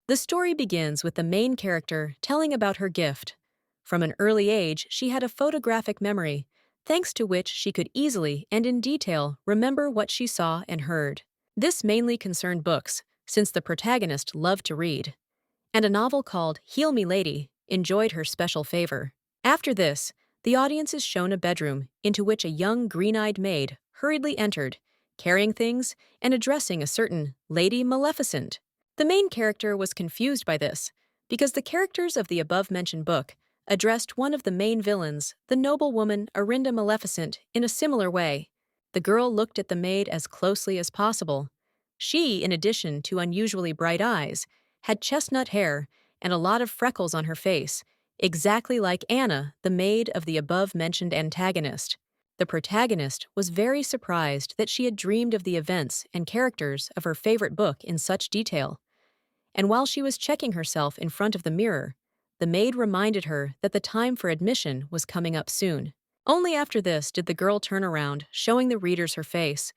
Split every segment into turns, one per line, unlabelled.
The story begins with the main character telling about her gift. From an early age, she had a photographic memory, thanks to which she could easily and in detail remember what she saw and heard. This mainly concerned books, since the protagonist loved to read. And a novel called Heal Me Lady enjoyed her special favor. After this, the audience is shown a bedroom into which a young green-eyed maid hurriedly entered, carrying things and addressing a certain Lady Maleficent. The main character was confused by this, because the characters of the above-mentioned book addressed one of the main villains, the noblewoman Arinda Maleficent, in a similar way. The girl looked at the maid as closely as possible. She, in addition to unusually bright eyes, had chestnut hair and a lot of freckles on her face, exactly like Anna, the maid of the above-mentioned antagonist. The protagonist was very surprised that she had dreamed of the events and characters of her favorite book in such detail. And while she was checking herself in front of the mirror, the maid reminded her that the time for admission was coming up soon. Only after this did the girl turn around, showing the readers her face,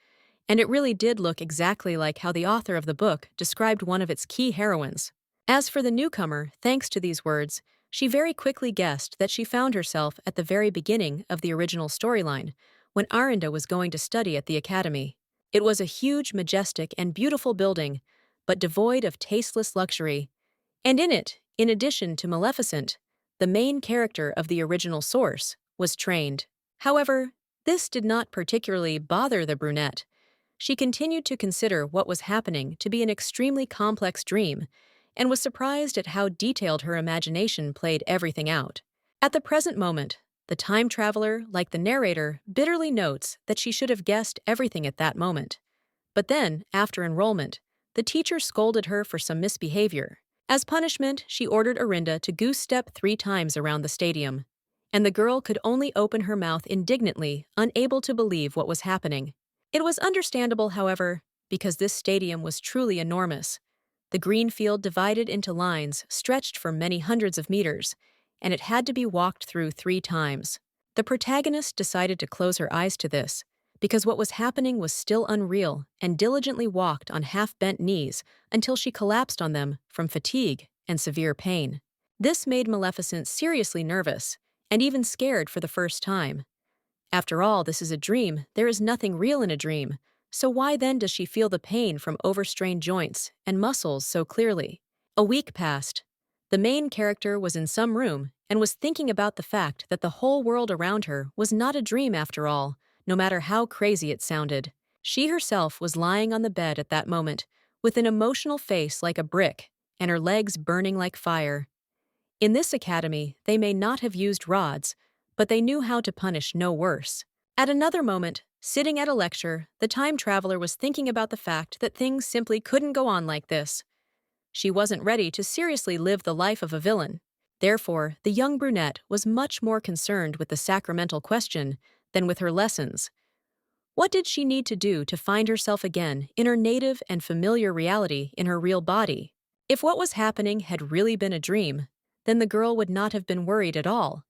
and it really did look exactly like how the author of the book described one of its key heroines. As for the newcomer, thanks to these words, she very quickly guessed that she found herself at the very beginning of the original storyline, when Arinda was going to study at the academy. It was a huge, majestic, and beautiful building, but devoid of tasteless luxury. And in it, in addition to Maleficent, the main character of the original source was trained. However, this did not particularly bother the brunette. She continued to consider what was happening to be an extremely complex dream, and was surprised at how detailed her imagination played everything out. At the present moment, the time traveler, like the narrator, bitterly notes that she should have guessed everything at that moment. But then, after enrollment, the teacher scolded her for some misbehavior. As punishment, she ordered Arinda to goose-step 3 times around the stadium, and the girl could only open her mouth indignantly, unable to believe what was happening. It was understandable, however, because this stadium was truly enormous. The green field divided into lines stretched for many hundreds of meters, and it had to be walked through 3 times. The protagonist decided to close her eyes to this, because what was happening was still unreal, and diligently walked on half-bent knees until she collapsed on them from fatigue and severe pain. This made Maleficent seriously nervous, and even scared for the first time. After all, this is a dream. There is nothing real in a dream. So why then does she feel the pain from overstrained joints and muscles so clearly? A week passed. The main character was in some room and was thinking about the fact that the whole world around her was not a dream after all, no matter how crazy it sounded. She herself was lying on the bed at that moment, with an emotional face like a brick and her legs burning like fire. In this academy, they may not have used rods, but they knew how to punish no worse. At another moment, sitting at a lecture, the time traveler was thinking about the fact that things simply couldn't go on like this. She wasn't ready to seriously live the life of a villain. Therefore, the young brunette was much more concerned with the sacramental question than with her lessons. What did she need to do to find herself again in her native and familiar reality in her real body? If what was happening had really been a dream, then the girl would not have been worried at all.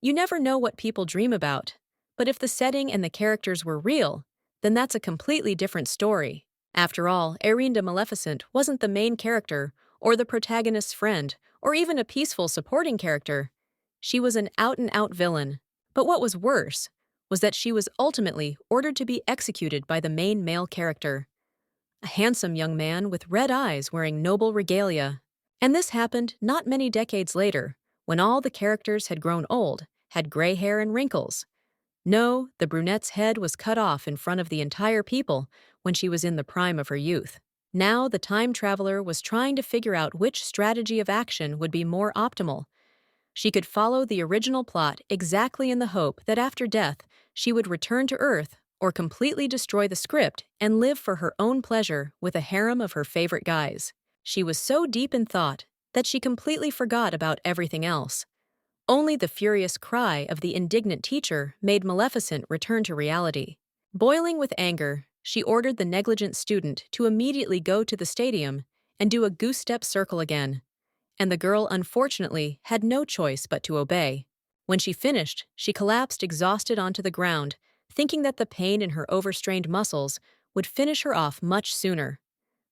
You never know what people dream about, but if the setting and the characters were real, then that's a completely different story. After all, Arinda Maleficent wasn't the main character, or the protagonist's friend, or even a peaceful supporting character. She was an out-and-out villain. But what was worse was that she was ultimately ordered to be executed by the main male character, a handsome young man with red eyes wearing noble regalia. And this happened not many decades later, when all the characters had grown old, had gray hair and wrinkles. No, the brunette's head was cut off in front of the entire people when she was in the prime of her youth. Now the time traveler was trying to figure out which strategy of action would be more optimal. She could follow the original plot exactly in the hope that after death she would return to Earth or completely destroy the script and live for her own pleasure with a harem of her favorite guys. She was so deep in thought that she completely forgot about everything else. Only the furious cry of the indignant teacher made Maleficent return to reality. Boiling with anger, she ordered the negligent student to immediately go to the stadium and do a goose-step circle again. And the girl unfortunately had no choice but to obey. When she finished, she collapsed exhausted onto the ground, thinking that the pain in her overstrained muscles would finish her off much sooner.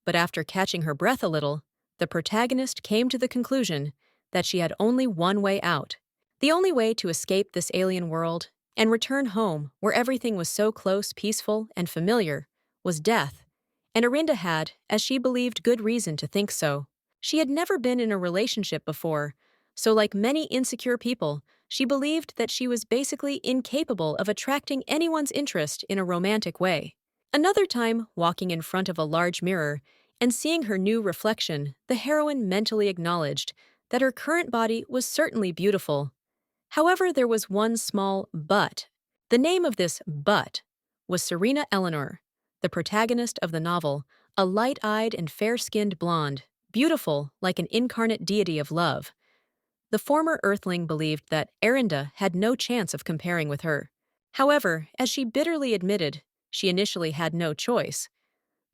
But after catching her breath a little, the protagonist came to the conclusion that she had only one way out. The only way to escape this alien world and return home where everything was so close, peaceful, and familiar was death. And Arinda had, as she believed, good reason to think so. She had never been in a relationship before, so like many insecure people, she believed that she was basically incapable of attracting anyone's interest in a romantic way. Another time, walking in front of a large mirror and seeing her new reflection, the heroine mentally acknowledged that her current body was certainly beautiful. However, there was one small but. The name of this but was Serena Eleanor, the protagonist of the novel, a light-eyed and fair-skinned blonde, beautiful like an incarnate deity of love. The former Earthling believed that Arinda had no chance of comparing with her. However, as she bitterly admitted, she initially had no choice.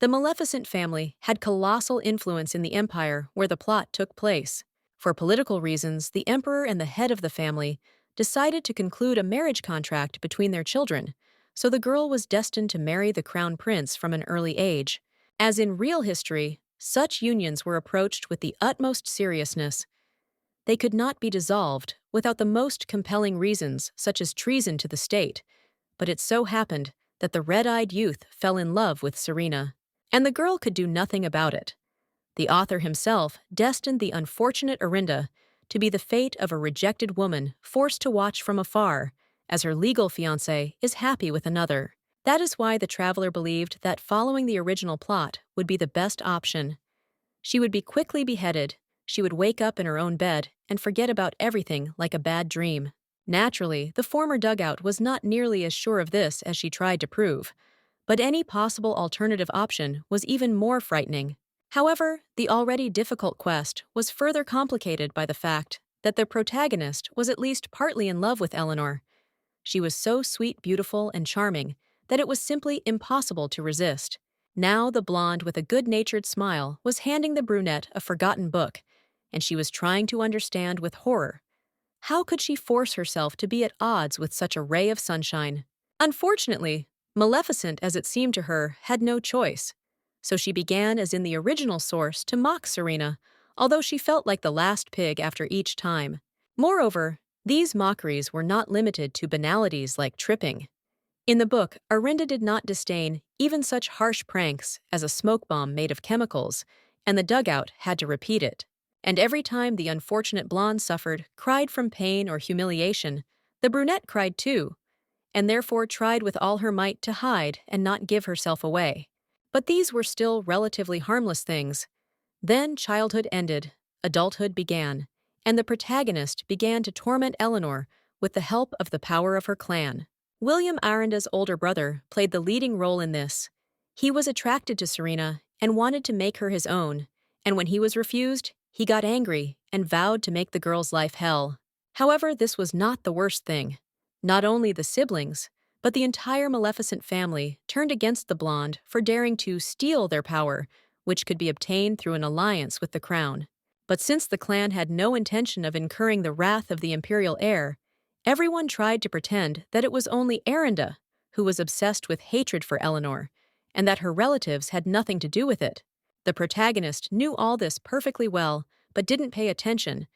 The Maleficent family had colossal influence in the empire where the plot took place. For political reasons, the emperor and the head of the family decided to conclude a marriage contract between their children, so the girl was destined to marry the crown prince from an early age. As in real history, such unions were approached with the utmost seriousness. They could not be dissolved without the most compelling reasons, such as treason to the state. But it so happened that the red-eyed youth fell in love with Serena, and the girl could do nothing about it. The author himself destined the unfortunate Arinda to be the fate of a rejected woman forced to watch from afar as her legal fiancé is happy with another. That is why the traveler believed that following the original plot would be the best option. She would be quickly beheaded, she would wake up in her own bed and forget about everything like a bad dream. Naturally, the former dugout was not nearly as sure of this as she tried to prove, but any possible alternative option was even more frightening. However, the already difficult quest was further complicated by the fact that the protagonist was at least partly in love with Eleanor. She was so sweet, beautiful, and charming that it was simply impossible to resist. Now the blonde with a good-natured smile was handing the brunette a forgotten book, and she was trying to understand with horror. How could she force herself to be at odds with such a ray of sunshine? Unfortunately, Maleficent, as it seemed to her, had no choice. So she began, as in the original source, to mock Serena, although she felt like the last pig after each time. Moreover, these mockeries were not limited to banalities like tripping. In the book, Arinda did not disdain even such harsh pranks as a smoke bomb made of chemicals, and the dugout had to repeat it. And every time the unfortunate blonde suffered, cried from pain or humiliation, the brunette cried too, and therefore tried with all her might to hide and not give herself away. But these were still relatively harmless things. Then childhood ended, adulthood began, and the protagonist began to torment Eleanor with the help of the power of her clan. William Arinda's older brother played the leading role in this. He was attracted to Serena and wanted to make her his own, and when he was refused, he got angry and vowed to make the girl's life hell. However, this was not the worst thing. Not only the siblings, but the entire Maleficent family turned against the blonde for daring to steal their power, which could be obtained through an alliance with the crown. But since the clan had no intention of incurring the wrath of the imperial heir, everyone tried to pretend that it was only Arinda who was obsessed with hatred for Eleanor, and that her relatives had nothing to do with it. The protagonist knew all this perfectly well, but didn't pay attention.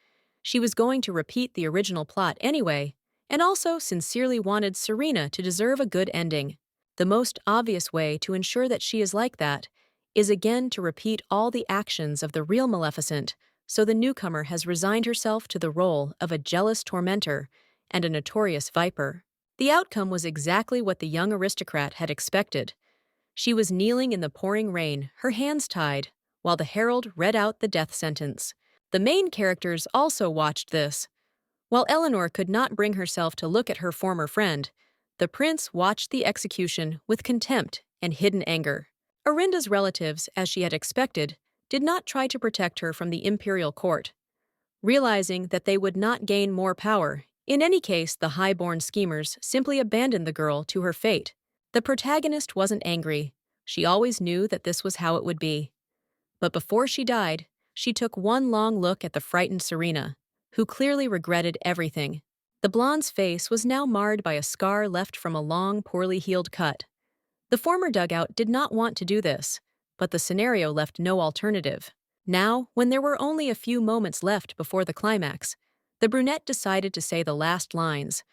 She was going to repeat the original plot anyway, and also sincerely wanted Serena to deserve a good ending. The most obvious way to ensure that she is like that is again to repeat all the actions of the real Maleficent, so the newcomer has resigned herself to the role of a jealous tormentor and a notorious viper. The outcome was exactly what the young aristocrat had expected. She was kneeling in the pouring rain, her hands tied, while the herald read out the death sentence. The main characters also watched this. While Eleanor could not bring herself to look at her former friend, the prince watched the execution with contempt and hidden anger. Arinda's relatives, as she had expected, did not try to protect her from the imperial court. Realizing that they would not gain more power, in any case the high-born schemers simply abandoned the girl to her fate. The protagonist wasn't angry. She always knew that this was how it would be. But before she died, she took one long look at the frightened Serena, who clearly regretted everything. The blonde's face was now marred by a scar left from a long, poorly healed cut. The former dugout did not want to do this, but the scenario left no alternative. Now, when there were only a few moments left before the climax, the brunette decided to say the last lines.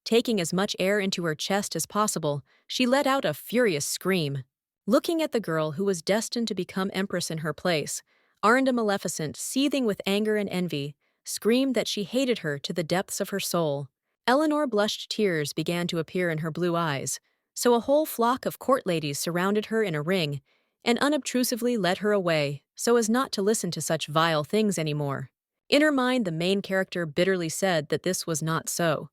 Taking as much air into her chest as possible, she let out a furious scream. Looking at the girl who was destined to become empress in her place, Aranda Maleficent, seething with anger and envy, screamed that she hated her to the depths of her soul. Eleanor blushed, tears began to appear in her blue eyes, so a whole flock of court ladies surrounded her in a ring and unobtrusively led her away so as not to listen to such vile things anymore. In her mind, the main character bitterly said that this was not so.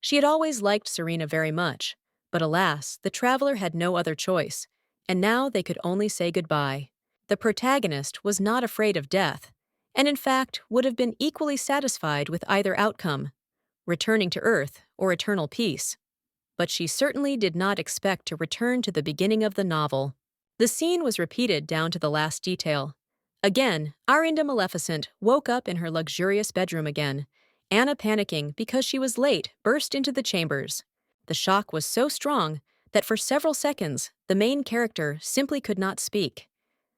She had always liked Serena very much, but alas, the traveler had no other choice, and now they could only say goodbye. The protagonist was not afraid of death, and in fact would have been equally satisfied with either outcome, returning to Earth or eternal peace. But she certainly did not expect to return to the beginning of the novel. The scene was repeated down to the last detail. Again, Arinda Maleficent woke up in her luxurious bedroom again. Anna, panicking because she was late, burst into the chambers. The shock was so strong that for several seconds, the main character simply could not speak.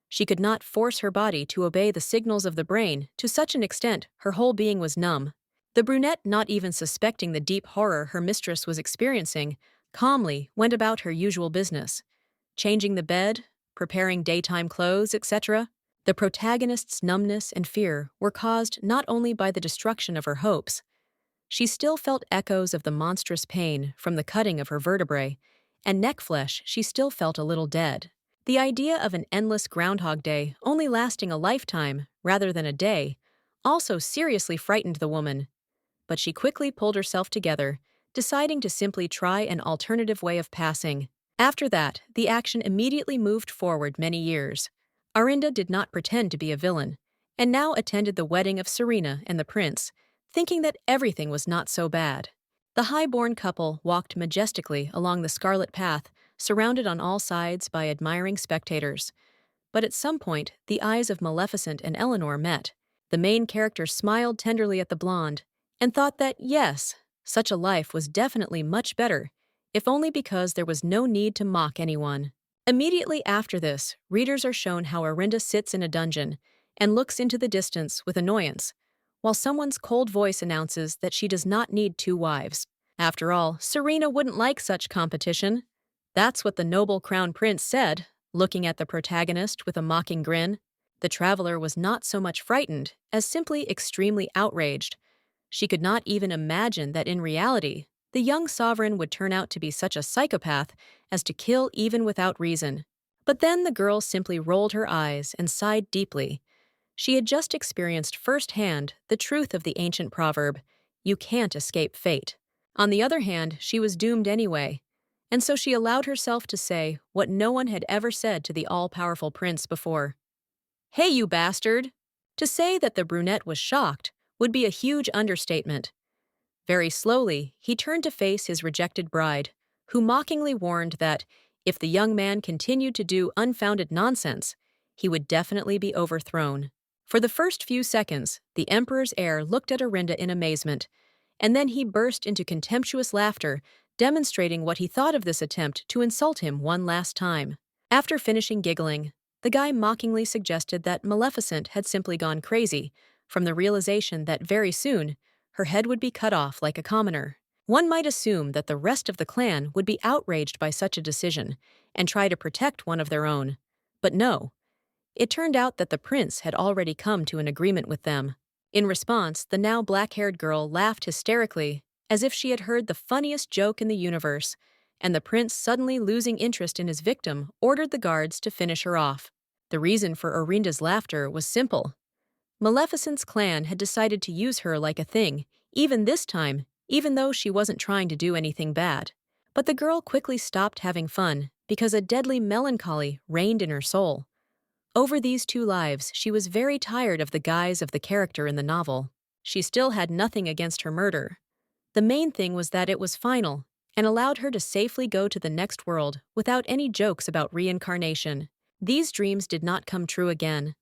She could not force her body to obey the signals of the brain to such an extent her whole being was numb. The brunette, not even suspecting the deep horror her mistress was experiencing, calmly went about her usual business, changing the bed, preparing daytime clothes, etc. The protagonist's numbness and fear were caused not only by the destruction of her hopes. She still felt echoes of the monstrous pain from the cutting of her vertebrae, and neck flesh she still felt a little dead. The idea of an endless Groundhog Day only lasting a lifetime rather than a day also seriously frightened the woman. But she quickly pulled herself together, deciding to simply try an alternative way of passing. After that, the action immediately moved forward many years. Arinda did not pretend to be a villain, and now attended the wedding of Serena and the prince, thinking that everything was not so bad. The high-born couple walked majestically along the scarlet path, surrounded on all sides by admiring spectators. But at some point, the eyes of Maleficent and Eleanor met. The main character smiled tenderly at the blonde, and thought that, yes, such a life was definitely much better, if only because there was no need to mock anyone. Immediately after this, readers are shown how Arinda sits in a dungeon and looks into the distance with annoyance, while someone's cold voice announces that she does not need two wives. After all, Serena wouldn't like such competition. That's what the noble crown prince said, looking at the protagonist with a mocking grin. The traveler was not so much frightened as simply extremely outraged. She could not even imagine that in reality, the young sovereign would turn out to be such a psychopath as to kill even without reason. But then the girl simply rolled her eyes and sighed deeply. She had just experienced firsthand the truth of the ancient proverb, "You can't escape fate." On the other hand, she was doomed anyway, and so she allowed herself to say what no one had ever said to the all-powerful prince before. "Hey, you bastard!" To say that the brunette was shocked would be a huge understatement. Very slowly, he turned to face his rejected bride, who mockingly warned that if the young man continued to do unfounded nonsense, he would definitely be overthrown. For the first few seconds, the emperor's heir looked at Arinda in amazement, and then he burst into contemptuous laughter, demonstrating what he thought of this attempt to insult him one last time. After finishing giggling, the guy mockingly suggested that Maleficent had simply gone crazy from the realization that very soon her head would be cut off like a commoner. One might assume that the rest of the clan would be outraged by such a decision and try to protect one of their own. But no. It turned out that the prince had already come to an agreement with them. In response, the now black-haired girl laughed hysterically, as if she had heard the funniest joke in the universe, and the prince, suddenly losing interest in his victim, ordered the guards to finish her off. The reason for Arinda's laughter was simple. Maleficent's clan had decided to use her like a thing, even this time, even though she wasn't trying to do anything bad. But the girl quickly stopped having fun because a deadly melancholy reigned in her soul. Over these two lives, she was very tired of the guise of the character in the novel. She still had nothing against her murder. The main thing was that it was final and allowed her to safely go to the next world without any jokes about reincarnation. These dreams did not come true again.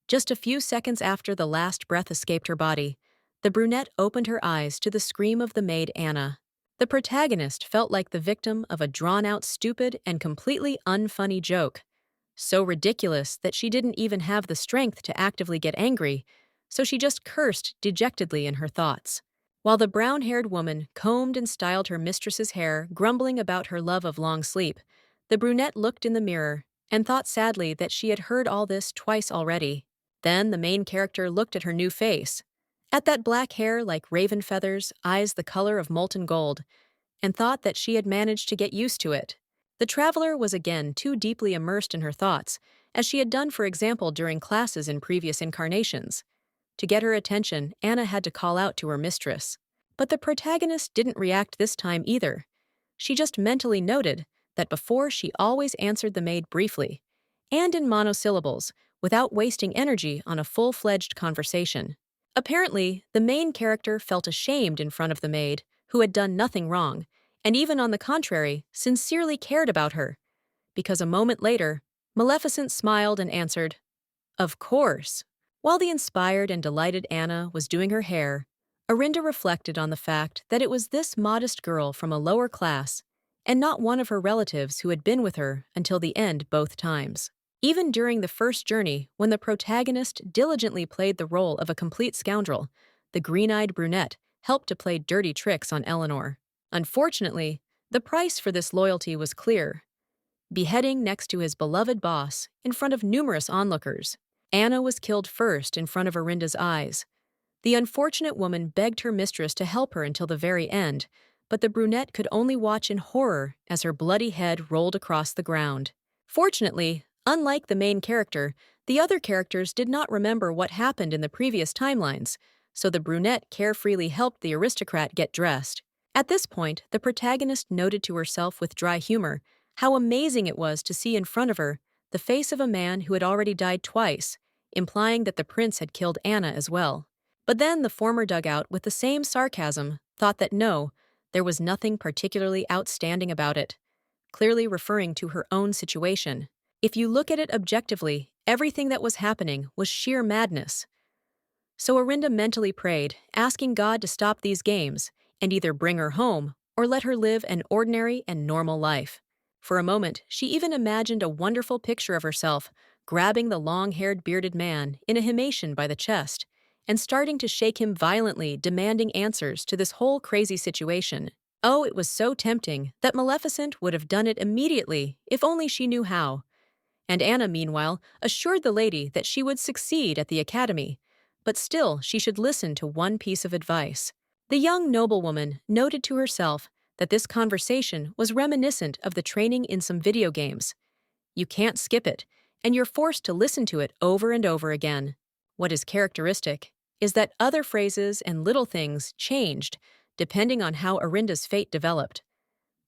Just a few seconds after the last breath escaped her body, the brunette opened her eyes to the scream of the maid Anna. The protagonist felt like the victim of a drawn-out, stupid, and completely unfunny joke. so ridiculous that she didn't even have the strength to actively get angry, so she just cursed dejectedly in her thoughts. While the brown-haired woman combed and styled her mistress's hair, grumbling about her love of long sleep, the brunette looked in the mirror and thought sadly that she had heard all this twice already. Then the main character looked at her new face, at that black hair like raven feathers, eyes the color of molten gold, and thought that she had managed to get used to it. The traveler was again too deeply immersed in her thoughts, as she had done, for example, during classes in previous incarnations. To get her attention, Anna had to call out to her mistress. But the protagonist didn't react this time either. She just mentally noted that before she always answered the maid briefly, and in monosyllables, without wasting energy on a full-fledged conversation. Apparently, the main character felt ashamed in front of the maid, who had done nothing wrong, and even on the contrary, sincerely cared about her, because a moment later, Maleficent smiled and answered, "Of course." While the inspired and delighted Anna was doing her hair, Arinda reflected on the fact that it was this modest girl from a lower class, and not one of her relatives who had been with her until the end both times. Even during the first journey, when the protagonist diligently played the role of a complete scoundrel, the green-eyed brunette helped to play dirty tricks on Eleanor. Unfortunately, the price for this loyalty was clear. Beheading next to his beloved boss in front of numerous onlookers, Anna was killed first in front of Arinda's eyes. The unfortunate woman begged her mistress to help her until the very end, but the brunette could only watch in horror as her bloody head rolled across the ground. Fortunately, unlike the main character, the other characters did not remember what happened in the previous timelines, so the brunette carefreely helped the aristocrat get dressed. At this point, the protagonist noted to herself with dry humor how amazing it was to see in front of her the face of a man who had already died twice, implying that the prince had killed Anna as well. But then the former dug out with the same sarcasm, thought that no, there was nothing particularly outstanding about it, clearly referring to her own situation. If you look at it objectively, everything that was happening was sheer madness. So Arinda mentally prayed, asking God to stop these games and either bring her home or let her live an ordinary and normal life. For a moment, she even imagined a wonderful picture of herself grabbing the long-haired bearded man in a himation by the chest and starting to shake him violently, demanding answers to this whole crazy situation. Oh, it was so tempting that Maleficent would have done it immediately if only she knew how. And Anna, meanwhile, assured the lady that she would succeed at the academy, but still she should listen to one piece of advice. The young noblewoman noted to herself that this conversation was reminiscent of the training in some video games. You can't skip it, and you're forced to listen to it over and over again. What is characteristic is that other phrases and little things changed depending on how Arinda's fate developed.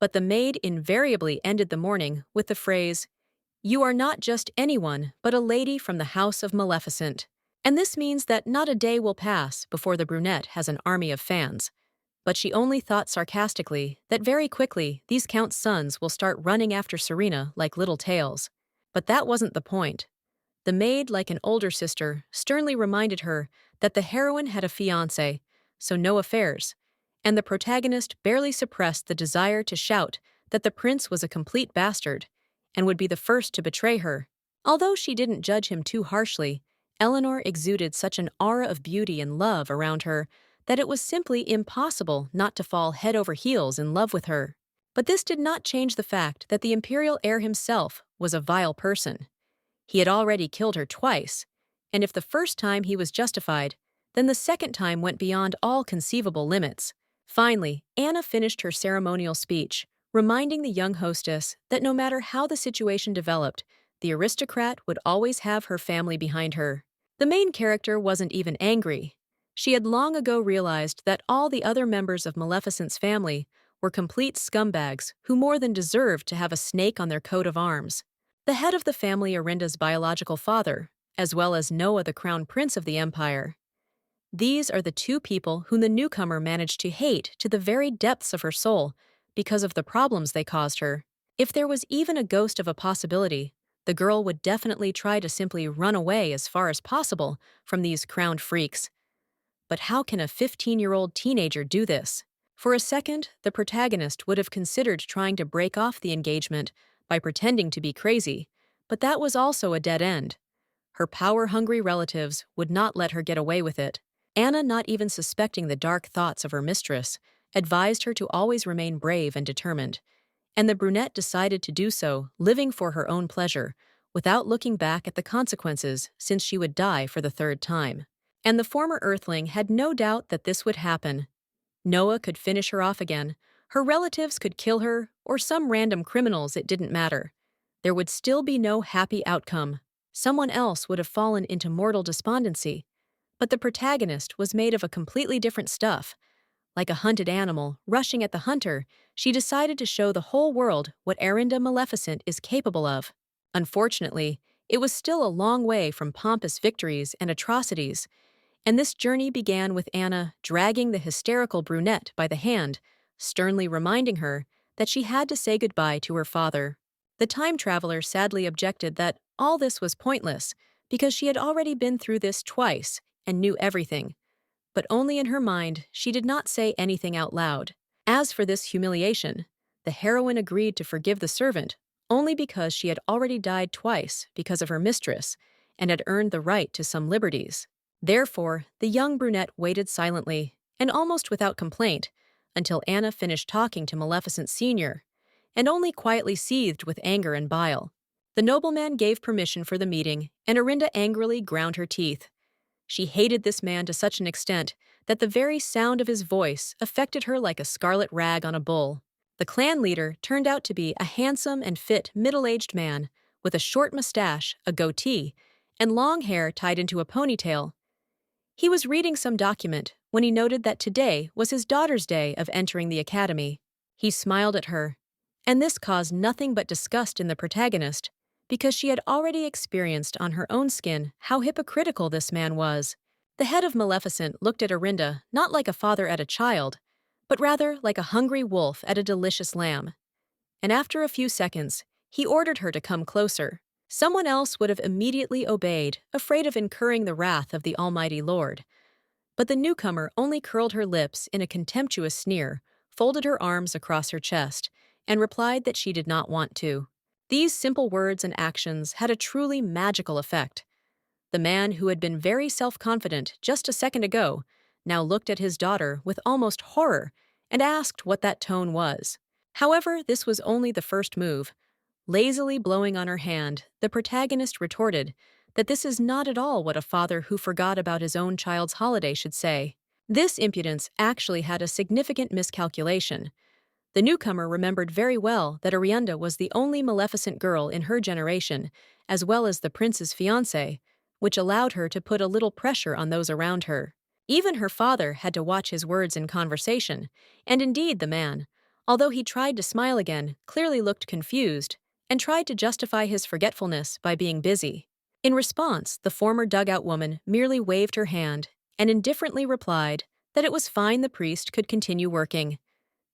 But the maid invariably ended the morning with the phrase, "You are not just anyone, but a lady from the house of Maleficent." And this means that not a day will pass before the brunette has an army of fans. But she only thought sarcastically that very quickly these count's sons will start running after Serena like little tails. But that wasn't the point. The maid, like an older sister, sternly reminded her that the heroine had a fiancé, so no affairs, and the protagonist barely suppressed the desire to shout that the prince was a complete bastard and would be the first to betray her. Although she didn't judge him too harshly, Eleanor exuded such an aura of beauty and love around her that it was simply impossible not to fall head over heels in love with her. But this did not change the fact that the imperial heir himself was a vile person. He had already killed her twice, and if the first time he was justified, then the second time went beyond all conceivable limits. Finally, Anna finished her ceremonial speech, reminding the young hostess that no matter how the situation developed, the aristocrat would always have her family behind her. The main character wasn't even angry. She had long ago realized that all the other members of Maleficent's family were complete scumbags who more than deserved to have a snake on their coat of arms. The head of the family, Arinda's biological father, as well as Noah, the crown prince of the empire. These are the two people whom the newcomer managed to hate to the very depths of her soul because of the problems they caused her. If there was even a ghost of a possibility, the girl would definitely try to simply run away as far as possible from these crowned freaks. But how can a 15-year-old teenager do this? For a second, the protagonist would have considered trying to break off the engagement by pretending to be crazy, But that was also a dead end. Her power-hungry relatives would not let her get away with it. Anna, not even suspecting the dark thoughts of her mistress, advised her to always remain brave and determined. And the brunette decided to do so, living for her own pleasure, without looking back at the consequences, since she would die for the third time. And the former Earthling had no doubt that this would happen. Noah could finish her off again, her relatives could kill her, or some random criminals, it didn't matter. There would still be no happy outcome. Someone else would have fallen into mortal despondency. But the protagonist was made of a completely different stuff. Like a hunted animal, rushing at the hunter, she decided to show the whole world what Arinda Maleficent is capable of. Unfortunately, it was still a long way from pompous victories and atrocities, and this journey began with Anna dragging the hysterical brunette by the hand, sternly reminding her that she had to say goodbye to her father. The time traveler sadly objected that all this was pointless because she had already been through this twice and knew everything. But only in her mind, she did not say anything out loud. As for this humiliation, the heroine agreed to forgive the servant only because she had already died twice because of her mistress and had earned the right to some liberties. Therefore, the young brunette waited silently, and almost without complaint, until Anna finished talking to Maleficent Sr., and only quietly seethed with anger and bile. The nobleman gave permission for the meeting, and Arinda angrily ground her teeth. She hated this man to such an extent that the very sound of his voice affected her like a scarlet rag on a bull. The clan leader turned out to be a handsome and fit middle-aged man with a short mustache, a goatee, and long hair tied into a ponytail. He was reading some document when he noted that today was his daughter's day of entering the academy. He smiled at her, and this caused nothing but disgust in the protagonist, because she had already experienced on her own skin how hypocritical this man was. The head of Maleficent looked at Arinda not like a father at a child, but rather like a hungry wolf at a delicious lamb. And after a few seconds, he ordered her to come closer. Someone else would have immediately obeyed, afraid of incurring the wrath of the Almighty Lord. But the newcomer only curled her lips in a contemptuous sneer, folded her arms across her chest, and replied that she did not want to. These simple words and actions had a truly magical effect. The man who had been very self-confident just a second ago now looked at his daughter with almost horror and asked what that tone was. However, this was only the first move. Lazily blowing on her hand, the protagonist retorted that this is not at all what a father who forgot about his own child's holiday should say. This impudence actually had a significant miscalculation. The newcomer remembered very well that Arianda was the only Maleficent girl in her generation, as well as the prince's fiancée, which allowed her to put a little pressure on those around her. Even her father had to watch his words in conversation, and indeed the man, although he tried to smile again, clearly looked confused, and tried to justify his forgetfulness by being busy. In response, the former dugout woman merely waved her hand and indifferently replied that it was fine the priest could continue working.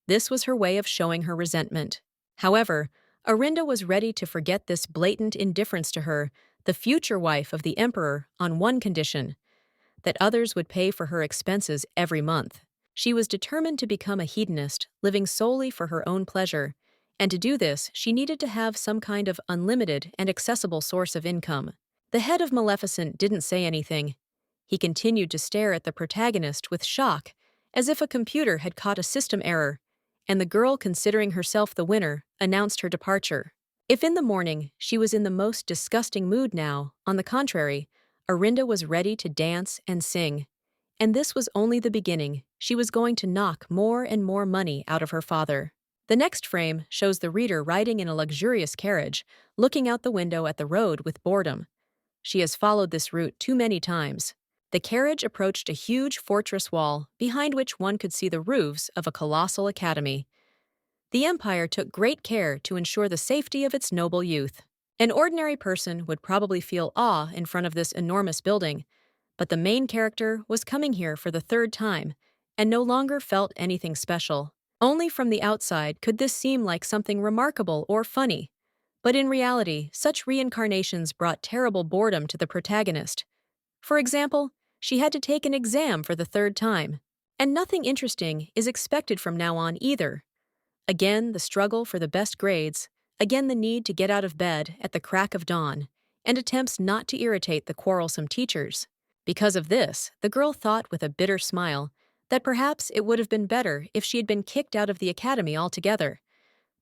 This was her way of showing her resentment. However, Arinda was ready to forget this blatant indifference to her, the future wife of the emperor, on one condition: that others would pay for her expenses every month. She was determined to become a hedonist, living solely for her own pleasure, and to do this, she needed to have some kind of unlimited and accessible source of income. The head of Maleficent didn't say anything. He continued to stare at the protagonist with shock, as if a computer had caught a system error, and the girl, considering herself the winner, announced her departure. If in the morning she was in the most disgusting mood now, on the contrary, Arinda was ready to dance and sing. And this was only the beginning. She was going to knock more and more money out of her father. The next frame shows the reader riding in a luxurious carriage, looking out the window at the road with boredom. She has followed this route too many times. The carriage approached a huge fortress wall, behind which one could see the roofs of a colossal academy. The Empire took great care to ensure the safety of its noble youth. An ordinary person would probably feel awe in front of this enormous building, but the main character was coming here for the third time, and no longer felt anything special. Only from the outside could this seem like something remarkable or funny, but in reality, such reincarnations brought terrible boredom to the protagonist. For example, she had to take an exam for the third time, and nothing interesting is expected from now on either. Again, the struggle for the best grades, Again, the need to get out of bed at the crack of dawn, and attempts not to irritate the quarrelsome teachers. Because of this, the girl thought with a bitter smile that perhaps it would have been better if she had been kicked out of the academy altogether.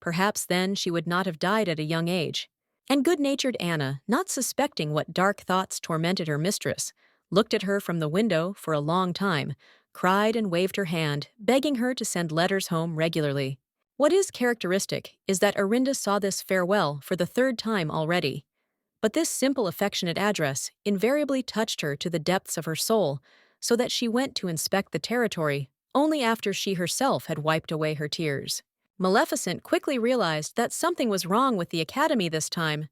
Perhaps then she would not have died at a young age. And good-natured Anna, not suspecting what dark thoughts tormented her mistress, looked at her from the window for a long time, cried and waved her hand, begging her to send letters home regularly. What is characteristic is that Arinda saw this farewell for the third time already. But this simple affectionate address invariably touched her to the depths of her soul, so that she went to inspect the territory only after she herself had wiped away her tears. Maleficent quickly realized that something was wrong with the academy this time.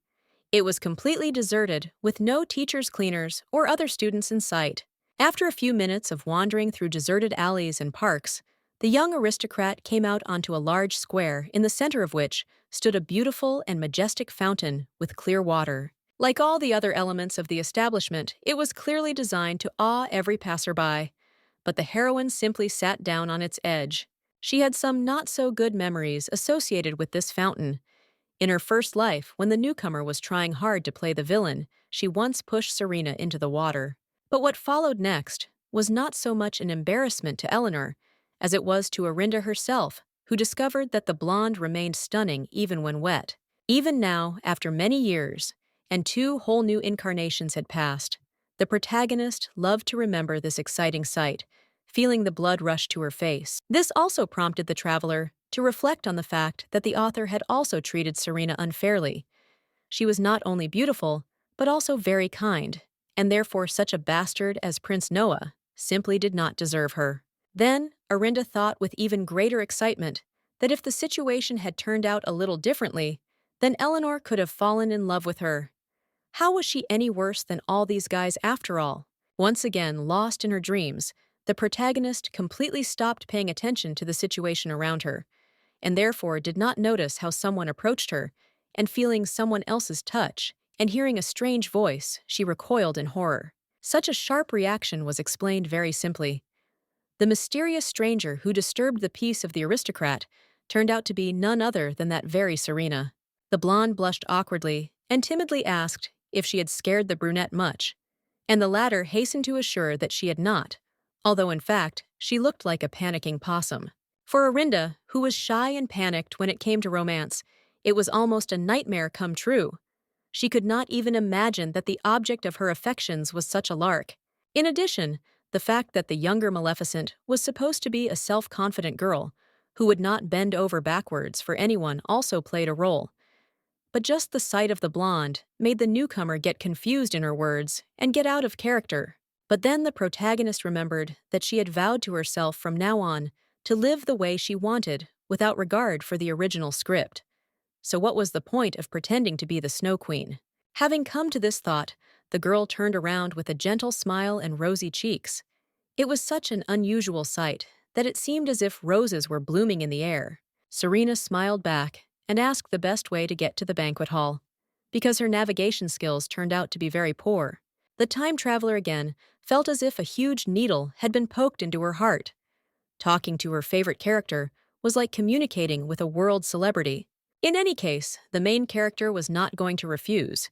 It was completely deserted, with no teachers, cleaners, or other students in sight. After a few minutes of wandering through deserted alleys and parks, the young aristocrat came out onto a large square in the center of which stood a beautiful and majestic fountain with clear water. Like all the other elements of the establishment, it was clearly designed to awe every passerby. But the heroine simply sat down on its edge. She had some not-so-good memories associated with this fountain. In her first life, when the newcomer was trying hard to play the villain, she once pushed Serena into the water. But what followed next was not so much an embarrassment to Eleanor as it was to Arinda herself, who discovered that the blonde remained stunning even when wet. Even now, after many years, and two whole new incarnations had passed, the protagonist loved to remember this exciting sight, feeling the blood rush to her face. This also prompted the traveler to reflect on the fact that the author had also treated Serena unfairly. She was not only beautiful, but also very kind, and therefore such a bastard as Prince Noah simply did not deserve her. Then, Arinda thought with even greater excitement that if the situation had turned out a little differently, then Eleanor could have fallen in love with her. How was she any worse than all these guys after all? Once again, lost in her dreams, the protagonist completely stopped paying attention to the situation around her, and therefore did not notice how someone approached her, and feeling someone else's touch, and hearing a strange voice, she recoiled in horror. Such a sharp reaction was explained very simply. The mysterious stranger who disturbed the peace of the aristocrat turned out to be none other than that very Serena. The blonde blushed awkwardly and timidly asked if she had scared the brunette much, and the latter hastened to assure that she had not, although in fact she looked like a panicking possum. For Arinda, who was shy and panicked when it came to romance, it was almost a nightmare come true. She could not even imagine that the object of her affections was such a lark. In addition, the fact that the younger Maleficent was supposed to be a self-confident girl who would not bend over backwards for anyone also played a role. But just the sight of the blonde made the newcomer get confused in her words and get out of character. But then the protagonist remembered that she had vowed to herself from now on to live the way she wanted without regard for the original script. So what was the point of pretending to be the Snow Queen? Having come to this thought, the girl turned around with a gentle smile and rosy cheeks. It was such an unusual sight that it seemed as if roses were blooming in the air. Serena smiled back and asked the best way to get to the banquet hall, because her navigation skills turned out to be very poor. The time traveler again felt as if a huge needle had been poked into her heart. Talking to her favorite character was like communicating with a world celebrity. In any case, the main character was not going to refuse.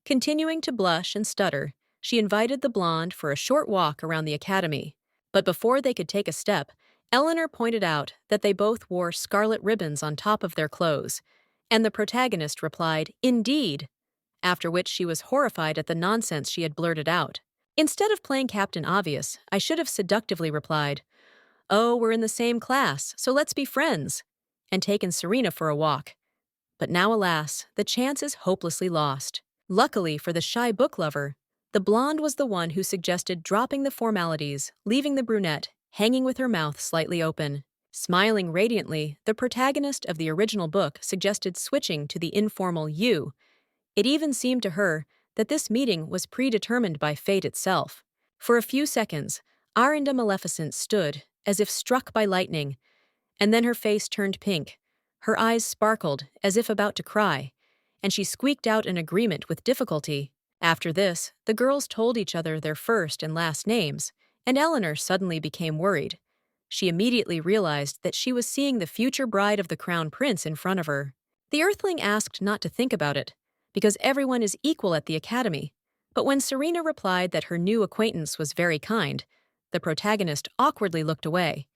Continuing to blush and stutter, she invited the blonde for a short walk around the academy. But before they could take a step, Eleanor pointed out that they both wore scarlet ribbons on top of their clothes, and the protagonist replied, "Indeed," after which she was horrified at the nonsense she had blurted out. Instead of playing Captain Obvious, I should have seductively replied, "Oh, we're in the same class, so let's be friends," and taken Serena for a walk. But now, alas, the chance is hopelessly lost. Luckily for the shy book lover, the blonde was the one who suggested dropping the formalities, leaving the brunette hanging with her mouth slightly open. Smiling radiantly, the protagonist of the original book suggested switching to the informal you. It even seemed to her that this meeting was predetermined by fate itself. For a few seconds, Arinda Maleficent stood as if struck by lightning, and then her face turned pink. Her eyes sparkled as if about to cry, and she squeaked out an agreement with difficulty. After this, the girls told each other their first and last names, and Eleanor suddenly became worried. She immediately realized that she was seeing the future bride of the crown prince in front of her. The Earthling asked not to think about it, because everyone is equal at the academy. But when Serena replied that her new acquaintance was very kind, the protagonist awkwardly looked away.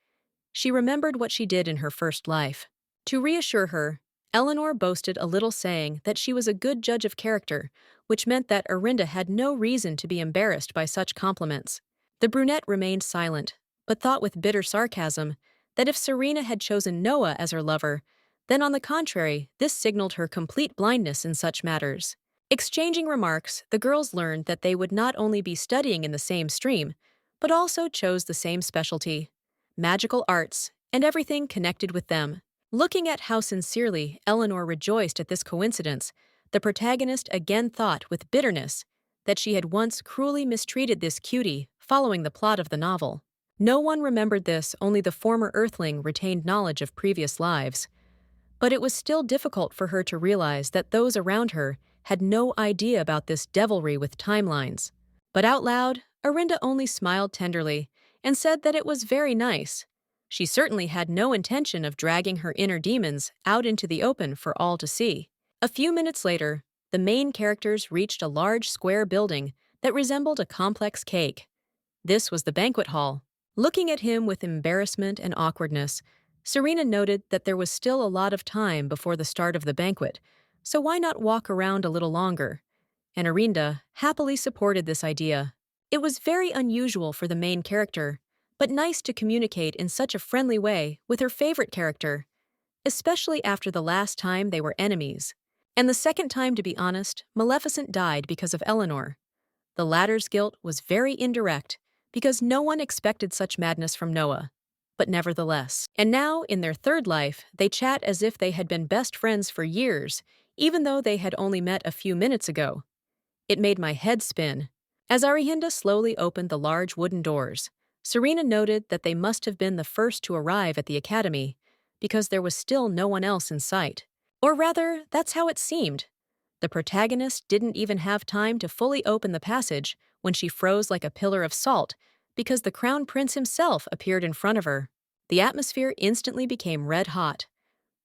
She remembered what she did in her first life. To reassure her, Eleanor boasted a little, saying that she was a good judge of character, which meant that Arinda had no reason to be embarrassed by such compliments. The brunette remained silent, but thought with bitter sarcasm that if Serena had chosen Noah as her lover, then on the contrary, this signaled her complete blindness in such matters. Exchanging remarks, the girls learned that they would not only be studying in the same stream, but also chose the same specialty: magical arts, and everything connected with them. Looking at how sincerely Eleanor rejoiced at this coincidence, the protagonist again thought with bitterness that she had once cruelly mistreated this cutie following the plot of the novel. No one remembered this, only the former Earthling retained knowledge of previous lives. But it was still difficult for her to realize that those around her had no idea about this devilry with timelines. But out loud, Arinda only smiled tenderly and said that it was very nice. She certainly had no intention of dragging her inner demons out into the open for all to see. A few minutes later, the main characters reached a large square building that resembled a complex cake. This was the banquet hall. Looking at him with embarrassment and awkwardness, Serena noted that there was still a lot of time before the start of the banquet, so why not walk around a little longer? And Arinda happily supported this idea. It was very unusual for the main character, but nice to communicate in such a friendly way with her favorite character, especially after the last time they were enemies. And the second time, to be honest, Maleficent died because of Eleanor. The latter's guilt was very indirect, because no one expected such madness from Noah. But nevertheless. And now, in their third life, they chat as if they had been best friends for years, even though they had only met a few minutes ago. It made my head spin. As Arihinda slowly opened the large wooden doors, Serena noted that they must have been the first to arrive at the academy, because there was still no one else in sight. Or rather, that's how it seemed. The protagonist didn't even have time to fully open the passage when she froze like a pillar of salt, because the crown prince himself appeared in front of her. The atmosphere instantly became red hot.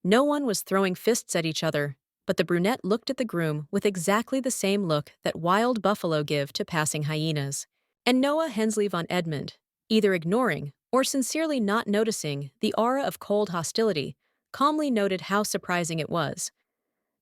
No one was throwing fists at each other, but the brunette looked at the groom with exactly the same look that wild buffalo give to passing hyenas. And Noah Hensley von Edmund, either ignoring or sincerely not noticing the aura of cold hostility, calmly noted how surprising it was.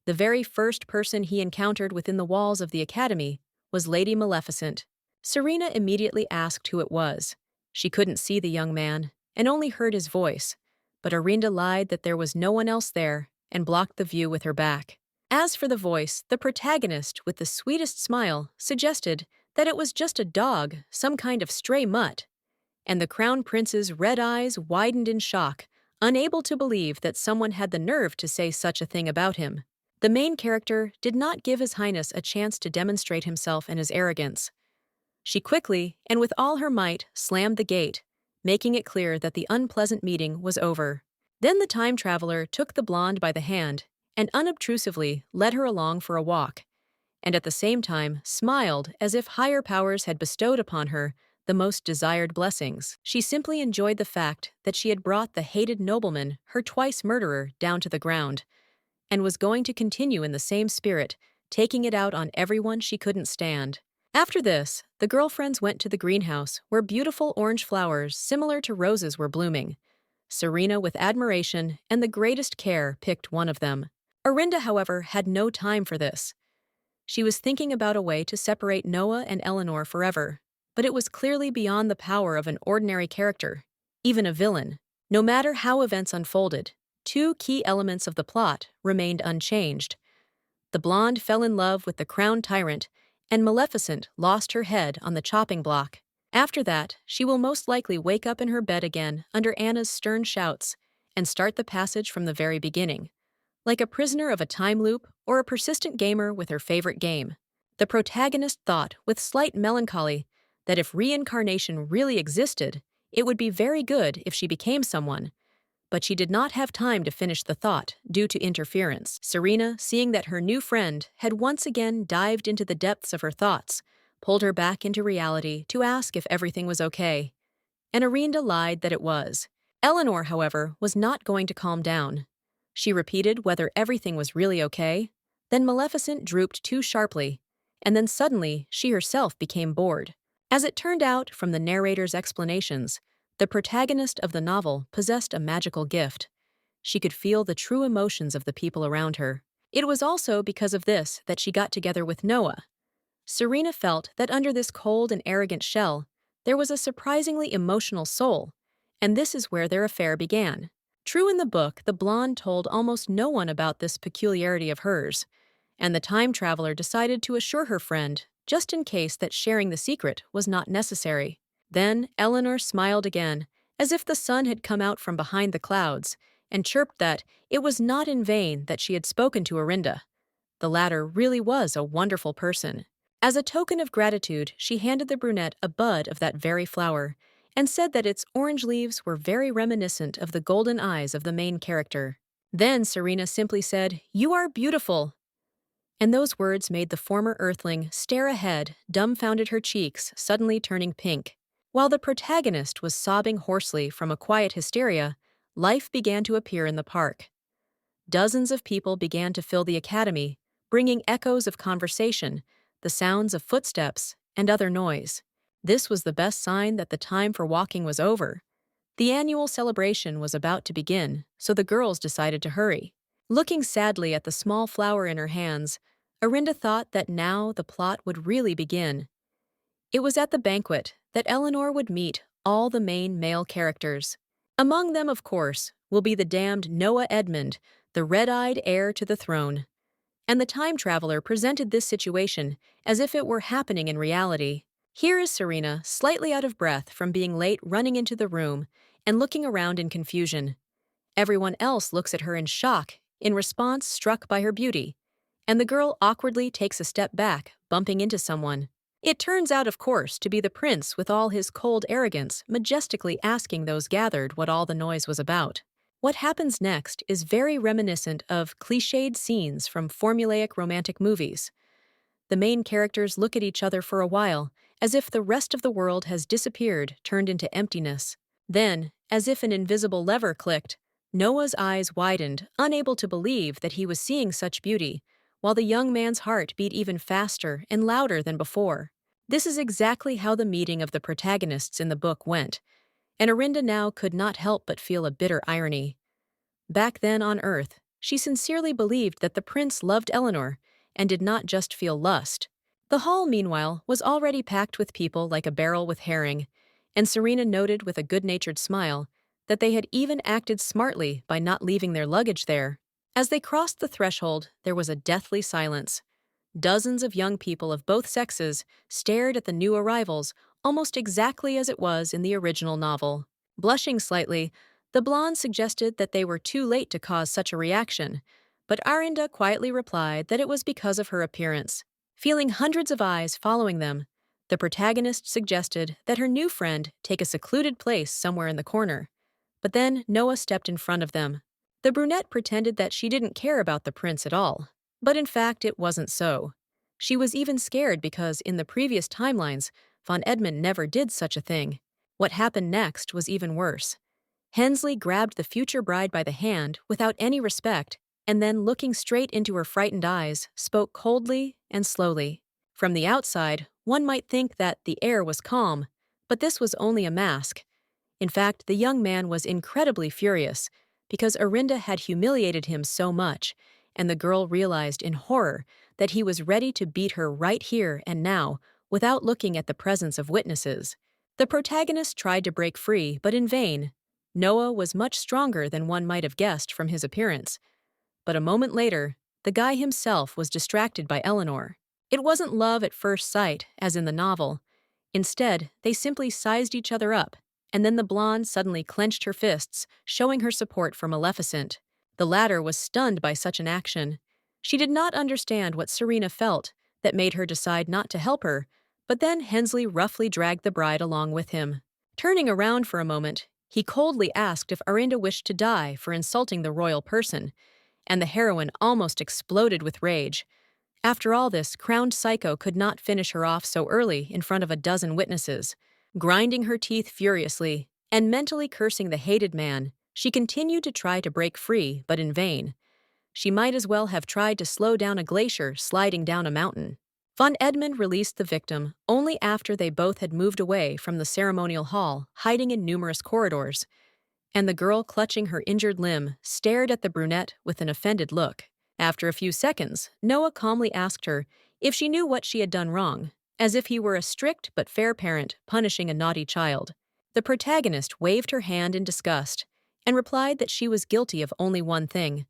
The very first person he encountered within the walls of the academy was Lady Maleficent. Serena immediately asked who it was. She couldn't see the young man, and only heard his voice, but Arinda lied that there was no one else there and blocked the view with her back. As for the voice, the protagonist, with the sweetest smile, suggested that it was just a dog, some kind of stray mutt. And the crown prince's red eyes widened in shock, unable to believe that someone had the nerve to say such a thing about him. The main character did not give His Highness a chance to demonstrate himself and his arrogance. She quickly, and with all her might, slammed the gate, making it clear that the unpleasant meeting was over. Then the time traveler took the blonde by the hand and unobtrusively led her along for a walk, and at the same time smiled as if higher powers had bestowed upon her the most desired blessings. She simply enjoyed the fact that she had brought the hated nobleman, her twice murderer, down to the ground, and was going to continue in the same spirit, taking it out on everyone she couldn't stand. After this, the girlfriends went to the greenhouse where beautiful orange flowers similar to roses were blooming. Serena, with admiration and the greatest care, picked one of them. Arinda, however, had no time for this. She was thinking about a way to separate Noah and Eleanor forever, but it was clearly beyond the power of an ordinary character, even a villain. No matter how events unfolded, two key elements of the plot remained unchanged. The blonde fell in love with the crown tyrant, and Maleficent lost her head on the chopping block. After that, she will most likely wake up in her bed again under Anna's stern shouts and start the passage from the very beginning, like a prisoner of a time loop or a persistent gamer with her favorite game. The protagonist thought, with slight melancholy, that if reincarnation really existed, it would be very good if she became someone. But she did not have time to finish the thought due to interference. Serena, seeing that her new friend had once again dived into the depths of her thoughts, pulled her back into reality to ask if everything was okay. And Arinda lied that it was. Eleanor, however, was not going to calm down. She repeated whether everything was really okay. Then Maleficent drooped too sharply, and then suddenly she herself became bored. As it turned out from the narrator's explanations, the protagonist of the novel possessed a magical gift. She could feel the true emotions of the people around her. It was also because of this that she got together with Noah. Serena felt that under this cold and arrogant shell, there was a surprisingly emotional soul, and this is where their affair began. True, in the book, the blonde told almost no one about this peculiarity of hers, and the time traveler decided to assure her friend, just in case, that sharing the secret was not necessary. Then Eleanor smiled again, as if the sun had come out from behind the clouds, and chirped that it was not in vain that she had spoken to Orinda. The latter really was a wonderful person. As a token of gratitude, she handed the brunette a bud of that very flower, and said that its orange leaves were very reminiscent of the golden eyes of the main character. Then Serena simply said, "You are beautiful," and those words made the former Earthling stare ahead, dumbfounded, her cheeks suddenly turning pink. While the protagonist was sobbing hoarsely from a quiet hysteria, life began to appear in the park. Dozens of people began to fill the academy, bringing echoes of conversation, the sounds of footsteps, and other noise. This was the best sign that the time for walking was over. The annual celebration was about to begin, so the girls decided to hurry. Looking sadly at the small flower in her hands, Orinda thought that now the plot would really begin. It was at the banquet that Eleanor would meet all the main male characters. Among them, of course, will be the damned Noah Edmund, the red-eyed heir to the throne. And the time traveler presented this situation as if it were happening in reality. Here is Serena, slightly out of breath from being late, running into the room and looking around in confusion. Everyone else looks at her in shock, in response struck by her beauty, and the girl awkwardly takes a step back, bumping into someone. It turns out, of course, to be the prince with all his cold arrogance, majestically asking those gathered what all the noise was about. What happens next is very reminiscent of cliched scenes from formulaic romantic movies. The main characters look at each other for a while, as if the rest of the world has disappeared, turned into emptiness. Then, as if an invisible lever clicked, Noah's eyes widened, unable to believe that he was seeing such beauty, while the young man's heart beat even faster and louder than before. This is exactly how the meeting of the protagonists in the book went, and Orinda now could not help but feel a bitter irony. Back then on Earth, she sincerely believed that the prince loved Eleanor and did not just feel lust. The hall, meanwhile, was already packed with people like a barrel with herring, and Serena noted with a good-natured smile that they had even acted smartly by not leaving their luggage there. As they crossed the threshold, there was a deathly silence. Dozens of young people of both sexes stared at the new arrivals almost exactly as it was in the original novel. Blushing slightly, the blonde suggested that they were too late to cause such a reaction, but Arinda quietly replied that it was because of her appearance. Feeling hundreds of eyes following them, the protagonist suggested that her new friend take a secluded place somewhere in the corner. But then Noah stepped in front of them. The brunette pretended that she didn't care about the prince at all, but in fact it wasn't so. She was even scared because in the previous timelines, von Edmund never did such a thing. What happened next was even worse. Hensley grabbed the future bride by the hand without any respect, and then, looking straight into her frightened eyes, spoke coldly and slowly. From the outside, one might think that the air was calm, but this was only a mask. In fact, the young man was incredibly furious, because Orinda had humiliated him so much, and the girl realized in horror that he was ready to beat her right here and now, without looking at the presence of witnesses. The protagonist tried to break free, but in vain. Noah was much stronger than one might have guessed from his appearance. But a moment later, the guy himself was distracted by Eleanor. It wasn't love at first sight, as in the novel. Instead, they simply sized each other up, and then the blonde suddenly clenched her fists, showing her support for Maleficent. The latter was stunned by such an action. She did not understand what Serena felt that made her decide not to help her, but then Hensley roughly dragged the bride along with him. Turning around for a moment, he coldly asked if Arinda wished to die for insulting the royal person, and the heroine almost exploded with rage. After all this, crowned psycho could not finish her off so early in front of a dozen witnesses. Grinding her teeth furiously and mentally cursing the hated man, She continued to try to break free, but in vain. She might as well have tried to slow down a glacier sliding down a mountain. Von Edmund released the victim only after they both had moved away from the ceremonial hall, hiding in numerous corridors, and the girl clutching her injured limb stared at the brunette with an offended look. After a few seconds, Noah calmly asked her if she knew what she had done wrong, as if he were a strict but fair parent punishing a naughty child. The protagonist waved her hand in disgust and replied that she was guilty of only one thing,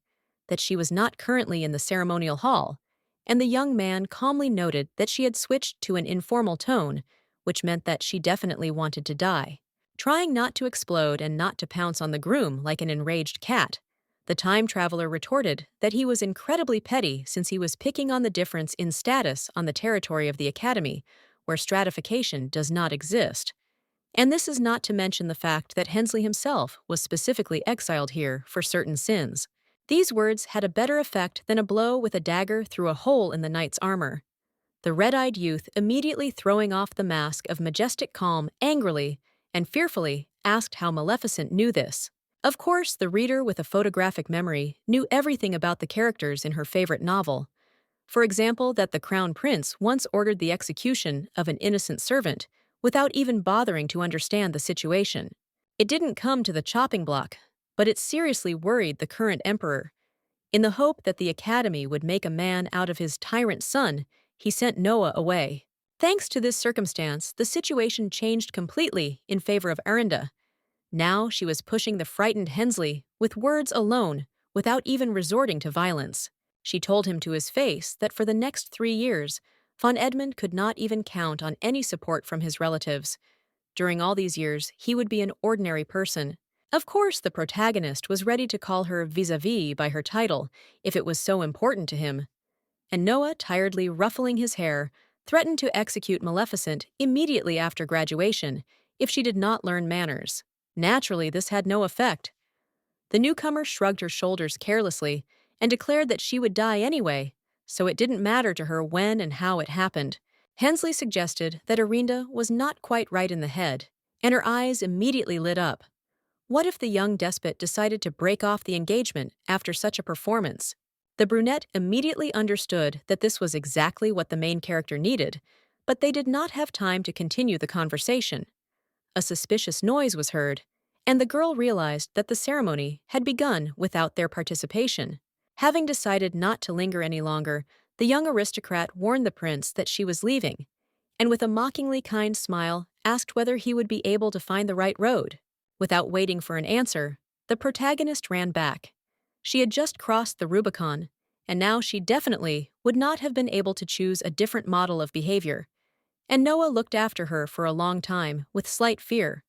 that she was not currently in the ceremonial hall, and the young man calmly noted that she had switched to an informal tone, which meant that she definitely wanted to die. Trying not to explode and not to pounce on the groom like an enraged cat, the time traveler retorted that he was incredibly petty since he was picking on the difference in status on the territory of the Academy, where stratification does not exist. And this is not to mention the fact that Hensley himself was specifically exiled here for certain sins. These words had a better effect than a blow with a dagger through a hole in the knight's armor. The red-eyed youth immediately throwing off the mask of majestic calm angrily and fearfully asked how Maleficent knew this. Of course, the reader with a photographic memory knew everything about the characters in her favorite novel. For example, that the Crown Prince once ordered the execution of an innocent servant without even bothering to understand the situation. It didn't come to the chopping block, but it seriously worried the current emperor. In the hope that the Academy would make a man out of his tyrant son, he sent Noah away. Thanks to this circumstance, the situation changed completely in favor of Arinda. Now she was pushing the frightened Hensley with words alone, without even resorting to violence. She told him to his face that for the next 3 years, von Edmund could not even count on any support from his relatives. During all these years, he would be an ordinary person. Of course, the protagonist was ready to call her vis-a-vis by her title, if it was so important to him. And Noah, tiredly ruffling his hair, threatened to execute Maleficent immediately after graduation if she did not learn manners. Naturally, this had no effect. The newcomer shrugged her shoulders carelessly and declared that she would die anyway, so it didn't matter to her when and how it happened. Hensley suggested that Arinda was not quite right in the head, and her eyes immediately lit up. What if the young despot decided to break off the engagement after such a performance? The brunette immediately understood that this was exactly what the main character needed, but they did not have time to continue the conversation. A suspicious noise was heard, and the girl realized that the ceremony had begun without their participation. Having decided not to linger any longer, the young aristocrat warned the prince that she was leaving, and with a mockingly kind smile asked whether he would be able to find the right road. Without waiting for an answer, the protagonist ran back. She had just crossed the Rubicon, and now she definitely would not have been able to choose a different model of behavior. And Noah looked after her for a long time with slight fear.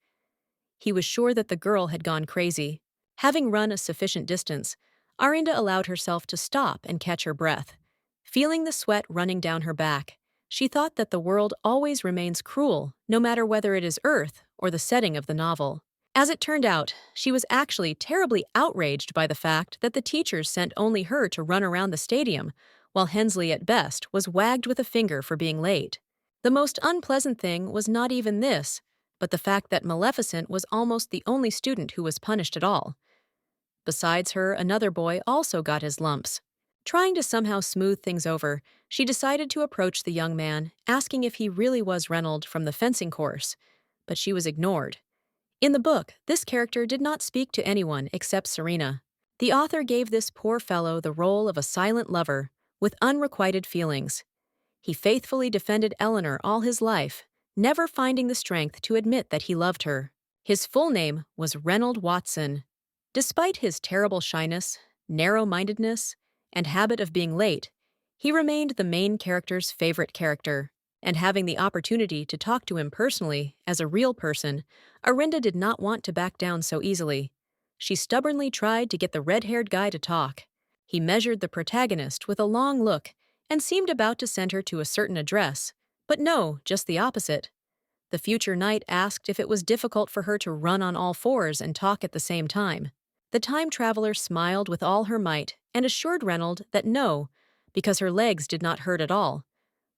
He was sure that the girl had gone crazy. Having run a sufficient distance, Arinda allowed herself to stop and catch her breath. Feeling the sweat running down her back, she thought that the world always remains cruel, no matter whether it is Earth or the setting of the novel. As it turned out, she was actually terribly outraged by the fact that the teachers sent only her to run around the stadium, while Hensley at best was wagged with a finger for being late. The most unpleasant thing was not even this, but the fact that Maleficent was almost the only student who was punished at all. Besides her, another boy also got his lumps. Trying to somehow smooth things over, she decided to approach the young man, asking if he really was Reynold from the fencing course, but she was ignored. In the book, this character did not speak to anyone except Serena. The author gave this poor fellow the role of a silent lover, with unrequited feelings. He faithfully defended Eleanor all his life, never finding the strength to admit that he loved her. His full name was Reynold Watson. Despite his terrible shyness, narrow-mindedness, and habit of being late, he remained the main character's favorite character. And having the opportunity to talk to him personally, as a real person, Arinda did not want to back down so easily. She stubbornly tried to get the red-haired guy to talk. He measured the protagonist with a long look and seemed about to send her to a certain address, but no, just the opposite. The future knight asked if it was difficult for her to run on all fours and talk at the same time. The time traveler smiled with all her might and assured Reynold that no, because her legs did not hurt at all.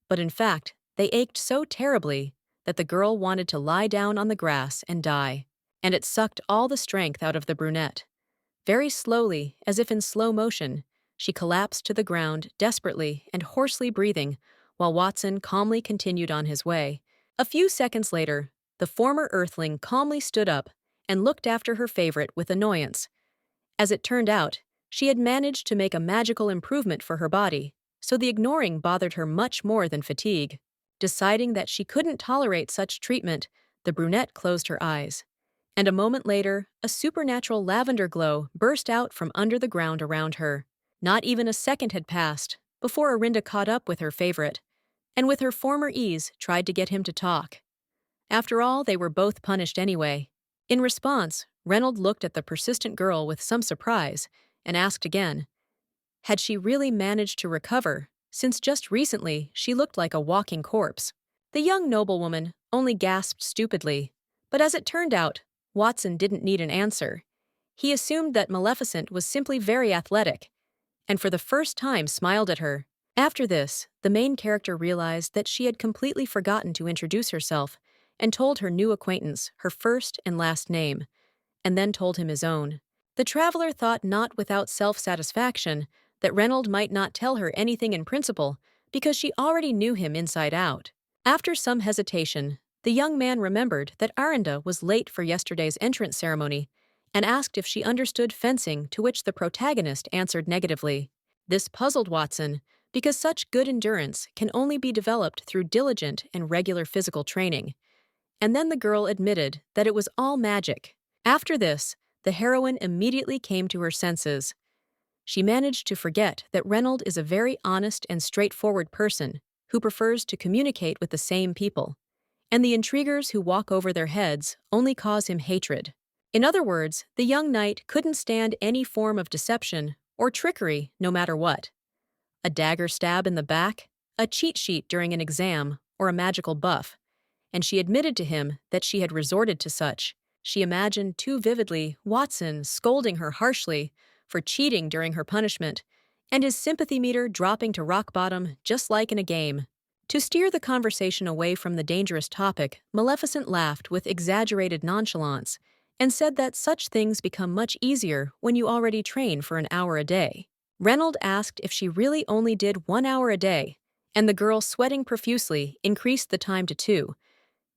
But in fact, they ached so terribly that the girl wanted to lie down on the grass and die, and it sucked all the strength out of the brunette. Very slowly, as if in slow motion, she collapsed to the ground desperately and hoarsely breathing, while Watson calmly continued on his way. A few seconds later, the former Earthling calmly stood up and looked after her favorite with annoyance. As it turned out, she had managed to make a magical improvement for her body, so the ignoring bothered her much more than fatigue. Deciding that she couldn't tolerate such treatment, the brunette closed her eyes. And a moment later, a supernatural lavender glow burst out from under the ground around her. Not even a second had passed before Arinda caught up with her favorite, and with her former ease tried to get him to talk. After all, they were both punished anyway. In response, Reynolds looked at the persistent girl with some surprise and asked again, had she really managed to recover, since just recently she looked like a walking corpse? The young noblewoman only gasped stupidly, but as it turned out, Watson didn't need an answer. He assumed that Maleficent was simply very athletic, and for the first time smiled at her. After this, the main character realized that she had completely forgotten to introduce herself and told her new acquaintance her first and last name, and then told him his own. The traveler thought not without self-satisfaction that Reynolds might not tell her anything in principle because she already knew him inside out. After some hesitation, the young man remembered that Arinda was late for yesterday's entrance ceremony and asked if she understood fencing, to which the protagonist answered negatively. This puzzled Watson because such good endurance can only be developed through diligent and regular physical training. And then the girl admitted that it was all magic. After this, the heroine immediately came to her senses. She managed to forget that Reynolds is a very honest and straightforward person who prefers to communicate with the same people, and the intriguers who walk over their heads only cause him hatred. In other words, the young knight couldn't stand any form of deception or trickery no matter what. A dagger stab in the back, a cheat sheet during an exam, or a magical buff, and she admitted to him that she had resorted to such. She imagined too vividly Watson scolding her harshly for cheating during her punishment, and his sympathy meter dropping to rock bottom just like in a game. To steer the conversation away from the dangerous topic, Maleficent laughed with exaggerated nonchalance and said that such things become much easier when you already train for an hour a day. Reynolds asked if she really only did 1 hour a day, and the girl, sweating profusely, increased the time to 2,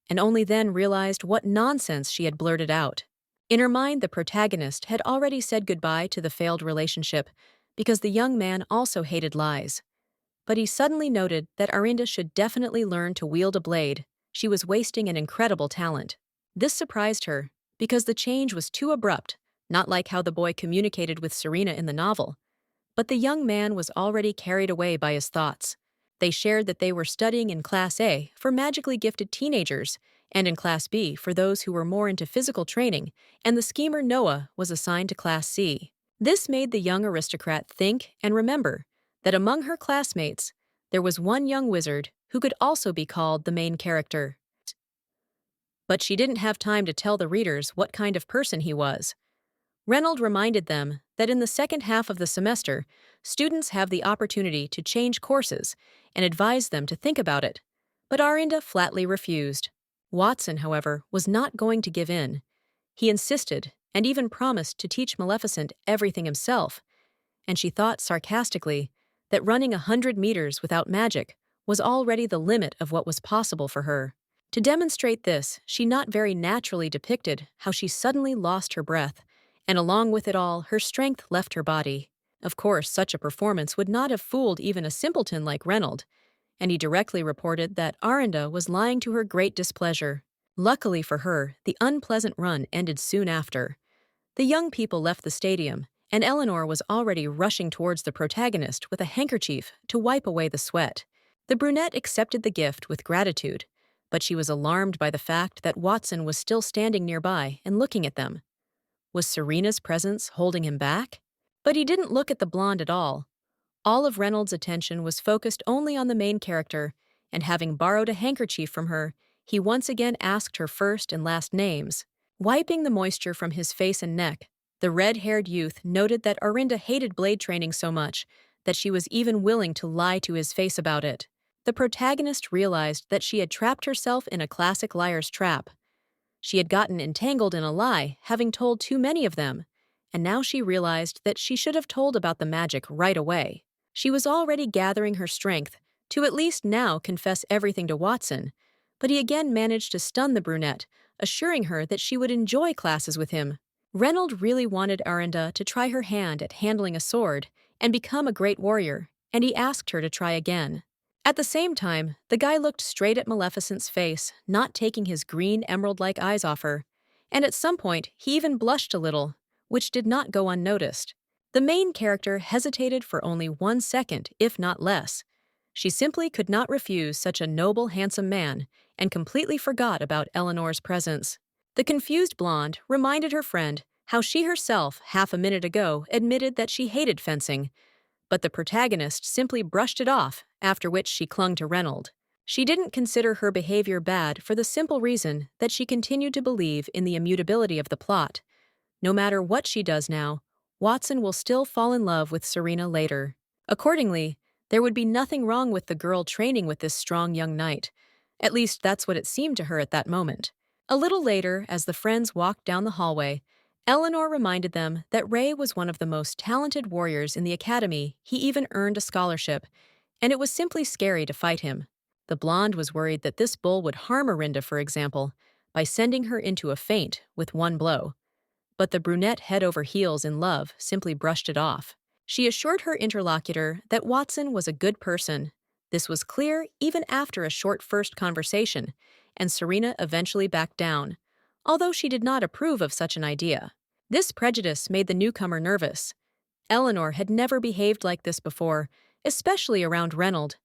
and only then realized what nonsense she had blurted out. In her mind, the protagonist had already said goodbye to the failed relationship because the young man also hated lies. But he suddenly noted that Arinda should definitely learn to wield a blade. She was wasting an incredible talent. This surprised her because the change was too abrupt, not like how the boy communicated with Serena in the novel. But the young man was already carried away by his thoughts. They shared that they were studying in Class A for magically gifted teenagers and in Class B for those who were more into physical training, and the schemer Noah was assigned to Class C. This made the young aristocrat think and remember that among her classmates, there was one young wizard who could also be called the main character. But she didn't have time to tell the readers what kind of person he was. Reynolds reminded them that in the second half of the semester, students have the opportunity to change courses and advised them to think about it, but Arinda flatly refused. Watson, however, was not going to give in. He insisted and even promised to teach Maleficent everything himself, and she thought sarcastically that running 100 meters without magic was already the limit of what was possible for her. To demonstrate this, she not very naturally depicted how she suddenly lost her breath, and along with it all, her strength left her body. Of course, such a performance would not have fooled even a simpleton like Reynolds, and he directly reported that Arinda was lying to her great displeasure. Luckily for her, the unpleasant run ended soon after. The young people left the stadium, and Eleanor was already rushing towards the protagonist with a handkerchief to wipe away the sweat. The brunette accepted the gift with gratitude, but she was alarmed by the fact that Watson was still standing nearby and looking at them. Was Serena's presence holding him back? But he didn't look at the blonde at all. All of Reynolds' attention was focused only on the main character, and having borrowed a handkerchief from her, he once again asked her first and last names. Wiping the moisture from his face and neck, the red-haired youth noted that Arinda hated blade training so much that she was even willing to lie to his face about it. The protagonist realized that she had trapped herself in a classic liar's trap. She had gotten entangled in a lie, having told too many of them, and now she realized that she should have told about the magic right away. She was already gathering her strength to at least now confess everything to Watson, but he again managed to stun the brunette, assuring her that she would enjoy classes with him. Reynold really wanted Arinda to try her hand at handling a sword and become a great warrior, and he asked her to try again. At the same time, the guy looked straight at Maleficent's face, not taking his green emerald-like eyes off her, and at some point he even blushed a little, which did not go unnoticed. The main character hesitated for only 1 second, if not less. She simply could not refuse such a noble, handsome man, and completely forgot about Eleanor's presence. The confused blonde reminded her friend how she herself, half a minute ago, admitted that she hated fencing, but the protagonist simply brushed it off, after which she clung to Reynold. She didn't consider her behavior bad for the simple reason that she continued to believe in the immutability of the plot. No matter what she does now, Watson will still fall in love with Serena later. Accordingly, there would be nothing wrong with the girl training with this strong young knight. At least that's what it seemed to her at that moment. A little later, as the friends walked down the hallway, Eleanor reminded them that Ray was one of the most talented warriors in the academy. He even earned a scholarship, and it was simply scary to fight him. The blonde was worried that this bull would harm Arinda, for example, by sending her into a faint with one blow. But the brunette, head over heels in love, simply brushed it off. She assured her interlocutor that Watson was a good person. This was clear even after a short first conversation, and Serena eventually backed down, although she did not approve of such an idea. This prejudice made the newcomer nervous. Eleanor had never behaved like this before, especially around Reynold.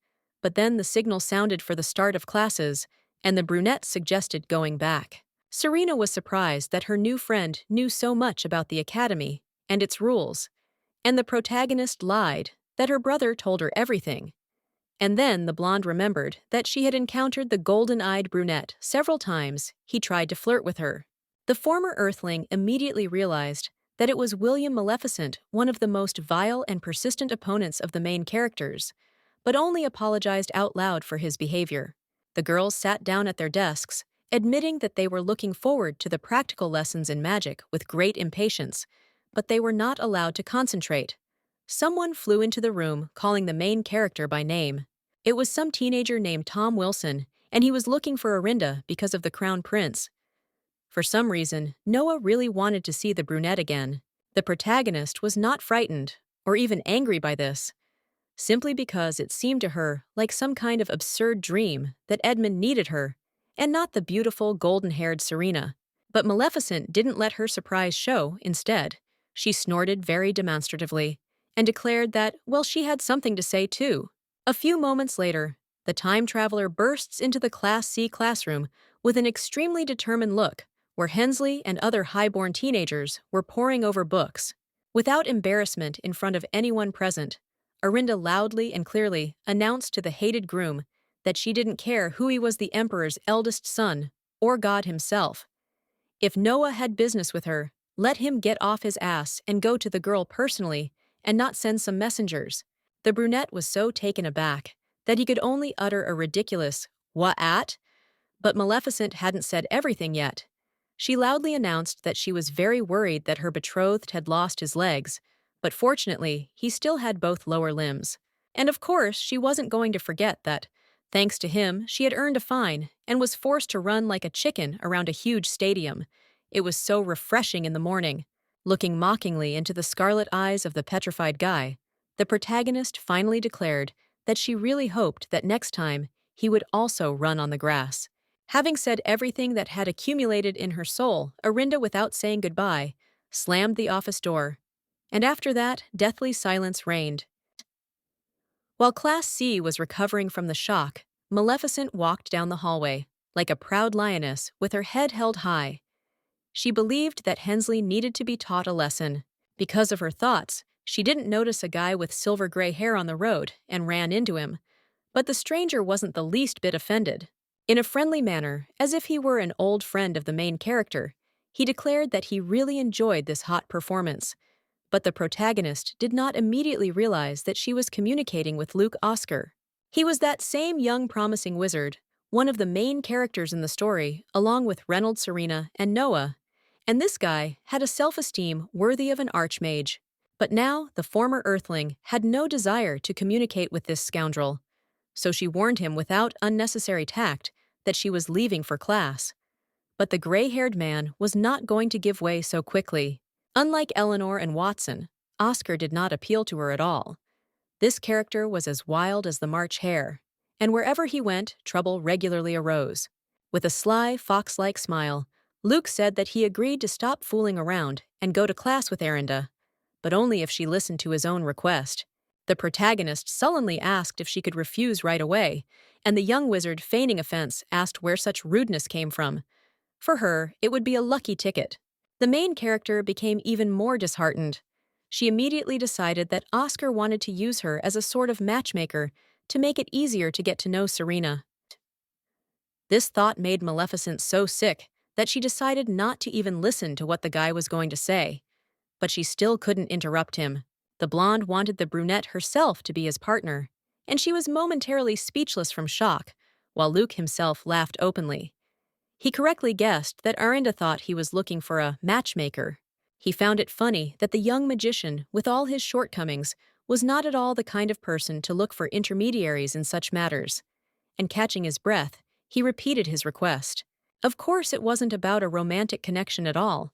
But then the signal sounded for the start of classes, and the brunette suggested going back. Serena was surprised that her new friend knew so much about the academy and its rules, and the protagonist lied that her brother told her everything. And then the blonde remembered that she had encountered the golden-eyed brunette several times. He tried to flirt with her. The former Earthling immediately realized that it was William Maleficent, one of the most vile and persistent opponents of the main characters, but only apologized out loud for his behavior. The girls sat down at their desks, admitting that they were looking forward to the practical lessons in magic with great impatience, but they were not allowed to concentrate. Someone flew into the room, calling the main character by name. It was some teenager named Tom Wilson, and he was looking for Arinda because of the Crown Prince. For some reason, Noah really wanted to see the brunette again. The protagonist was not frightened, or even angry by this, simply because it seemed to her like some kind of absurd dream that Edmund needed her, and not the beautiful golden-haired Serena. But Maleficent didn't let her surprise show. Instead, she snorted very demonstratively and declared that, well, she had something to say too. A few moments later, the time traveler bursts into the Class C classroom with an extremely determined look, where Hensley and other high-born teenagers were poring over books. Without embarrassment in front of anyone present, Arinda loudly and clearly announced to the hated groom that she didn't care who he was, the Emperor's eldest son, or God himself. If Noah had business with her, let him get off his ass and go to the girl personally and not send some messengers. The brunette was so taken aback that he could only utter a ridiculous, "What at?" But Maleficent hadn't said everything yet. She loudly announced that she was very worried that her betrothed had lost his legs, but fortunately, he still had both lower limbs. And of course, she wasn't going to forget that, thanks to him, she had earned a fine and was forced to run like a chicken around a huge stadium. It was so refreshing in the morning. Looking mockingly into the scarlet eyes of the petrified guy, the protagonist finally declared that she really hoped that next time he would also run on the grass. Having said everything that had accumulated in her soul, Arinda, without saying goodbye, slammed the office door. And after that, deathly silence reigned. While Class C was recovering from the shock, Maleficent walked down the hallway, like a proud lioness with her head held high. She believed that Hensley needed to be taught a lesson. Because of her thoughts, she didn't notice a guy with silver gray hair on the road and ran into him. But the stranger wasn't the least bit offended. In a friendly manner, as if he were an old friend of the main character, he declared that he really enjoyed this hot performance. But the protagonist did not immediately realize that she was communicating with Luke Oscar. He was that same young promising wizard, one of the main characters in the story, along with Reynold, Serena, and Noah, And this guy had a self-esteem worthy of an archmage. But now the former Earthling had no desire to communicate with this scoundrel, so she warned him without unnecessary tact that she was leaving for class. But the gray-haired man was not going to give way so quickly. Unlike Eleanor and Watson, Oscar did not appeal to her at all. This character was as wild as the March hare, and wherever he went, trouble regularly arose. With a sly, fox-like smile, Luke said that he agreed to stop fooling around and go to class with Erinda, but only if she listened to his own request. The protagonist sullenly asked if she could refuse right away, and the young wizard, feigning offense, asked where such rudeness came from. For her, it would be a lucky ticket. The main character became even more disheartened. She immediately decided that Oscar wanted to use her as a sort of matchmaker to make it easier to get to know Serena. This thought made Maleficent so sick that she decided not to even listen to what the guy was going to say. But she still couldn't interrupt him. The blonde wanted the brunette herself to be his partner, and she was momentarily speechless from shock, while Luke himself laughed openly. He correctly guessed that Arinda thought he was looking for a matchmaker. He found it funny that the young magician, with all his shortcomings, was not at all the kind of person to look for intermediaries in such matters. And catching his breath, he repeated his request. Of course, it wasn't about a romantic connection at all.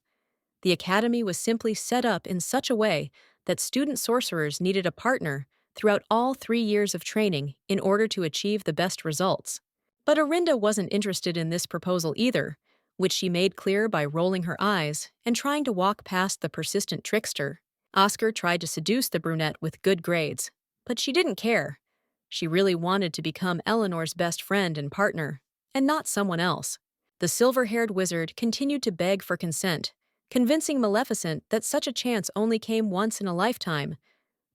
The academy was simply set up in such a way that student sorcerers needed a partner throughout all 3 years of training in order to achieve the best results. But Arinda wasn't interested in this proposal either, which she made clear by rolling her eyes and trying to walk past the persistent trickster. Oscar tried to seduce the brunette with good grades, but she didn't care. She really wanted to become Eleanor's best friend and partner, and not someone else. The silver-haired wizard continued to beg for consent, convincing Maleficent that such a chance only came once in a lifetime,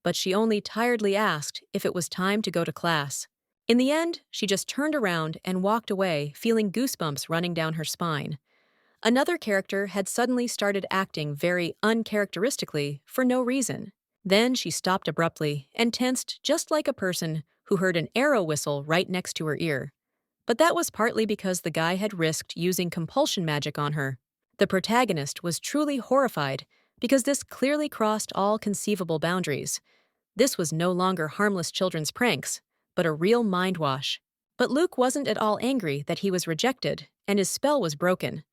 but she only tiredly asked if it was time to go to class. In the end, she just turned around and walked away, feeling goosebumps running down her spine. Another character had suddenly started acting very uncharacteristically for no reason. Then she stopped abruptly and tensed just like a person who heard an arrow whistle right next to her ear. But that was partly because the guy had risked using compulsion magic on her. The protagonist was truly horrified because this clearly crossed all conceivable boundaries. This was no longer harmless children's pranks, but a real mind wash. But Luke wasn't at all angry that he was rejected and his spell was broken.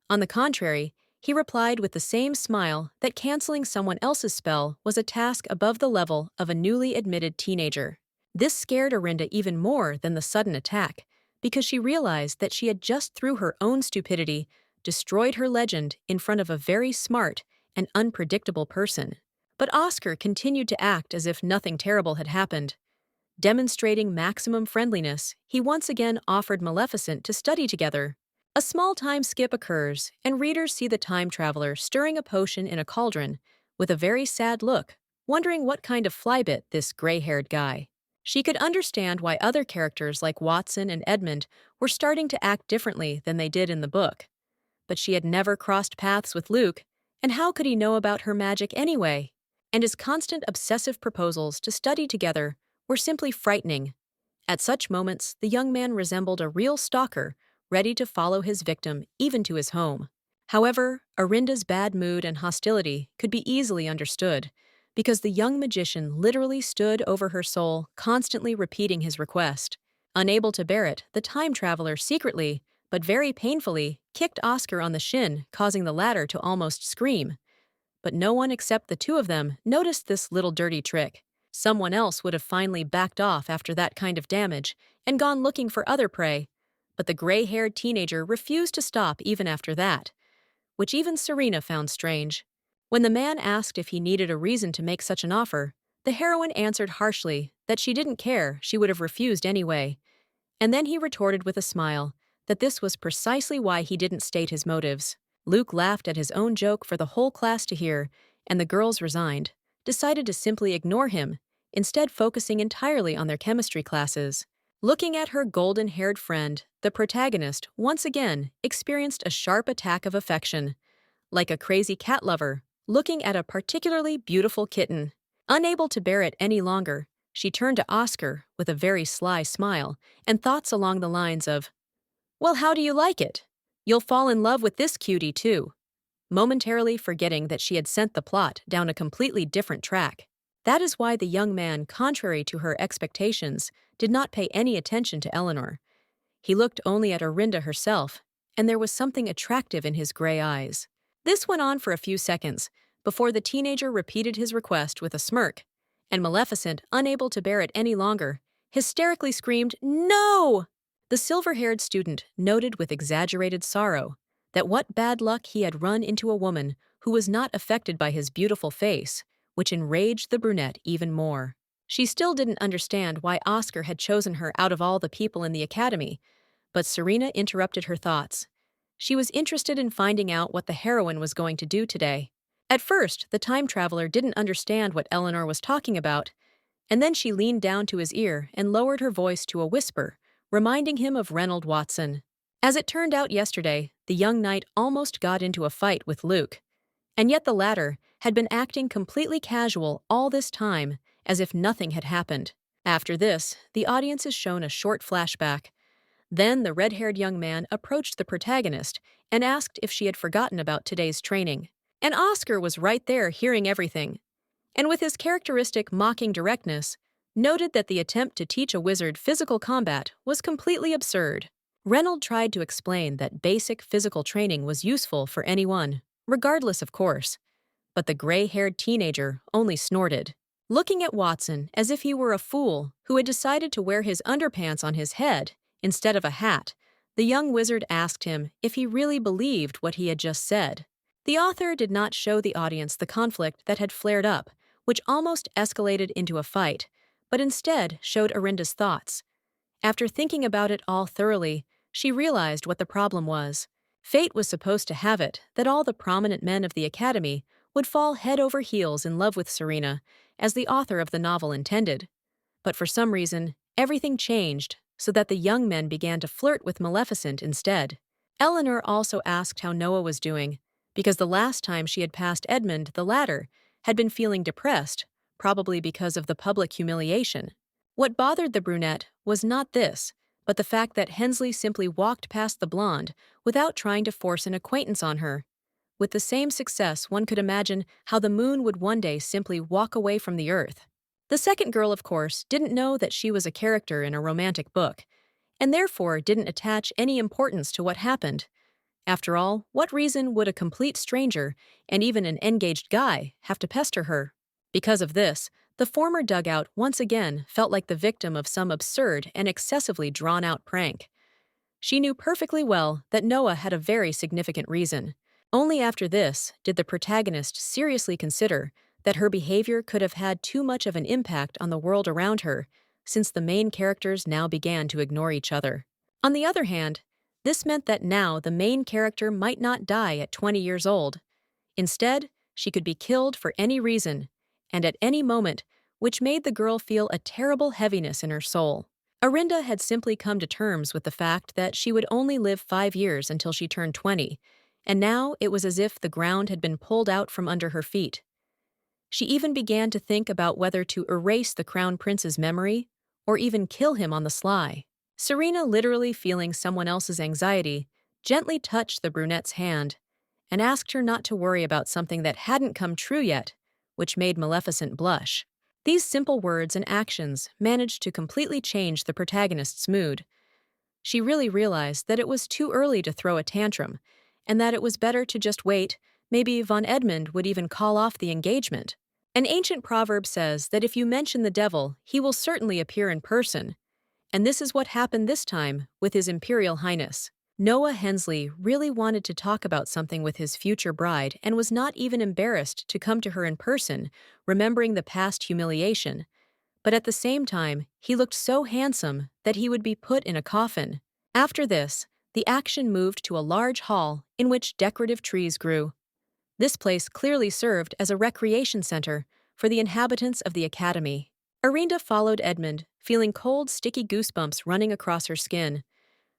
On the contrary, he replied with the same smile that canceling someone else's spell was a task above the level of a newly admitted teenager. This scared Arinda even more than the sudden attack, because she realized that she had just through her own stupidity destroyed her legend in front of a very smart and unpredictable person. But Oscar continued to act as if nothing terrible had happened. Demonstrating maximum friendliness, he once again offered Maleficent to study together. A small time skip occurs, and readers see the time traveler stirring a potion in a cauldron with a very sad look, wondering what kind of flybit this gray-haired guy. She could understand why other characters like Watson and Edmund were starting to act differently than they did in the book. But she had never crossed paths with Luke, and how could he know about her magic anyway? And his constant obsessive proposals to study together were simply frightening. At such moments, the young man resembled a real stalker, ready to follow his victim even to his home. However, Arinda's bad mood and hostility could be easily understood, because the young magician literally stood over her soul, constantly repeating his request. Unable to bear it, the time traveler secretly, but very painfully, kicked Oscar on the shin, causing the latter to almost scream. But no one except the two of them noticed this little dirty trick. Someone else would have finally backed off after that kind of damage and gone looking for other prey. But the gray-haired teenager refused to stop even after that, which even Serena found strange. When the man asked if he needed a reason to make such an offer, the heroine answered harshly that she didn't care, she would have refused anyway. And then he retorted with a smile that this was precisely why he didn't state his motives. Luke laughed at his own joke for the whole class to hear, and the girls resigned, decided to simply ignore him, instead focusing entirely on their chemistry classes. Looking at her golden-haired friend, the protagonist once again experienced a sharp attack of affection. Like a crazy cat lover, looking at a particularly beautiful kitten. Unable to bear it any longer, she turned to Oscar with a very sly smile and thoughts along the lines of, "Well, how do you like it? You'll fall in love with this cutie too." momentarily forgetting that she had sent the plot down a completely different track. That is why the young man, contrary to her expectations, did not pay any attention to Eleanor. He looked only at Orinda herself, and there was something attractive in his gray eyes. This went on for a few seconds, before the teenager repeated his request with a smirk, and Maleficent, unable to bear it any longer, hysterically screamed, "No!" The silver-haired student noted with exaggerated sorrow that what bad luck he had run into a woman who was not affected by his beautiful face, which enraged the brunette even more. She still didn't understand why Oscar had chosen her out of all the people in the academy, but Serena interrupted her thoughts. She was interested in finding out what the heroine was going to do today. At first, the time traveler didn't understand what Eleanor was talking about, and then she leaned down to his ear and lowered her voice to a whisper, reminding him of Reynold Watson. As it turned out yesterday, the young knight almost got into a fight with Luke, and yet the latter had been acting completely casual all this time, as if nothing had happened. After this, the audience is shown a short flashback. Then the red-haired young man approached the protagonist and asked if she had forgotten about today's training. And Oscar was right there hearing everything, and with his characteristic mocking directness, noted that the attempt to teach a wizard physical combat was completely absurd. Reynold tried to explain that basic physical training was useful for anyone, regardless of course, but the gray-haired teenager only snorted. Looking at Watson as if he were a fool who had decided to wear his underpants on his head instead of a hat, the young wizard asked him if he really believed what he had just said. The author did not show the audience the conflict that had flared up, which almost escalated into a fight, but instead showed Orinda's thoughts. After thinking about it all thoroughly, she realized what the problem was. Fate was supposed to have it that all the prominent men of the academy would fall head over heels in love with Serena, as the author of the novel intended. But for some reason, everything changed so that the young men began to flirt with Maleficent instead. Eleanor also asked how Noah was doing, because the last time she had passed Edmund, the latter had been feeling depressed, probably because of the public humiliation. What bothered the brunette was not this, but the fact that Hensley simply walked past the blonde without trying to force an acquaintance on her. With the same success, one could imagine how the moon would one day simply walk away from the earth. The second girl, of course, didn't know that she was a character in a romantic book, and therefore didn't attach any importance to what happened. After all, what reason would a complete stranger, and even an engaged guy, have to pester her? Because of this, the former dugout once again felt like the victim of some absurd and excessively drawn-out prank. She knew perfectly well that Noah had a very significant reason. Only after this did the protagonist seriously consider that her behavior could have had too much of an impact on the world around her, since the main characters now began to ignore each other. On the other hand, this meant that now the main character might not die at 20 years old. Instead, she could be killed for any reason, and at any moment, which made the girl feel a terrible heaviness in her soul. Orinda had simply come to terms with the fact that she would only live 5 years until she turned 20, and now it was as if the ground had been pulled out from under her feet. She even began to think about whether to erase the crown prince's memory or even kill him on the sly. Serena, literally feeling someone else's anxiety, gently touched the brunette's hand and asked her not to worry about something that hadn't come true yet, which made Maleficent blush. These simple words and actions managed to completely change the protagonist's mood. She really realized that it was too early to throw a tantrum, and that it was better to just wait. Maybe Von Edmund would even call off the engagement. An ancient proverb says that if you mention the devil, he will certainly appear in person. And this is what happened this time with His Imperial Highness. Noah Hensley really wanted to talk about something with his future bride and was not even embarrassed to come to her in person, remembering the past humiliation. But at the same time, he looked so handsome that he would be put in a coffin. After this, the action moved to a large hall in which decorative trees grew. This place clearly served as a recreation center for the inhabitants of the academy. Orinda followed Edmund, feeling cold, sticky goosebumps running across her skin.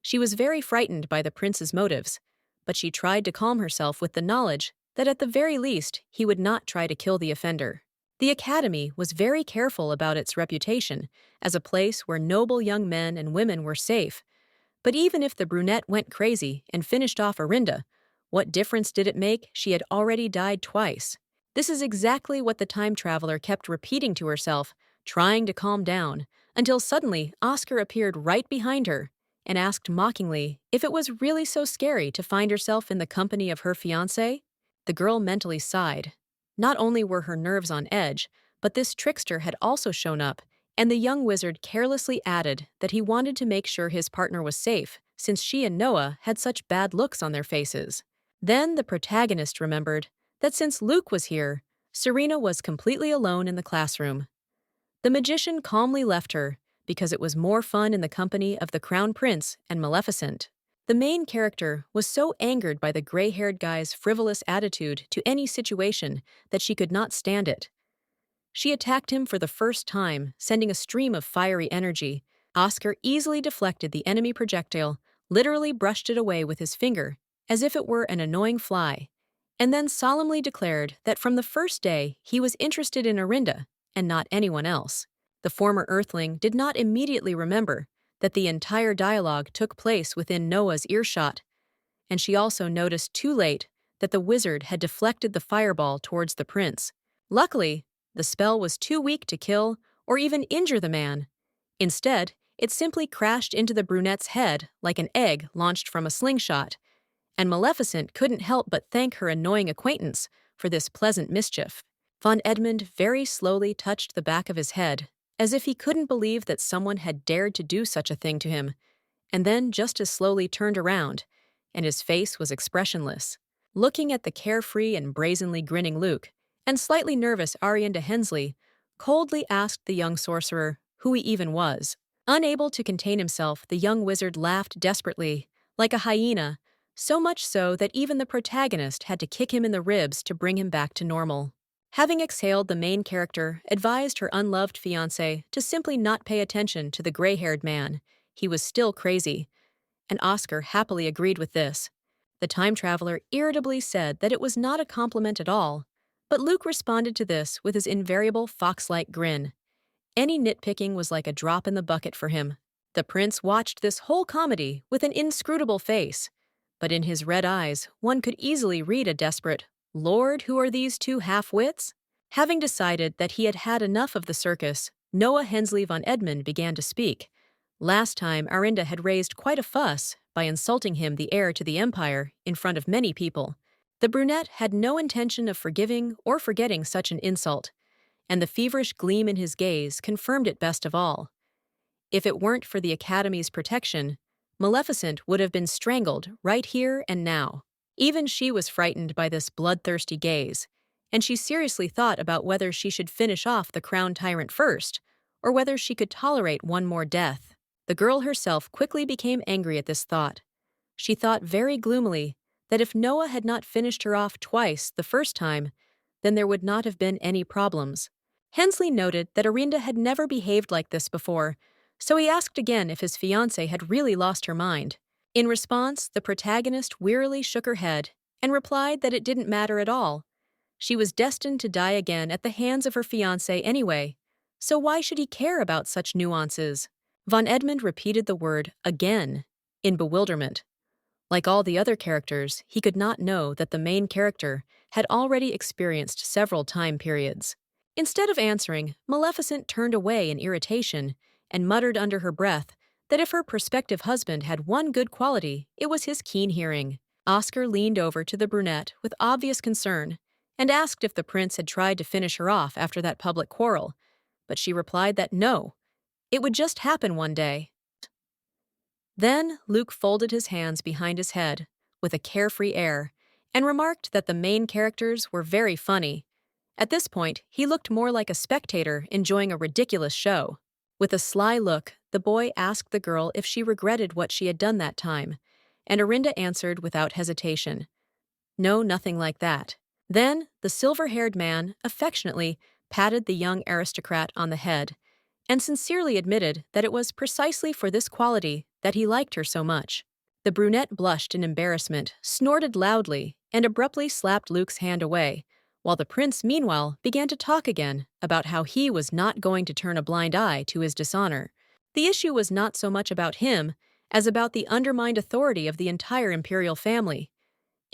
She was very frightened by the prince's motives, but she tried to calm herself with the knowledge that at the very least he would not try to kill the offender. The academy was very careful about its reputation as a place where noble young men and women were safe, but even if the brunette went crazy and finished off Orinda, What difference did it make? She had already died twice. This is exactly what the time traveler kept repeating to herself, trying to calm down, until suddenly Oscar appeared right behind her and asked mockingly if it was really so scary to find herself in the company of her fiancé. The girl mentally sighed. Not only were her nerves on edge, but this trickster had also shown up, and the young wizard carelessly added that he wanted to make sure his partner was safe, since she and Noah had such bad looks on their faces. Then the protagonist remembered that since Luke was here, Serena was completely alone in the classroom. The magician calmly left her because it was more fun in the company of the Crown Prince and Maleficent. The main character was so angered by the gray-haired guy's frivolous attitude to any situation that she could not stand it. She attacked him for the first time, sending a stream of fiery energy. Oscar easily deflected the enemy projectile, literally brushed it away with his finger, as if it were an annoying fly, and then solemnly declared that from the first day he was interested in Orinda and not anyone else. The former Earthling did not immediately remember that the entire dialogue took place within Noah's earshot, and she also noticed too late that the wizard had deflected the fireball towards the prince. Luckily, the spell was too weak to kill or even injure the man. Instead, it simply crashed into the brunette's head like an egg launched from a slingshot, and Maleficent couldn't help but thank her annoying acquaintance for this pleasant mischief. Von Edmund very slowly touched the back of his head, as if he couldn't believe that someone had dared to do such a thing to him, and then just as slowly turned around, and his face was expressionless. Looking at the carefree and brazenly grinning Luke, and slightly nervous Arianda Hensley, coldly asked the young sorcerer who he even was. Unable to contain himself, the young wizard laughed desperately, like a hyena, so much so that even the protagonist had to kick him in the ribs to bring him back to normal. Having exhaled, the main character advised her unloved fiancé to simply not pay attention to the gray-haired man. He was still crazy, and Oscar happily agreed with this. The time traveler irritably said that it was not a compliment at all, but Luke responded to this with his invariable fox-like grin. Any nitpicking was like a drop in the bucket for him. The prince watched this whole comedy with an inscrutable face, but in his red eyes one could easily read a desperate, "Lord, who are these two half-wits?" Having decided that he had had enough of the circus, Noah Hensley von Edmund began to speak. Last time, Arinda had raised quite a fuss by insulting him, the heir to the empire, in front of many people. The brunette had no intention of forgiving or forgetting such an insult, and the feverish gleam in his gaze confirmed it best of all. If it weren't for the Academy's protection, Maleficent would have been strangled right here and now. Even she was frightened by this bloodthirsty gaze, and she seriously thought about whether she should finish off the crown tyrant first, or whether she could tolerate one more death. The girl herself quickly became angry at this thought. She thought very gloomily that if Noah had not finished her off twice the first time, then there would not have been any problems. Hensley noted that Orinda had never behaved like this before, so he asked again if his fiancée had really lost her mind. In response, the protagonist wearily shook her head and replied that it didn't matter at all. She was destined to die again at the hands of her fiancé anyway, so why should he care about such nuances? Von Edmund repeated the word "again" in bewilderment. Like all the other characters, he could not know that the main character had already experienced several time periods. Instead of answering, Maleficent turned away in irritation and muttered under her breath that if her prospective husband had one good quality, it was his keen hearing. Oscar leaned over to the brunette with obvious concern and asked if the prince had tried to finish her off after that public quarrel, but she replied that no, it would just happen one day. Then Luke folded his hands behind his head with a carefree air and remarked that the main characters were very funny. At this point, he looked more like a spectator enjoying a ridiculous show. With a sly look, the boy asked the girl if she regretted what she had done that time, and Orinda answered without hesitation, "No, nothing like that." Then the silver-haired man affectionately patted the young aristocrat on the head and sincerely admitted that it was precisely for this quality that he liked her so much. The brunette blushed in embarrassment, snorted loudly, and abruptly slapped Luke's hand away, while the prince meanwhile began to talk again about how he was not going to turn a blind eye to his dishonor. The issue was not so much about him as about the undermined authority of the entire imperial family.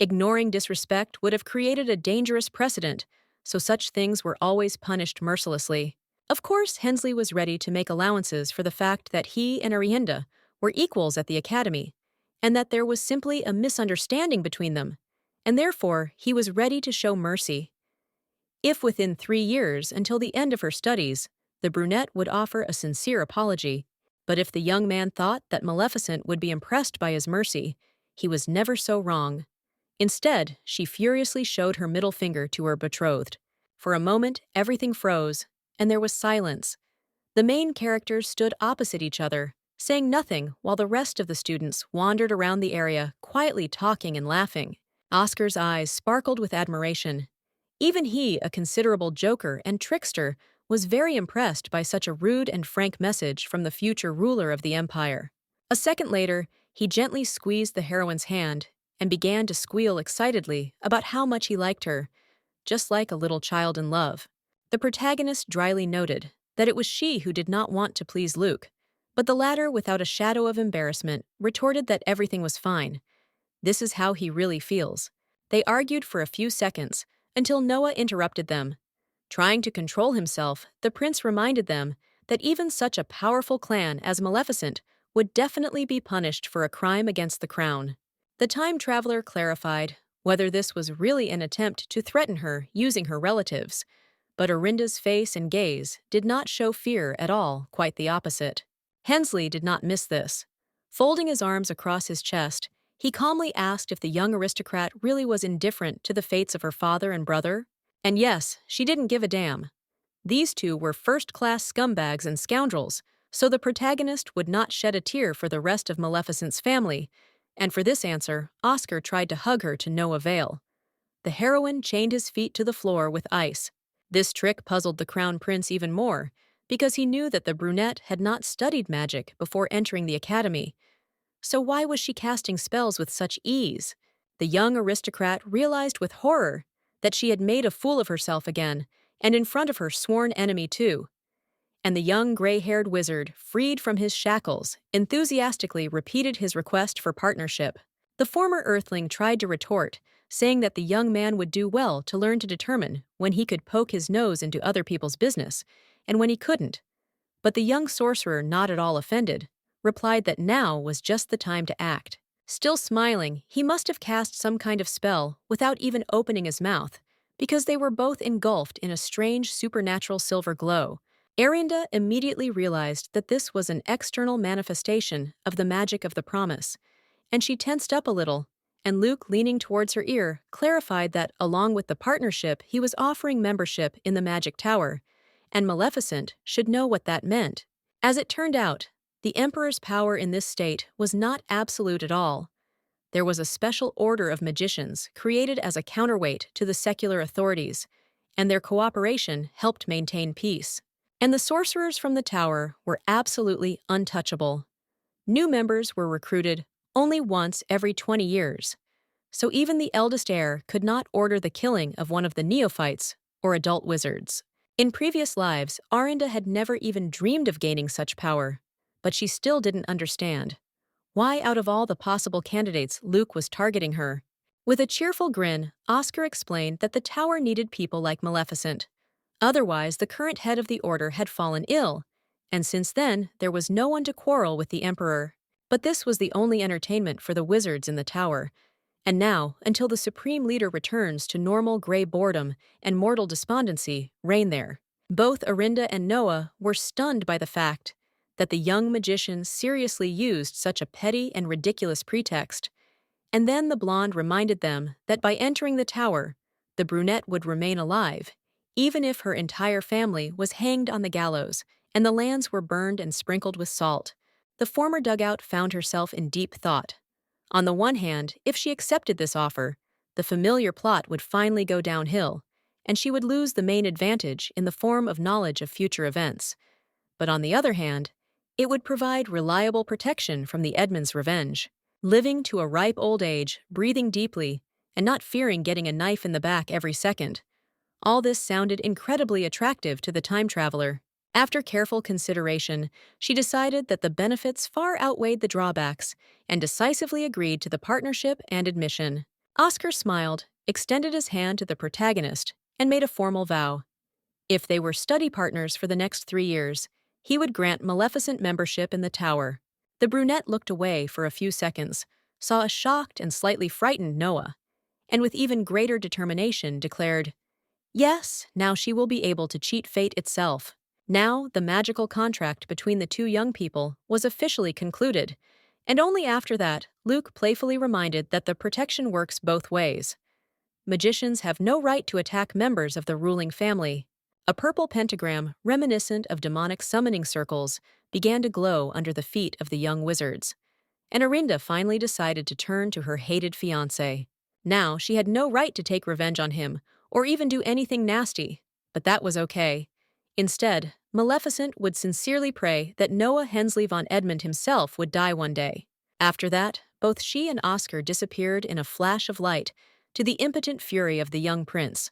Ignoring disrespect would have created a dangerous precedent, so such things were always punished mercilessly. Of course, Hensley was ready to make allowances for the fact that he and Arienda were equals at the academy, and that there was simply a misunderstanding between them, and therefore he was ready to show mercy. If within 3 years, until the end of her studies, the brunette would offer a sincere apology, but if the young man thought that Maleficent would be impressed by his mercy, he was never so wrong. Instead, she furiously showed her middle finger to her betrothed. For a moment, everything froze, and there was silence. The main characters stood opposite each other, saying nothing while the rest of the students wandered around the area, quietly talking and laughing. Oscar's eyes sparkled with admiration. Even he, a considerable joker and trickster, was very impressed by such a rude and frank message from the future ruler of the empire. A second later, he gently squeezed the heroine's hand and began to squeal excitedly about how much he liked her, just like a little child in love. The protagonist dryly noted that it was she who did not want to please Luke, but the latter, without a shadow of embarrassment, retorted that everything was fine. This is how he really feels. They argued for a few seconds, until Noah interrupted them. Trying to control himself, the prince reminded them that even such a powerful clan as Maleficent would definitely be punished for a crime against the crown. The time traveler clarified whether this was really an attempt to threaten her using her relatives, but Orinda's face and gaze did not show fear at all, quite the opposite. Hensley did not miss this. Folding his arms across his chest, he calmly asked if the young aristocrat really was indifferent to the fates of her father and brother. And yes, she didn't give a damn. These two were first-class scumbags and scoundrels, so the protagonist would not shed a tear for the rest of Maleficent's family, and for this answer, Oscar tried to hug her to no avail. The heroine chained his feet to the floor with ice. This trick puzzled the crown prince even more, because he knew that the brunette had not studied magic before entering the academy. So why was she casting spells with such ease? The young aristocrat realized with horror that she had made a fool of herself again, and in front of her sworn enemy too. And the young gray-haired wizard, freed from his shackles, enthusiastically repeated his request for partnership. The former earthling tried to retort, saying that the young man would do well to learn to determine when he could poke his nose into other people's business, and when he couldn't. But the young sorcerer, not at all offended, replied that now was just the time to act. Still smiling, he must have cast some kind of spell without even opening his mouth, because they were both engulfed in a strange supernatural silver glow. Arienda immediately realized that this was an external manifestation of the magic of the promise, and she tensed up a little, and Luke, leaning towards her ear, clarified that along with the partnership he was offering membership in the Magic Tower, and Maleficent should know what that meant. As it turned out, the Emperor's power in this state was not absolute at all. There was a special order of magicians created as a counterweight to the secular authorities, and their cooperation helped maintain peace. And the sorcerers from the tower were absolutely untouchable. New members were recruited only once every 20 years, so even the eldest heir could not order the killing of one of the neophytes or adult wizards. In previous lives, Arinda had never even dreamed of gaining such power, but she still didn't understand. Why, out of all the possible candidates, Luke was targeting her? With a cheerful grin, Oscar explained that the tower needed people like Maleficent. Otherwise, the current head of the order had fallen ill, and since then, there was no one to quarrel with the Emperor. But this was the only entertainment for the wizards in the tower. And now, until the supreme leader returns to normal gray boredom and mortal despondency, reign there. Both Arinda and Noah were stunned by the fact that the young magician seriously used such a petty and ridiculous pretext. And then the blonde reminded them that by entering the tower, the brunette would remain alive, even if her entire family was hanged on the gallows and the lands were burned and sprinkled with salt. The former dugout found herself in deep thought. On the one hand, if she accepted this offer, the familiar plot would finally go downhill, and she would lose the main advantage in the form of knowledge of future events. But on the other hand, it would provide reliable protection from the Edmund's revenge. Living to a ripe old age, breathing deeply, and not fearing getting a knife in the back every second. All this sounded incredibly attractive to the time traveler. After careful consideration, she decided that the benefits far outweighed the drawbacks and decisively agreed to the partnership and admission. Oscar smiled, extended his hand to the protagonist, and made a formal vow. If they were study partners for the next 3 years, he would grant Maleficent membership in the tower. The brunette looked away for a few seconds, saw a shocked and slightly frightened Noah, and with even greater determination declared, "Yes, now she will be able to cheat fate itself." Now, the magical contract between the two young people was officially concluded, and only after that, Luke playfully reminded that the protection works both ways. Magicians have no right to attack members of the ruling family. A purple pentagram, reminiscent of demonic summoning circles, began to glow under the feet of the young wizards, and Arinda finally decided to turn to her hated fiancé. Now, she had no right to take revenge on him, or even do anything nasty, but that was okay. Instead, Maleficent would sincerely pray that Noah Hensley von Edmund himself would die one day. After that, both she and Oscar disappeared in a flash of light, to the impotent fury of the young prince.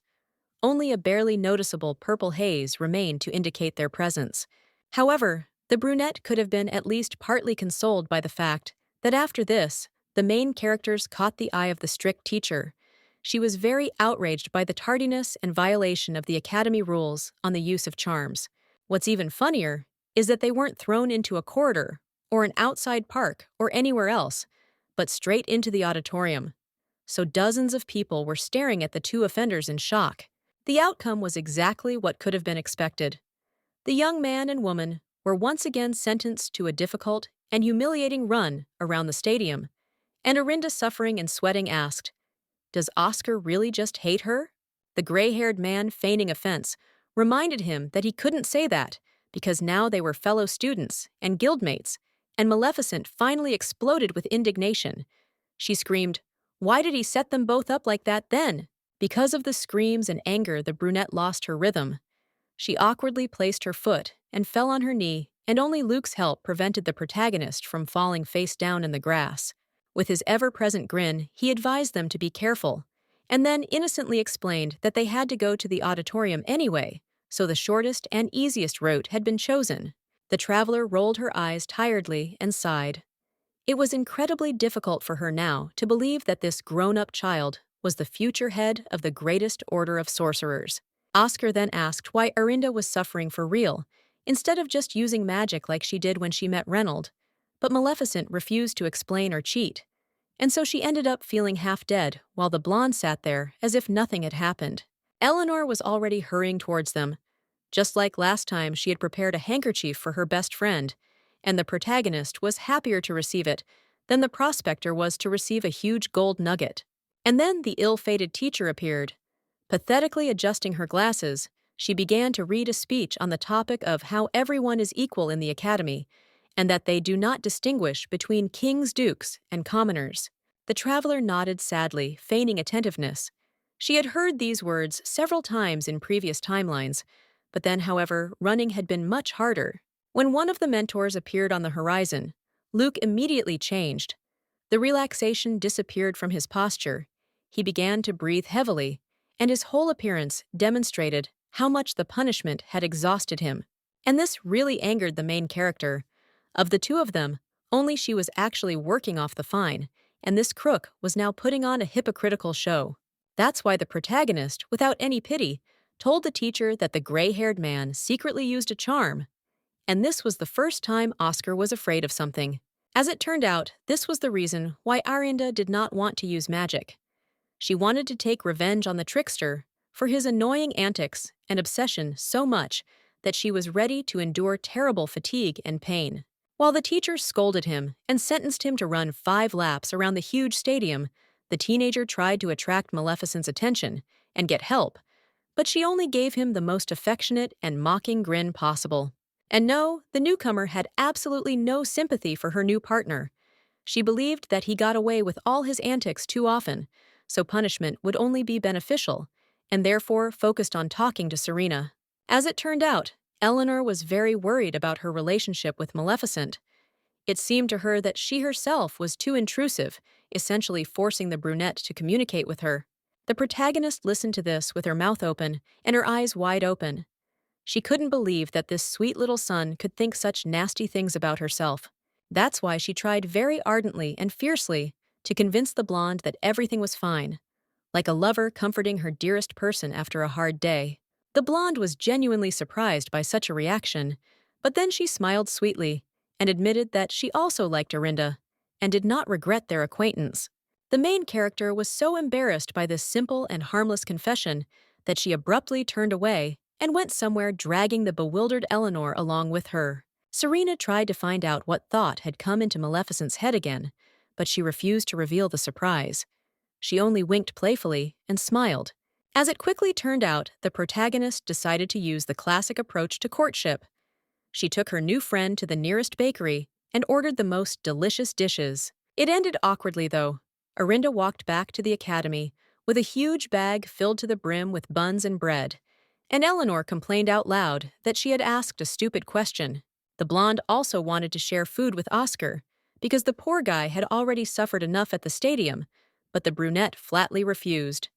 Only a barely noticeable purple haze remained to indicate their presence. However, the brunette could have been at least partly consoled by the fact that after this, the main characters caught the eye of the strict teacher. She was very outraged by the tardiness and violation of the academy rules on the use of charms. What's even funnier is that they weren't thrown into a corridor, or an outside park, or anywhere else, but straight into the auditorium. So dozens of people were staring at the two offenders in shock. The outcome was exactly what could have been expected. The young man and woman were once again sentenced to a difficult and humiliating run around the stadium, and Arinda, suffering and sweating, asked, "Does Oscar really just hate her?" The gray-haired man, feigning offense, reminded him that he couldn't say that because now they were fellow students and guildmates, and Maleficent finally exploded with indignation. She screamed, "Why did he set them both up like that then?" Because of the screams and anger, the brunette lost her rhythm. She awkwardly placed her foot and fell on her knee, and only Luke's help prevented the protagonist from falling face down in the grass. With his ever-present grin, he advised them to be careful, and then innocently explained that they had to go to the auditorium anyway, so the shortest and easiest route had been chosen. The traveler rolled her eyes tiredly and sighed. It was incredibly difficult for her now to believe that this grown-up child was the future head of the greatest order of sorcerers. Oscar then asked why Arinda was suffering for real, instead of just using magic like she did when she met Reynold. But Maleficent refused to explain or cheat, and so she ended up feeling half dead while the blonde sat there as if nothing had happened. Eleanor was already hurrying towards them. Just like last time, she had prepared a handkerchief for her best friend, and the protagonist was happier to receive it than the prospector was to receive a huge gold nugget. And then the ill-fated teacher appeared. Pathetically adjusting her glasses, she began to read a speech on the topic of how everyone is equal in the academy, and that they do not distinguish between kings, dukes, and commoners. The traveler nodded sadly, feigning attentiveness. She had heard these words several times in previous timelines, but then, however, running had been much harder. When one of the mentors appeared on the horizon, Luke immediately changed. The relaxation disappeared from his posture. He began to breathe heavily, and his whole appearance demonstrated how much the punishment had exhausted him. And this really angered the main character. Of the two of them, only she was actually working off the fine, and this crook was now putting on a hypocritical show. That's why the protagonist, without any pity, told the teacher that the gray-haired man secretly used a charm. And this was the first time Oscar was afraid of something. As it turned out, this was the reason why Arinda did not want to use magic. She wanted to take revenge on the trickster for his annoying antics and obsession so much that she was ready to endure terrible fatigue and pain. While the teacher scolded him and sentenced him to run 5 laps around the huge stadium, the teenager tried to attract Maleficent's attention and get help, but she only gave him the most affectionate and mocking grin possible. And no, the newcomer had absolutely no sympathy for her new partner. She believed that he got away with all his antics too often, so punishment would only be beneficial, and therefore focused on talking to Serena. As it turned out, Eleanor was very worried about her relationship with Maleficent. It seemed to her that she herself was too intrusive, essentially forcing the brunette to communicate with her. The protagonist listened to this with her mouth open and her eyes wide open. She couldn't believe that this sweet little son could think such nasty things about herself. That's why she tried very ardently and fiercely to convince the blonde that everything was fine, like a lover comforting her dearest person after a hard day. The blonde was genuinely surprised by such a reaction, but then she smiled sweetly and admitted that she also liked Arinda and did not regret their acquaintance. The main character was so embarrassed by this simple and harmless confession that she abruptly turned away and went somewhere, dragging the bewildered Eleanor along with her. Serena tried to find out what thought had come into Maleficent's head again, but she refused to reveal the surprise. She only winked playfully and smiled. As it quickly turned out, the protagonist decided to use the classic approach to courtship. She took her new friend to the nearest bakery and ordered the most delicious dishes. It ended awkwardly, though. Arinda walked back to the academy with a huge bag filled to the brim with buns and bread, and Eleanor complained out loud that she had asked a stupid question. The blonde also wanted to share food with Oscar, because the poor guy had already suffered enough at the stadium, but the brunette flatly refused.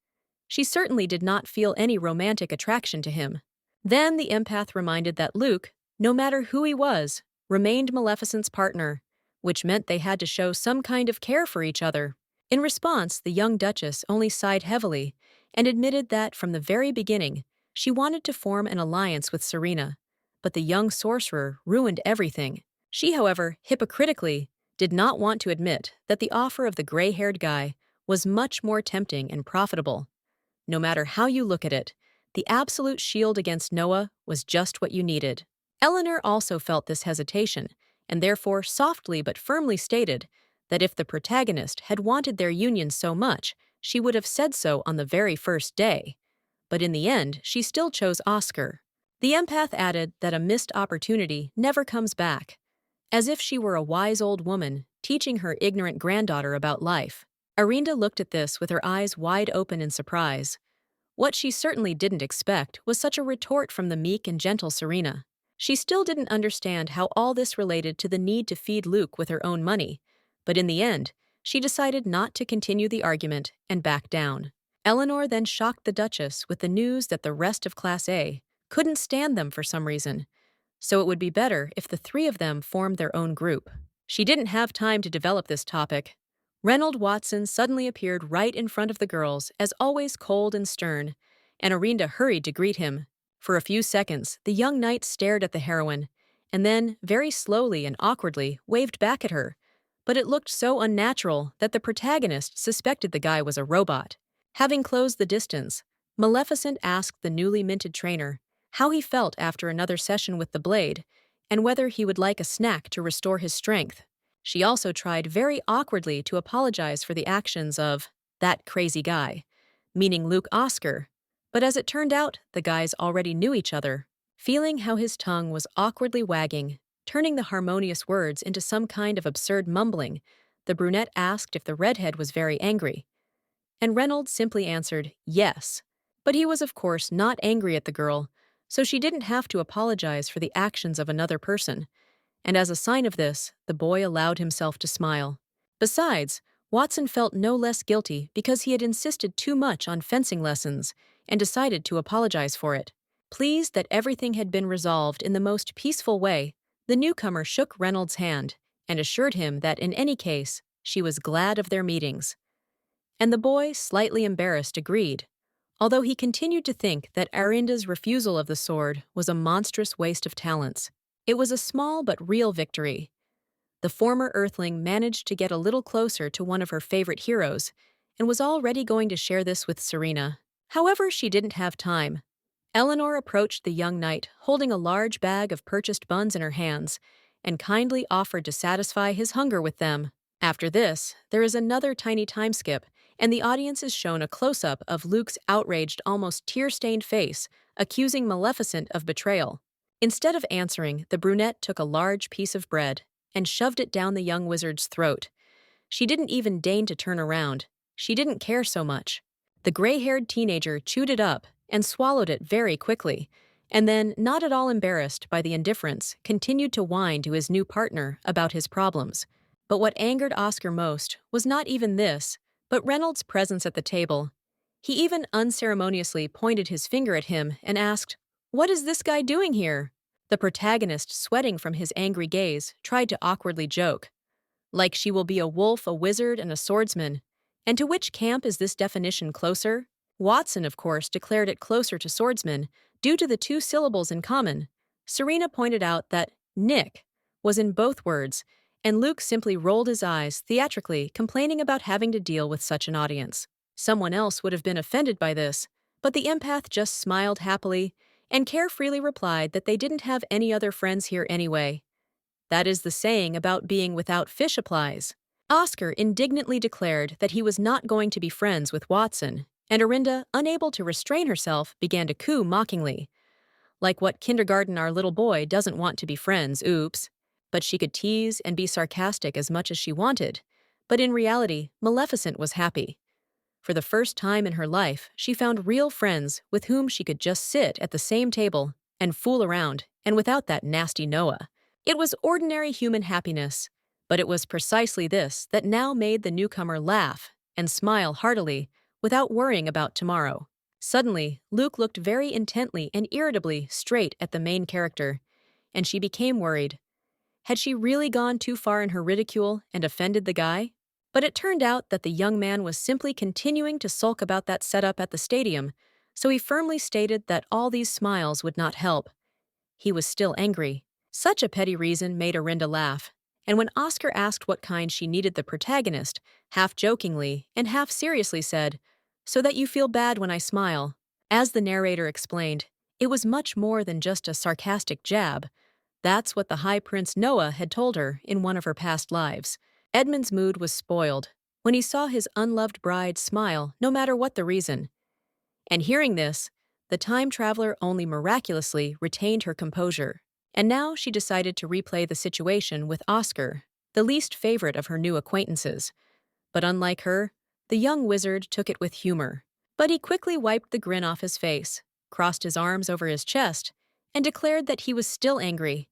She certainly did not feel any romantic attraction to him. Then the empath reminded that Luke, no matter who he was, remained Maleficent's partner, which meant they had to show some kind of care for each other. In response, the young Duchess only sighed heavily and admitted that from the very beginning, she wanted to form an alliance with Serena, but the young sorcerer ruined everything. She, however, hypocritically, did not want to admit that the offer of the gray-haired guy was much more tempting and profitable. No matter how you look at it, the absolute shield against Noah was just what you needed. Eleanor also felt this hesitation, and therefore softly but firmly stated that if the protagonist had wanted their union so much, she would have said so on the very first day. But in the end, she still chose Oscar. The empath added that a missed opportunity never comes back, as if she were a wise old woman teaching her ignorant granddaughter about life. Arinda looked at this with her eyes wide open in surprise. What she certainly didn't expect was such a retort from the meek and gentle Serena. She still didn't understand how all this related to the need to feed Luke with her own money, but in the end, she decided not to continue the argument and back down. Eleanor then shocked the Duchess with the news that the rest of Class A couldn't stand them for some reason, so it would be better if the three of them formed their own group. She didn't have time to develop this topic. Reynold Watson suddenly appeared right in front of the girls, as always cold and stern, and Arinda hurried to greet him. For a few seconds, the young knight stared at the heroine, and then, very slowly and awkwardly, waved back at her. But it looked so unnatural that the protagonist suspected the guy was a robot. Having closed the distance, Maleficent asked the newly minted trainer how he felt after another session with the blade, and whether he would like a snack to restore his strength. She also tried very awkwardly to apologize for the actions of that crazy guy, meaning Luke Oscar, but as it turned out, the guys already knew each other. Feeling how his tongue was awkwardly wagging, turning the harmonious words into some kind of absurd mumbling, the brunette asked if the redhead was very angry. And Reynolds simply answered, yes. But he was of course not angry at the girl, so she didn't have to apologize for the actions of another person. And as a sign of this, the boy allowed himself to smile. Besides, Watson felt no less guilty because he had insisted too much on fencing lessons and decided to apologize for it. Pleased that everything had been resolved in the most peaceful way, the newcomer shook Reynolds' hand and assured him that in any case, she was glad of their meetings. And the boy, slightly embarrassed, agreed, although he continued to think that Arinda's refusal of the sword was a monstrous waste of talents. It was a small but real victory. The former Earthling managed to get a little closer to one of her favorite heroes and was already going to share this with Serena. However, she didn't have time. Eleanor approached the young knight holding a large bag of purchased buns in her hands and kindly offered to satisfy his hunger with them. After this, there is another tiny time skip, and the audience is shown a close-up of Luke's outraged, almost tear-stained face, accusing Maleficent of betrayal. Instead of answering, the brunette took a large piece of bread and shoved it down the young wizard's throat. She didn't even deign to turn around. She didn't care so much. The gray-haired teenager chewed it up and swallowed it very quickly, and then, not at all embarrassed by the indifference, continued to whine to his new partner about his problems. But what angered Oscar most was not even this, but Reynolds' presence at the table. He even unceremoniously pointed his finger at him and asked, "What is this guy doing here?" The protagonist, sweating from his angry gaze, tried to awkwardly joke. Like she will be a wolf, a wizard, and a swordsman. And to which camp is this definition closer? Watson, of course, declared it closer to swordsman due to the two syllables in common. Serena pointed out that Nick was in both words, and Luke simply rolled his eyes theatrically, complaining about having to deal with such an audience. Someone else would have been offended by this, but the empath just smiled happily and carefreely replied that they didn't have any other friends here anyway. That is the saying about being without fish applies. Oscar indignantly declared that he was not going to be friends with Watson, and Arinda, unable to restrain herself, began to coo mockingly. Like what kindergarten our little boy doesn't want to be friends, oops. But she could tease and be sarcastic as much as she wanted. But in reality, Maleficent was happy. For the first time in her life, she found real friends with whom she could just sit at the same table and fool around, and without that nasty Noah. It was ordinary human happiness, but it was precisely this that now made the newcomer laugh and smile heartily without worrying about tomorrow. Suddenly, Luke looked very intently and irritably straight at the main character, and she became worried. Had she really gone too far in her ridicule and offended the guy? But it turned out that the young man was simply continuing to sulk about that setup at the stadium, so he firmly stated that all these smiles would not help. He was still angry. Such a petty reason made Arinda laugh, and when Oscar asked what kind she needed the protagonist, half jokingly and half seriously said, "So that you feel bad when I smile." As the narrator explained, it was much more than just a sarcastic jab. That's what the High Prince Noah had told her in one of her past lives. Edmund's mood was spoiled when he saw his unloved bride smile no matter what the reason. And hearing this, the time traveler only miraculously retained her composure. And now she decided to replay the situation with Oscar, the least favorite of her new acquaintances. But unlike her, the young wizard took it with humor. But he quickly wiped the grin off his face, crossed his arms over his chest, and declared that he was still angry.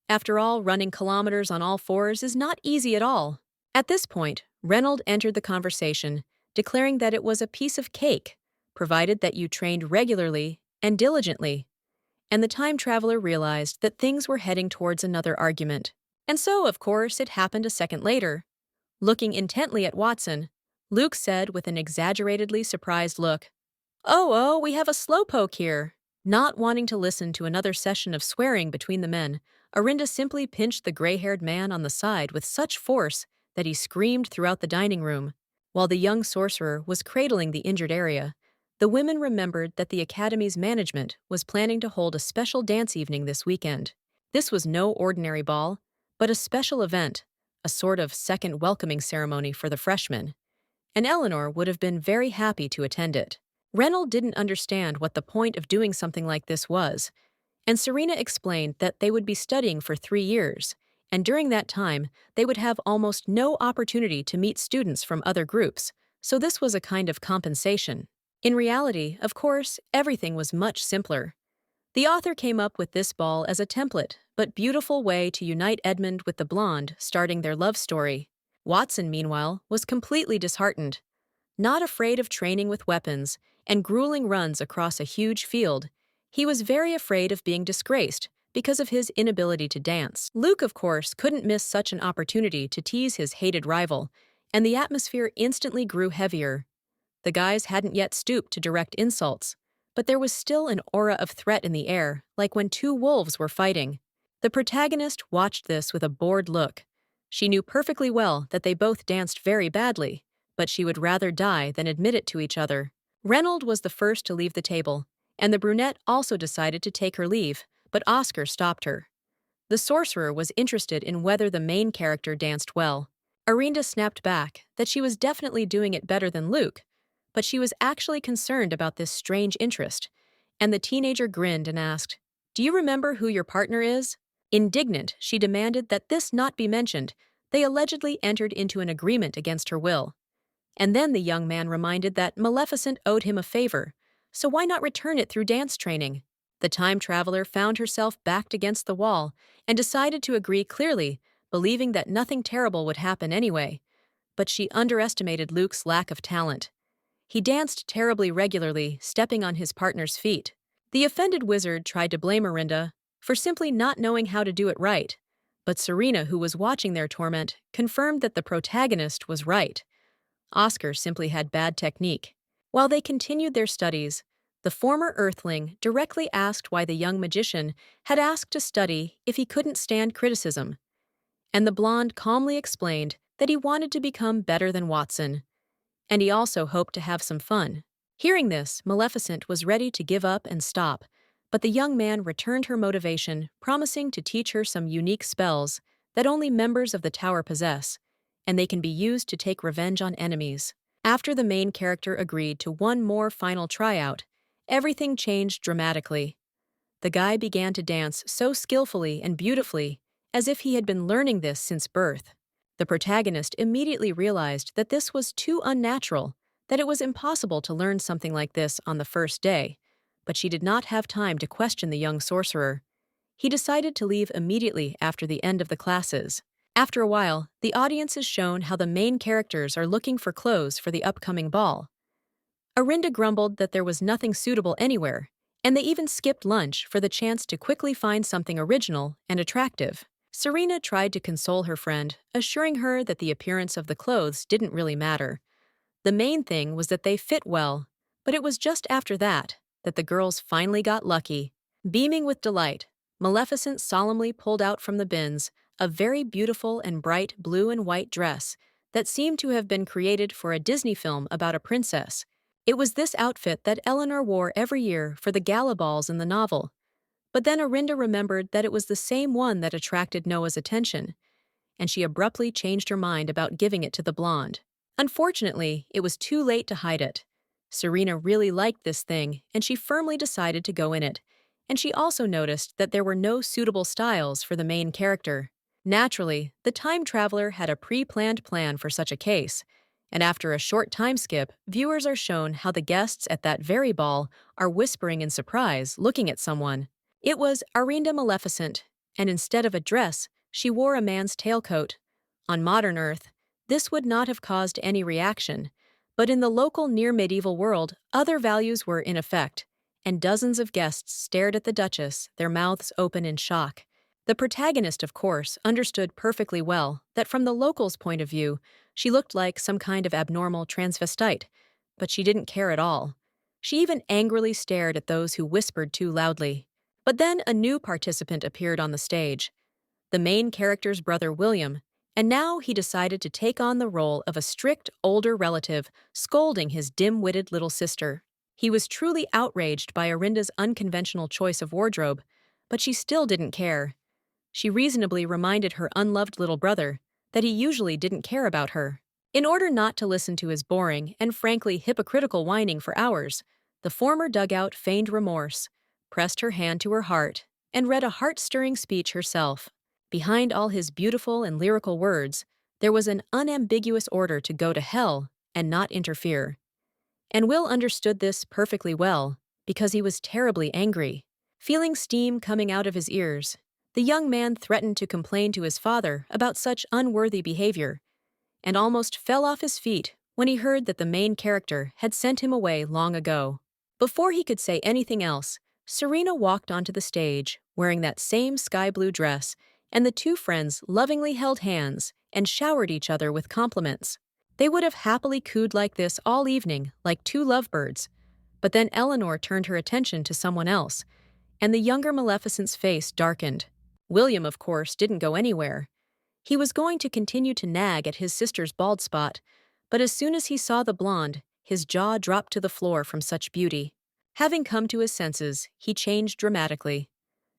After all, running kilometers on all fours is not easy at all. At this point, Reynold entered the conversation, declaring that it was a piece of cake, provided that you trained regularly and diligently. And the time traveler realized that things were heading towards another argument. And so, of course, it happened a second later. Looking intently at Watson, Luke said with an exaggeratedly surprised look, "Oh, we have a slowpoke here." Not wanting to listen to another session of swearing between the men, Arinda simply pinched the gray-haired man on the side with such force that he screamed throughout the dining room. While the young sorcerer was cradling the injured area, the women remembered that the Academy's management was planning to hold a special dance evening this weekend. This was no ordinary ball, but a special event, a sort of second welcoming ceremony for the freshmen. And Eleanor would have been very happy to attend it. Reynold didn't understand what the point of doing something like this was, and Serena explained that they would be studying for 3 years, and during that time, they would have almost no opportunity to meet students from other groups, so this was a kind of compensation. In reality, of course, everything was much simpler. The author came up with this ball as a template, but beautiful way to unite Edmund with the blonde, starting their love story. Watson, meanwhile, was completely disheartened. Not afraid of training with weapons and grueling runs across a huge field, he was very afraid of being disgraced because of his inability to dance. Luke, of course, couldn't miss such an opportunity to tease his hated rival, and the atmosphere instantly grew heavier. The guys hadn't yet stooped to direct insults, but there was still an aura of threat in the air, like when two wolves were fighting. The protagonist watched this with a bored look. She knew perfectly well that they both danced very badly, but she would rather die than admit it to each other. Reynold was the first to leave the table, and the brunette also decided to take her leave, but Oscar stopped her. The sorcerer was interested in whether the main character danced well. Arinda snapped back that she was definitely doing it better than Luke, but she was actually concerned about this strange interest, and the teenager grinned and asked, "Do you remember who your partner is?" Indignant, she demanded that this not be mentioned. They allegedly entered into an agreement against her will. And then the young man reminded that Maleficent owed him a favor, so why not return it through dance training? The time traveler found herself backed against the wall and decided to agree clearly, believing that nothing terrible would happen anyway. But she underestimated Luke's lack of talent. He danced terribly regularly, stepping on his partner's feet. The offended wizard tried to blame Arinda for simply not knowing how to do it right, But Serena, who was watching their torment, confirmed that the protagonist was right. Oscar simply had bad technique. While they continued their studies, the former Earthling directly asked why the young magician had asked to study if he couldn't stand criticism. And the blonde calmly explained that he wanted to become better than Watson, and he also hoped to have some fun. Hearing this, Maleficent was ready to give up and stop, but the young man returned her motivation, promising to teach her some unique spells that only members of the tower possess, and they can be used to take revenge on enemies. After the main character agreed to one more final tryout, everything changed dramatically. The guy began to dance so skillfully and beautifully, as if he had been learning this since birth. The protagonist immediately realized that this was too unnatural, that it was impossible to learn something like this on the first day, but she did not have time to question the young sorcerer. He decided to leave immediately after the end of the classes. After a while, the audience is shown how the main characters are looking for clothes for the upcoming ball. Arinda grumbled that there was nothing suitable anywhere, and they even skipped lunch for the chance to quickly find something original and attractive. Serena tried to console her friend, assuring her that the appearance of the clothes didn't really matter. The main thing was that they fit well, but it was just after that the girls finally got lucky. Beaming with delight, Maleficent solemnly pulled out from the bins a very beautiful and bright blue and white dress that seemed to have been created for a Disney film about a princess. It was this outfit that Eleanor wore every year for the gala balls in the novel. But then Arinda remembered that it was the same one that attracted Noah's attention, and she abruptly changed her mind about giving it to the blonde. Unfortunately, it was too late to hide it. Serena really liked this thing, and she firmly decided to go in it, and she also noticed that there were no suitable styles for the main character. Naturally, the time traveler had a pre-planned plan for such a case, and after a short time skip, viewers are shown how the guests at that very ball are whispering in surprise, looking at someone. It was Arinda Maleficent, and instead of a dress, she wore a man's tailcoat. On modern Earth, this would not have caused any reaction, but in the local near-medieval world, other values were in effect, and dozens of guests stared at the Duchess, their mouths open in shock. The protagonist, of course, understood perfectly well that from the locals' point of view, she looked like some kind of abnormal transvestite, but she didn't care at all. She even angrily stared at those who whispered too loudly. But then a new participant appeared on the stage, the main character's brother William, and now he decided to take on the role of a strict older relative scolding his dim-witted little sister. He was truly outraged by Arinda's unconventional choice of wardrobe, but she still didn't care. She reasonably reminded her unloved little brother that he usually didn't care about her. In order not to listen to his boring and frankly hypocritical whining for hours, the former dugout feigned remorse, pressed her hand to her heart, and read a heart-stirring speech herself. Behind all his beautiful and lyrical words, there was an unambiguous order to go to hell and not interfere. And Will understood this perfectly well, because he was terribly angry. Feeling steam coming out of his ears, the young man threatened to complain to his father about such unworthy behavior, and almost fell off his feet when he heard that the main character had sent him away long ago. Before he could say anything else, Serena walked onto the stage, wearing that same sky-blue dress, and the two friends lovingly held hands and showered each other with compliments. They would have happily cooed like this all evening, like two lovebirds. But then Eleanor turned her attention to someone else, and the younger Maleficent's face darkened. William, of course, didn't go anywhere. He was going to continue to nag at his sister's bald spot, but as soon as he saw the blonde, his jaw dropped to the floor from such beauty. Having come to his senses, he changed dramatically.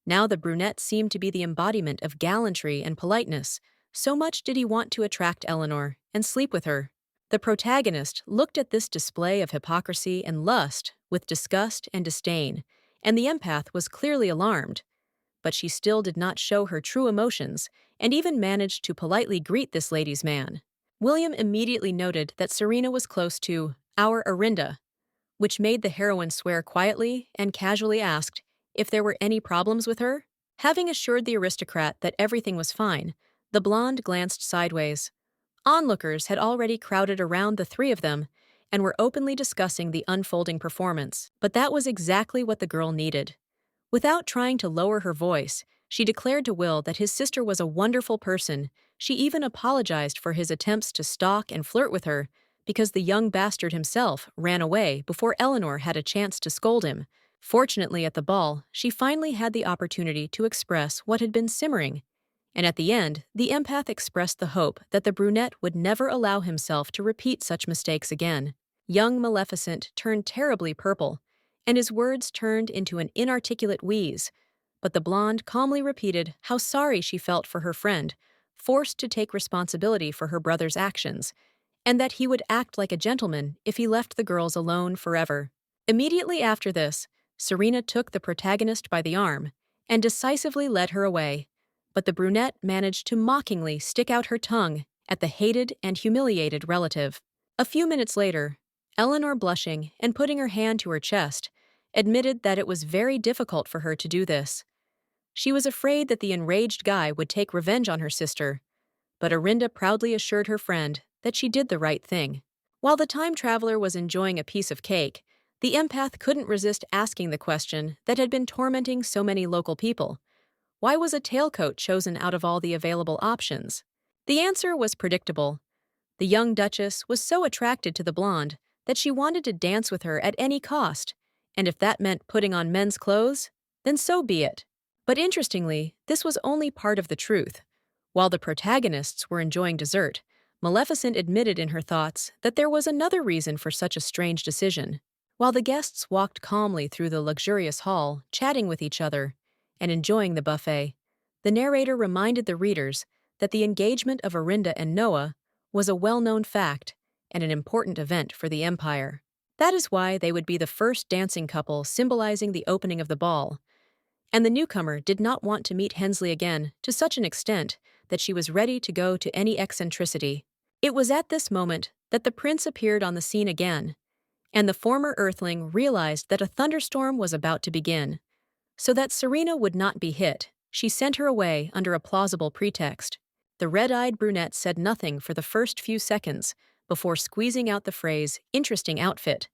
Now the brunette seemed to be the embodiment of gallantry and politeness, so much did he want to attract Eleanor and sleep with her. The protagonist looked at this display of hypocrisy and lust with disgust and disdain, and the empath was clearly alarmed. But she still did not show her true emotions, and even managed to politely greet this lady's man. William immediately noted that Serena was close to our Arinda, which made the heroine swear quietly and casually asked if there were any problems with her. Having assured the aristocrat that everything was fine, the blonde glanced sideways. Onlookers had already crowded around the three of them and were openly discussing the unfolding performance, but that was exactly what the girl needed. Without trying to lower her voice, She declared to Will that his sister was a wonderful person. She even apologized for his attempts to stalk and flirt with her, because the young bastard himself ran away before Eleanor had a chance to scold him. Fortunately, at the ball, she finally had the opportunity to express what had been simmering. And at the end, the empath expressed the hope that the brunette would never allow himself to repeat such mistakes again. Young Maleficent turned terribly purple, and his words turned into an inarticulate wheeze, but the blonde calmly repeated how sorry she felt for her friend, forced to take responsibility for her brother's actions, and that he would act like a gentleman if he left the girls alone forever. Immediately after this, Serena took the protagonist by the arm and decisively led her away, but the brunette managed to mockingly stick out her tongue at the hated and humiliated relative. A few minutes later, Eleanor, blushing and putting her hand to her chest, admitted that it was very difficult for her to do this. She was afraid that the enraged guy would take revenge on her sister, but Arinda proudly assured her friend that she did the right thing. While the time traveler was enjoying a piece of cake, the empath couldn't resist asking the question that had been tormenting so many local people. Why was a tailcoat chosen out of all the available options? The answer was predictable. The young Duchess was so attracted to the blonde that she wanted to dance with her at any cost, and if that meant putting on men's clothes, then so be it. But interestingly, this was only part of the truth. While the protagonists were enjoying dessert, Maleficent admitted in her thoughts that there was another reason for such a strange decision. While the guests walked calmly through the luxurious hall, chatting with each other and enjoying the buffet, the narrator reminded the readers that the engagement of Arinda and Noah was a well-known fact and an important event for the Empire. That is why they would be the first dancing couple, symbolizing the opening of the ball. And the newcomer did not want to meet Hensley again to such an extent that she was ready to go to any eccentricity. It was at this moment that the prince appeared on the scene again, and the former earthling realized that a thunderstorm was about to begin. So that Serena would not be hit, she sent her away under a plausible pretext. The red-eyed brunette said nothing for the first few seconds before squeezing out the phrase, "interesting outfit,"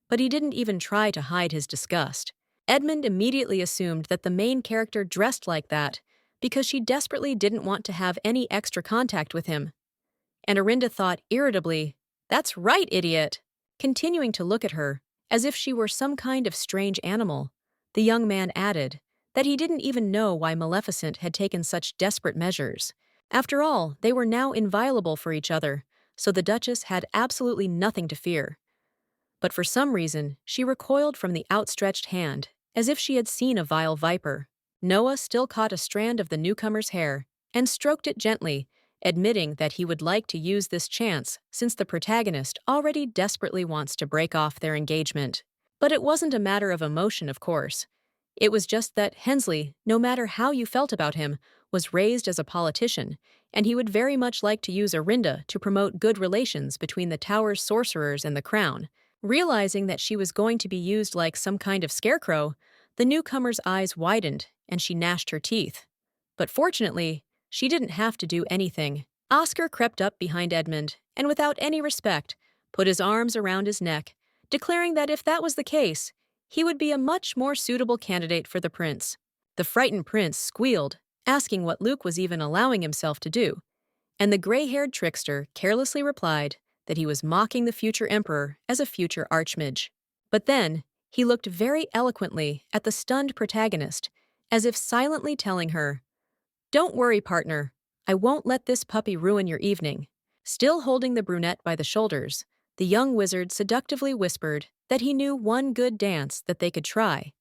but he didn't even try to hide his disgust. Edmund immediately assumed that the main character dressed like that because she desperately didn't want to have any extra contact with him. And Arinda thought irritably, "That's right, idiot!" Continuing to look at her, as if she were some kind of strange animal, the young man added that he didn't even know why Maleficent had taken such desperate measures. After all, they were now inviolable for each other, so the Duchess had absolutely nothing to fear. But for some reason, she recoiled from the outstretched hand, as if she had seen a vile viper. Noah still caught a strand of the newcomer's hair and stroked it gently, admitting that he would like to use this chance since the protagonist already desperately wants to break off their engagement. But it wasn't a matter of emotion, of course. It was just that Hensley, no matter how you felt about him, was raised as a politician, and he would very much like to use Arinda to promote good relations between the Tower's sorcerers and the Crown. Realizing that she was going to be used like some kind of scarecrow, the newcomer's eyes widened and she gnashed her teeth. But fortunately, she didn't have to do anything. Oscar crept up behind Edmund and without any respect, put his arms around his neck, declaring that if that was the case, he would be a much more suitable candidate for the prince. The frightened prince squealed, asking what Luke was even allowing himself to do, and the gray-haired trickster carelessly replied that he was mocking the future emperor as a future archmage. But then, he looked very eloquently at the stunned protagonist, as if silently telling her, "Don't worry, partner, I won't let this puppy ruin your evening." Still holding the brunette by the shoulders, the young wizard seductively whispered that he knew one good dance that they could try,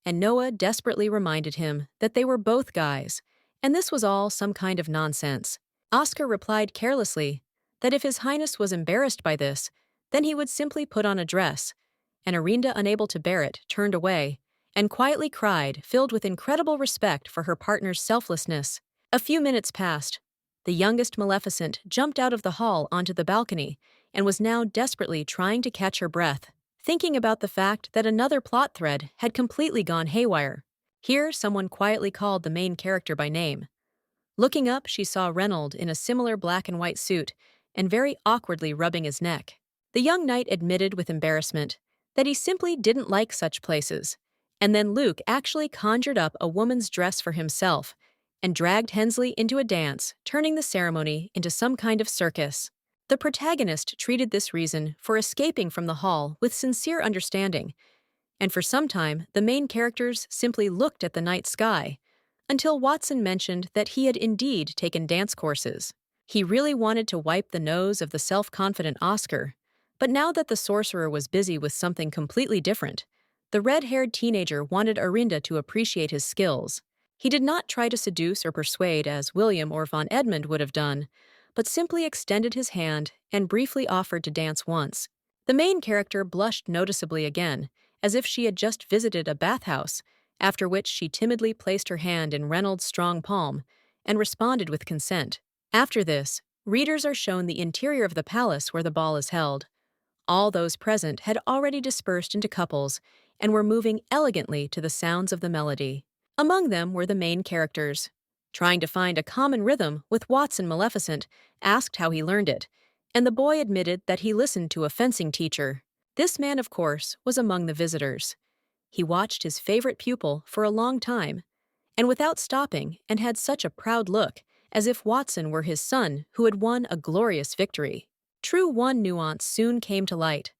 and Noah desperately reminded him that they were both guys, and this was all some kind of nonsense. Oscar replied carelessly that if His Highness was embarrassed by this, then he would simply put on a dress, and Arinda, unable to bear it, turned away and quietly cried, filled with incredible respect for her partner's selflessness. A few minutes passed. The youngest Maleficent jumped out of the hall onto the balcony and was now desperately trying to catch her breath, thinking about the fact that another plot thread had completely gone haywire. Here, someone quietly called the main character by name. Looking up, she saw Reynold in a similar black and white suit and very awkwardly rubbing his neck. The young knight admitted with embarrassment that he simply didn't like such places, and then Luke actually conjured up a woman's dress for himself and dragged Hensley into a dance, turning the ceremony into some kind of circus. The protagonist treated this reason for escaping from the hall with sincere understanding, and for some time the main characters simply looked at the night sky, until Watson mentioned that he had indeed taken dance courses. He really wanted to wipe the nose of the self-confident Oscar, but now that the sorcerer was busy with something completely different, the red-haired teenager wanted Arinda to appreciate his skills. He did not try to seduce or persuade as William or von Edmund would have done, but simply extended his hand and briefly offered to dance once. The main character blushed noticeably again, as if she had just visited a bathhouse, after which she timidly placed her hand in Reynolds' strong palm and responded with consent. After this, readers are shown the interior of the palace where the ball is held. All those present had already dispersed into couples and were moving elegantly to the sounds of the melody. Among them were the main characters. Trying to find a common rhythm with Watson Maleficent asked how he learned it, and the boy admitted that he listened to a fencing teacher. This man, of course, was among the visitors. He watched his favorite pupil for a long time, and without stopping, and had such a proud look, as if Watson were his son who had won a glorious victory. True, one nuance soon came to light.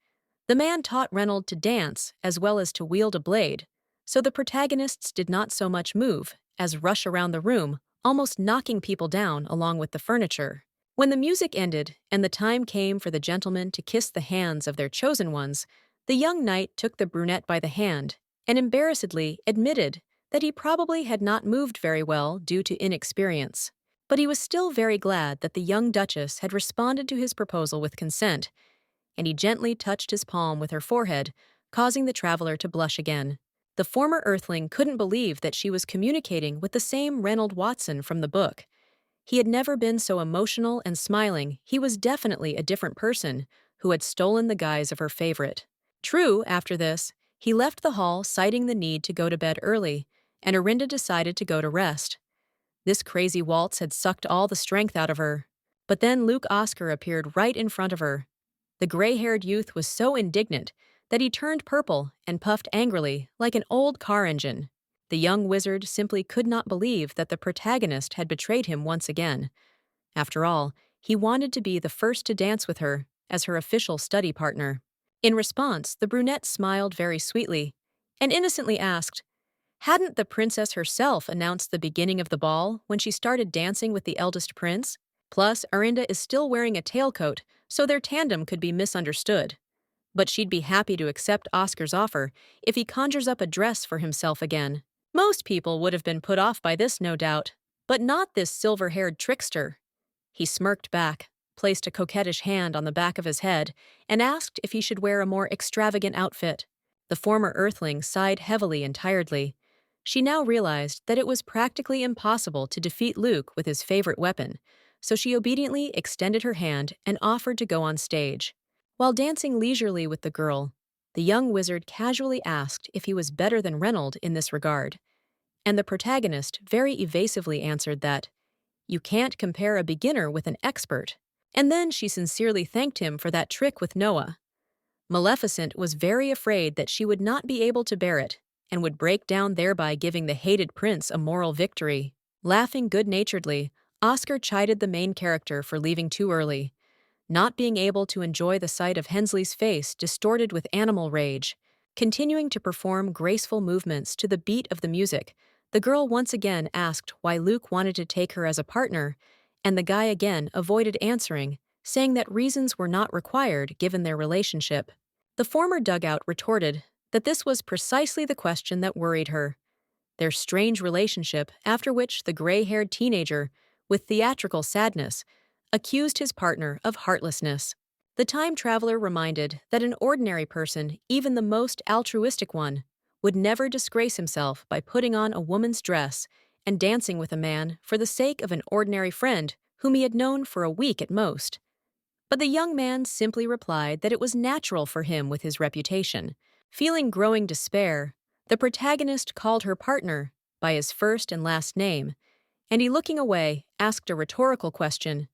The man taught Reynolds to dance as well as to wield a blade, so the protagonists did not so much move as rush around the room, almost knocking people down along with the furniture. When the music ended and the time came for the gentlemen to kiss the hands of their chosen ones, the young knight took the brunette by the hand and embarrassedly admitted that he probably had not moved very well due to inexperience. But he was still very glad that the young duchess had responded to his proposal with consent, and he gently touched his palm with her forehead, causing the traveler to blush again. The former earthling couldn't believe that she was communicating with the same Reynold Watson from the book. He had never been so emotional and smiling. He was definitely a different person who had stolen the guise of her favorite. True, after this, he left the hall citing the need to go to bed early, and Arinda decided to go to rest. This crazy waltz had sucked all the strength out of her. But then Luke Oscar appeared right in front of her. The gray-haired youth was so indignant that he turned purple and puffed angrily like an old car engine. The young wizard simply could not believe that the protagonist had betrayed him once again. After all, he wanted to be the first to dance with her as her official study partner. In response, the brunette smiled very sweetly and innocently asked, hadn't the princess herself announced the beginning of the ball when she started dancing with the eldest prince? Plus, Arinda is still wearing a tailcoat, so their tandem could be misunderstood. But she'd be happy to accept Oscar's offer if he conjures up a dress for himself again. Most people would have been put off by this, no doubt, but not this silver-haired trickster. He smirked back, placed a coquettish hand on the back of his head, and asked if he should wear a more extravagant outfit. The former earthling sighed heavily and tiredly. She now realized that it was practically impossible to defeat Luke with his favorite weapon, so she obediently extended her hand and offered to go on stage. While dancing leisurely with the girl, the young wizard casually asked if he was better than Reynolds in this regard, and the protagonist very evasively answered that, "You can't compare a beginner with an expert." And then she sincerely thanked him for that trick with Noah. Maleficent was very afraid that she would not be able to bear it, and would break down, thereby giving the hated prince a moral victory. Laughing good-naturedly, Oscar chided the main character for leaving too early. Not being able to enjoy the sight of Hensley's face distorted with animal rage. Continuing to perform graceful movements to the beat of the music, the girl once again asked why Luke wanted to take her as a partner, and the guy again avoided answering, saying that reasons were not required given their relationship. The former dugout retorted that this was precisely the question that worried her. Their strange relationship, after which the gray-haired teenager, with theatrical sadness, accused his partner of heartlessness. The time traveler reminded that an ordinary person, even the most altruistic one, would never disgrace himself by putting on a woman's dress and dancing with a man for the sake of an ordinary friend whom he had known for a week at most. But the young man simply replied that it was natural for him with his reputation. Feeling growing despair, the protagonist called her partner by his first and last name, and he, looking away, asked a rhetorical question.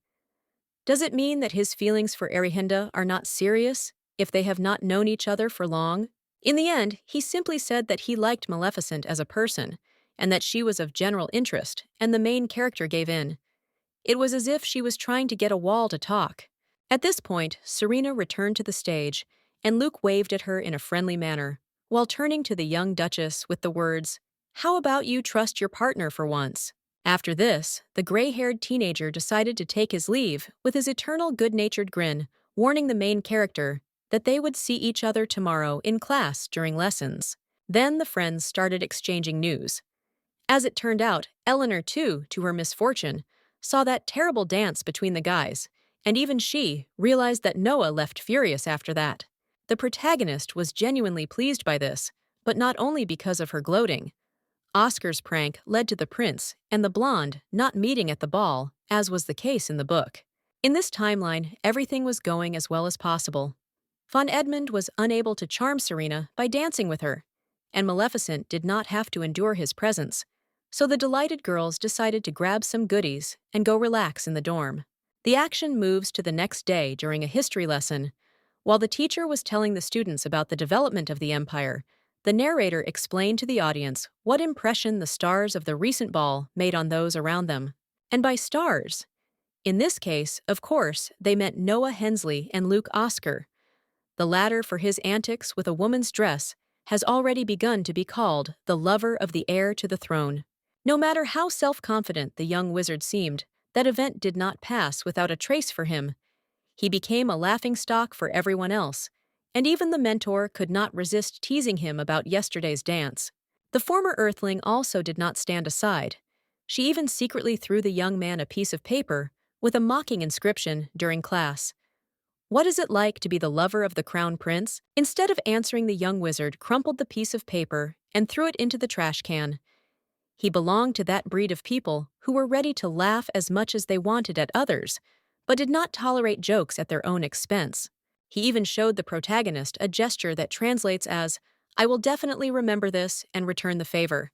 Does it mean that his feelings for Arihinda are not serious if they have not known each other for long? In the end, he simply said that he liked Maleficent as a person, and that she was of general interest, and the main character gave in. It was as if she was trying to get a wall to talk. At this point, Serena returned to the stage, and Luke waved at her in a friendly manner, while turning to the young Duchess with the words, "How about you trust your partner for once?" After this, the gray-haired teenager decided to take his leave with his eternal good-natured grin, warning the main character that they would see each other tomorrow in class during lessons. Then the friends started exchanging news. As it turned out, Eleanor too, to her misfortune, saw that terrible dance between the guys, and even she realized that Noah left furious after that. The protagonist was genuinely pleased by this, but not only because of her gloating. Oscar's prank led to the prince and the blonde not meeting at the ball, as was the case in the book. In this timeline, everything was going as well as possible. Von Edmund was unable to charm Serena by dancing with her, and Maleficent did not have to endure his presence, so the delighted girls decided to grab some goodies and go relax in the dorm. The action moves to the next day during a history lesson. While the teacher was telling the students about the development of the empire, the narrator explained to the audience what impression the stars of the recent ball made on those around them. And by stars, in this case, of course, they meant Noah Hensley and Luke Oscar. The latter, for his antics with a woman's dress, has already begun to be called the lover of the heir to the throne. No matter how self-confident the young wizard seemed, that event did not pass without a trace for him. He became a laughingstock for everyone else, and even the mentor could not resist teasing him about yesterday's dance. The former Earthling also did not stand aside. She even secretly threw the young man a piece of paper with a mocking inscription during class. "What is it like to be the lover of the crown prince?" Instead of answering, the young wizard crumpled the piece of paper and threw it into the trash can. He belonged to that breed of people who were ready to laugh as much as they wanted at others, but did not tolerate jokes at their own expense. He even showed the protagonist a gesture that translates as, "I will definitely remember this and return the favor."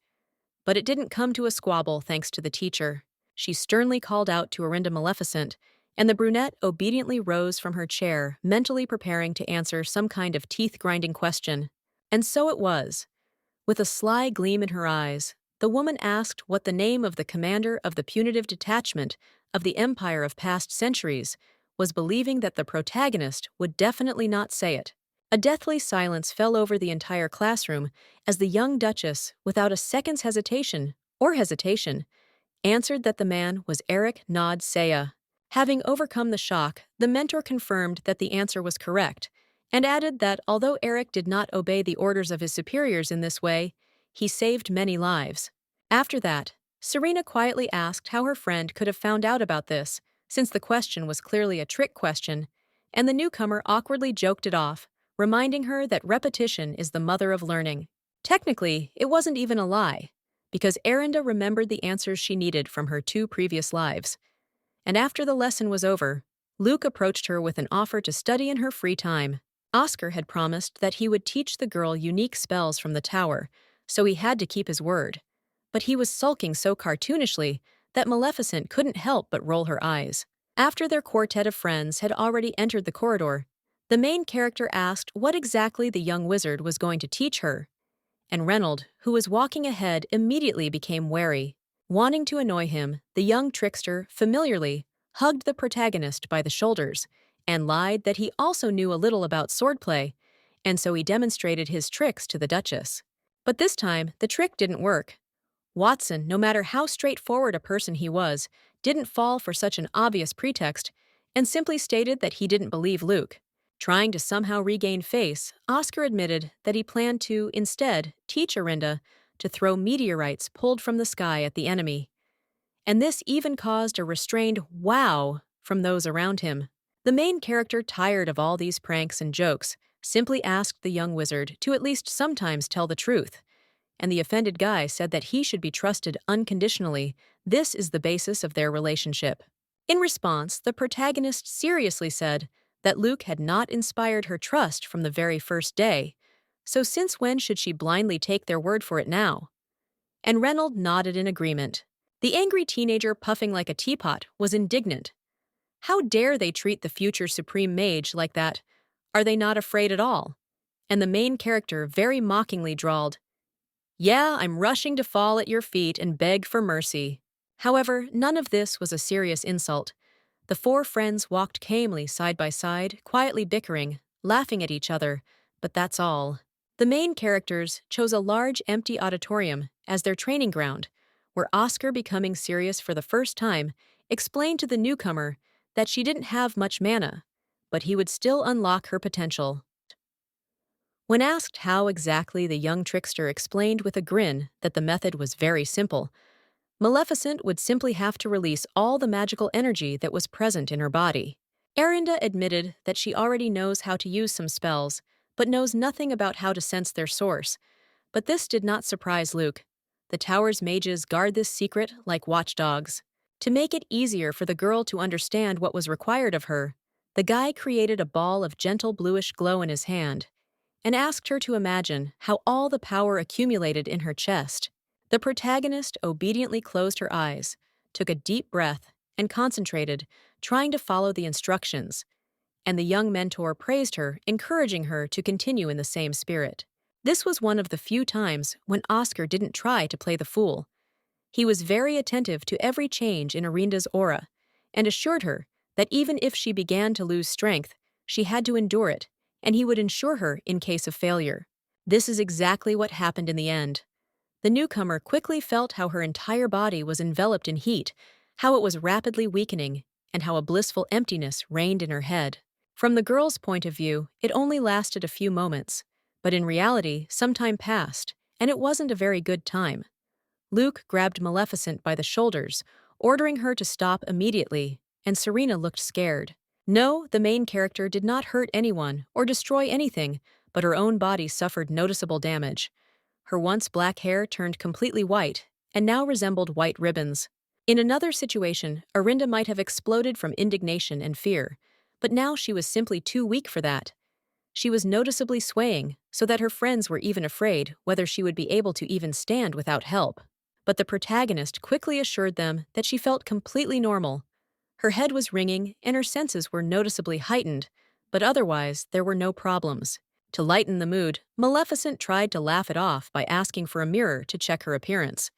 But it didn't come to a squabble thanks to the teacher. She sternly called out to Orinda Maleficent, and the brunette obediently rose from her chair, mentally preparing to answer some kind of teeth-grinding question. And so it was. With a sly gleam in her eyes, the woman asked what the name of the commander of the punitive detachment of the empire of past centuries was, believing that the protagonist would definitely not say it. A deathly silence fell over the entire classroom as the young Duchess, without a second's hesitation, answered that the man was Eric Nod Saya. Having overcome the shock, the mentor confirmed that the answer was correct, and added that although Eric did not obey the orders of his superiors in this way, he saved many lives. After that, Serena quietly asked how her friend could have found out about this, since the question was clearly a trick question, and the newcomer awkwardly joked it off, reminding her that repetition is the mother of learning. Technically, it wasn't even a lie, because Erinda remembered the answers she needed from her 2 previous lives. And after the lesson was over, Luke approached her with an offer to study in her free time. Oscar had promised that he would teach the girl unique spells from the tower, so he had to keep his word. But he was sulking so cartoonishly that Maleficent couldn't help but roll her eyes. After their quartet of friends had already entered the corridor, the main character asked what exactly the young wizard was going to teach her, and Reynold, who was walking ahead, immediately became wary. Wanting to annoy him, the young trickster familiarly hugged the protagonist by the shoulders and lied that he also knew a little about swordplay, and so he demonstrated his tricks to the Duchess. But this time, the trick didn't work. Watson, no matter how straightforward a person he was, didn't fall for such an obvious pretext and simply stated that he didn't believe Luke. Trying to somehow regain face, Oscar admitted that he planned to, instead, teach Orinda to throw meteorites pulled from the sky at the enemy. And this even caused a restrained "wow" from those around him. The main character, tired of all these pranks and jokes, simply asked the young wizard to at least sometimes tell the truth. And the offended guy said that he should be trusted unconditionally. This is the basis of their relationship. In response, the protagonist seriously said that Luke had not inspired her trust from the very first day, so since when should she blindly take their word for it now? And Reynold nodded in agreement. The angry teenager, puffing like a teapot, was indignant. How dare they treat the future supreme mage like that? Are they not afraid at all? And the main character very mockingly drawled, Yeah, I'm rushing to fall at your feet and beg for mercy. However, none of this was a serious insult. The four friends walked calmly side by side, quietly bickering, laughing at each other, but that's all. The main characters chose a large empty auditorium as their training ground, where Oscar, becoming serious for the first time, explained to the newcomer that she didn't have much mana, but he would still unlock her potential. When asked how exactly, the young trickster explained with a grin that the method was very simple. Maleficent would simply have to release all the magical energy that was present in her body. Erinda admitted that she already knows how to use some spells, but knows nothing about how to sense their source. But this did not surprise Luke. The tower's mages guard this secret like watchdogs. To make it easier for the girl to understand what was required of her, the guy created a ball of gentle bluish glow in his hand and asked her to imagine how all the power accumulated in her chest. The protagonist obediently closed her eyes, took a deep breath, and concentrated, trying to follow the instructions. And the young mentor praised her, encouraging her to continue in the same spirit. This was one of the few times when Oscar didn't try to play the fool. He was very attentive to every change in Arinda's aura, and assured her that even if she began to lose strength, she had to endure it, and he would ensure her in case of failure. This is exactly what happened in the end. The newcomer quickly felt how her entire body was enveloped in heat, how it was rapidly weakening, and how a blissful emptiness reigned in her head. From the girl's point of view, it only lasted a few moments, but in reality, some time passed, and it wasn't a very good time. Luke grabbed Maleficent by the shoulders, ordering her to stop immediately, and Serena looked scared. No, the main character did not hurt anyone or destroy anything, but her own body suffered noticeable damage. Her once black hair turned completely white and now resembled white ribbons. In another situation, Arinda might have exploded from indignation and fear, but now she was simply too weak for that. She was noticeably swaying, so that her friends were even afraid whether she would be able to even stand without help. But the protagonist quickly assured them that she felt completely normal. Her head was ringing and her senses were noticeably heightened, but otherwise there were no problems. To lighten the mood, Maleficent tried to laugh it off by asking for a mirror to check her appearance.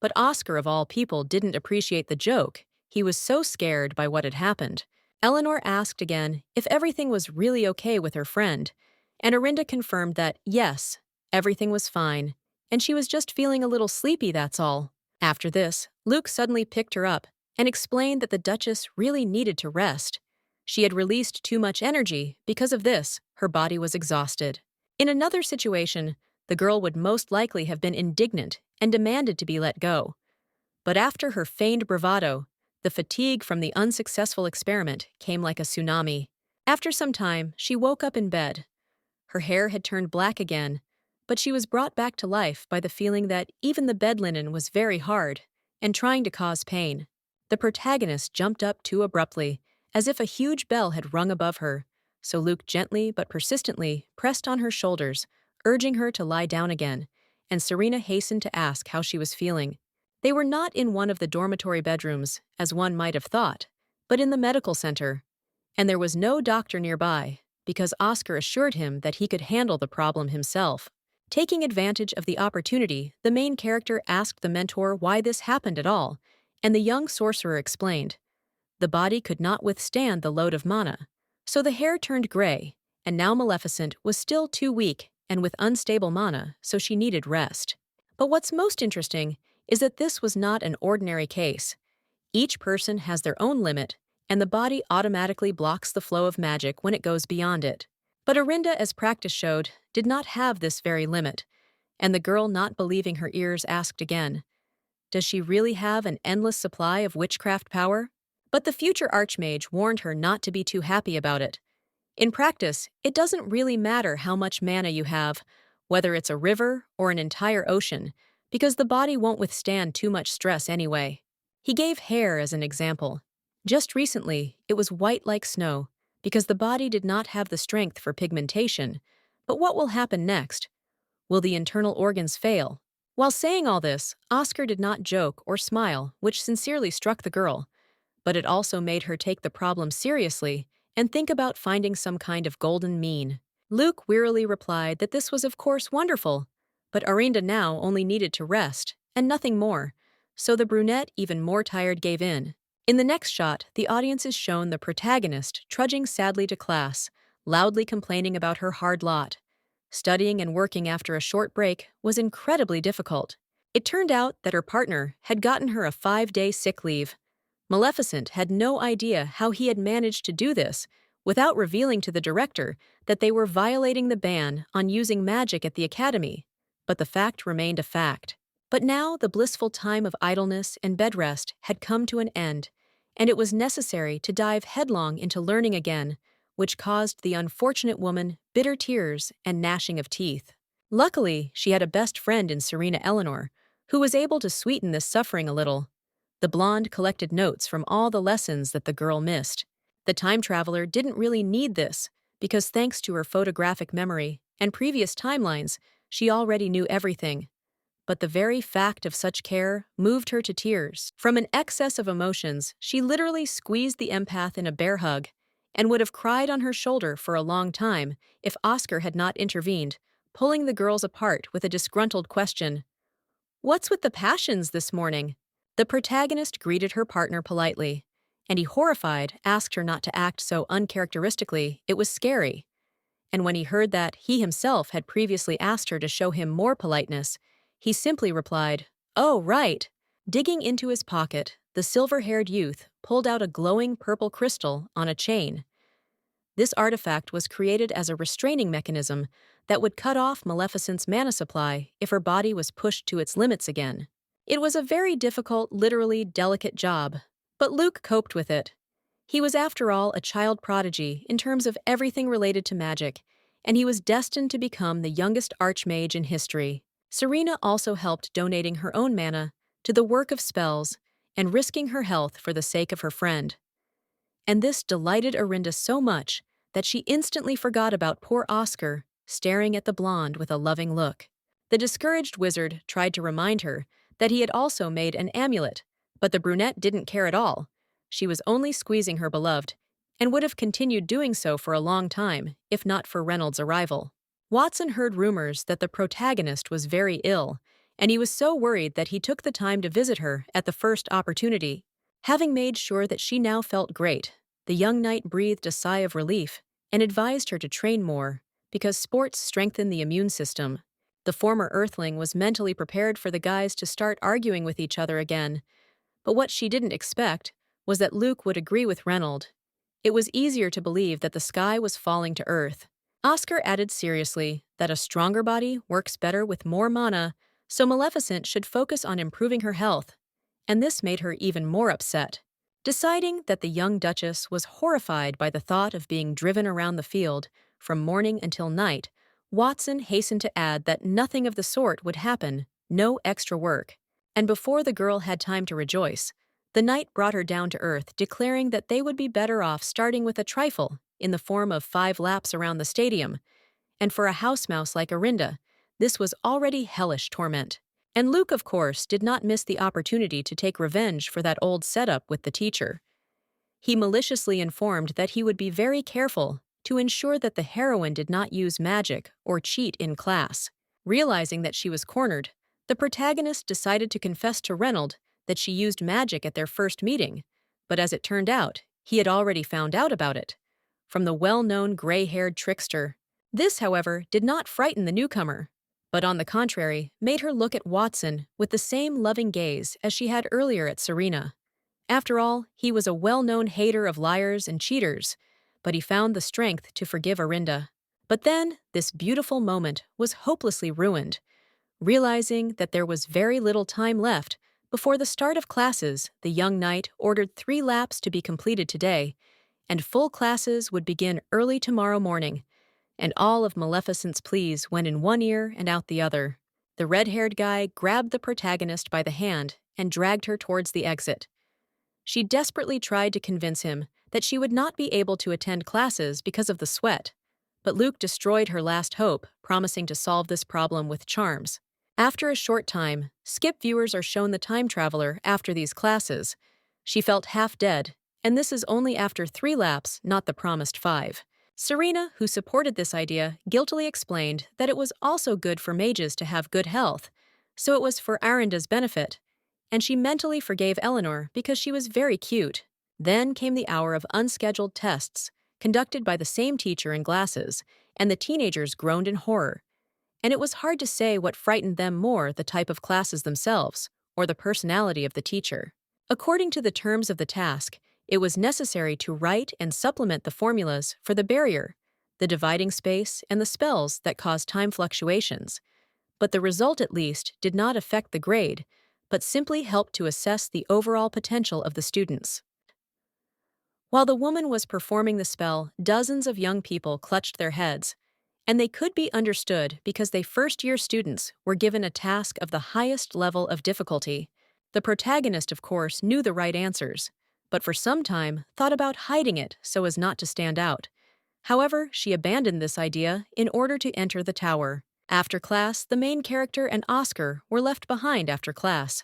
But Oscar, of all people, didn't appreciate the joke. He was so scared by what had happened. Eleanor asked again if everything was really okay with her friend, and Arinda confirmed that, yes, everything was fine, and she was just feeling a little sleepy, that's all. After this, Luke suddenly picked her up and explained that the Duchess really needed to rest. She had released too much energy. Because of this, her body was exhausted. In another situation, the girl would most likely have been indignant and demanded to be let go. But after her feigned bravado, the fatigue from the unsuccessful experiment came like a tsunami. After some time, she woke up in bed. Her hair had turned black again, but she was brought back to life by the feeling that even the bed linen was very hard and trying to cause pain. The protagonist jumped up too abruptly, as if a huge bell had rung above her, so Luke gently but persistently pressed on her shoulders, urging her to lie down again, and Serena hastened to ask how she was feeling. They were not in one of the dormitory bedrooms, as one might have thought, but in the medical center. And there was no doctor nearby, because Oscar assured him that he could handle the problem himself. Taking advantage of the opportunity, the main character asked the mentor why this happened at all, and the young sorcerer explained. The body could not withstand the load of mana, so the hair turned gray, and now Maleficent was still too weak and with unstable mana, so she needed rest. But what's most interesting is that this was not an ordinary case. Each person has their own limit, and the body automatically blocks the flow of magic when it goes beyond it. But Arinda, as practice showed, did not have this very limit, and the girl, not believing her ears, asked again, does she really have an endless supply of witchcraft power? But the future Archmage warned her not to be too happy about it. In practice, it doesn't really matter how much mana you have, whether it's a river or an entire ocean, because the body won't withstand too much stress anyway. He gave hair as an example. Just recently, it was white like snow, because the body did not have the strength for pigmentation. But what will happen next? Will the internal organs fail? While saying all this, Oscar did not joke or smile, which sincerely struck the girl. But it also made her take the problem seriously and think about finding some kind of golden mean. Luke wearily replied that this was of course wonderful, But Arinda now only needed to rest, and nothing more, so the brunette, even more tired, gave in. In the next shot, the audience is shown the protagonist trudging sadly to class, loudly complaining about her hard lot. Studying and working after a short break was incredibly difficult. It turned out that her partner had gotten her a 5-day sick leave. Maleficent had no idea how he had managed to do this without revealing to the director that they were violating the ban on using magic at the academy. But the fact remained a fact. But now the blissful time of idleness and bed rest had come to an end, and it was necessary to dive headlong into learning again, which caused the unfortunate woman bitter tears and gnashing of teeth. Luckily, she had a best friend in Serena Eleanor, who was able to sweeten this suffering a little. The blonde collected notes from all the lessons that the girl missed. The time traveler didn't really need this, because thanks to her photographic memory and previous timelines, she already knew everything. But the very fact of such care moved her to tears. From an excess of emotions, she literally squeezed the empath in a bear hug and would have cried on her shoulder for a long time if Oscar had not intervened, pulling the girls apart with a disgruntled question. "What's with the passions this morning?" The protagonist greeted her partner politely, and he, horrified, asked her not to act so uncharacteristically. It was scary. And when he heard that he himself had previously asked her to show him more politeness, he simply replied, "Oh, right." Digging into his pocket, the silver-haired youth pulled out a glowing purple crystal on a chain. This artifact was created as a restraining mechanism that would cut off Maleficent's mana supply if her body was pushed to its limits again. It was a very difficult, literally delicate job, but Luke coped with it. He was, after all, a child prodigy in terms of everything related to magic, and he was destined to become the youngest archmage in history. Serena also helped, donating her own mana to the work of spells and risking her health for the sake of her friend. And this delighted Arinda so much that she instantly forgot about poor Oscar, staring at the blonde with a loving look. The discouraged wizard tried to remind her that he had also made an amulet, but the brunette didn't care at all. She was only squeezing her beloved, and would have continued doing so for a long time if not for Reynolds' arrival. Watson heard rumors that the protagonist was very ill, and he was so worried that he took the time to visit her at the first opportunity. Having made sure that she now felt great, the young knight breathed a sigh of relief and advised her to train more, because sports strengthen the immune system. The former Earthling was mentally prepared for the guys to start arguing with each other again, but what she didn't expect was that Luke would agree with Reynolds. It was easier to believe that the sky was falling to earth. Oscar added seriously that a stronger body works better with more mana, so Maleficent should focus on improving her health, and this made her even more upset. Deciding that the young Duchess was horrified by the thought of being driven around the field from morning until night, Watson hastened to add that nothing of the sort would happen, no extra work. And before the girl had time to rejoice, the knight brought her down to earth, declaring that they would be better off starting with a trifle in the form of 5 laps around the stadium. And for a house mouse like Arinda, this was already hellish torment. And Luke, of course, did not miss the opportunity to take revenge for that old setup with the teacher. He maliciously informed that he would be very careful to ensure that the heroine did not use magic or cheat in class. Realizing that she was cornered, the protagonist decided to confess to Reynolds that she used magic at their first meeting, but as it turned out, he had already found out about it from the well-known gray-haired trickster. This, however, did not frighten the newcomer, but on the contrary, made her look at Watson with the same loving gaze as she had earlier at Serena. After all, he was a well-known hater of liars and cheaters, but he found the strength to forgive Arinda. But then, this beautiful moment was hopelessly ruined. Realizing that there was very little time left before the start of classes, the young knight ordered 3 laps to be completed today, and full classes would begin early tomorrow morning. And all of Maleficent's pleas went in one ear and out the other. The red-haired guy grabbed the protagonist by the hand and dragged her towards the exit. She desperately tried to convince him that she would not be able to attend classes because of the sweat, but Luke destroyed her last hope, promising to solve this problem with charms. After a short time, skip viewers are shown the time traveler after these classes. She felt half dead, and this is only after 3 laps, not the promised 5. Serena, who supported this idea, guiltily explained that it was also good for mages to have good health, so it was for Arinda's benefit, and she mentally forgave Eleanor because she was very cute. Then came the hour of unscheduled tests, conducted by the same teacher in glasses, and the teenagers groaned in horror. And it was hard to say what frightened them more, the type of classes themselves, or the personality of the teacher. According to the terms of the task, it was necessary to write and supplement the formulas for the barrier, the dividing space, and the spells that cause time fluctuations. But the result, at least, did not affect the grade, but simply helped to assess the overall potential of the students. While the woman was performing the spell, dozens of young people clutched their heads, and they could be understood because they first-year students were given a task of the highest level of difficulty. The protagonist, of course, knew the right answers, but for some time thought about hiding it so as not to stand out. However, she abandoned this idea in order to enter the tower. After class, the main character and Oscar were left behind after class.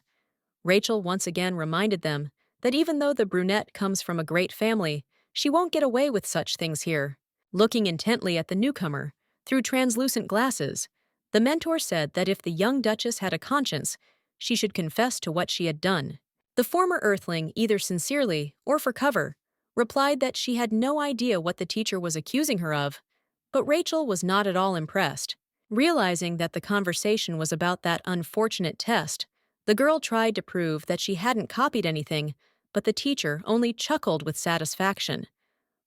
Rachel once again reminded them that even though the brunette comes from a great family, she won't get away with such things here. Looking intently at the newcomer, through translucent glasses, the mentor said that if the young duchess had a conscience, she should confess to what she had done. The former earthling, either sincerely or for cover, replied that she had no idea what the teacher was accusing her of, but Rachel was not at all impressed. Realizing that the conversation was about that unfortunate test, the girl tried to prove that she hadn't copied anything, but the teacher only chuckled with satisfaction.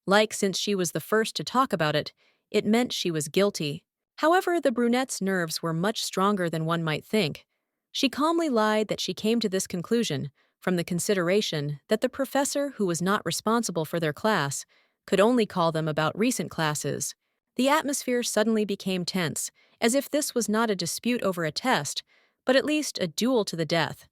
Like, since she was the first to talk about it, it meant she was guilty. However, the brunette's nerves were much stronger than one might think. She calmly lied that she came to this conclusion from the consideration that the professor, who was not responsible for their class, could only call them about recent classes. The atmosphere suddenly became tense, as if this was not a dispute over a test, but at least a duel to the death.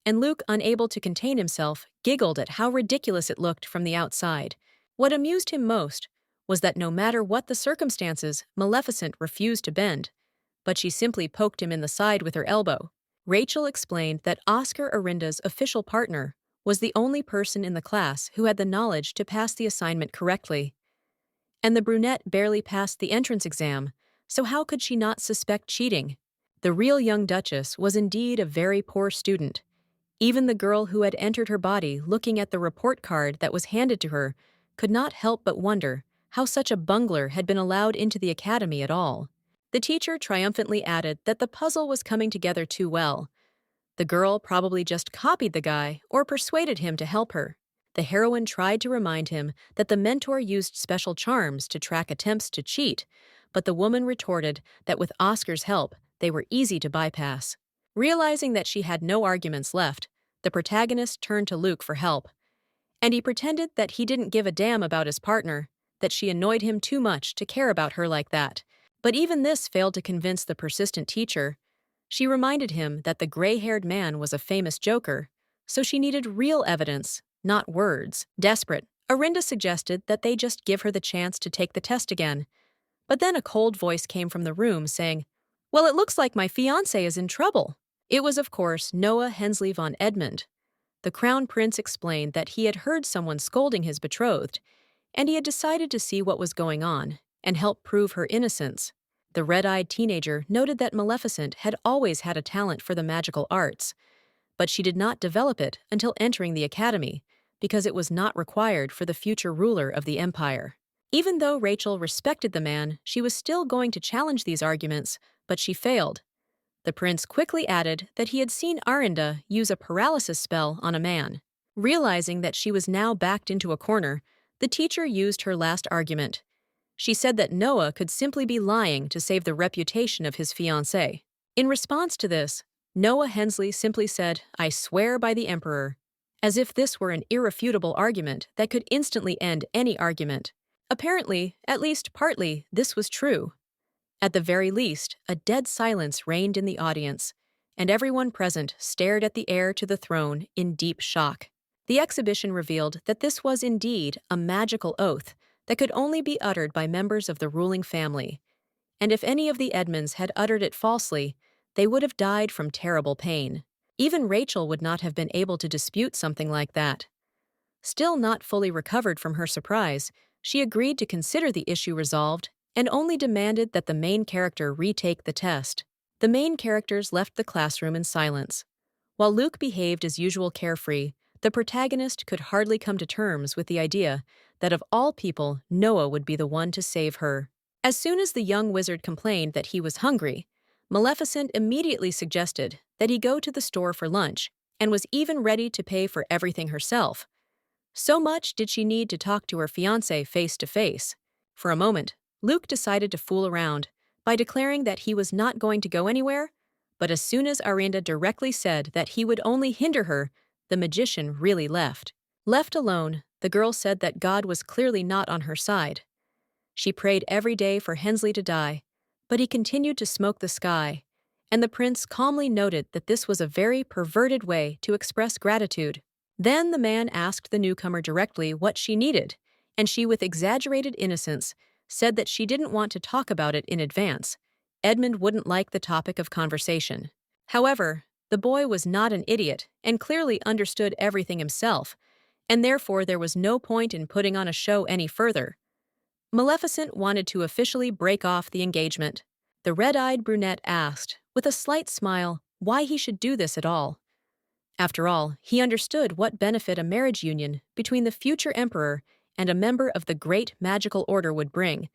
And Luke, unable to contain himself, giggled at how ridiculous it looked from the outside. What amused him most was that no matter what the circumstances, Maleficent refused to bend, but she simply poked him in the side with her elbow. Rachel explained that Oscar Arinda's official partner was the only person in the class who had the knowledge to pass the assignment correctly. And the brunette barely passed the entrance exam, so how could she not suspect cheating? The real young duchess was indeed a very poor student. Even the girl who had entered her body, looking at the report card that was handed to her, could not help but wonder how such a bungler had been allowed into the academy at all. The teacher triumphantly added that the puzzle was coming together too well. The girl probably just copied the guy or persuaded him to help her. The heroine tried to remind him that the mentor used special charms to track attempts to cheat, but the woman retorted that with Oscar's help, they were easy to bypass. Realizing that she had no arguments left, the protagonist turned to Luke for help. And he pretended that he didn't give a damn about his partner, that she annoyed him too much to care about her like that. But even this failed to convince the persistent teacher. She reminded him that the gray-haired man was a famous joker, so she needed real evidence, not words. Desperate, Arinda suggested that they just give her the chance to take the test again. But then a cold voice came from the room saying, "Well, it looks like my fiancé is in trouble." It was, of course, Noah Hensley von Edmund. The crown prince explained that he had heard someone scolding his betrothed, and he had decided to see what was going on and help prove her innocence. The red-eyed teenager noted that Maleficent had always had a talent for the magical arts, but she did not develop it until entering the academy because it was not required for the future ruler of the empire. Even though Rachel respected the man, she was still going to challenge these arguments, but she failed. The prince quickly added that he had seen Arinda use a paralysis spell on a man. Realizing that she was now backed into a corner, the teacher used her last argument. She said that Noah could simply be lying to save the reputation of his fiancée. In response to this, Noah Hensley simply said, "I swear by the emperor," as if this were an irrefutable argument that could instantly end any argument. Apparently, at least partly, this was true. At the very least, a dead silence reigned in the audience, and everyone present stared at the heir to the throne in deep shock. The exhibition revealed that this was indeed a magical oath that could only be uttered by members of the ruling family, and if any of the Edmonds had uttered it falsely, they would have died from terrible pain. Even Rachel would not have been able to dispute something like that. Still not fully recovered from her surprise, She agreed to consider the issue resolved and only demanded that the main character retake the test. The main characters left the classroom in silence. While Luke behaved as usual carefree, the protagonist could hardly come to terms with the idea that of all people, Noah would be the one to save her. As soon as the young wizard complained that he was hungry, Maleficent immediately suggested that he go to the store for lunch and was even ready to pay for everything herself. So much did she need to talk to her fiancé face to face. For a moment, Luke decided to fool around by declaring that he was not going to go anywhere, but as soon as Arinda directly said that he would only hinder her, the magician really left. Left alone, the girl said that God was clearly not on her side. She prayed every day for Hensley to die, but he continued to smoke the sky, and the prince calmly noted that this was a very perverted way to express gratitude. Then the man asked the newcomer directly what she needed, and she, with exaggerated innocence, said that she didn't want to talk about it in advance. Edmund wouldn't like the topic of conversation. However, the boy was not an idiot and clearly understood everything himself, and therefore there was no point in putting on a show any further. Maleficent wanted to officially break off the engagement. The red-eyed brunette asked, with a slight smile, why he should do this at all. After all, he understood what benefit a marriage union between the future emperor and a member of the great magical order would bring,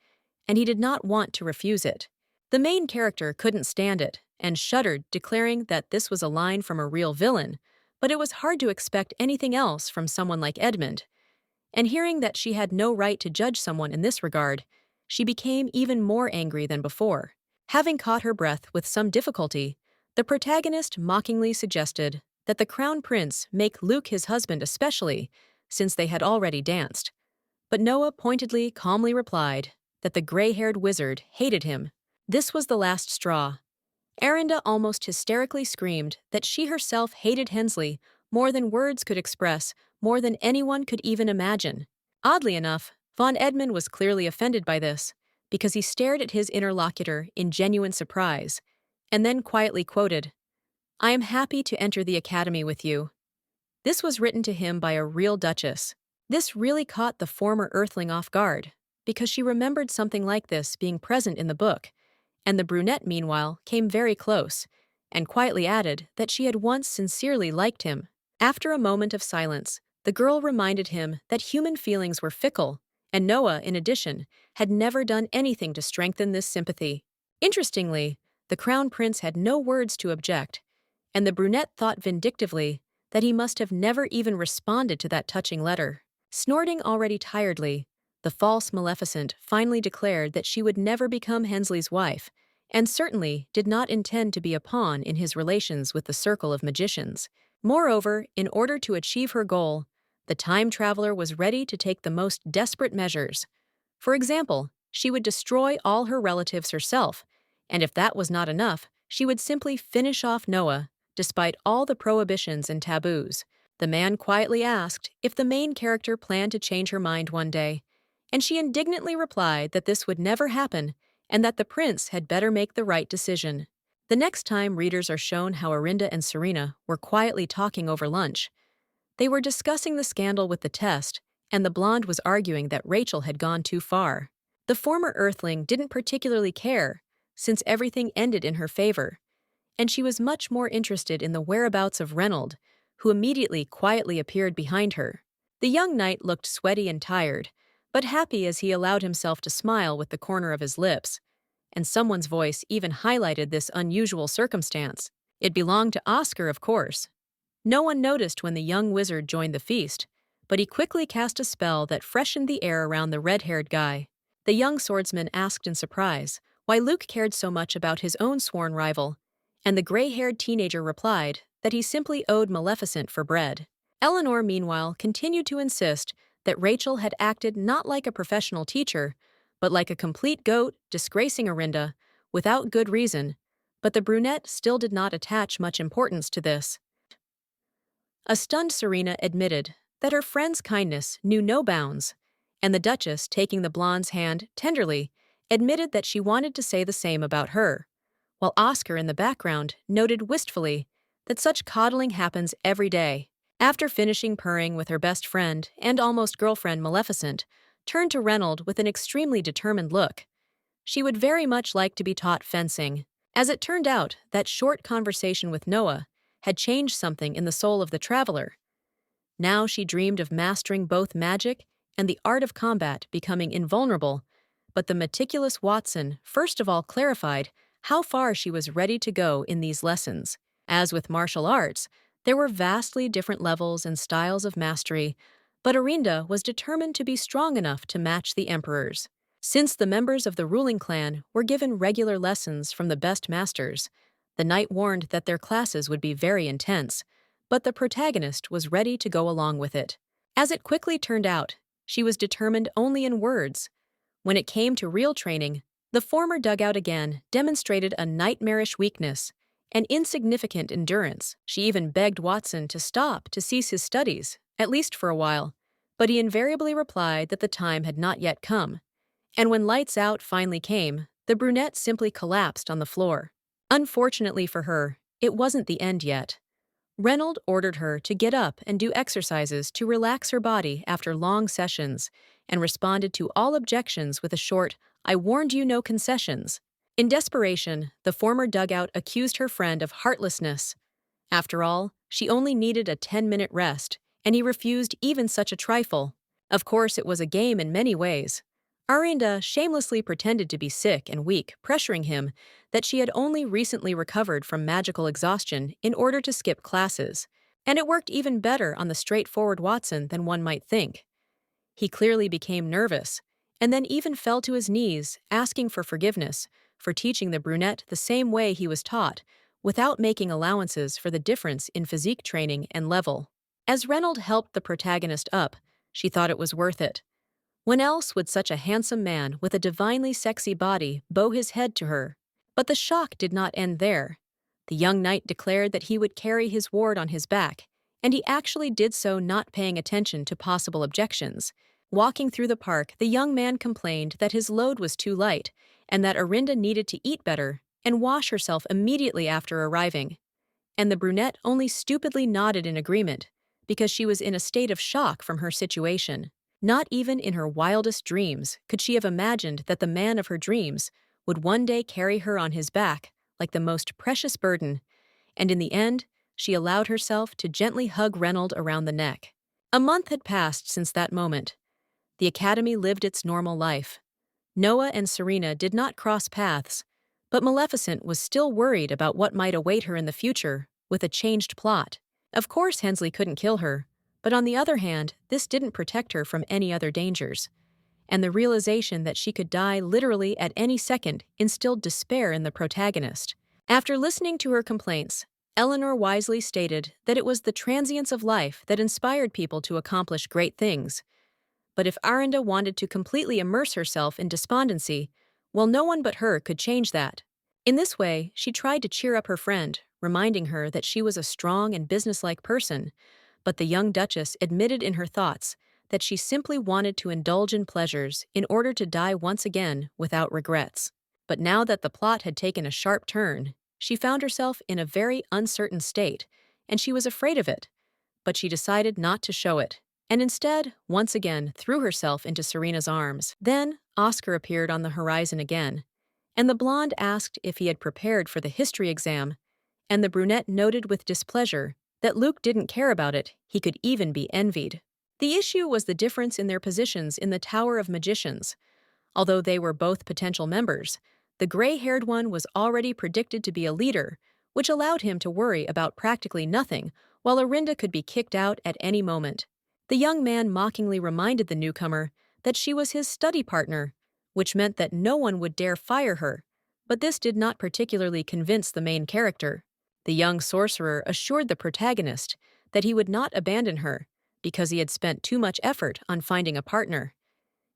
and he did not want to refuse it. The main character couldn't stand it and shuddered, declaring that this was a line from a real villain, but it was hard to expect anything else from someone like Edmund. And hearing that she had no right to judge someone in this regard, she became even more angry than before. Having caught her breath with some difficulty, the protagonist mockingly suggested that the crown prince make Luke his husband especially, since they had already danced. But Noah pointedly, calmly replied that the gray-haired wizard hated him. This was the last straw. Arinda almost hysterically screamed that she herself hated Hensley more than words could express, more than anyone could even imagine. Oddly enough, Von Edmund was clearly offended by this, because he stared at his interlocutor in genuine surprise, and then quietly quoted, "I am happy to enter the academy with you." This was written to him by a real duchess. This really caught the former Earthling off guard, because she remembered something like this being present in the book, and the brunette, meanwhile, came very close, and quietly added that she had once sincerely liked him. After a moment of silence, the girl reminded him that human feelings were fickle, and Noah, in addition, had never done anything to strengthen this sympathy. Interestingly, the crown prince had no words to object, and the brunette thought vindictively that he must have never even responded to that touching letter. Snorting already tiredly, the false Maleficent finally declared that she would never become Hensley's wife, and certainly did not intend to be a pawn in his relations with the circle of magicians. Moreover, in order to achieve her goal, the time traveler was ready to take the most desperate measures. For example, she would destroy all her relatives herself, and if that was not enough, she would simply finish off Noah, despite all the prohibitions and taboos. The man quietly asked if the main character planned to change her mind one day, and she indignantly replied that this would never happen and that the prince had better make the right decision. The next time readers are shown how Arinda and Serena were quietly talking over lunch. They were discussing the scandal with the test, and the blonde was arguing that Rachel had gone too far. The former Earthling didn't particularly care, since everything ended in her favor, and she was much more interested in the whereabouts of Reynold, who immediately quietly appeared behind her. The young knight looked sweaty and tired, but happy as he allowed himself to smile with the corner of his lips, and someone's voice even highlighted this unusual circumstance. It belonged to Oscar, of course. No one noticed when the young wizard joined the feast, but he quickly cast a spell that freshened the air around the red-haired guy. The young swordsman asked in surprise why Luke cared so much about his own sworn rival, and the gray-haired teenager replied that he simply owed Maleficent for bread. Eleanor, meanwhile, continued to insist that Rachel had acted not like a professional teacher, but like a complete goat, disgracing Arinda, without good reason, but the brunette still did not attach much importance to this. A stunned Serena admitted that her friend's kindness knew no bounds, and the Duchess, taking the blonde's hand tenderly, admitted that she wanted to say the same about her, while Oscar in the background noted wistfully that such coddling happens every day. After finishing purring with her best friend and almost girlfriend Maleficent, turned to Reynold with an extremely determined look. She would very much like to be taught fencing. As it turned out, that short conversation with Noah had changed something in the soul of the traveler. Now she dreamed of mastering both magic and the art of combat, becoming invulnerable. But the meticulous Watson first of all clarified how far she was ready to go in these lessons. As with martial arts, there were vastly different levels and styles of mastery, but Arinda was determined to be strong enough to match the emperor's. Since the members of the ruling clan were given regular lessons from the best masters, the knight warned that their classes would be very intense, but the protagonist was ready to go along with it. As it quickly turned out, she was determined only in words. When it came to real training, the former dugout again demonstrated a nightmarish weakness and insignificant endurance. She even begged Watson to stop to cease his studies, at least for a while, but he invariably replied that the time had not yet come. And when lights out finally came, the brunette simply collapsed on the floor. Unfortunately for her, it wasn't the end yet. Reynold ordered her to get up and do exercises to relax her body after long sessions, and responded to all objections with a short, "I warned you, no concessions." In desperation, the former dugout accused her friend of heartlessness. After all, she only needed a 10-minute rest, and he refused even such a trifle. Of course, it was a game in many ways. Arinda shamelessly pretended to be sick and weak, pressuring him that she had only recently recovered from magical exhaustion in order to skip classes, and it worked even better on the straightforward Watson than one might think. He clearly became nervous, and then even fell to his knees, asking for forgiveness for teaching the brunette the same way he was taught, without making allowances for the difference in physique training and level. As Reynold helped the protagonist up, she thought it was worth it. When else would such a handsome man with a divinely sexy body bow his head to her? But the shock did not end there. The young knight declared that he would carry his ward on his back, and he actually did so, not paying attention to possible objections. Walking through the park, the young man complained that his load was too light, and that Arinda needed to eat better and wash herself immediately after arriving. And the brunette only stupidly nodded in agreement, because she was in a state of shock from her situation. Not even in her wildest dreams could she have imagined that the man of her dreams would one day carry her on his back like the most precious burden, and in the end, she allowed herself to gently hug Reynold around the neck. A month had passed since that moment. The academy lived its normal life. Noah and Serena did not cross paths, but Maleficent was still worried about what might await her in the future with a changed plot. Of course, Hensley couldn't kill her, but on the other hand, this didn't protect her from any other dangers. And the realization that she could die literally at any second instilled despair in the protagonist. After listening to her complaints, Eleanor wisely stated that it was the transience of life that inspired people to accomplish great things. But if Arinda wanted to completely immerse herself in despondency, well, no one but her could change that. In this way, she tried to cheer up her friend, reminding her that she was a strong and businesslike person, but the young Duchess admitted in her thoughts that she simply wanted to indulge in pleasures in order to die once again without regrets. But now that the plot had taken a sharp turn, she found herself in a very uncertain state, and she was afraid of it. But she decided not to show it, and instead, once again, threw herself into Serena's arms. Then, Oscar appeared on the horizon again, and the blonde asked if he had prepared for the history exam, and the brunette noted with displeasure that Luke didn't care about it, he could even be envied. The issue was the difference in their positions in the Tower of Magicians. Although they were both potential members, the gray-haired one was already predicted to be a leader, which allowed him to worry about practically nothing, while Arinda could be kicked out at any moment. The young man mockingly reminded the newcomer that she was his study partner, which meant that no one would dare fire her, but this did not particularly convince the main character. The young sorcerer assured the protagonist that he would not abandon her because he had spent too much effort on finding a partner.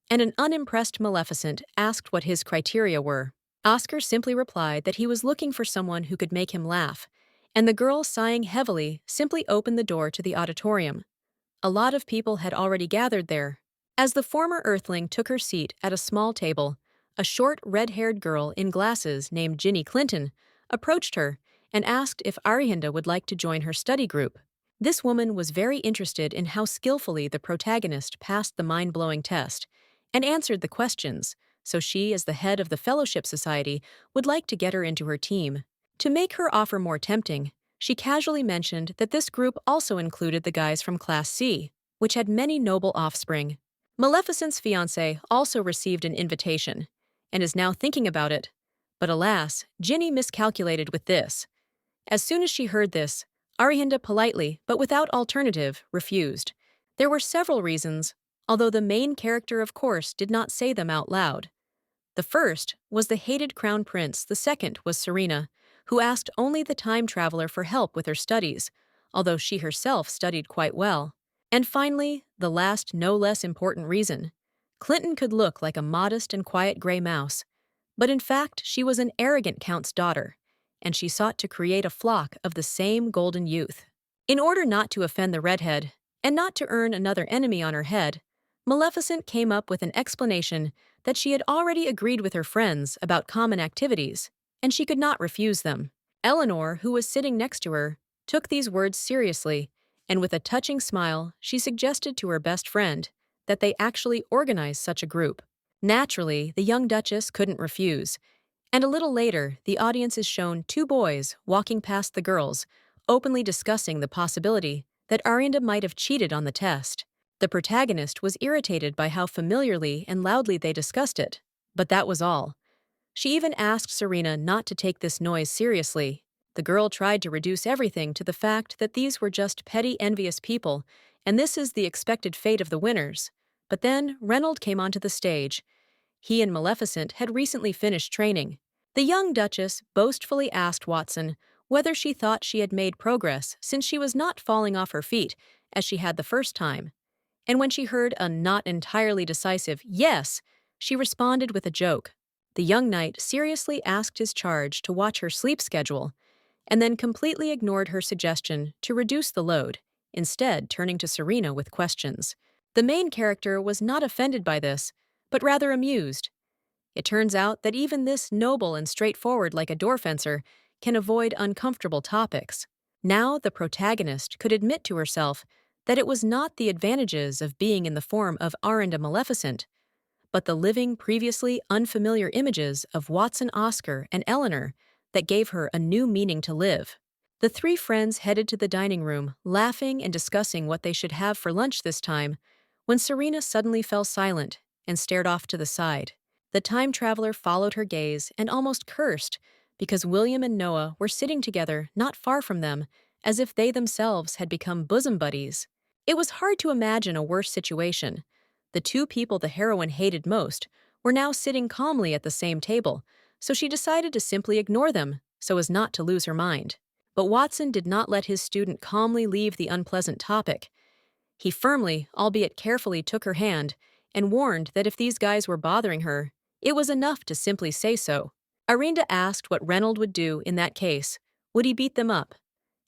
And an unimpressed Maleficent asked what his criteria were. Oscar simply replied that he was looking for someone who could make him laugh, and the girl, sighing heavily, simply opened the door to the auditorium. A lot of people had already gathered there. As the former Earthling took her seat at a small table, a short, red-haired girl in glasses named Ginny Clinton approached her and asked if Arihinda would like to join her study group. This woman was very interested in how skillfully the protagonist passed the mind-blowing test, and answered the questions, so she, as the head of the Fellowship Society, would like to get her into her team. To make her offer more tempting, she casually mentioned that this group also included the guys from Class C, which had many noble offspring. Maleficent's fiancé also received an invitation, and is now thinking about it. But alas, Ginny miscalculated with this. As soon as she heard this, Arihinda politely, but without alternative, refused. There were several reasons, although the main character of course did not say them out loud. The first was the hated crown prince, the second was Serena, who asked only the time traveler for help with her studies, although she herself studied quite well. And finally, the last no less important reason. Clinton could look like a modest and quiet gray mouse, but in fact she was an arrogant count's daughter, and she sought to create a flock of the same golden youth. In order not to offend the redhead, and not to earn another enemy on her head, Maleficent came up with an explanation that she had already agreed with her friends about common activities, and she could not refuse them. Eleanor, who was sitting next to her, took these words seriously, and with a touching smile, she suggested to her best friend that they actually organize such a group. Naturally, the young Duchess couldn't refuse, and a little later, the audience is shown two boys walking past the girls, openly discussing the possibility that Arihinda might have cheated on the test. The protagonist was irritated by how familiarly and loudly they discussed it, but that was all. She even asked Serena not to take this noise seriously. The girl tried to reduce everything to the fact that these were just petty, envious people, and this is the expected fate of the winners. But then Reynold came onto the stage. He and Maleficent had recently finished training. The young Duchess boastfully asked Watson whether she thought she had made progress since she was not falling off her feet as she had the first time. And when she heard a not entirely decisive yes, she responded with a joke. The young knight seriously asked his charge to watch her sleep schedule, and then completely ignored her suggestion to reduce the load, instead turning to Serena with questions. The main character was not offended by this, but rather amused. It turns out that even this noble and straightforward like a door fencer can avoid uncomfortable topics. Now the protagonist could admit to herself that it was not the advantages of being in the form of Arihinda Maleficent, but the living, previously unfamiliar images of Watson Oscar and Eleanor that gave her a new meaning to live. The three friends headed to the dining room, laughing and discussing what they should have for lunch this time, when Serena suddenly fell silent and stared off to the side. The time traveler followed her gaze and almost cursed because William and Noah were sitting together not far from them, as if they themselves had become bosom buddies. It was hard to imagine a worse situation. The two people the heroine hated most were now sitting calmly at the same table, so she decided to simply ignore them so as not to lose her mind. But Watson did not let his student calmly leave the unpleasant topic. He firmly, albeit carefully, took her hand and warned that if these guys were bothering her, it was enough to simply say so. Arihinda asked what Reynold would do in that case. Would he beat them up?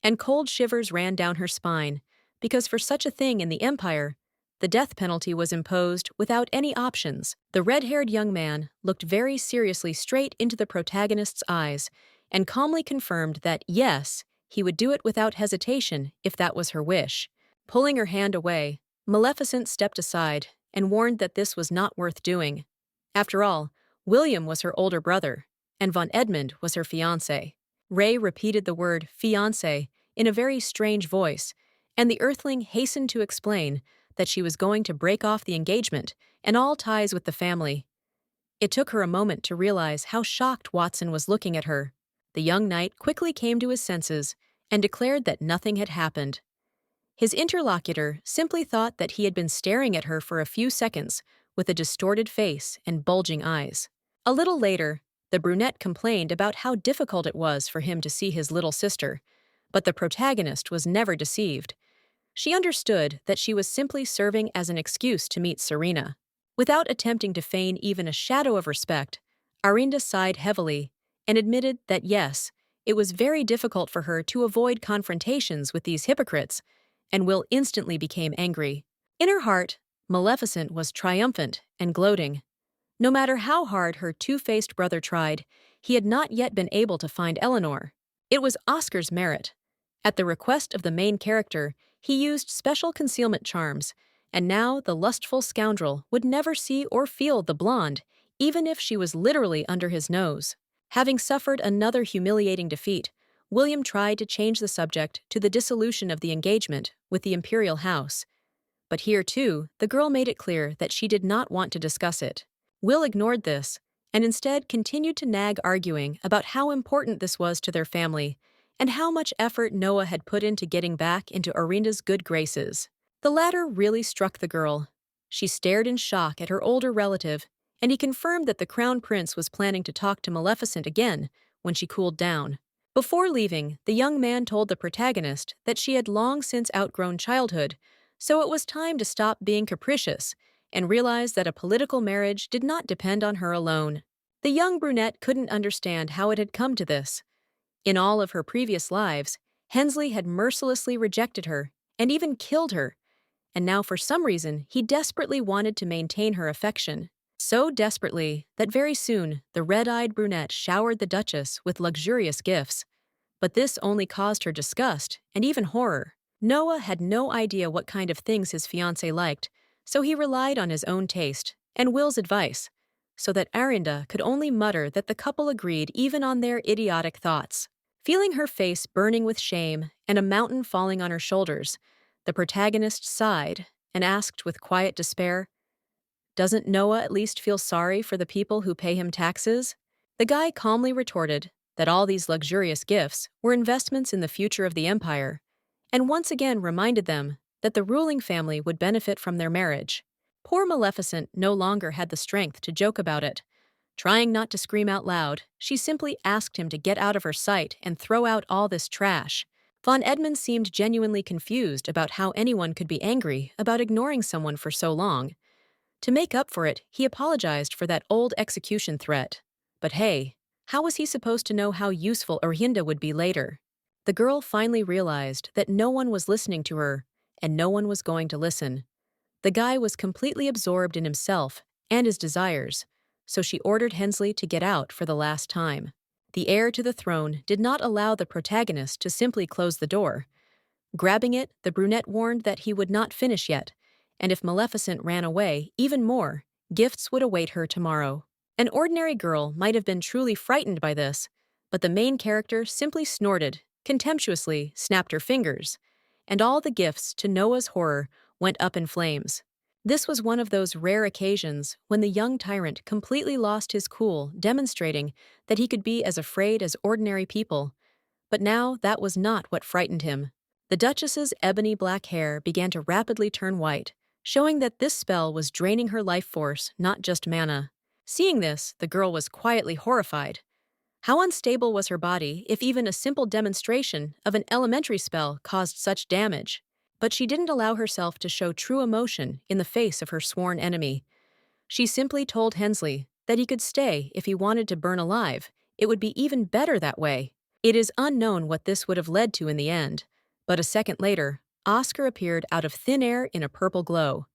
And cold shivers ran down her spine, because for such a thing in the Empire, the death penalty was imposed without any options. The red-haired young man looked very seriously straight into the protagonist's eyes and calmly confirmed that, yes, he would do it without hesitation if that was her wish. Pulling her hand away, Maleficent stepped aside and warned that this was not worth doing. After all, William was her older brother, and von Edmund was her fiancé. Ray repeated the word fiancé in a very strange voice, and the earthling hastened to explain that she was going to break off the engagement and all ties with the family. It took her a moment to realize how shocked Watson was looking at her. The young knight quickly came to his senses and declared that nothing had happened. His interlocutor simply thought that he had been staring at her for a few seconds with a distorted face and bulging eyes. A little later, the brunette complained about how difficult it was for him to see his little sister, but the protagonist was never deceived. She understood that she was simply serving as an excuse to meet Serena. Without attempting to feign even a shadow of respect, Arihinda sighed heavily and admitted that yes, it was very difficult for her to avoid confrontations with these hypocrites, and Will instantly became angry. In her heart, Maleficent was triumphant and gloating. No matter how hard her two-faced brother tried, he had not yet been able to find Eleanor. It was Oscar's merit. At the request of the main character, he used special concealment charms, and now the lustful scoundrel would never see or feel the blonde, even if she was literally under his nose. Having suffered another humiliating defeat, William tried to change the subject to the dissolution of the engagement with the imperial house. But here, too, the girl made it clear that she did not want to discuss it. Will ignored this, and instead continued to nag, arguing about how important this was to their family, and how much effort Noah had put into getting back into Arinda's good graces. The latter really struck the girl. She stared in shock at her older relative, and he confirmed that the crown prince was planning to talk to Maleficent again when she cooled down. Before leaving, the young man told the protagonist that she had long since outgrown childhood, so it was time to stop being capricious and realize that a political marriage did not depend on her alone. The young brunette couldn't understand how it had come to this. In all of her previous lives, Hensley had mercilessly rejected her and even killed her, and now for some reason he desperately wanted to maintain her affection. So desperately that very soon the red-eyed brunette showered the Duchess with luxurious gifts. But this only caused her disgust and even horror. Noah had no idea what kind of things his fiancée liked, so he relied on his own taste and Will's advice, so that Arinda could only mutter that the couple agreed even on their idiotic thoughts. Feeling her face burning with shame and a mountain falling on her shoulders, the protagonist sighed and asked with quiet despair, "Doesn't Noah at least feel sorry for the people who pay him taxes?" The guy calmly retorted that all these luxurious gifts were investments in the future of the empire, and once again reminded them that the ruling family would benefit from their marriage. Poor Maleficent no longer had the strength to joke about it. Trying not to scream out loud, she simply asked him to get out of her sight and throw out all this trash. Von Edmund seemed genuinely confused about how anyone could be angry about ignoring someone for so long. To make up for it, he apologized for that old execution threat. But hey, how was he supposed to know how useful Orinda would be later? The girl finally realized that no one was listening to her, and no one was going to listen. The guy was completely absorbed in himself and his desires, so she ordered Hensley to get out for the last time. The heir to the throne did not allow the protagonist to simply close the door. Grabbing it, the brunette warned that he would not finish yet, and if Maleficent ran away, even more, gifts would await her tomorrow. An ordinary girl might have been truly frightened by this, but the main character simply snorted, contemptuously snapped her fingers, and all the gifts, to Noah's horror, went up in flames. This was one of those rare occasions when the young tyrant completely lost his cool, demonstrating that he could be as afraid as ordinary people. But now that was not what frightened him. The Duchess's ebony black hair began to rapidly turn white, showing that this spell was draining her life force, not just mana. Seeing this, the girl was quietly horrified. How unstable was her body if even a simple demonstration of an elementary spell caused such damage? But she didn't allow herself to show true emotion in the face of her sworn enemy. She simply told Hensley that he could stay if he wanted to burn alive. It would be even better that way. It is unknown what this would have led to in the end, but a second later, Oscar appeared out of thin air in a purple glow.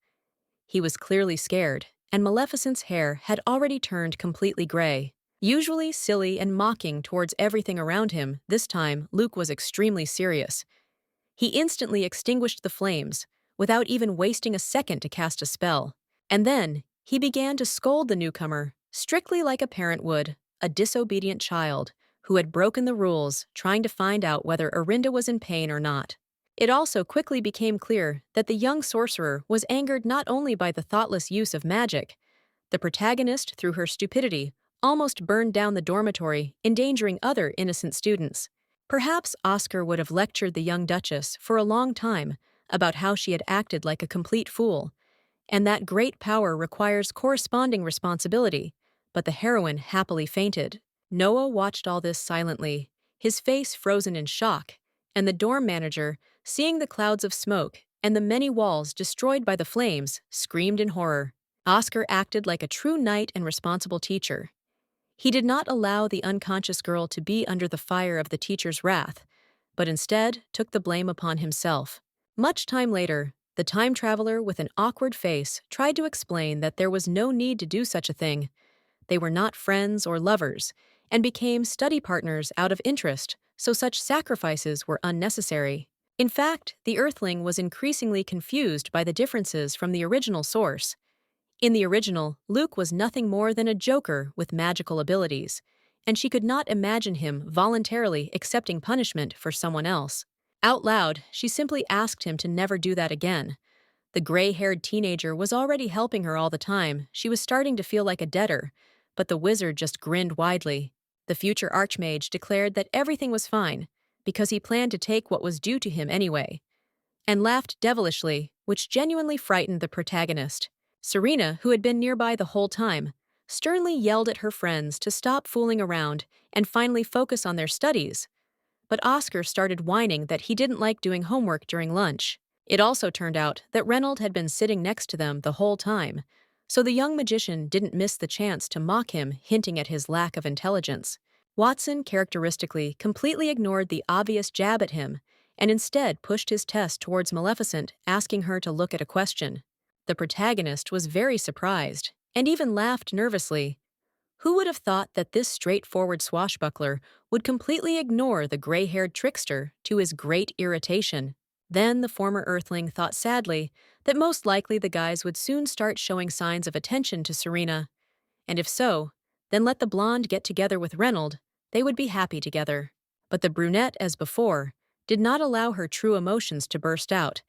He was clearly scared, and Maleficent's hair had already turned completely gray. Usually silly and mocking towards everything around him, this time Luke was extremely serious. He instantly extinguished the flames, without even wasting a second to cast a spell. And then, he began to scold the newcomer, strictly like a parent would, a disobedient child, who had broken the rules, trying to find out whether Orinda was in pain or not. It also quickly became clear that the young sorcerer was angered not only by the thoughtless use of magic. The protagonist, through her stupidity, almost burned down the dormitory, endangering other innocent students. Perhaps Oscar would have lectured the young Duchess for a long time about how she had acted like a complete fool, and that great power requires corresponding responsibility, but the heroine happily fainted. Noah watched all this silently, his face frozen in shock, and the dorm manager, seeing the clouds of smoke and the many walls destroyed by the flames, screamed in horror. Oscar acted like a true knight and responsible teacher. He did not allow the unconscious girl to be under the fire of the teacher's wrath, but instead took the blame upon himself. Much time later, the time traveler with an awkward face tried to explain that there was no need to do such a thing. They were not friends or lovers, and became study partners out of interest, so such sacrifices were unnecessary. In fact, the Earthling was increasingly confused by the differences from the original source. In the original, Luke was nothing more than a joker with magical abilities, and she could not imagine him voluntarily accepting punishment for someone else. Out loud, she simply asked him to never do that again. The gray-haired teenager was already helping her all the time. She was starting to feel like a debtor, but the wizard just grinned widely. The future archmage declared that everything was fine, because he planned to take what was due to him anyway, and laughed devilishly, which genuinely frightened the protagonist. Serena, who had been nearby the whole time, sternly yelled at her friends to stop fooling around and finally focus on their studies. But Oscar started whining that he didn't like doing homework during lunch. It also turned out that Reynold had been sitting next to them the whole time, so the young magician didn't miss the chance to mock him, hinting at his lack of intelligence. Watson characteristically completely ignored the obvious jab at him and instead pushed his test towards Maleficent, asking her to look at a question. The protagonist was very surprised and even laughed nervously. Who would have thought that this straightforward swashbuckler would completely ignore the gray-haired trickster to his great irritation? Then the former Earthling thought sadly that most likely the guys would soon start showing signs of attention to Serena, and if so, then let the blonde get together with Reynold. They would be happy together. But the brunette, as before, did not allow her true emotions to burst out,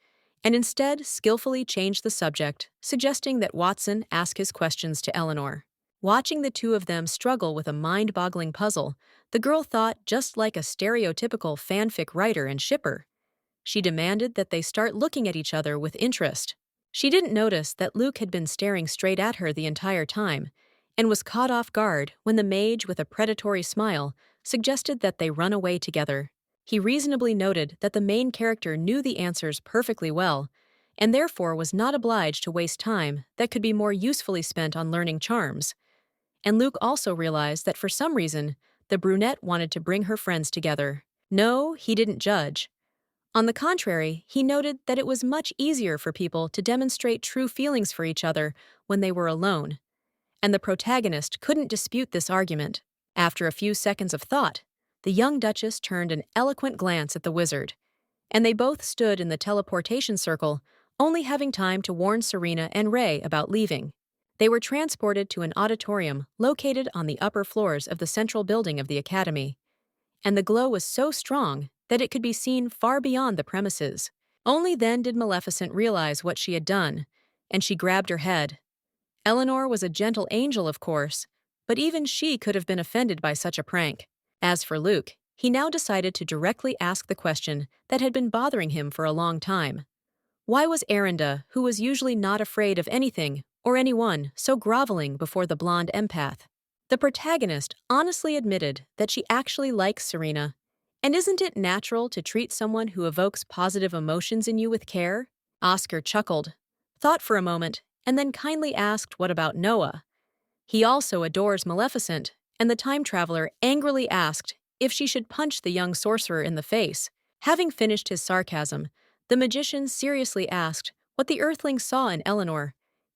and instead skillfully changed the subject, suggesting that Watson ask his questions to Eleanor. Watching the two of them struggle with a mind-boggling puzzle, the girl thought just like a stereotypical fanfic writer and shipper. She demanded that they start looking at each other with interest. She didn't notice that Luke had been staring straight at her the entire time, and was caught off guard when the mage, with a predatory smile, suggested that they run away together. He reasonably noted that the main character knew the answers perfectly well, and therefore was not obliged to waste time that could be more usefully spent on learning charms. And Luke also realized that for some reason, the brunette wanted to bring her friends together. No, he didn't judge. On the contrary, he noted that it was much easier for people to demonstrate true feelings for each other when they were alone. And the protagonist couldn't dispute this argument. After a few seconds of thought, the young Duchess turned an eloquent glance at the wizard, and they both stood in the teleportation circle, only having time to warn Serena and Ray about leaving. They were transported to an auditorium located on the upper floors of the central building of the Academy, and the glow was so strong that it could be seen far beyond the premises. Only then did Maleficent realize what she had done, and she grabbed her head. Eleanor was a gentle angel, of course, but even she could have been offended by such a prank. As for Luke, he now decided to directly ask the question that had been bothering him for a long time. Why was Erinda, who was usually not afraid of anything or anyone, so groveling before the blonde empath? The protagonist honestly admitted that she actually likes Serena. And isn't it natural to treat someone who evokes positive emotions in you with care? Oscar chuckled, thought for a moment, and then kindly asked what about Noah. He also adores Maleficent, and the time traveler angrily asked if she should punch the young sorcerer in the face. Having finished his sarcasm, the magician seriously asked what the Earthling saw in Eleanor,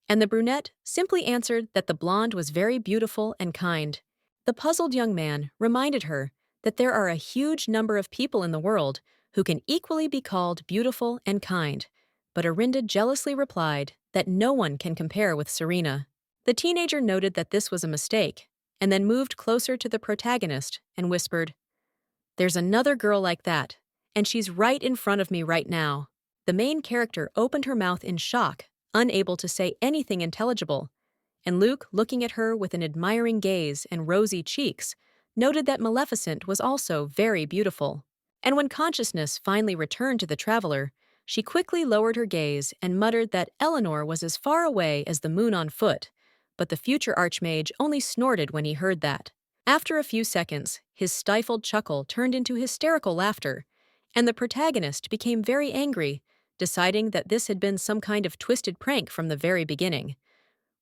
and the brunette simply answered that the blonde was very beautiful and kind. The puzzled young man reminded her that there are a huge number of people in the world who can equally be called beautiful and kind, but Erinda jealously replied that no one can compare with Serena. The teenager noted that this was a mistake, and then moved closer to the protagonist and whispered, "There's another girl like that, and she's right in front of me right now." The main character opened her mouth in shock, unable to say anything intelligible, and Luke, looking at her with an admiring gaze and rosy cheeks, noted that Maleficent was also very beautiful. And when consciousness finally returned to the traveler, she quickly lowered her gaze and muttered that Eleanor was as far away as the moon on foot, but the future archmage only snorted when he heard that. After a few seconds, his stifled chuckle turned into hysterical laughter, and the protagonist became very angry, deciding that this had been some kind of twisted prank from the very beginning.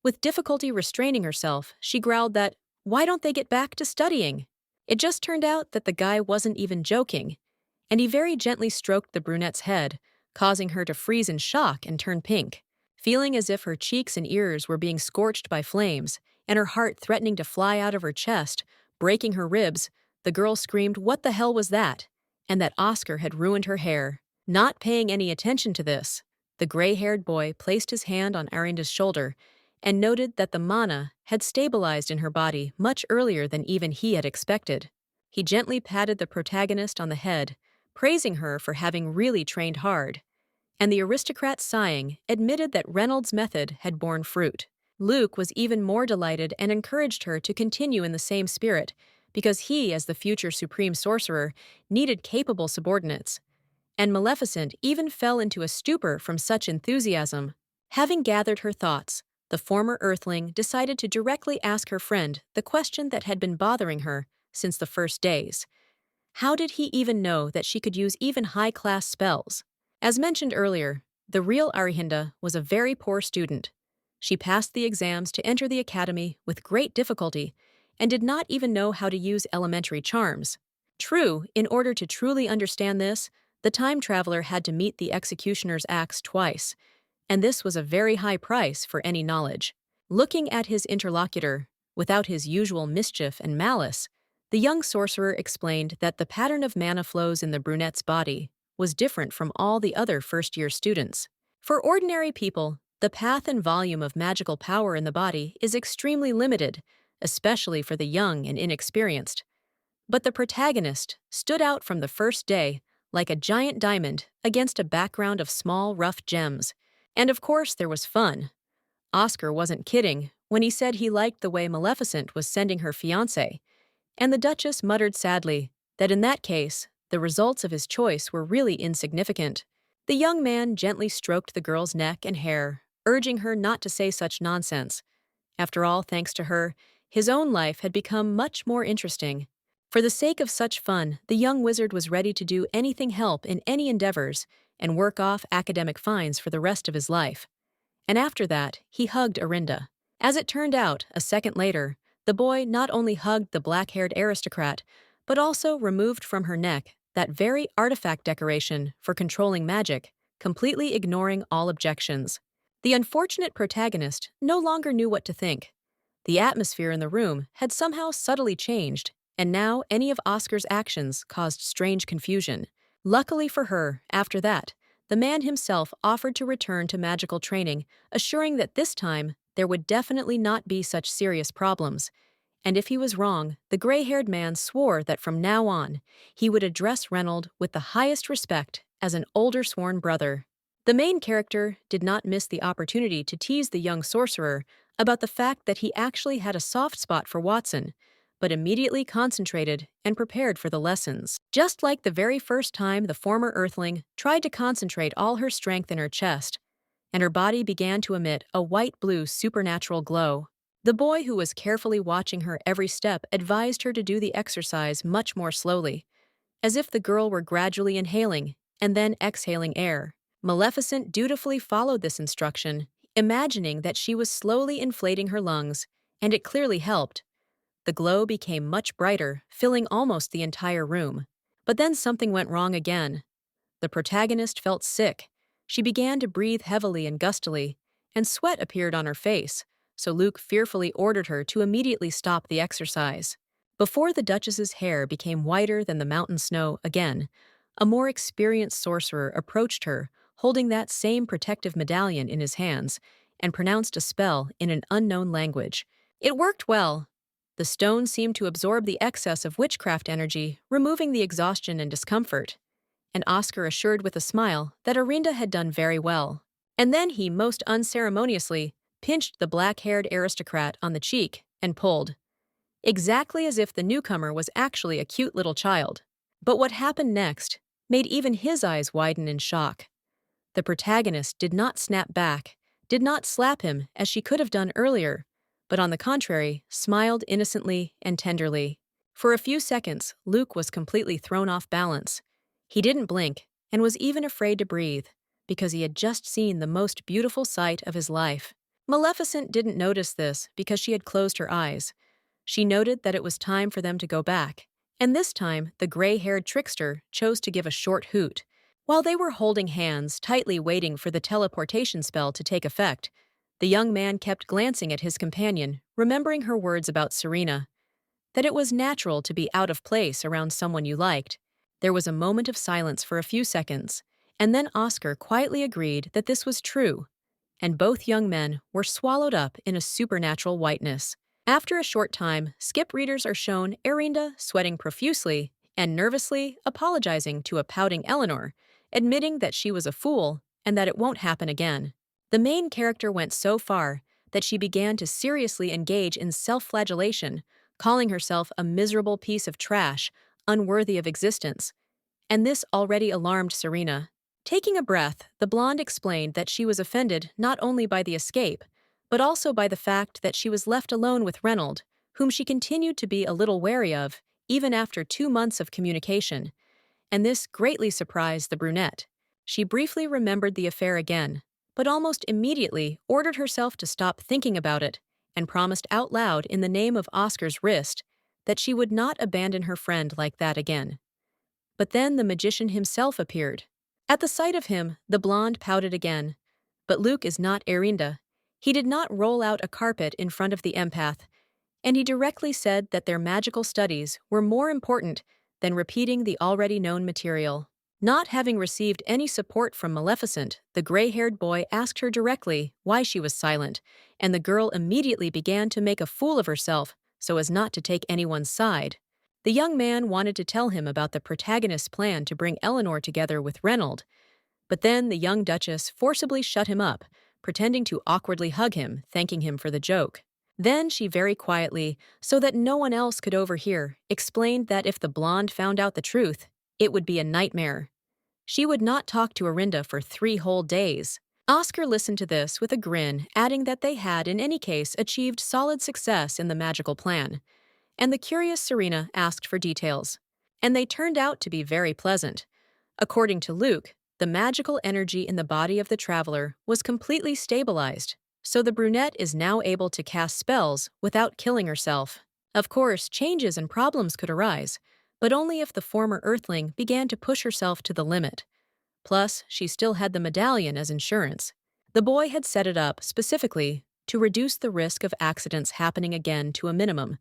With difficulty restraining herself, she growled that, "Why don't they get back to studying?" It just turned out that the guy wasn't even joking, and he very gently stroked the brunette's head, causing her to freeze in shock and turn pink. Feeling as if her cheeks and ears were being scorched by flames, and her heart threatening to fly out of her chest, breaking her ribs, the girl screamed what the hell was that, and that Oscar had ruined her hair. Not paying any attention to this, the gray-haired boy placed his hand on Arinda's shoulder and noted that the mana had stabilized in her body much earlier than even he had expected. He gently patted the protagonist on the head, praising her for having really trained hard, and the aristocrat, sighing, admitted that Reynolds' method had borne fruit. Luke was even more delighted and encouraged her to continue in the same spirit, because he, as the future supreme sorcerer, needed capable subordinates. And Maleficent even fell into a stupor from such enthusiasm. Having gathered her thoughts, the former Earthling decided to directly ask her friend the question that had been bothering her since the first days. How did he even know that she could use even high-class spells? As mentioned earlier, the real Arihinda was a very poor student. She passed the exams to enter the academy with great difficulty and did not even know how to use elementary charms. True, in order to truly understand this, the time traveler had to meet the executioner's axe twice, and this was a very high price for any knowledge. Looking at his interlocutor, without his usual mischief and malice, the young sorcerer explained that the pattern of mana flows in the brunette's body was different from all the other first-year students. For ordinary people, the path and volume of magical power in the body is extremely limited, especially for the young and inexperienced. But the protagonist stood out from the first day like a giant diamond against a background of small, rough gems. And of course, there was fun. Oscar wasn't kidding when he said he liked the way Maleficent was sending her fiancé, and the Duchess muttered sadly that in that case, the results of his choice were really insignificant. The young man gently stroked the girl's neck and hair, urging her not to say such nonsense. After all, thanks to her, his own life had become much more interesting. For the sake of such fun, the young wizard was ready to do anything help in any endeavors and work off academic fines for the rest of his life. And after that, he hugged Arinda. As it turned out, a second later, the boy not only hugged the black-haired aristocrat, but also removed from her neck that very artifact decoration for controlling magic, completely ignoring all objections. The unfortunate protagonist no longer knew what to think. The atmosphere in the room had somehow subtly changed, and now any of Oscar's actions caused strange confusion. Luckily for her, after that, the man himself offered to return to magical training, assuring that this time there would definitely not be such serious problems. And if he was wrong, the gray-haired man swore that from now on, he would address Reynold with the highest respect as an older sworn brother. The main character did not miss the opportunity to tease the young sorcerer about the fact that he actually had a soft spot for Watson, but immediately concentrated and prepared for the lessons. Just like the very first time the former Earthling tried to concentrate all her strength in her chest, and her body began to emit a white-blue supernatural glow. The boy who was carefully watching her every step advised her to do the exercise much more slowly, as if the girl were gradually inhaling and then exhaling air. Maleficent dutifully followed this instruction, imagining that she was slowly inflating her lungs, and it clearly helped. The glow became much brighter, filling almost the entire room. But then something went wrong again. The protagonist felt sick. She began to breathe heavily and gustily, and sweat appeared on her face, so Luke fearfully ordered her to immediately stop the exercise. Before the Duchess's hair became whiter than the mountain snow again, a more experienced sorcerer approached her, holding that same protective medallion in his hands, and pronounced a spell in an unknown language. It worked well. The stone seemed to absorb the excess of witchcraft energy, removing the exhaustion and discomfort. And Oscar assured with a smile that Arinda had done very well. And then he most unceremoniously pinched the black-haired aristocrat on the cheek and pulled, exactly as if the newcomer was actually a cute little child. But what happened next made even his eyes widen in shock. The protagonist did not snap back, did not slap him as she could have done earlier, but on the contrary, smiled innocently and tenderly. For a few seconds, Luke was completely thrown off balance. He didn't blink and was even afraid to breathe, because he had just seen the most beautiful sight of his life. Maleficent didn't notice this because she had closed her eyes. She noted that it was time for them to go back, and this time the gray-haired trickster chose to give a short hoot. While they were holding hands, tightly waiting for the teleportation spell to take effect, the young man kept glancing at his companion, remembering her words about Serena, that it was natural to be out of place around someone you liked. There was a moment of silence for a few seconds, And then Oscar quietly agreed that this was true, and both young men were swallowed up in a supernatural whiteness. After a short time, skip readers are shown Erinda sweating profusely and nervously apologizing to a pouting Eleanor, admitting that she was a fool and that it won't happen again. The main character went so far that she began to seriously engage in self-flagellation, calling herself a miserable piece of trash, unworthy of existence. And this already alarmed Serena. Taking a breath, the blonde explained that she was offended not only by the escape, but also by the fact that she was left alone with Reynold, whom she continued to be a little wary of, even after 2 months of communication, and this greatly surprised the brunette. She briefly remembered the affair again, but almost immediately ordered herself to stop thinking about it and promised out loud in the name of Oscar's wrist that she would not abandon her friend like that again. But then the magician himself appeared. At the sight of him, the blonde pouted again. But Luke is not Erinda. He did not roll out a carpet in front of the empath, and he directly said that their magical studies were more important than repeating the already known material. Not having received any support from Maleficent, the gray-haired boy asked her directly why she was silent, and the girl immediately began to make a fool of herself so as not to take anyone's side. The young man wanted to tell him about the protagonist's plan to bring Eleanor together with Reynold, but then the young Duchess forcibly shut him up, pretending to awkwardly hug him, thanking him for the joke. Then she very quietly, so that no one else could overhear, explained that if the blonde found out the truth, it would be a nightmare. She would not talk to Erinda for 3 whole days. Oscar listened to this with a grin, adding that they had in any case achieved solid success in the magical plan. And the curious Serena asked for details. And they turned out to be very pleasant. According to Luke, the magical energy in the body of the traveler was completely stabilized, so the brunette is now able to cast spells without killing herself. Of course, changes and problems could arise, but only if the former Earthling began to push herself to the limit. Plus, she still had the medallion as insurance. The boy had set it up specifically to reduce the risk of accidents happening again to a minimum,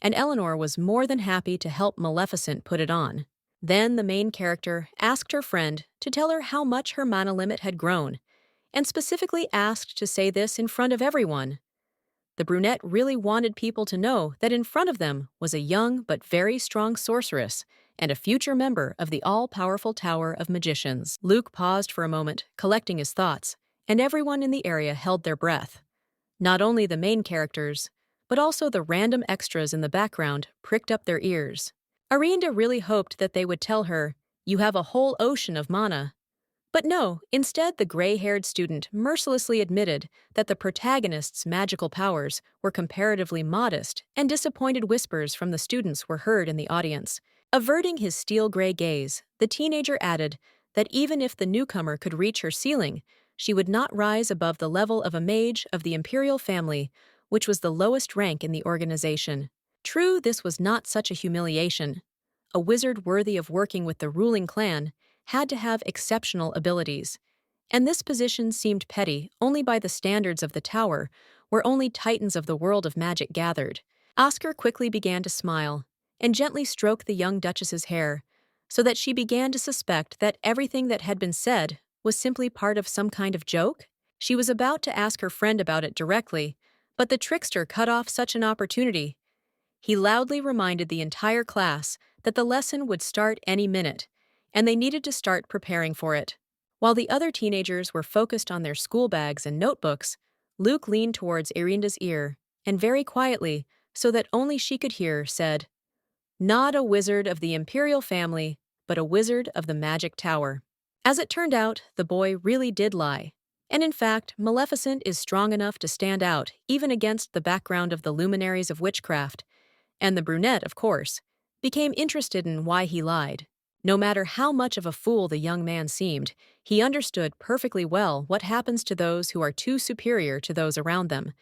and Eleanor was more than happy to help Maleficent put it on. Then the main character asked her friend to tell her how much her mana limit had grown, and specifically asked to say this in front of everyone. The brunette really wanted people to know that in front of them was a young but very strong sorceress and a future member of the all-powerful Tower of Magicians. Luke paused for a moment, collecting his thoughts, and everyone in the area held their breath. Not only the main characters, but also the random extras in the background pricked up their ears. Erinda really hoped that they would tell her, "You have a whole ocean of mana." But no, instead the gray-haired student mercilessly admitted that the protagonist's magical powers were comparatively modest, and disappointed whispers from the students were heard in the audience. Averting his steel-gray gaze, the teenager added that even if the newcomer could reach her ceiling, she would not rise above the level of a mage of the imperial family, which was the lowest rank in the organization. True, this was not such a humiliation. A wizard worthy of working with the ruling clan had to have exceptional abilities, and this position seemed petty only by the standards of the tower, where only titans of the world of magic gathered. Oscar quickly began to smile and gently stroke the young duchess's hair, so that she began to suspect that everything that had been said was simply part of some kind of joke. She was about to ask her friend about it directly, but the trickster cut off such an opportunity. He loudly reminded the entire class that the lesson would start any minute, and they needed to start preparing for it. While the other teenagers were focused on their school bags and notebooks, Luke leaned towards Erinda's ear, and very quietly, so that only she could hear, said, "Not a wizard of the imperial family, but a wizard of the magic tower." As it turned out, the boy really did lie. And in fact, Maleficent is strong enough to stand out even against the background of the luminaries of witchcraft, and the brunette, of course, became interested in why he lied. No matter how much of a fool the young man seemed, he understood perfectly well what happens to those who are too superior to those around them.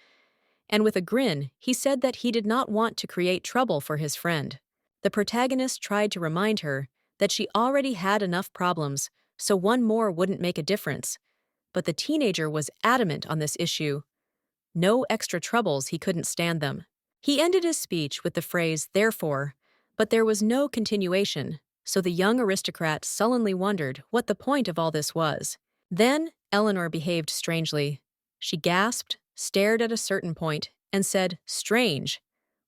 And with a grin, he said that he did not want to create trouble for his friend. The protagonist tried to remind her that she already had enough problems, so one more wouldn't make a difference. But the teenager was adamant on this issue. No extra troubles, he couldn't stand them. He ended his speech with the phrase, "therefore," but there was no continuation. so the young aristocrat sullenly wondered what the point of all this was. Then Eleanor behaved strangely. She gasped, stared at a certain point, and said, "Strange,"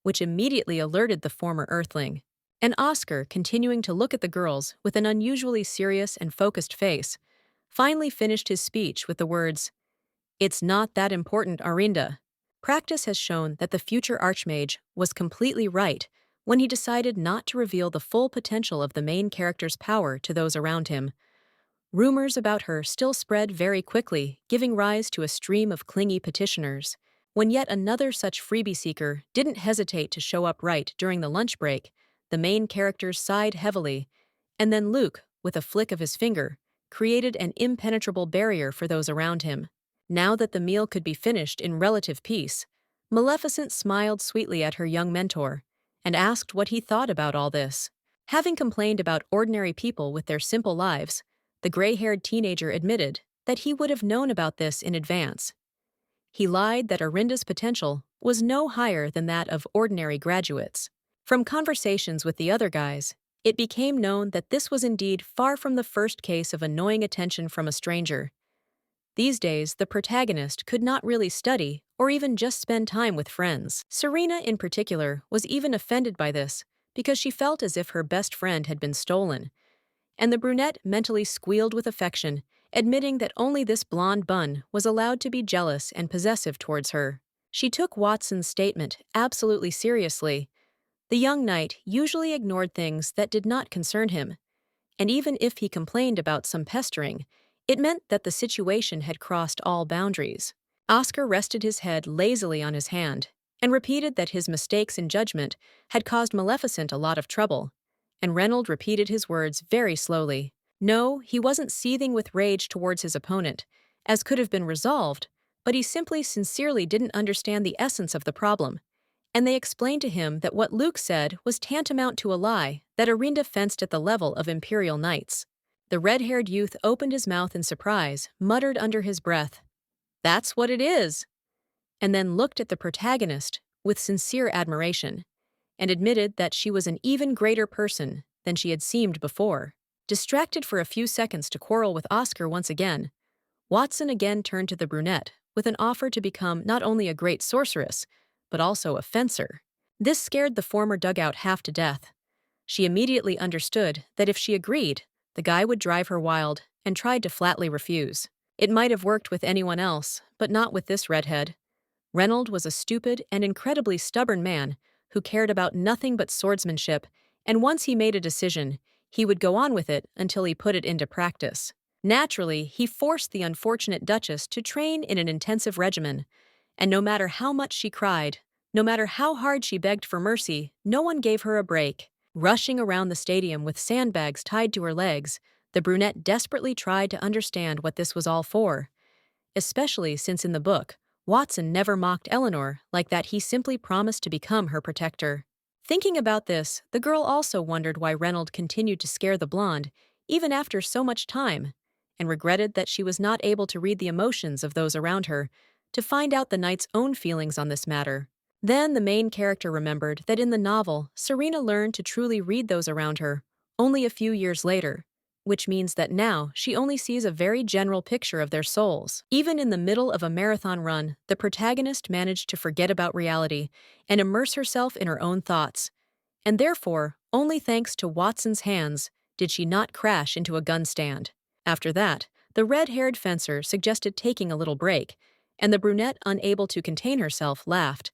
which immediately alerted the former Earthling. And Oscar, continuing to look at the girls with an unusually serious and focused face, finally finished his speech with the words, "It's not that important, Arinda." Practice has shown that the future Archmage was completely right when he decided not to reveal the full potential of the main character's power to those around him. Rumors about her still spread very quickly, giving rise to a stream of clingy petitioners. When yet another such freebie seeker didn't hesitate to show up right during the lunch break, the main characters sighed heavily, and then Luke, with a flick of his finger, created an impenetrable barrier for those around him. Now that the meal could be finished in relative peace, Maleficent smiled sweetly at her young mentor and asked what he thought about all this. Having complained about ordinary people with their simple lives, the gray-haired teenager admitted that he would have known about this in advance. He lied that Arinda's potential was no higher than that of ordinary graduates. From conversations with the other guys, it became known that this was indeed far from the first case of annoying attention from a stranger. These days, the protagonist could not really study or even just spend time with friends. Serena, in particular, was even offended by this because she felt as if her best friend had been stolen. And the brunette mentally squealed with affection, admitting that only this blonde bun was allowed to be jealous and possessive towards her. She took Watson's statement absolutely seriously. The young knight usually ignored things that did not concern him, and even if he complained about some pestering, it meant that the situation had crossed all boundaries. Oscar rested his head lazily on his hand and repeated that his mistakes in judgment had caused Maleficent a lot of trouble, and Reynold repeated his words very slowly. No, he wasn't seething with rage towards his opponent, as could have been resolved, but he simply sincerely didn't understand the essence of the problem, and they explained to him that what Luke said was tantamount to a lie, that Arinda fenced at the level of Imperial Knights. The red-haired youth opened his mouth in surprise, muttered under his breath, "That's what it is," and then looked at the protagonist with sincere admiration, and admitted that she was an even greater person than she had seemed before. Distracted for a few seconds to quarrel with Oscar once again, Watson again turned to the brunette with an offer to become not only a great sorceress, but also a fencer. This scared the former dugout half to death. She immediately understood that if she agreed, the guy would drive her wild and tried to flatly refuse. It might have worked with anyone else, but not with this redhead. Reynold was a stupid and incredibly stubborn man who cared about nothing but swordsmanship, and once he made a decision, he would go on with it until he put it into practice. Naturally, he forced the unfortunate Duchess to train in an intensive regimen, and no matter how much she cried, no matter how hard she begged for mercy, no one gave her a break. Rushing around the stadium with sandbags tied to her legs, the brunette desperately tried to understand what this was all for, especially since in the book, Watson never mocked Eleanor like that he simply promised to become her protector. Thinking about this, the girl also wondered why Reynold continued to scare the blonde, even after so much time, and regretted that she was not able to read the emotions of those around her, to find out the knight's own feelings on this matter. Then the main character remembered that in the novel, Serena learned to truly read those around her, only a few years later, which means that now she only sees a very general picture of their souls. Even in the middle of a marathon run, the protagonist managed to forget about reality and immerse herself in her own thoughts. And therefore, only thanks to Watson's hands did she not crash into a gun stand. After that, the red-haired fencer suggested taking a little break, and the brunette, unable to contain herself, laughed.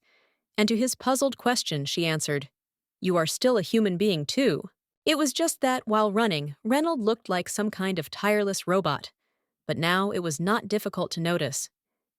And to his puzzled question, she answered, "You are still a human being, too." It was just that, while running, Reynold looked like some kind of tireless robot. But now it was not difficult to notice.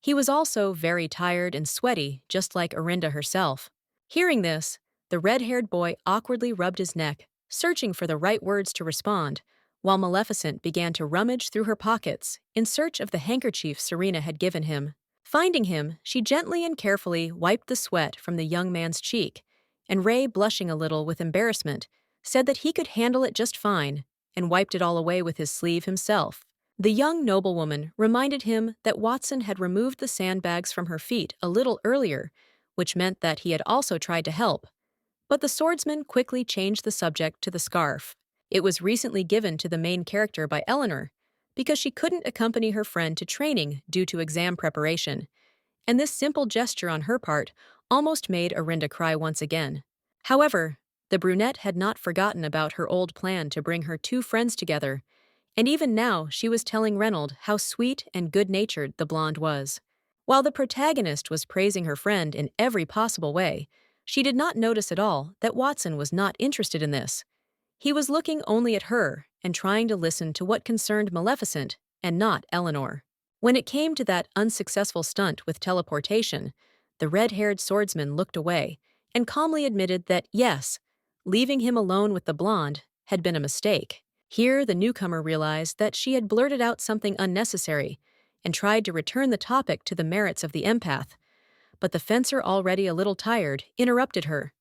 He was also very tired and sweaty, just like Arinda herself. Hearing this, the red-haired boy awkwardly rubbed his neck, searching for the right words to respond, while Maleficent began to rummage through her pockets in search of the handkerchief Serena had given him. Finding him, she gently and carefully wiped the sweat from the young man's cheek, and Ray, blushing a little with embarrassment, said that he could handle it just fine, and wiped it all away with his sleeve himself. The young noblewoman reminded him that Watson had removed the sandbags from her feet a little earlier, which meant that he had also tried to help. But the swordsman quickly changed the subject to the scarf. It was recently given to the main character by Eleanor because she couldn't accompany her friend to training due to exam preparation, and this simple gesture on her part almost made Arinda cry once again. However, the brunette had not forgotten about her old plan to bring her two friends together, and even now she was telling Reynold how sweet and good-natured the blonde was. While the protagonist was praising her friend in every possible way, she did not notice at all that Watson was not interested in this. He was looking only at her and trying to listen to what concerned Maleficent and not Eleanor. When it came to that unsuccessful stunt with teleportation, the red-haired swordsman looked away and calmly admitted that yes, leaving him alone with the blonde had been a mistake. Here, the newcomer realized that she had blurted out something unnecessary and tried to return the topic to the merits of the empath, but the fencer, already a little tired, interrupted her.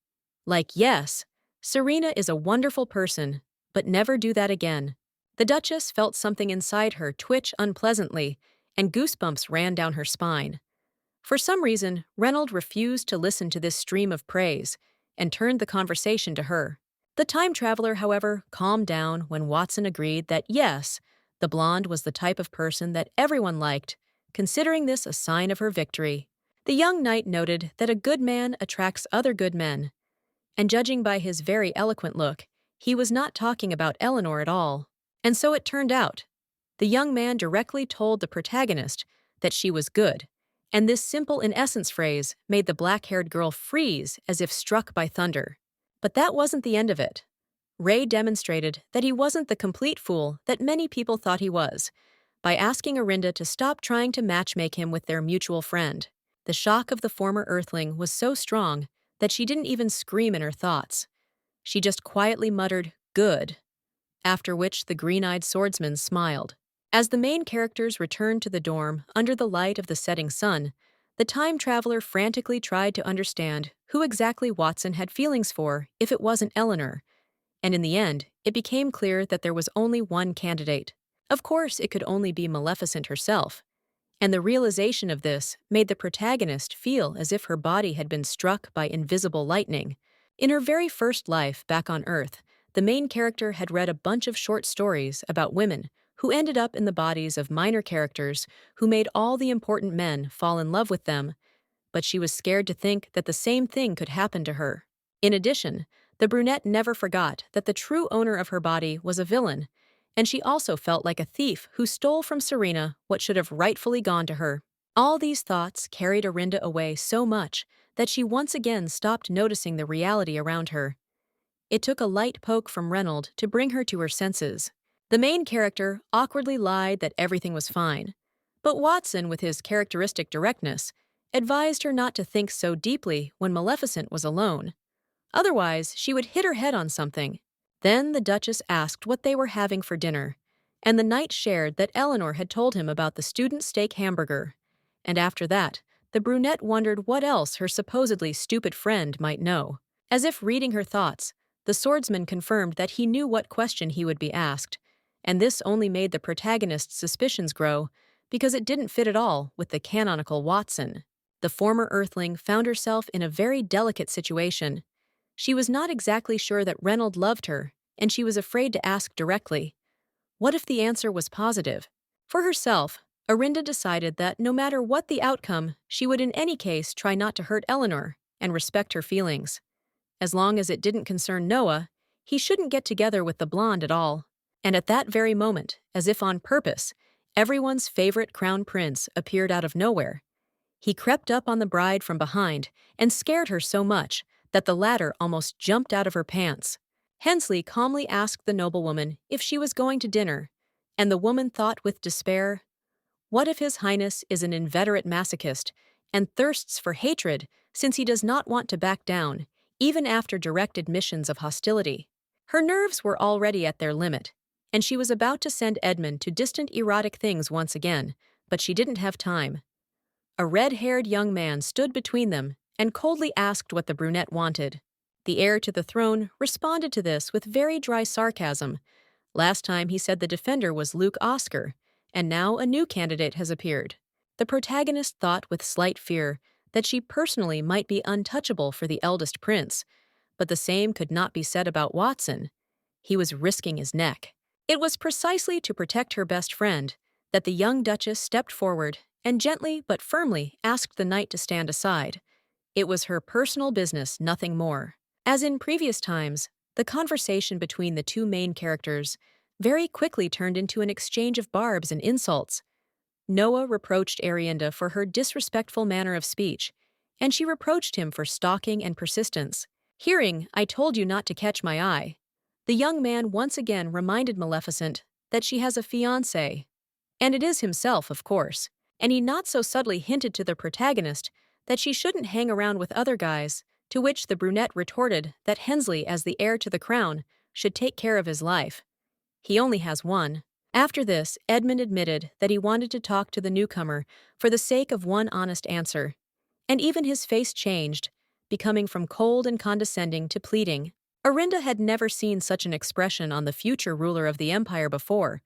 Like, yes, Serena is a wonderful person, but never do that again. The Duchess felt something inside her twitch unpleasantly, and goosebumps ran down her spine. For some reason, Reynold refused to listen to this stream of praise and turned the conversation to her. The time traveler, however, calmed down when Watson agreed that yes, the blonde was the type of person that everyone liked, considering this a sign of her victory. The young knight noted that a good man attracts other good men, and judging by his very eloquent look, he was not talking about Eleanor at all. And so it turned out. The young man directly told the protagonist that she was good, and this simple in essence phrase made the black-haired girl freeze as if struck by thunder. But that wasn't the end of it. Ray demonstrated that he wasn't the complete fool that many people thought he was, by asking Arinda to stop trying to matchmake him with their mutual friend. The shock of the former Earthling was so strong that she didn't even scream in her thoughts. She just quietly muttered, "Good," after which the green-eyed swordsman smiled. As the main characters returned to the dorm under the light of the setting sun, the time traveler frantically tried to understand who exactly Watson had feelings for if it wasn't Eleanor, and in the end, it became clear that there was only one candidate. Of course, it could only be Maleficent herself, and the realization of this made the protagonist feel as if her body had been struck by invisible lightning. In her very first life back on Earth, the main character had read a bunch of short stories about women who ended up in the bodies of minor characters who made all the important men fall in love with them, but she was scared to think that the same thing could happen to her. In addition, the brunette never forgot that the true owner of her body was a villain, and she also felt like a thief who stole from Serena what should have rightfully gone to her. All these thoughts carried Arinda away so much that she once again stopped noticing the reality around her. It took a light poke from Reynold to bring her to her senses. The main character awkwardly lied that everything was fine, but Watson, with his characteristic directness, advised her not to think so deeply when Maleficent was alone. Otherwise, she would hit her head on something. Then the Duchess asked what they were having for dinner, and the knight shared that Eleanor had told him about the student steak hamburger. And after that, the brunette wondered what else her supposedly stupid friend might know. As if reading her thoughts, the swordsman confirmed that he knew what question he would be asked, and this only made the protagonist's suspicions grow because it didn't fit at all with the canonical Watson. The former Earthling found herself in a very delicate situation. She was not exactly sure that Reynold loved her, and she was afraid to ask directly. What if the answer was positive? For herself, Arinda decided that no matter what the outcome, she would in any case try not to hurt Eleanor and respect her feelings. As long as it didn't concern Noah, he shouldn't get together with the blonde at all. And at that very moment, as if on purpose, everyone's favorite crown prince appeared out of nowhere. He crept up on the bride from behind and scared her so much that the latter almost jumped out of her pants. Hensley calmly asked the noblewoman if she was going to dinner, and the woman thought with despair, what if His Highness is an inveterate masochist and thirsts for hatred since he does not want to back down, even after direct admissions of hostility? Her nerves were already at their limit, and she was about to send Edmund to distant erotic things once again, but she didn't have time. A red-haired young man stood between them and coldly asked what the brunette wanted. The heir to the throne responded to this with very dry sarcasm. Last time he said the defender was Luke Oscar, and now a new candidate has appeared. The protagonist thought with slight fear that she personally might be untouchable for the eldest prince, but the same could not be said about Watson. he was risking his neck. It was precisely to protect her best friend that the young Duchess stepped forward and gently but firmly asked the knight to stand aside. It was her personal business, nothing more. As in previous times, the conversation between the two main characters very quickly turned into an exchange of barbs and insults. Noah reproached Arianda for her disrespectful manner of speech, and she reproached him for stalking and persistence. Hearing, "I told you not to catch my eye," the young man once again reminded Maleficent that she has a fiancé. And it is himself, of course, and he not so subtly hinted to the protagonist that she shouldn't hang around with other guys, to which the brunette retorted that Hensley, as the heir to the crown, should take care of his life. He only has one. After this, Edmund admitted that he wanted to talk to the newcomer for the sake of one honest answer. And even his face changed, becoming from cold and condescending to pleading. Orinda had never seen such an expression on the future ruler of the empire before,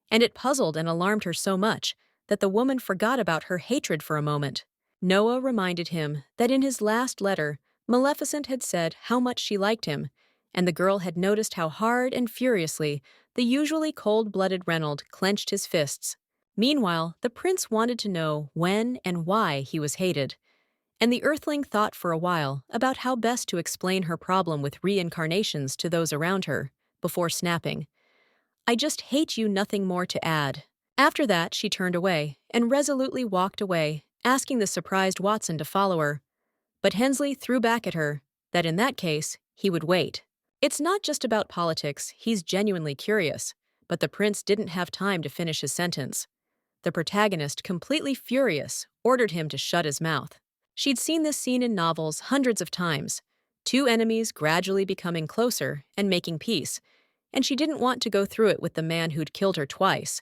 and it puzzled and alarmed her so much that the woman forgot about her hatred for a moment. Noah reminded him that in his last letter, Maleficent had said how much she liked him, and the girl had noticed how hard and furiously the usually cold-blooded Reynold clenched his fists. Meanwhile, the prince wanted to know when and why he was hated, and the earthling thought for a while about how best to explain her problem with reincarnations to those around her, before snapping, "I just hate you, nothing more to add." After that, she turned away and resolutely walked away, asking the surprised Watson to follow her. But Hensley threw back at her that in that case, he would wait. It's not just about politics, he's genuinely curious, but the prince didn't have time to finish his sentence. The protagonist, completely furious, ordered him to shut his mouth. She'd seen this scene in novels hundreds of times, two enemies gradually becoming closer and making peace, and she didn't want to go through it with the man who'd killed her twice.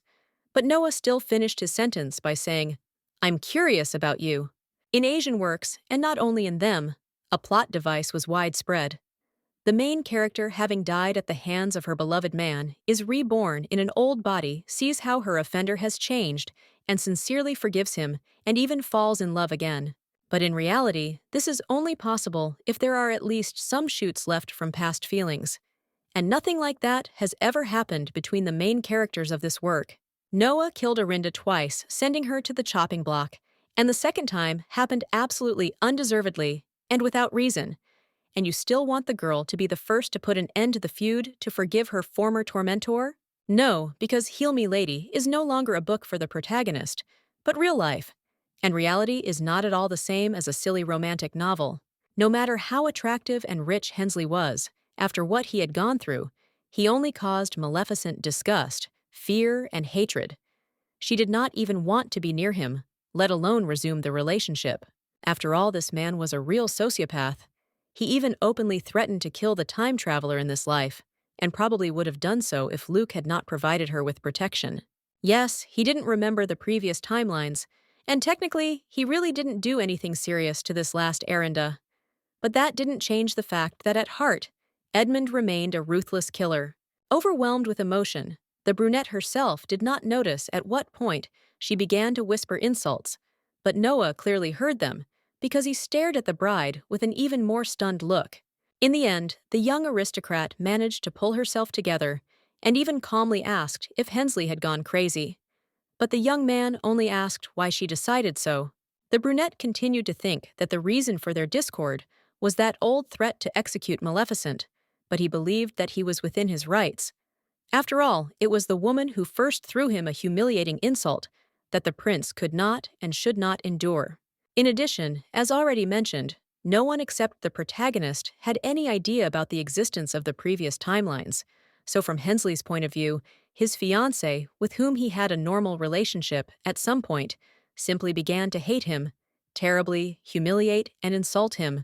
But Noah still finished his sentence by saying, "I'm curious about you." In Asian works, and not only in them, a plot device was widespread. The main character, having died at the hands of her beloved man, is reborn in an old body, sees how her offender has changed, and sincerely forgives him, and even falls in love again. But in reality, this is only possible if there are at least some shoots left from past feelings. And nothing like that has ever happened between the main characters of this work. Noah killed Orinda twice, sending her to the chopping block, and the second time happened absolutely undeservedly and without reason. And you still want the girl to be the first to put an end to the feud, to forgive her former tormentor? No, because Heal Me Lady is no longer a book for the protagonist, but real life. And reality is not at all the same as a silly romantic novel. No matter how attractive and rich Hensley was, after what he had gone through, he only caused Maleficent disgust, fear, and hatred. She did not even want to be near him, let alone resume the relationship. After all, this man was a real sociopath. He even openly threatened to kill the time traveler in this life, and probably would have done so if Luke had not provided her with protection. Yes, he didn't remember the previous timelines, and technically, he really didn't do anything serious to this last Arianda. But that didn't change the fact that at heart, Edmund remained a ruthless killer. Overwhelmed with emotion, the brunette herself did not notice at what point she began to whisper insults, but Noah clearly heard them, because he stared at the bride with an even more stunned look. In the end, the young aristocrat managed to pull herself together and even calmly asked if Hensley had gone crazy. But the young man only asked why she decided so. The brunette continued to think that the reason for their discord was that old threat to execute Maleficent, but he believed that he was within his rights. After all, it was the woman who first threw him a humiliating insult that the prince could not and should not endure. In addition, as already mentioned, no one except the protagonist had any idea about the existence of the previous timelines, so from Hensley's point of view, his fiancée, with whom he had a normal relationship at some point, simply began to hate him, terribly humiliate and insult him,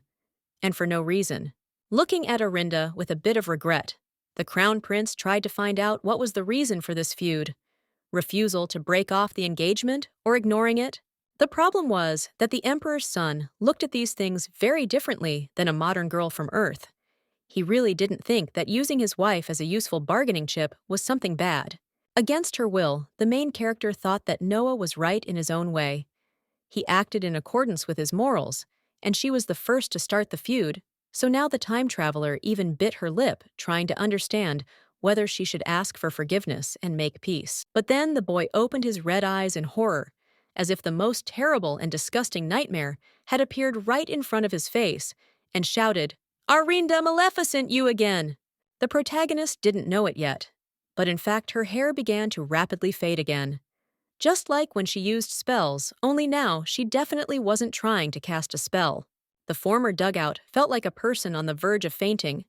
and for no reason. Looking at Orinda with a bit of regret, the crown prince tried to find out what was the reason for this feud. Refusal to break off the engagement or ignoring it? The problem was that the emperor's son looked at these things very differently than a modern girl from Earth. He really didn't think that using his wife as a useful bargaining chip was something bad. Against her will, the main character thought that Noah was right in his own way. He acted in accordance with his morals, and she was the first to start the feud, so now the time traveler even bit her lip trying to understand whether she should ask for forgiveness and make peace. But then the boy opened his red eyes in horror, as if the most terrible and disgusting nightmare had appeared right in front of his face, and shouted, "Arinda Maleficent, you again!" The protagonist didn't know it yet, but in fact her hair began to rapidly fade again. Just like when she used spells, only now she definitely wasn't trying to cast a spell. The former dugout felt like a person on the verge of fainting.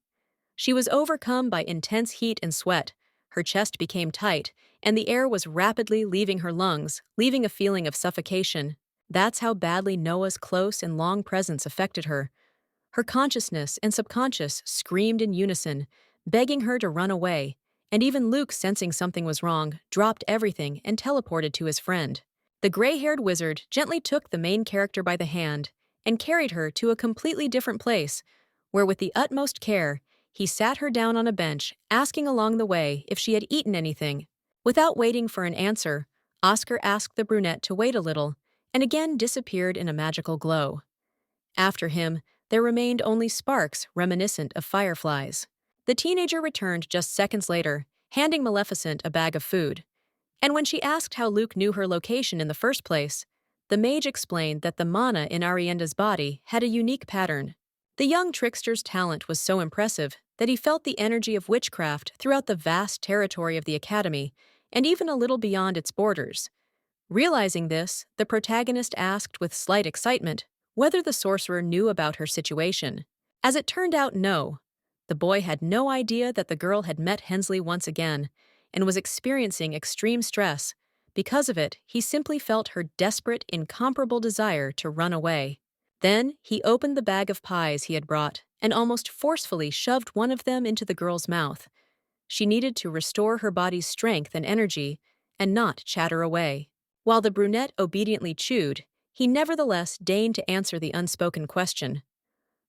She was overcome by intense heat and sweat, her chest became tight, and the air was rapidly leaving her lungs, leaving a feeling of suffocation. That's how badly Noah's close and long presence affected her. Her consciousness and subconscious screamed in unison, begging her to run away, and even Luke, sensing something was wrong, dropped everything and teleported to his friend. The gray-haired wizard gently took the main character by the hand and carried her to a completely different place, where with the utmost care, he sat her down on a bench, asking along the way if she had eaten anything. Without waiting for an answer, Oscar asked the brunette to wait a little, and again disappeared in a magical glow. After him, there remained only sparks reminiscent of fireflies. The teenager returned just seconds later, handing Maleficent a bag of food. And when she asked how Luke knew her location in the first place, the mage explained that the mana in Arienda's body had a unique pattern. The young trickster's talent was so impressive that he felt the energy of witchcraft throughout the vast territory of the academy, and even a little beyond its borders. Realizing this, the protagonist asked with slight excitement whether the sorcerer knew about her situation. As it turned out, no. The boy had no idea that the girl had met Hensley once again and was experiencing extreme stress. Because of it, he simply felt her desperate, incomparable desire to run away. Then, he opened the bag of pies he had brought and almost forcefully shoved one of them into the girl's mouth. She needed to restore her body's strength and energy and not chatter away. While the brunette obediently chewed, he nevertheless deigned to answer the unspoken question.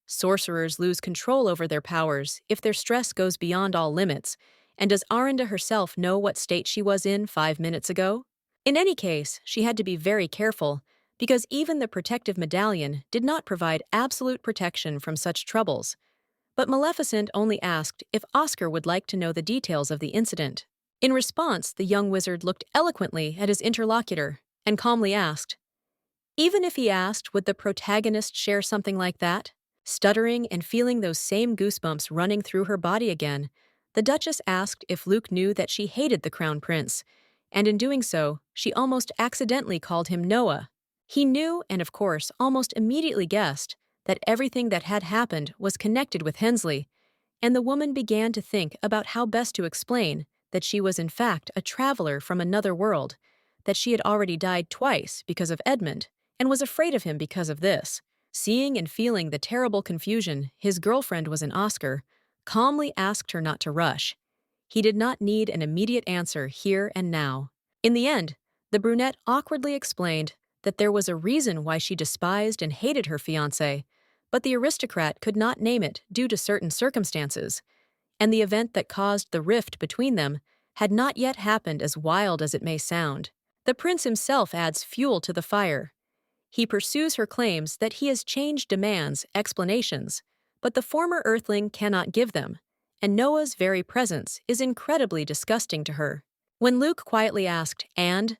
Sorcerers lose control over their powers if their stress goes beyond all limits, and does Arinda herself know what state she was in 5 minutes ago? In any case, she had to be very careful, because even the protective medallion did not provide absolute protection from such troubles. But Maleficent only asked if Oscar would like to know the details of the incident. In response, the young wizard looked eloquently at his interlocutor and calmly asked, even if he asked, would the protagonist share something like that? Stuttering and feeling those same goosebumps running through her body again, the Duchess asked if Luke knew that she hated the Crown Prince, and in doing so, she almost accidentally called him Noah. He knew, and of course almost immediately guessed, that everything that had happened was connected with Hensley, and the woman began to think about how best to explain that she was in fact a traveler from another world, that she had already died twice because of Edmund, and was afraid of him because of this. Seeing and feeling the terrible confusion his girlfriend was in, Oscar calmly asked her not to rush. He did not need an immediate answer here and now. In the end, the brunette awkwardly explained that there was a reason why she despised and hated her fiancé, but the aristocrat could not name it due to certain circumstances, and the event that caused the rift between them had not yet happened, as wild as it may sound. The prince himself adds fuel to the fire. He pursues her claims that he has changed demands, explanations, but the former earthling cannot give them, and Noah's very presence is incredibly disgusting to her. When Luke quietly asked, "And?"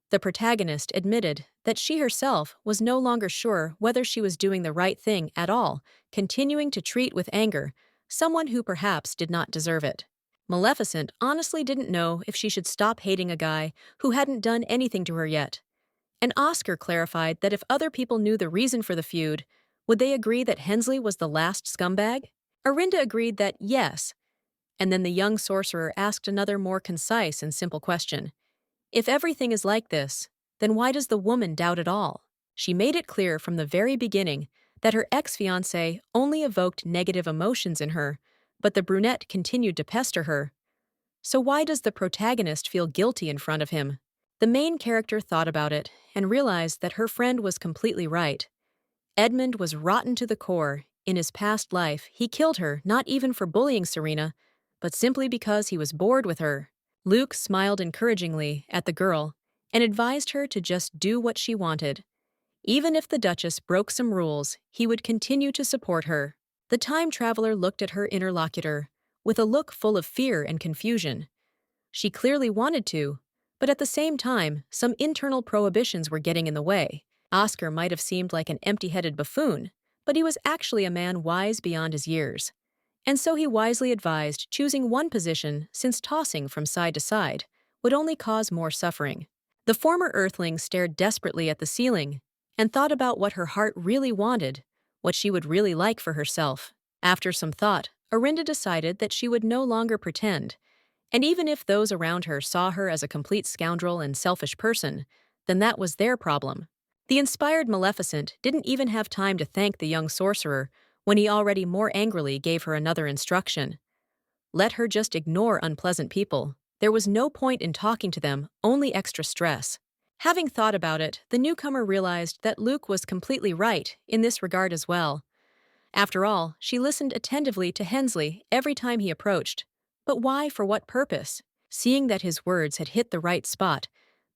the protagonist admitted that she herself was no longer sure whether she was doing the right thing at all, continuing to treat with anger someone who perhaps did not deserve it. Maleficent honestly didn't know if she should stop hating a guy who hadn't done anything to her yet. And Oscar clarified that if other people knew the reason for the feud, would they agree that Hensley was the last scumbag? Arinda agreed that yes, and then the young sorcerer asked another more concise and simple question. If everything is like this, then why does the woman doubt it all? She made it clear from the very beginning that her ex-fiancé only evoked negative emotions in her, but the brunette continued to pester her. So why does the protagonist feel guilty in front of him? The main character thought about it and realized that her friend was completely right. Edmund was rotten to the core. In his past life, he killed her not even for bullying Serena, but simply because he was bored with her. Luke smiled encouragingly at the girl and advised her to just do what she wanted. Even if the Duchess broke some rules, he would continue to support her. The time traveler looked at her interlocutor with a look full of fear and confusion. She clearly wanted to, but at the same time, some internal prohibitions were getting in the way. Oscar might have seemed like an empty-headed buffoon, but he was actually a man wise beyond his years. And so he wisely advised choosing one position, since tossing from side to side would only cause more suffering. The former Earthling stared desperately at the ceiling and thought about what her heart really wanted, what she would really like for herself. After some thought, Arinda decided that she would no longer pretend, and even if those around her saw her as a complete scoundrel and selfish person, then that was their problem. The inspired Maleficent didn't even have time to thank the young sorcerer when he already more angrily gave her another instruction. Let her just ignore unpleasant people. There was no point in talking to them, only extra stress. Having thought about it, the newcomer realized that Luke was completely right in this regard as well. After all, she listened attentively to Hensley every time he approached. But why, for what purpose? Seeing that his words had hit the right spot,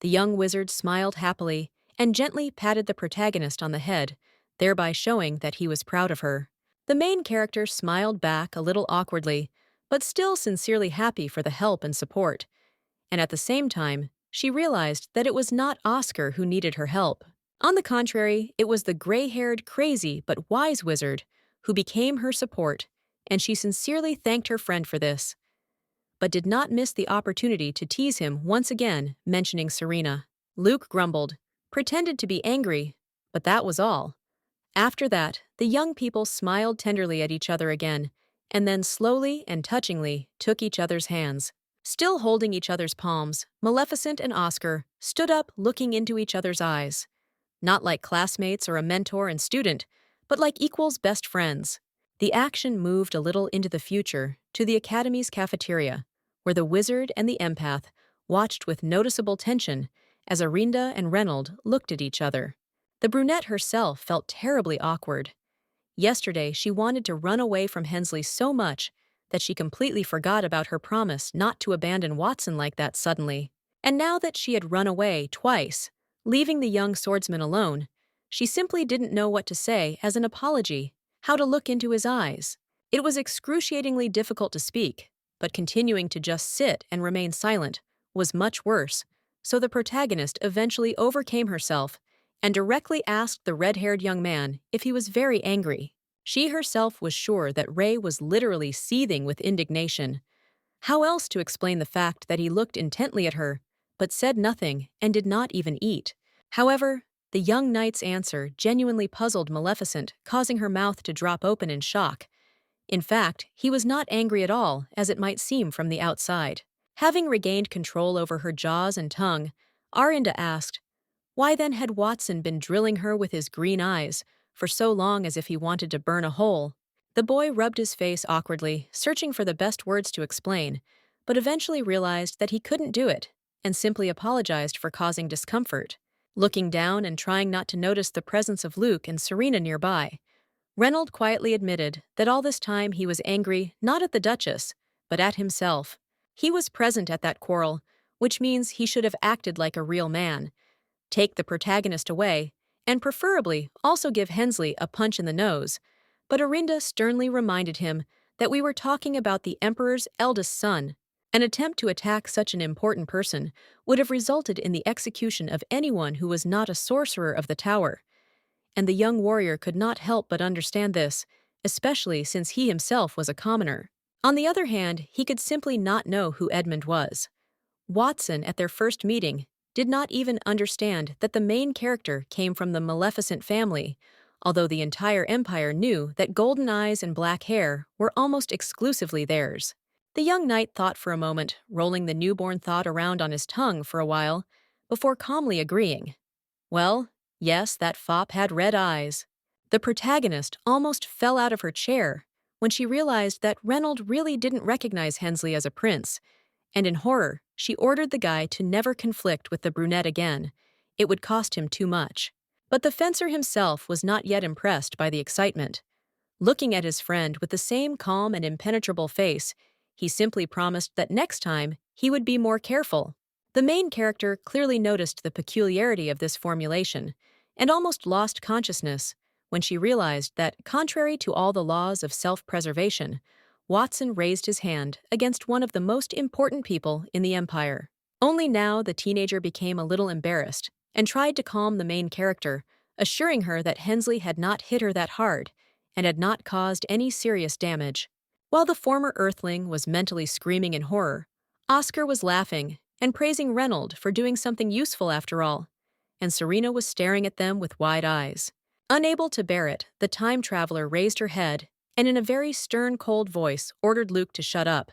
the young wizard smiled happily and gently patted the protagonist on the head, thereby showing that he was proud of her. The main character smiled back a little awkwardly, but still sincerely happy for the help and support. And at the same time, she realized that it was not Oscar who needed her help. On the contrary, it was the gray-haired, crazy but wise wizard who became her support, and she sincerely thanked her friend for this, but did not miss the opportunity to tease him once again, mentioning Serena. Luke grumbled, pretended to be angry, but that was all. After that, the young people smiled tenderly at each other again, and then slowly and touchingly took each other's hands. Still holding each other's palms, Maleficent and Oscar stood up looking into each other's eyes. Not like classmates or a mentor and student, but like equals best friends. The action moved a little into the future, to the Academy's cafeteria, where the wizard and the empath watched with noticeable tension as Arinda and Reynold looked at each other. The brunette herself felt terribly awkward. Yesterday, she wanted to run away from Hensley so much that she completely forgot about her promise not to abandon Watson like that suddenly. And now that she had run away twice, leaving the young swordsman alone, she simply didn't know what to say as an apology, how to look into his eyes. It was excruciatingly difficult to speak, but continuing to just sit and remain silent was much worse, so the protagonist eventually overcame herself and directly asked the red-haired young man if he was very angry. She herself was sure that Ray was literally seething with indignation. How else to explain the fact that he looked intently at her, but said nothing and did not even eat? However, the young knight's answer genuinely puzzled Maleficent, causing her mouth to drop open in shock. In fact, he was not angry at all, as it might seem from the outside. Having regained control over her jaws and tongue, Arinda asked, why then had Watson been drilling her with his green eyes for so long, as if he wanted to burn a hole? The boy rubbed his face awkwardly, searching for the best words to explain, but eventually realized that he couldn't do it, and simply apologized for causing discomfort. Looking down and trying not to notice the presence of Luke and Serena nearby, Reynold quietly admitted that all this time he was angry not at the Duchess, but at himself. He was present at that quarrel, which means he should have acted like a real man, take the protagonist away, and preferably also give Hensley a punch in the nose. But Arinda sternly reminded him that we were talking about the Emperor's eldest son. An attempt to attack such an important person would have resulted in the execution of anyone who was not a sorcerer of the tower. And the young warrior could not help but understand this, especially since he himself was a commoner. On the other hand, he could simply not know who Edmund was. Watson, at their first meeting, did not even understand that the main character came from the Maleficent family, although the entire empire knew that golden eyes and black hair were almost exclusively theirs. The young knight thought for a moment, rolling the newborn thought around on his tongue for a while, before calmly agreeing. Well, yes, that fop had red eyes. The protagonist almost fell out of her chair when she realized that Reynold really didn't recognize Hensley as a prince, and in horror, she ordered the guy to never conflict with the brunette again. It would cost him too much. But the fencer himself was not yet impressed by the excitement. Looking at his friend with the same calm and impenetrable face, he simply promised that next time he would be more careful. The main character clearly noticed the peculiarity of this formulation and almost lost consciousness when she realized that, contrary to all the laws of self-preservation, Watson raised his hand against one of the most important people in the Empire. Only now the teenager became a little embarrassed and tried to calm the main character, assuring her that Hensley had not hit her that hard and had not caused any serious damage. While the former Earthling was mentally screaming in horror, Oscar was laughing and praising Reynold for doing something useful after all, and Serena was staring at them with wide eyes. Unable to bear it, the time traveler raised her head and in a very stern, cold voice ordered Luke to shut up.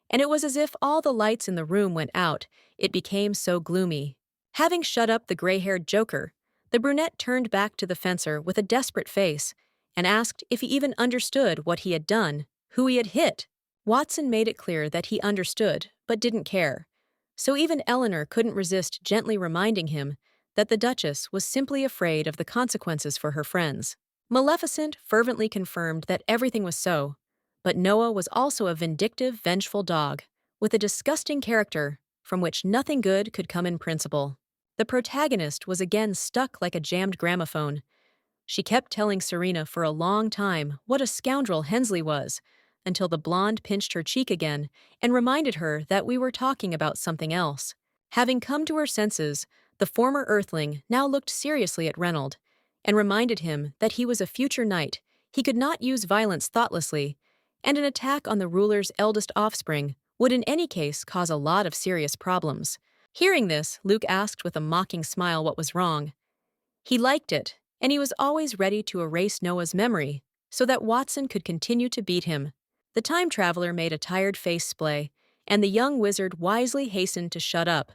And it was as if all the lights in the room went out, it became so gloomy. Having shut up the gray-haired joker, the brunette turned back to the fencer with a desperate face and asked if he even understood what he had done, who he had hit. Watson made it clear that he understood, but didn't care. So even Eleanor couldn't resist gently reminding him that the Duchess was simply afraid of the consequences for her friends. Maleficent fervently confirmed that everything was so, but Noah was also a vindictive, vengeful dog, with a disgusting character from which nothing good could come in principle. The protagonist was again stuck like a jammed gramophone. She kept telling Serena for a long time what a scoundrel Hensley was, until the blonde pinched her cheek again and reminded her that we were talking about something else. Having come to her senses, the former Earthling now looked seriously at Reynold and reminded him that he was a future knight, he could not use violence thoughtlessly, and an attack on the ruler's eldest offspring would in any case cause a lot of serious problems. Hearing this, Luke asked with a mocking smile what was wrong. He liked it, and he was always ready to erase Noah's memory so that Watson could continue to beat him. The time traveler made a tired face splay, and the young wizard wisely hastened to shut up,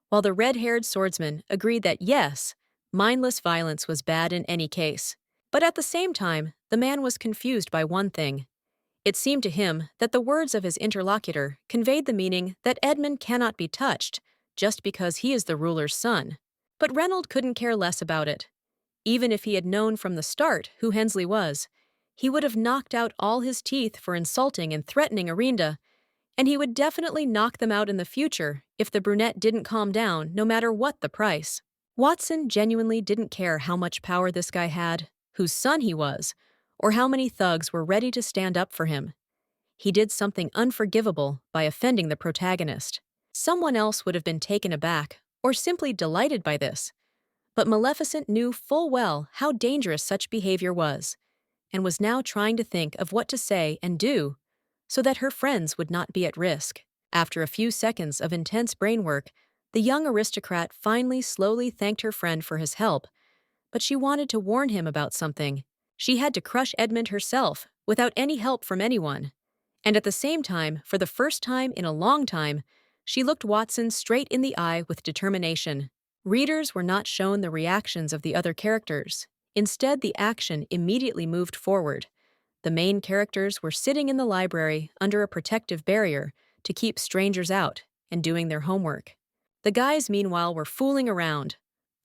while the red-haired swordsman agreed that yes, mindless violence was bad in any case. But at the same time, the man was confused by one thing. It seemed to him that the words of his interlocutor conveyed the meaning that Edmund cannot be touched just because he is the ruler's son. But Reynold couldn't care less about it. Even if he had known from the start who Hensley was, he would have knocked out all his teeth for insulting and threatening Arinda, and he would definitely knock them out in the future if the brunette didn't calm down no matter what the price. Watson genuinely didn't care how much power this guy had, whose son he was, or how many thugs were ready to stand up for him. He did something unforgivable by offending the protagonist. Someone else would have been taken aback or simply delighted by this, but Maleficent knew full well how dangerous such behavior was, and was now trying to think of what to say and do so that her friends would not be at risk. After a few seconds of intense brain work, the young aristocrat finally slowly thanked her friend for his help, but she wanted to warn him about something. She had to crush Edmund herself without any help from anyone. And at the same time, for the first time in a long time, she looked Watson straight in the eye with determination. Readers were not shown the reactions of the other characters. Instead, the action immediately moved forward. The main characters were sitting in the library under a protective barrier to keep strangers out and doing their homework. The guys, meanwhile, were fooling around.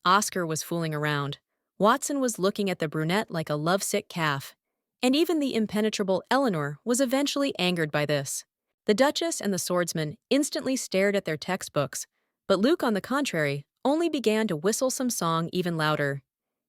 Oscar was fooling around. Watson was looking at the brunette like a lovesick calf. And even the impenetrable Eleanor was eventually angered by this. The Duchess and the swordsman instantly stared at their textbooks, but Luke, on the contrary, only began to whistle some song even louder.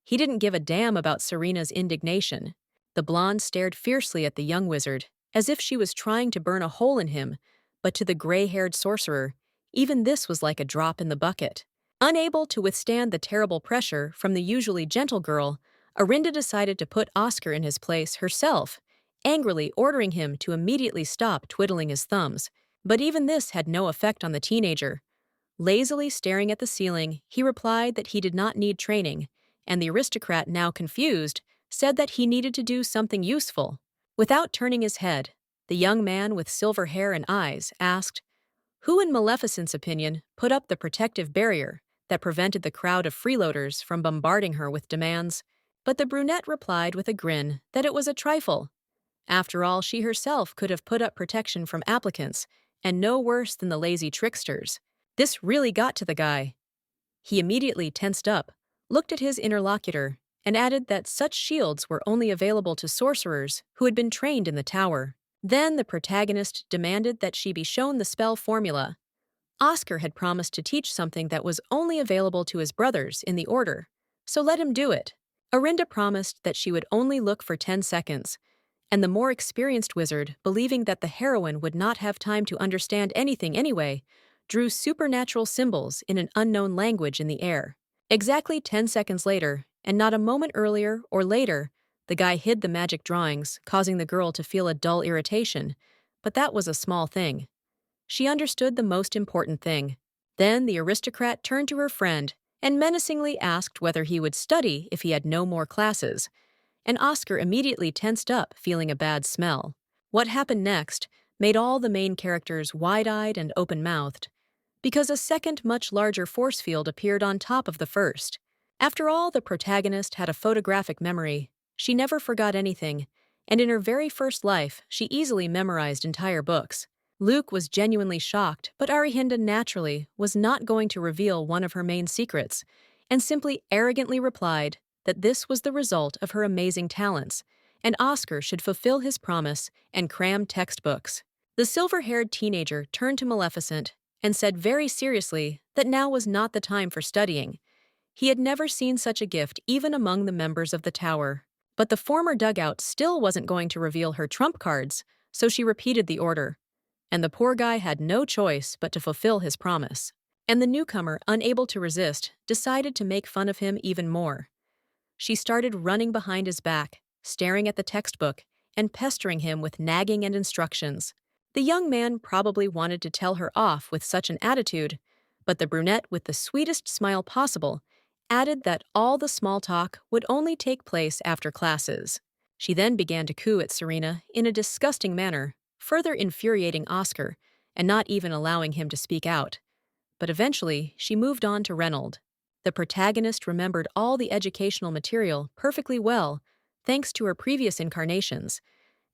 He didn't give a damn about Serena's indignation. The blonde stared fiercely at the young wizard, as if she was trying to burn a hole in him, but to the gray-haired sorcerer, even this was like a drop in the bucket. Unable to withstand the terrible pressure from the usually gentle girl, Arinda decided to put Oscar in his place herself, angrily ordering him to immediately stop twiddling his thumbs. But even this had no effect on the teenager. Lazily staring at the ceiling, he replied that he did not need training, and the aristocrat, now confused, said that he needed to do something useful. Without turning his head, the young man with silver hair and eyes asked, "Who, in Maleficent's opinion, put up the protective barrier that prevented the crowd of freeloaders from bombarding her with demands?" But the brunette replied with a grin that it was a trifle. After all, she herself could have put up protection from applicants, and no worse than the lazy tricksters. This really got to the guy. He immediately tensed up, looked at his interlocutor, and added that such shields were only available to sorcerers who had been trained in the tower. Then the protagonist demanded that she be shown the spell formula. Oscar had promised to teach something that was only available to his brothers in the order, so let him do it. Arinda promised that she would only look for 10 seconds, And the more experienced wizard, believing that the heroine would not have time to understand anything anyway, drew supernatural symbols in an unknown language in the air. Exactly 10 seconds later, and not a moment earlier or later, the guy hid the magic drawings, causing the girl to feel a dull irritation. But that was a small thing. She understood the most important thing. Then the aristocrat turned to her friend and menacingly asked whether he would study if he had no more classes, and Oscar immediately tensed up, feeling a bad smell. What happened next made all the main characters wide-eyed and open-mouthed, because a second, much larger force field appeared on top of the first. After all, the protagonist had a photographic memory. She never forgot anything, and in her very first life, she easily memorized entire books. Luke was genuinely shocked, but Arihinda naturally was not going to reveal one of her main secrets, and simply arrogantly replied that this was the result of her amazing talents, and Oscar should fulfill his promise and cram textbooks. The silver-haired teenager turned to Maleficent and said very seriously that now was not the time for studying. He had never seen such a gift even among the members of the tower. But the former dugout still wasn't going to reveal her trump cards, so she repeated the order. And the poor guy had no choice but to fulfill his promise. And the newcomer, unable to resist, decided to make fun of him even more. She started running behind his back, staring at the textbook, and pestering him with nagging and instructions. The young man probably wanted to tell her off with such an attitude, but the brunette, with the sweetest smile possible, added that all the small talk would only take place after classes. She then began to coo at Serena in a disgusting manner, further infuriating Oscar and not even allowing him to speak out. But eventually, she moved on to Reynold. The protagonist remembered all the educational material perfectly well, thanks to her previous incarnations,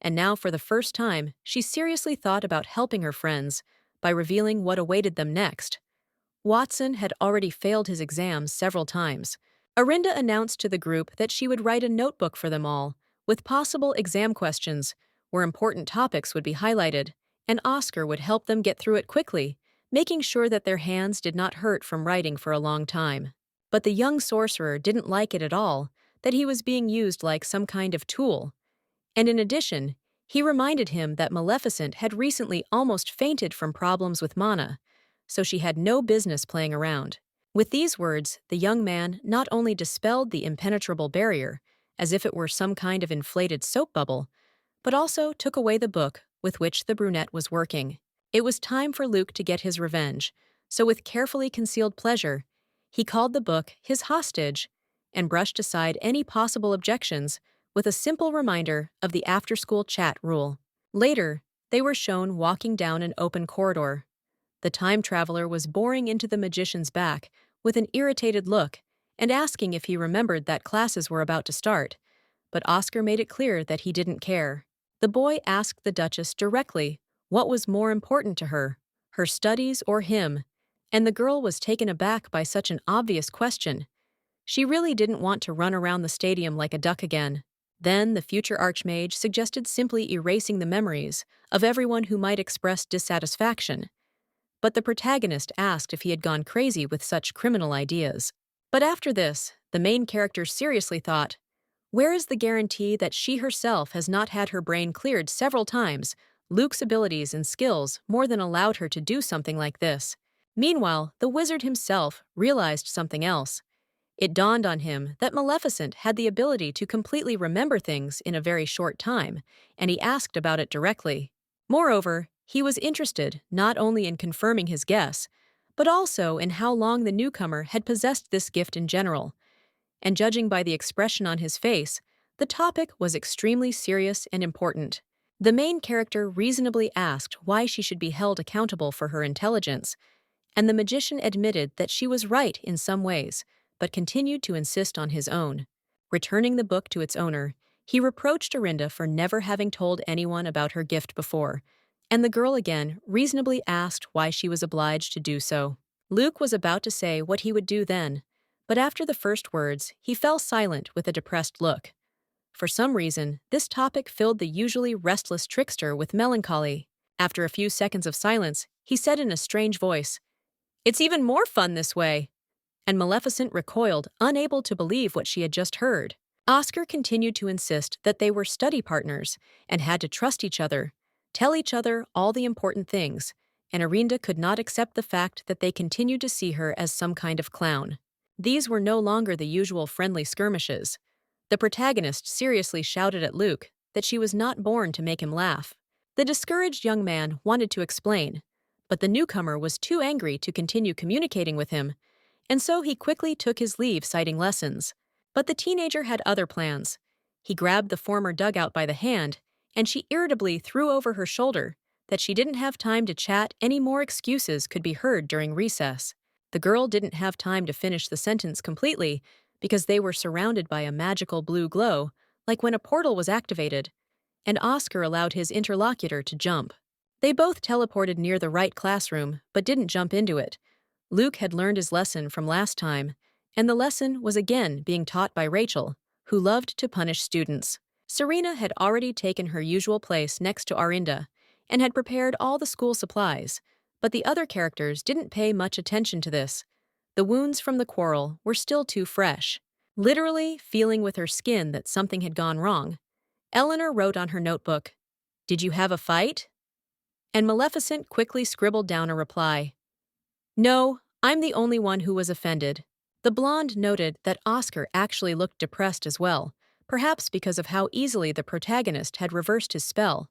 and now for the first time, she seriously thought about helping her friends by revealing what awaited them next. Watson had already failed his exams several times. Arinda announced to the group that she would write a notebook for them all, with possible exam questions, where important topics would be highlighted, and Oscar would help them get through it quickly, making sure that their hands did not hurt from writing for a long time. But the young sorcerer didn't like it at all, that he was being used like some kind of tool. And in addition, he reminded him that Maleficent had recently almost fainted from problems with mana, so she had no business playing around. With these words, the young man not only dispelled the impenetrable barrier, as if it were some kind of inflated soap bubble, but also took away the book with which the brunette was working. It was time for Luke to get his revenge, so with carefully concealed pleasure, he called the book his hostage and brushed aside any possible objections with a simple reminder of the after-school chat rule. Later, they were shown walking down an open corridor. The time traveler was boring into the magician's back with an irritated look and asking if he remembered that classes were about to start, but Oscar made it clear that he didn't care. The boy asked the Duchess directly what was more important to her, her studies or him, and the girl was taken aback by such an obvious question. She really didn't want to run around the stadium like a duck again. Then the future Archmage suggested simply erasing the memories of everyone who might express dissatisfaction. But the protagonist asked if he had gone crazy with such criminal ideas. But after this, the main character seriously thought, where is the guarantee that she herself has not had her brain cleared several times? Luke's abilities and skills more than allowed her to do something like this. Meanwhile, the wizard himself realized something else. It dawned on him that Maleficent had the ability to completely remember things in a very short time, and he asked about it directly. Moreover, he was interested not only in confirming his guess, but also in how long the newcomer had possessed this gift in general. And judging by the expression on his face, the topic was extremely serious and important. The main character reasonably asked why she should be held accountable for her intelligence, and the magician admitted that she was right in some ways, but continued to insist on his own. Returning the book to its owner, he reproached Arinda for never having told anyone about her gift before, and the girl again reasonably asked why she was obliged to do so. Luke was about to say what he would do then, but after the first words, he fell silent with a depressed look. For some reason, this topic filled the usually restless trickster with melancholy. After a few seconds of silence, he said in a strange voice, "It's even more fun this way." And Maleficent recoiled, unable to believe what she had just heard. Oscar continued to insist that they were study partners and had to trust each other, tell each other all the important things, and Arinda could not accept the fact that they continued to see her as some kind of clown. These were no longer the usual friendly skirmishes. The protagonist seriously shouted at Luke that she was not born to make him laugh. The discouraged young man wanted to explain, but the newcomer was too angry to continue communicating with him, and so he quickly took his leave citing lessons. But the teenager had other plans. He grabbed the former dugout by the hand, and she irritably threw over her shoulder that she didn't have time to chat. Any more excuses could be heard during recess. The girl didn't have time to finish the sentence completely because they were surrounded by a magical blue glow, like when a portal was activated, and Oscar allowed his interlocutor to jump. They both teleported near the right classroom, but didn't jump into it. Luke had learned his lesson from last time, and the lesson was again being taught by Rachel, who loved to punish students. Serena had already taken her usual place next to Arinda and had prepared all the school supplies, but the other characters didn't pay much attention to this. The wounds from the quarrel were still too fresh. Literally feeling with her skin that something had gone wrong, Eleanor wrote on her notebook, "Did you have a fight?" And Maleficent quickly scribbled down a reply. "No, I'm the only one who was offended." The blonde noted that Oscar actually looked depressed as well, perhaps because of how easily the protagonist had reversed his spell,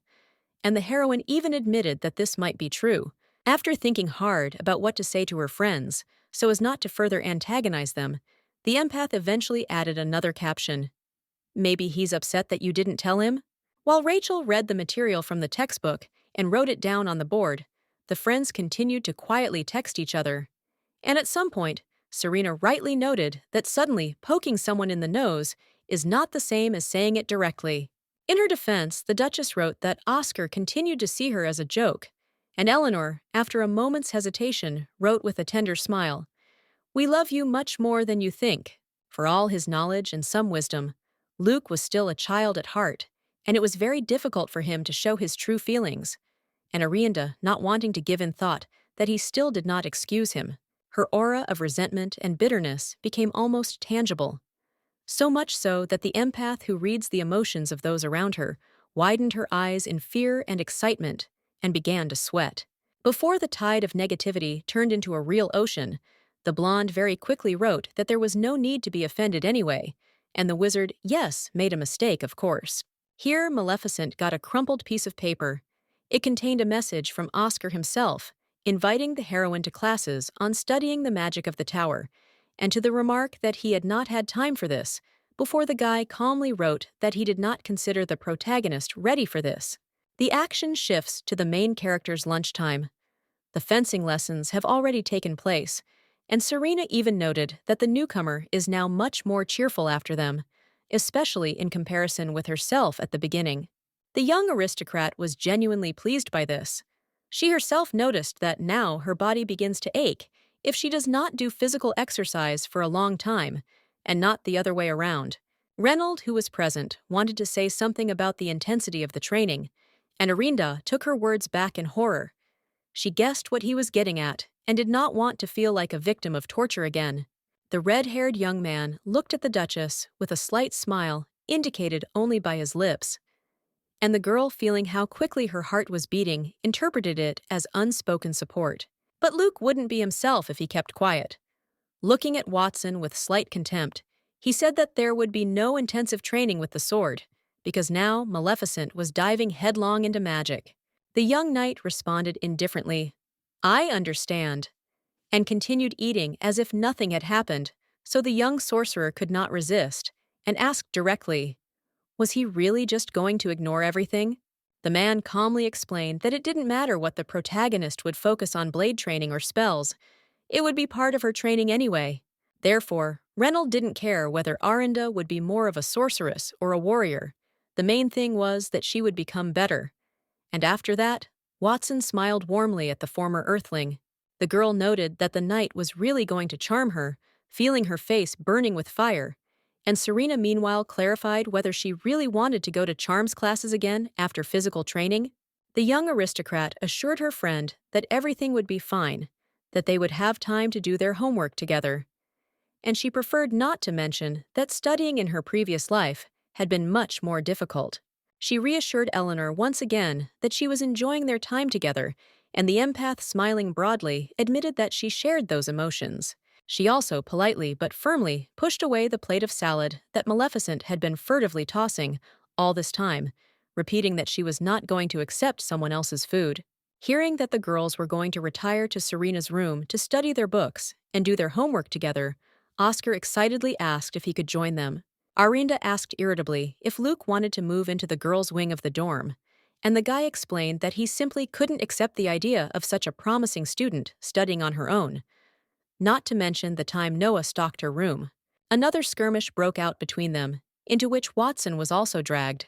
and the heroine even admitted that this might be true. After thinking hard about what to say to her friends, so as not to further antagonize them, the empath eventually added another caption. "Maybe he's upset that you didn't tell him?" While Rachel read the material from the textbook and wrote it down on the board, the friends continued to quietly text each other. And at some point, Serena rightly noted that suddenly poking someone in the nose is not the same as saying it directly. In her defense, the Duchess wrote that Oscar continued to see her as a joke, and Eleanor, after a moment's hesitation, wrote with a tender smile, "We love you much more than you think." For all his knowledge and some wisdom, Luke was still a child at heart, and it was very difficult for him to show his true feelings, and Arinda, not wanting to give in thought that he still did not excuse him. Her aura of resentment and bitterness became almost tangible. So much so that the empath who reads the emotions of those around her widened her eyes in fear and excitement and began to sweat. Before the tide of negativity turned into a real ocean, the blonde very quickly wrote that there was no need to be offended anyway, and the wizard, yes, made a mistake, of course. Here, Maleficent got a crumpled piece of paper. It contained a message from Oscar himself, inviting the heroine to classes on studying the magic of the tower, and to the remark that he had not had time for this, before the guy calmly wrote that he did not consider the protagonist ready for this. The action shifts to the main character's lunchtime. The fencing lessons have already taken place, and Serena even noted that the newcomer is now much more cheerful after them, especially in comparison with herself at the beginning. The young aristocrat was genuinely pleased by this. She herself noticed that now her body begins to ache if she does not do physical exercise for a long time, and not the other way around. Reynold, who was present, wanted to say something about the intensity of the training, and Arinda took her words back in horror. She guessed what he was getting at and did not want to feel like a victim of torture again. The red-haired young man looked at the Duchess with a slight smile, indicated only by his lips, and the girl, feeling how quickly her heart was beating, interpreted it as unspoken support. But Luke wouldn't be himself if he kept quiet. Looking at Watson with slight contempt, he said that there would be no intensive training with the sword, because now Maleficent was diving headlong into magic. The young knight responded indifferently, "I understand," and continued eating as if nothing had happened, so the young sorcerer could not resist, and asked directly, was he really just going to ignore everything? The man calmly explained that it didn't matter what the protagonist would focus on blade training or spells. It would be part of her training anyway. Therefore, Reynold didn't care whether Arinda would be more of a sorceress or a warrior. The main thing was that she would become better. And after that, Watson smiled warmly at the former Earthling. The girl noted that the knight was really going to charm her, feeling her face burning with fire, and Serena meanwhile clarified whether she really wanted to go to charms classes again after physical training. The young aristocrat assured her friend that everything would be fine, that they would have time to do their homework together. and she preferred not to mention that studying in her previous life had been much more difficult. She reassured Eleanor once again that she was enjoying their time together, and the empath, smiling broadly, admitted that she shared those emotions. She also politely but firmly pushed away the plate of salad that Maleficent had been furtively tossing all this time, repeating that she was not going to accept someone else's food. Hearing that the girls were going to retire to Serena's room to study their books and do their homework together, Oscar excitedly asked if he could join them. Arinda asked irritably if Luke wanted to move into the girls' wing of the dorm, and the guy explained that he simply couldn't accept the idea of such a promising student studying on her own, not to mention the time Noah stalked her room. Another skirmish broke out between them, into which Watson was also dragged.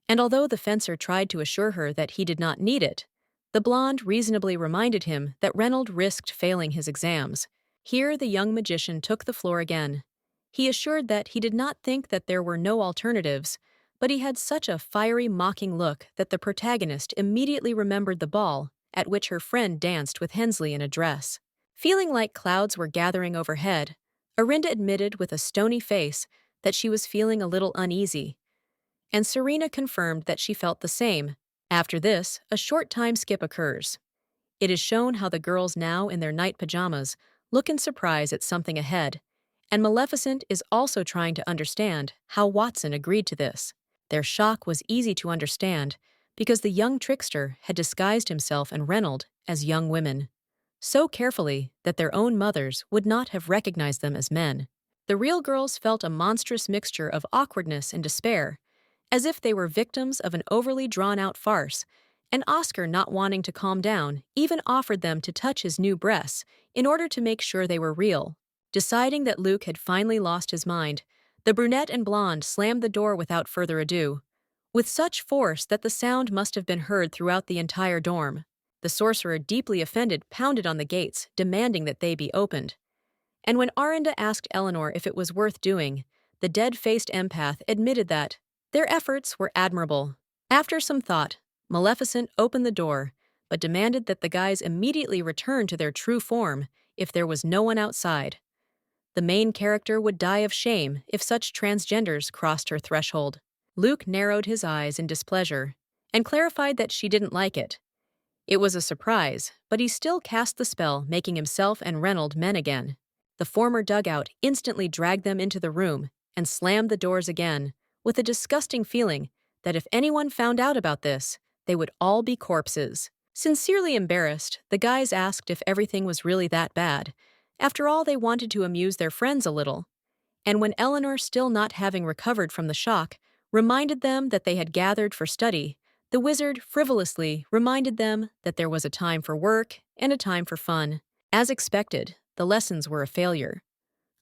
And although the fencer tried to assure her that he did not need it, the blonde reasonably reminded him that Reynold risked failing his exams. Here the young magician took the floor again. He assured that he did not think that there were no alternatives, but he had such a fiery, mocking look that the protagonist immediately remembered the ball at which her friend danced with Hensley in a dress. Feeling like clouds were gathering overhead, Arinda admitted with a stony face that she was feeling a little uneasy, and Serena confirmed that she felt the same. After this, a short time skip occurs. It is shown how the girls, now in their night pajamas, look in surprise at something ahead, and Maleficent is also trying to understand how Watson agreed to this. Their shock was easy to understand because the young trickster had disguised himself and Reynold as young women, so carefully that their own mothers would not have recognized them as men. The real girls felt a monstrous mixture of awkwardness and despair, as if they were victims of an overly drawn-out farce, and Oscar, not wanting to calm down, even offered them to touch his new breasts in order to make sure they were real. Deciding that Luke had finally lost his mind, the brunette and blonde slammed the door without further ado, with such force that the sound must have been heard throughout the entire dorm. The sorcerer, deeply offended, pounded on the gates, demanding that they be opened. And when Arinda asked Eleanor if it was worth doing, the dead-faced empath admitted that their efforts were admirable. After some thought, Maleficent opened the door, but demanded that the guys immediately return to their true form if there was no one outside. The main character would die of shame if such transgenders crossed her threshold. Luke narrowed his eyes in displeasure and clarified that she didn't like it. It was a surprise, but he still cast the spell, making himself and Reynold men again. The former dugout instantly dragged them into the room and slammed the doors again, with a disgusting feeling that if anyone found out about this, they would all be corpses. Sincerely embarrassed, the guys asked if everything was really that bad. After all, they wanted to amuse their friends a little. And when Eleanor, still not having recovered from the shock, reminded them that they had gathered for study, the wizard frivolously reminded them that there was a time for work and a time for fun. As expected, the lessons were a failure.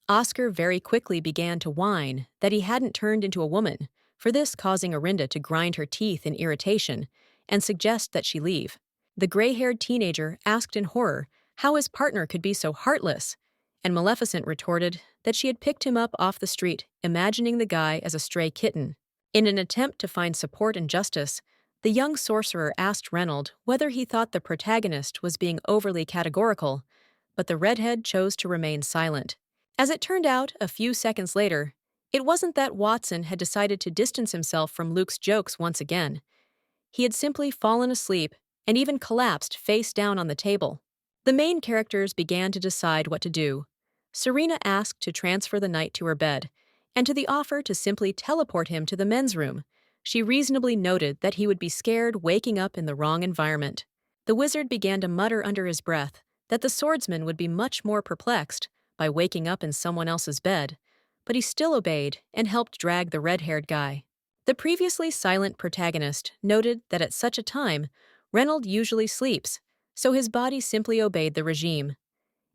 Oscar very quickly began to whine that he hadn't turned into a woman, for this causing Arinda to grind her teeth in irritation and suggest that she leave. The gray-haired teenager asked in horror how his partner could be so heartless, and Maleficent retorted that she had picked him up off the street, imagining the guy as a stray kitten. In an attempt to find support and justice, the young sorcerer asked Reynold whether he thought the protagonist was being overly categorical, but the redhead chose to remain silent. As it turned out, a few seconds later, it wasn't that Watson had decided to distance himself from Luke's jokes once again. He had simply fallen asleep and even collapsed face down on the table. The main characters began to decide what to do. Serena asked to transfer the knight to her bed, and to the offer to simply teleport him to the men's room, she reasonably noted that he would be scared waking up in the wrong environment. The wizard began to mutter under his breath that the swordsman would be much more perplexed by waking up in someone else's bed, but he still obeyed and helped drag the red-haired guy. The previously silent protagonist noted that at such a time, Reynold usually sleeps, so his body simply obeyed the regime.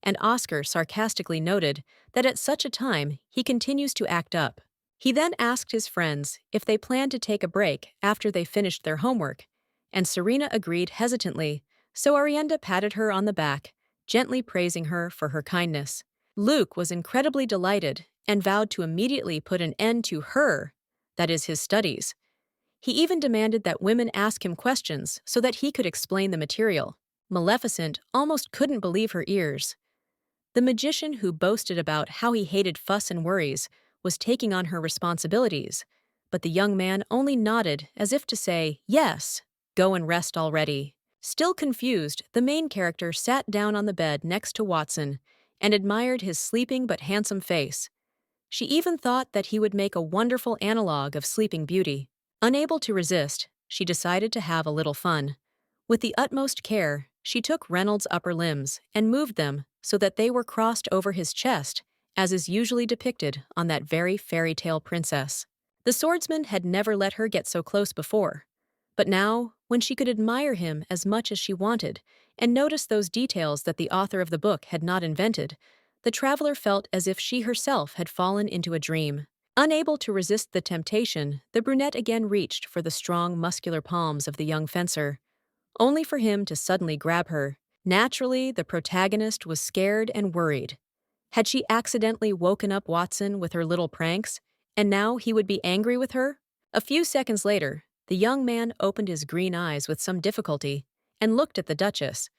And Oscar sarcastically noted that at such a time, he continues to act up. He then asked his friends if they planned to take a break after they finished their homework, and Serena agreed hesitantly, so Arienda patted her on the back, gently praising her for her kindness. Luke was incredibly delighted and vowed to immediately put an end to that is, his studies. He even demanded that women ask him questions so that he could explain the material. Maleficent almost couldn't believe her ears. The magician who boasted about how he hated fuss and worries was taking on her responsibilities, but the young man only nodded as if to say, "Yes, go and rest already." Still confused, the main character sat down on the bed next to Watson and admired his sleeping but handsome face. She even thought that he would make a wonderful analog of Sleeping Beauty. Unable to resist, she decided to have a little fun. With the utmost care, she took Reynolds' upper limbs and moved them so that they were crossed over his chest, as is usually depicted on that very fairy tale princess. The swordsman had never let her get so close before. But now, when she could admire him as much as she wanted and notice those details that the author of the book had not invented, the traveler felt as if she herself had fallen into a dream. Unable to resist the temptation, the brunette again reached for the strong, muscular palms of the young fencer, only for him to suddenly grab her. Naturally, the protagonist was scared and worried. Had she accidentally woken up Watson with her little pranks, and now he would be angry with her? A few seconds later, the young man opened his green eyes with some difficulty and looked at the Duchess.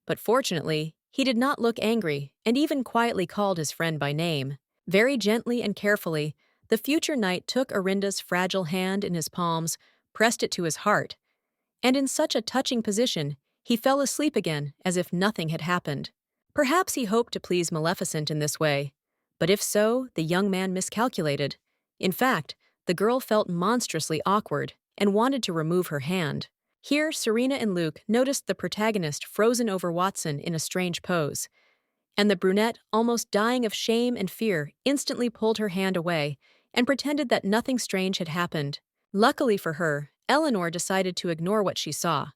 But fortunately, he did not look angry and even quietly called his friend by name. Very gently and carefully, the future knight took Arinda's fragile hand in his palms, pressed it to his heart, and in such a touching position, he fell asleep again as if nothing had happened. Perhaps he hoped to please Maleficent in this way, but if so, the young man miscalculated. In fact, the girl felt monstrously awkward and wanted to remove her hand. Here, Serena and Luke noticed the protagonist frozen over Watson in a strange pose, and the brunette, almost dying of shame and fear, instantly pulled her hand away and pretended that nothing strange had happened. Luckily for her, Eleanor decided to ignore what she saw.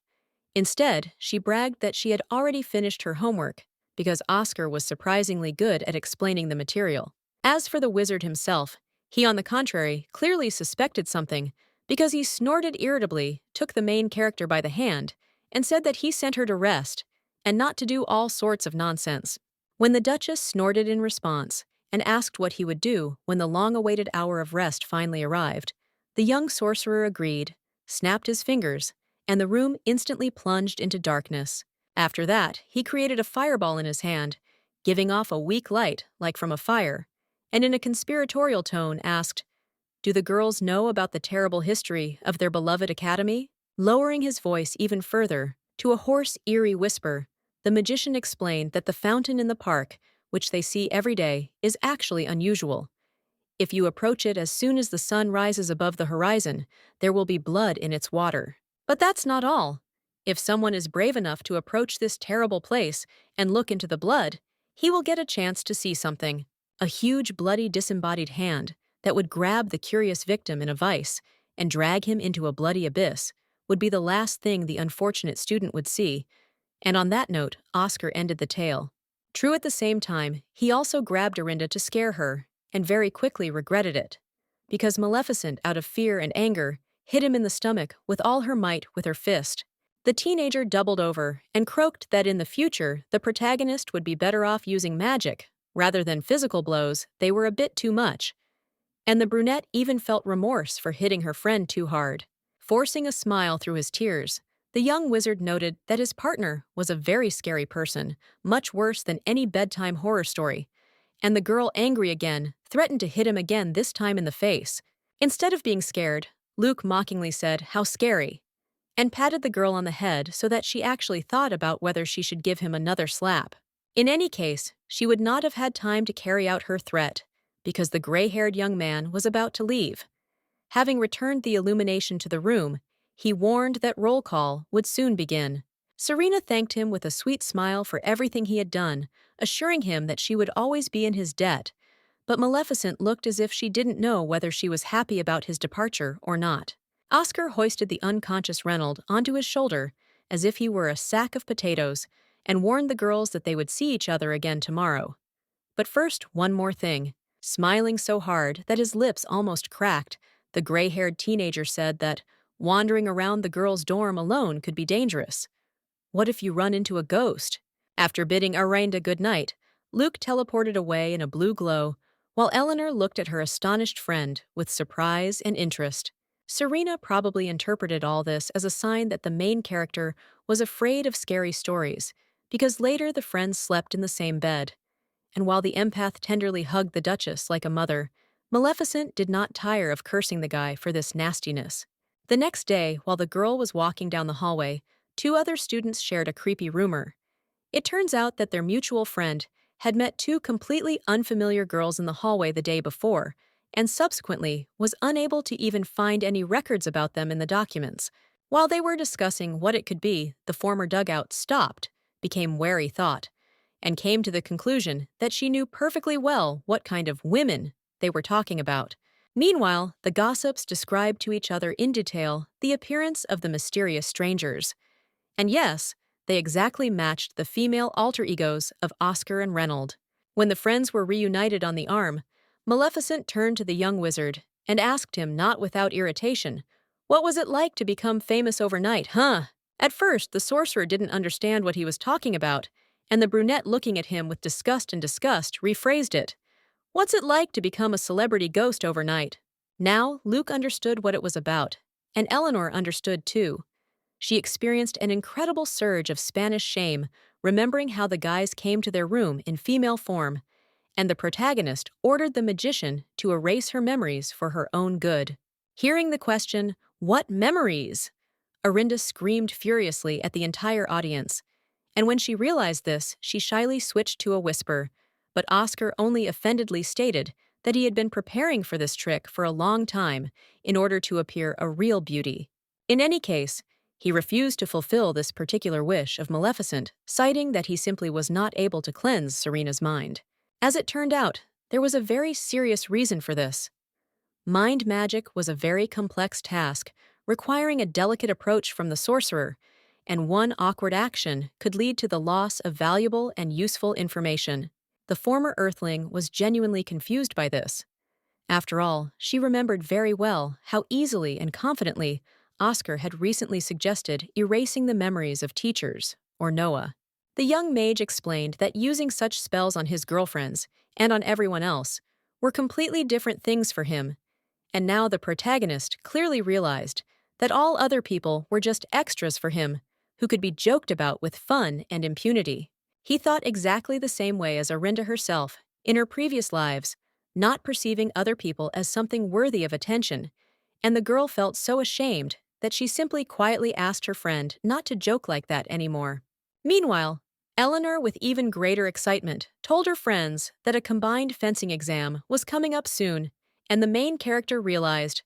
Instead, she bragged that she had already finished her homework because Oscar was surprisingly good at explaining the material. As for the wizard himself, he, on the contrary, clearly suspected something because he snorted irritably, took the main character by the hand, and said that he sent her to rest and not to do all sorts of nonsense. When the Duchess snorted in response and asked what he would do when the long-awaited hour of rest finally arrived, the young sorcerer agreed, snapped his fingers, and the room instantly plunged into darkness. After that, he created a fireball in his hand, giving off a weak light like from a fire, and in a conspiratorial tone asked, "Do the girls know about the terrible history of their beloved academy?" Lowering his voice even further, to a hoarse, eerie whisper, the magician explained that the fountain in the park, which they see every day, is actually unusual. If you approach it as soon as the sun rises above the horizon, there will be blood in its water. But that's not all. If someone is brave enough to approach this terrible place and look into the blood, he will get a chance to see something. A huge, bloody, disembodied hand that would grab the curious victim in a vice and drag him into a bloody abyss would be the last thing the unfortunate student would see. And on that note, Oscar ended the tale. True, at the same time, he also grabbed Orinda to scare her, and very quickly regretted it, because Maleficent, out of fear and anger, hit him in the stomach with all her might with her fist. The teenager doubled over and croaked that in the future the protagonist would be better off using magic rather than physical blows. They were a bit too much. And the brunette even felt remorse for hitting her friend too hard. Forcing a smile through his tears, the young wizard noted that his partner was a very scary person, much worse than any bedtime horror story, and the girl, angry again, threatened to hit him again, this time in the face. Instead of being scared, Luke mockingly said, "How scary," and patted the girl on the head so that she actually thought about whether she should give him another slap. In any case, she would not have had time to carry out her threat, because the gray-haired young man was about to leave. Having returned the illumination to the room, he warned that roll call would soon begin. Serena thanked him with a sweet smile for everything he had done, assuring him that she would always be in his debt, but Maleficent looked as if she didn't know whether she was happy about his departure or not. Oscar hoisted the unconscious Reynolds onto his shoulder as if he were a sack of potatoes and warned the girls that they would see each other again tomorrow. But first, one more thing. Smiling so hard that his lips almost cracked, the gray-haired teenager said that wandering around the girls' dorm alone could be dangerous. What if you run into a ghost? After bidding Aranda good night, Luke teleported away in a blue glow, while Eleanor looked at her astonished friend with surprise and interest. Serena probably interpreted all this as a sign that the main character was afraid of scary stories, because later the friends slept in the same bed. And while the empath tenderly hugged the Duchess like a mother, Maleficent did not tire of cursing the guy for this nastiness. The next day, while the girl was walking down the hallway, two other students shared a creepy rumor. It turns out that their mutual friend had met two completely unfamiliar girls in the hallway the day before, and subsequently was unable to even find any records about them in the documents. While they were discussing what it could be, the former dugout stopped, became wary thought, and came to the conclusion that she knew perfectly well what kind of women they were talking about. Meanwhile, the gossips described to each other in detail the appearance of the mysterious strangers. And yes, they exactly matched the female alter egos of Oscar and Reynold. When the friends were reunited on the arm, Maleficent turned to the young wizard and asked him, not without irritation, what was it like to become famous overnight, huh? At first, the sorcerer didn't understand what he was talking about, and the brunette, looking at him with disgust and disgust, rephrased it. What's it like to become a celebrity ghost overnight? Now, Luke understood what it was about, and Eleanor understood too. She experienced an incredible surge of Spanish shame, remembering how the guys came to their room in female form, and the protagonist ordered the magician to erase her memories for her own good. Hearing the question, "What memories?" Arinda screamed furiously at the entire audience, and when she realized this, she shyly switched to a whisper, but Oscar only offendedly stated that he had been preparing for this trick for a long time in order to appear a real beauty. In any case, he refused to fulfill this particular wish of Maleficent, citing that he simply was not able to cleanse Serena's mind. As it turned out, there was a very serious reason for this. Mind magic was a very complex task, requiring a delicate approach from the sorcerer, and one awkward action could lead to the loss of valuable and useful information. The former Earthling was genuinely confused by this. After all, she remembered very well how easily and confidently Oscar had recently suggested erasing the memories of teachers, or Noah. The young mage explained that using such spells on his girlfriends, and on everyone else, were completely different things for him, and now the protagonist clearly realized that all other people were just extras for him, who could be joked about with fun and impunity. He thought exactly the same way as Arinda herself, in her previous lives, not perceiving other people as something worthy of attention, and the girl felt so ashamed that she simply quietly asked her friend not to joke like that anymore. Meanwhile, Eleanor, with even greater excitement, told her friends that a combined fencing exam was coming up soon, and the main character realized,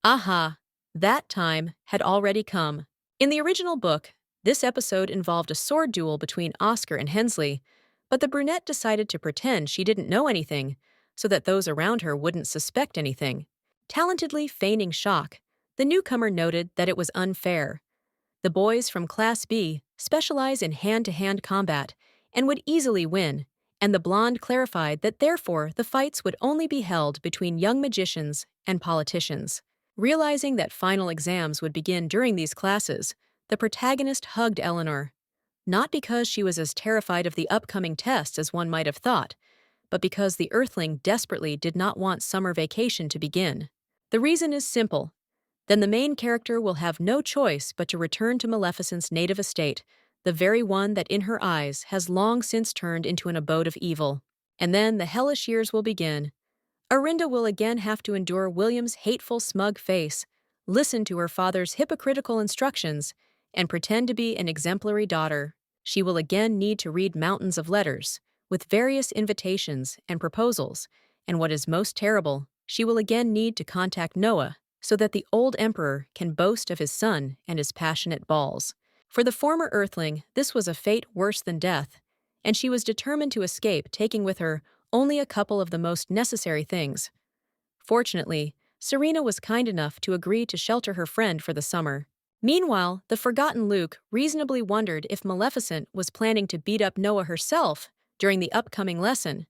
aha, that time had already come. In the original book, this episode involved a sword duel between Oscar and Hensley, but the brunette decided to pretend she didn't know anything so that those around her wouldn't suspect anything. Talentedly feigning shock, the newcomer noted that it was unfair. The boys from Class B specialize in hand-to-hand combat and would easily win, and the blonde clarified that therefore the fights would only be held between young magicians and politicians. Realizing that final exams would begin during these classes, the protagonist hugged Eleanor, not because she was as terrified of the upcoming tests as one might have thought, but because the Earthling desperately did not want summer vacation to begin. The reason is simple. Then the main character will have no choice but to return to Maleficent's native estate, the very one that in her eyes has long since turned into an abode of evil. And then the hellish years will begin. Arinda will again have to endure William's hateful, smug face, listen to her father's hypocritical instructions, and pretend to be an exemplary daughter. She will again need to read mountains of letters, with various invitations and proposals, and what is most terrible, she will again need to contact Noah, so that the old emperor can boast of his son and his passionate balls. For the former Earthling, this was a fate worse than death, and she was determined to escape, taking with her only a couple of the most necessary things. Fortunately, Serena was kind enough to agree to shelter her friend for the summer. Meanwhile, the forgotten Luke reasonably wondered if Maleficent was planning to beat up Noah herself during the upcoming lesson.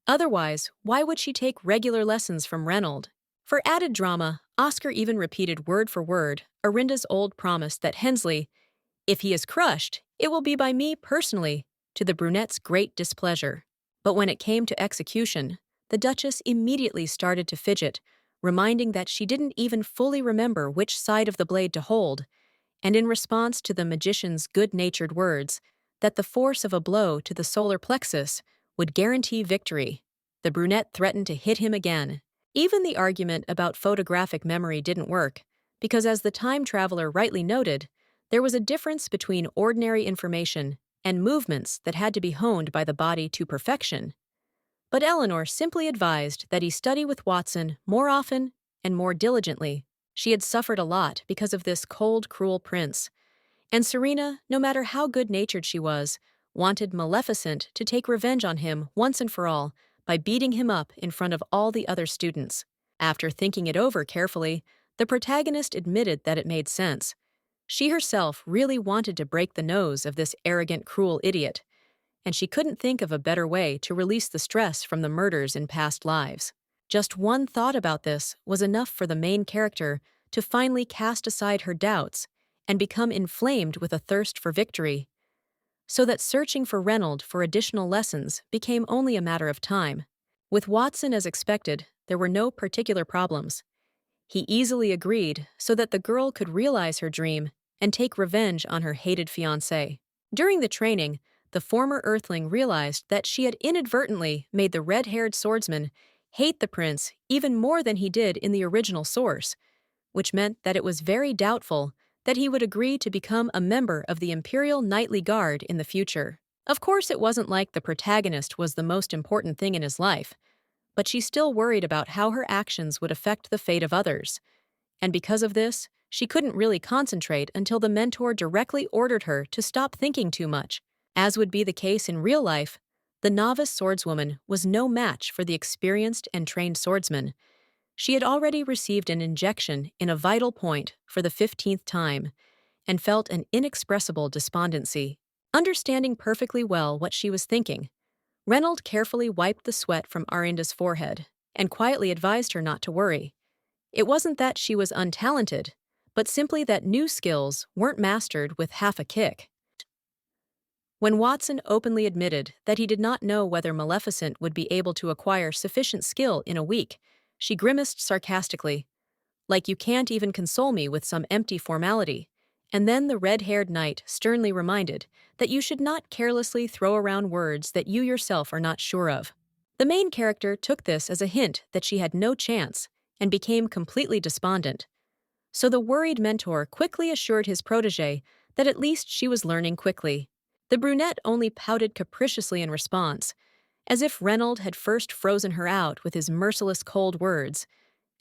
Otherwise, why would she take regular lessons from Reynold? For added drama, Oscar even repeated word for word Arinda's old promise that Hensley, if he is crushed, it will be by me personally, to the brunette's great displeasure. But when it came to execution, the Duchess immediately started to fidget, reminding that she didn't even fully remember which side of the blade to hold, and in response to the magician's good-natured words, that the force of a blow to the solar plexus would guarantee victory. The brunette threatened to hit him again. Even the argument about photographic memory didn't work, because as the time traveler rightly noted, there was a difference between ordinary information and movements that had to be honed by the body to perfection. But Eleanor simply advised that he study with Watson more often and more diligently. She had suffered a lot because of this cold, cruel prince. And Serena, no matter how good-natured she was, wanted Maleficent to take revenge on him once and for all by beating him up in front of all the other students. After thinking it over carefully, the protagonist admitted that it made sense. She herself really wanted to break the nose of this arrogant, cruel idiot, and she couldn't think of a better way to release the stress from the murders in past lives. Just one thought about this was enough for the main character to finally cast aside her doubts and become inflamed with a thirst for victory, so that searching for Reynolds for additional lessons became only a matter of time. With Watson as expected, there were no particular problems. He easily agreed so that the girl could realize her dream and take revenge on her hated fiancé. During the training, the former Earthling realized that she had inadvertently made the red-haired swordsman hate the prince even more than he did in the original source, which meant that it was very doubtful that he would agree to become a member of the Imperial Knightly Guard in the future. Of course, it wasn't like the protagonist was the most important thing in his life, but she still worried about how her actions would affect the fate of others. And because of this, she couldn't really concentrate until the mentor directly ordered her to stop thinking too much. As would be the case in real life, the novice swordswoman was no match for the experienced and trained swordsman. She had already received an injection in a vital point for the 15th time and felt an inexpressible despondency. Understanding perfectly well what she was thinking, Reynolds carefully wiped the sweat from Arinda's forehead and quietly advised her not to worry. It wasn't that she was untalented, but simply that new skills weren't mastered with half a kick. When Watson openly admitted that he did not know whether Maleficent would be able to acquire sufficient skill in a week, she grimaced sarcastically, "Like you can't even console me with some empty formality." And then the red-haired knight sternly reminded that you should not carelessly throw around words that you yourself are not sure of. The main character took this as a hint that she had no chance and became completely despondent. So the worried mentor quickly assured his protégé that at least she was learning quickly. The brunette only pouted capriciously in response, as if Reynolds had first frozen her out with his merciless cold words,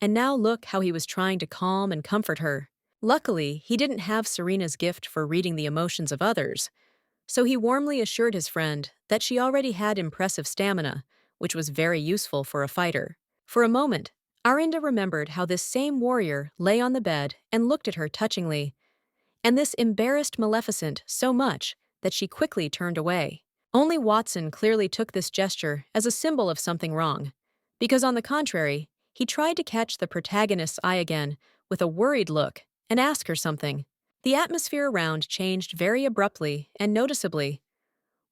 and now look how he was trying to calm and comfort her. Luckily, he didn't have Serena's gift for reading the emotions of others, so he warmly assured his friend that she already had impressive stamina, which was very useful for a fighter. For a moment, Arinda remembered how this same warrior lay on the bed and looked at her touchingly, and this embarrassed Maleficent so much that she quickly turned away. Only Watson clearly took this gesture as a symbol of something wrong, because on the contrary, he tried to catch the protagonist's eye again with a worried look and ask her something. The atmosphere around changed very abruptly and noticeably.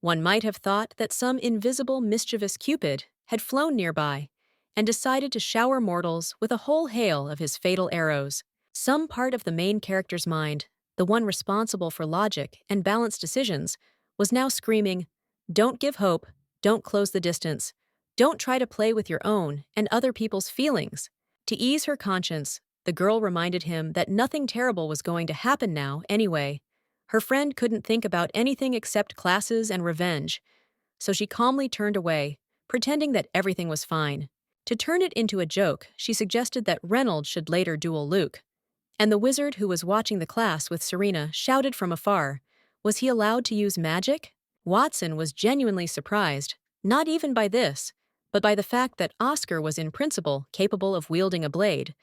One might have thought that some invisible mischievous Cupid had flown nearby and decided to shower mortals with a whole hail of his fatal arrows. Some part of the main character's mind, the one responsible for logic and balanced decisions, was now screaming, "Don't give hope, don't close the distance, don't try to play with your own and other people's feelings." To ease her conscience, the girl reminded him that nothing terrible was going to happen now anyway. Her friend couldn't think about anything except classes and revenge, so she calmly turned away, pretending that everything was fine. To turn it into a joke, she suggested that Reynolds should later duel Luke. And the wizard who was watching the class with Serena shouted from afar, was he allowed to use magic? Watson was genuinely surprised, not even by this, but by the fact that Oscar was in principle capable of wielding a blade.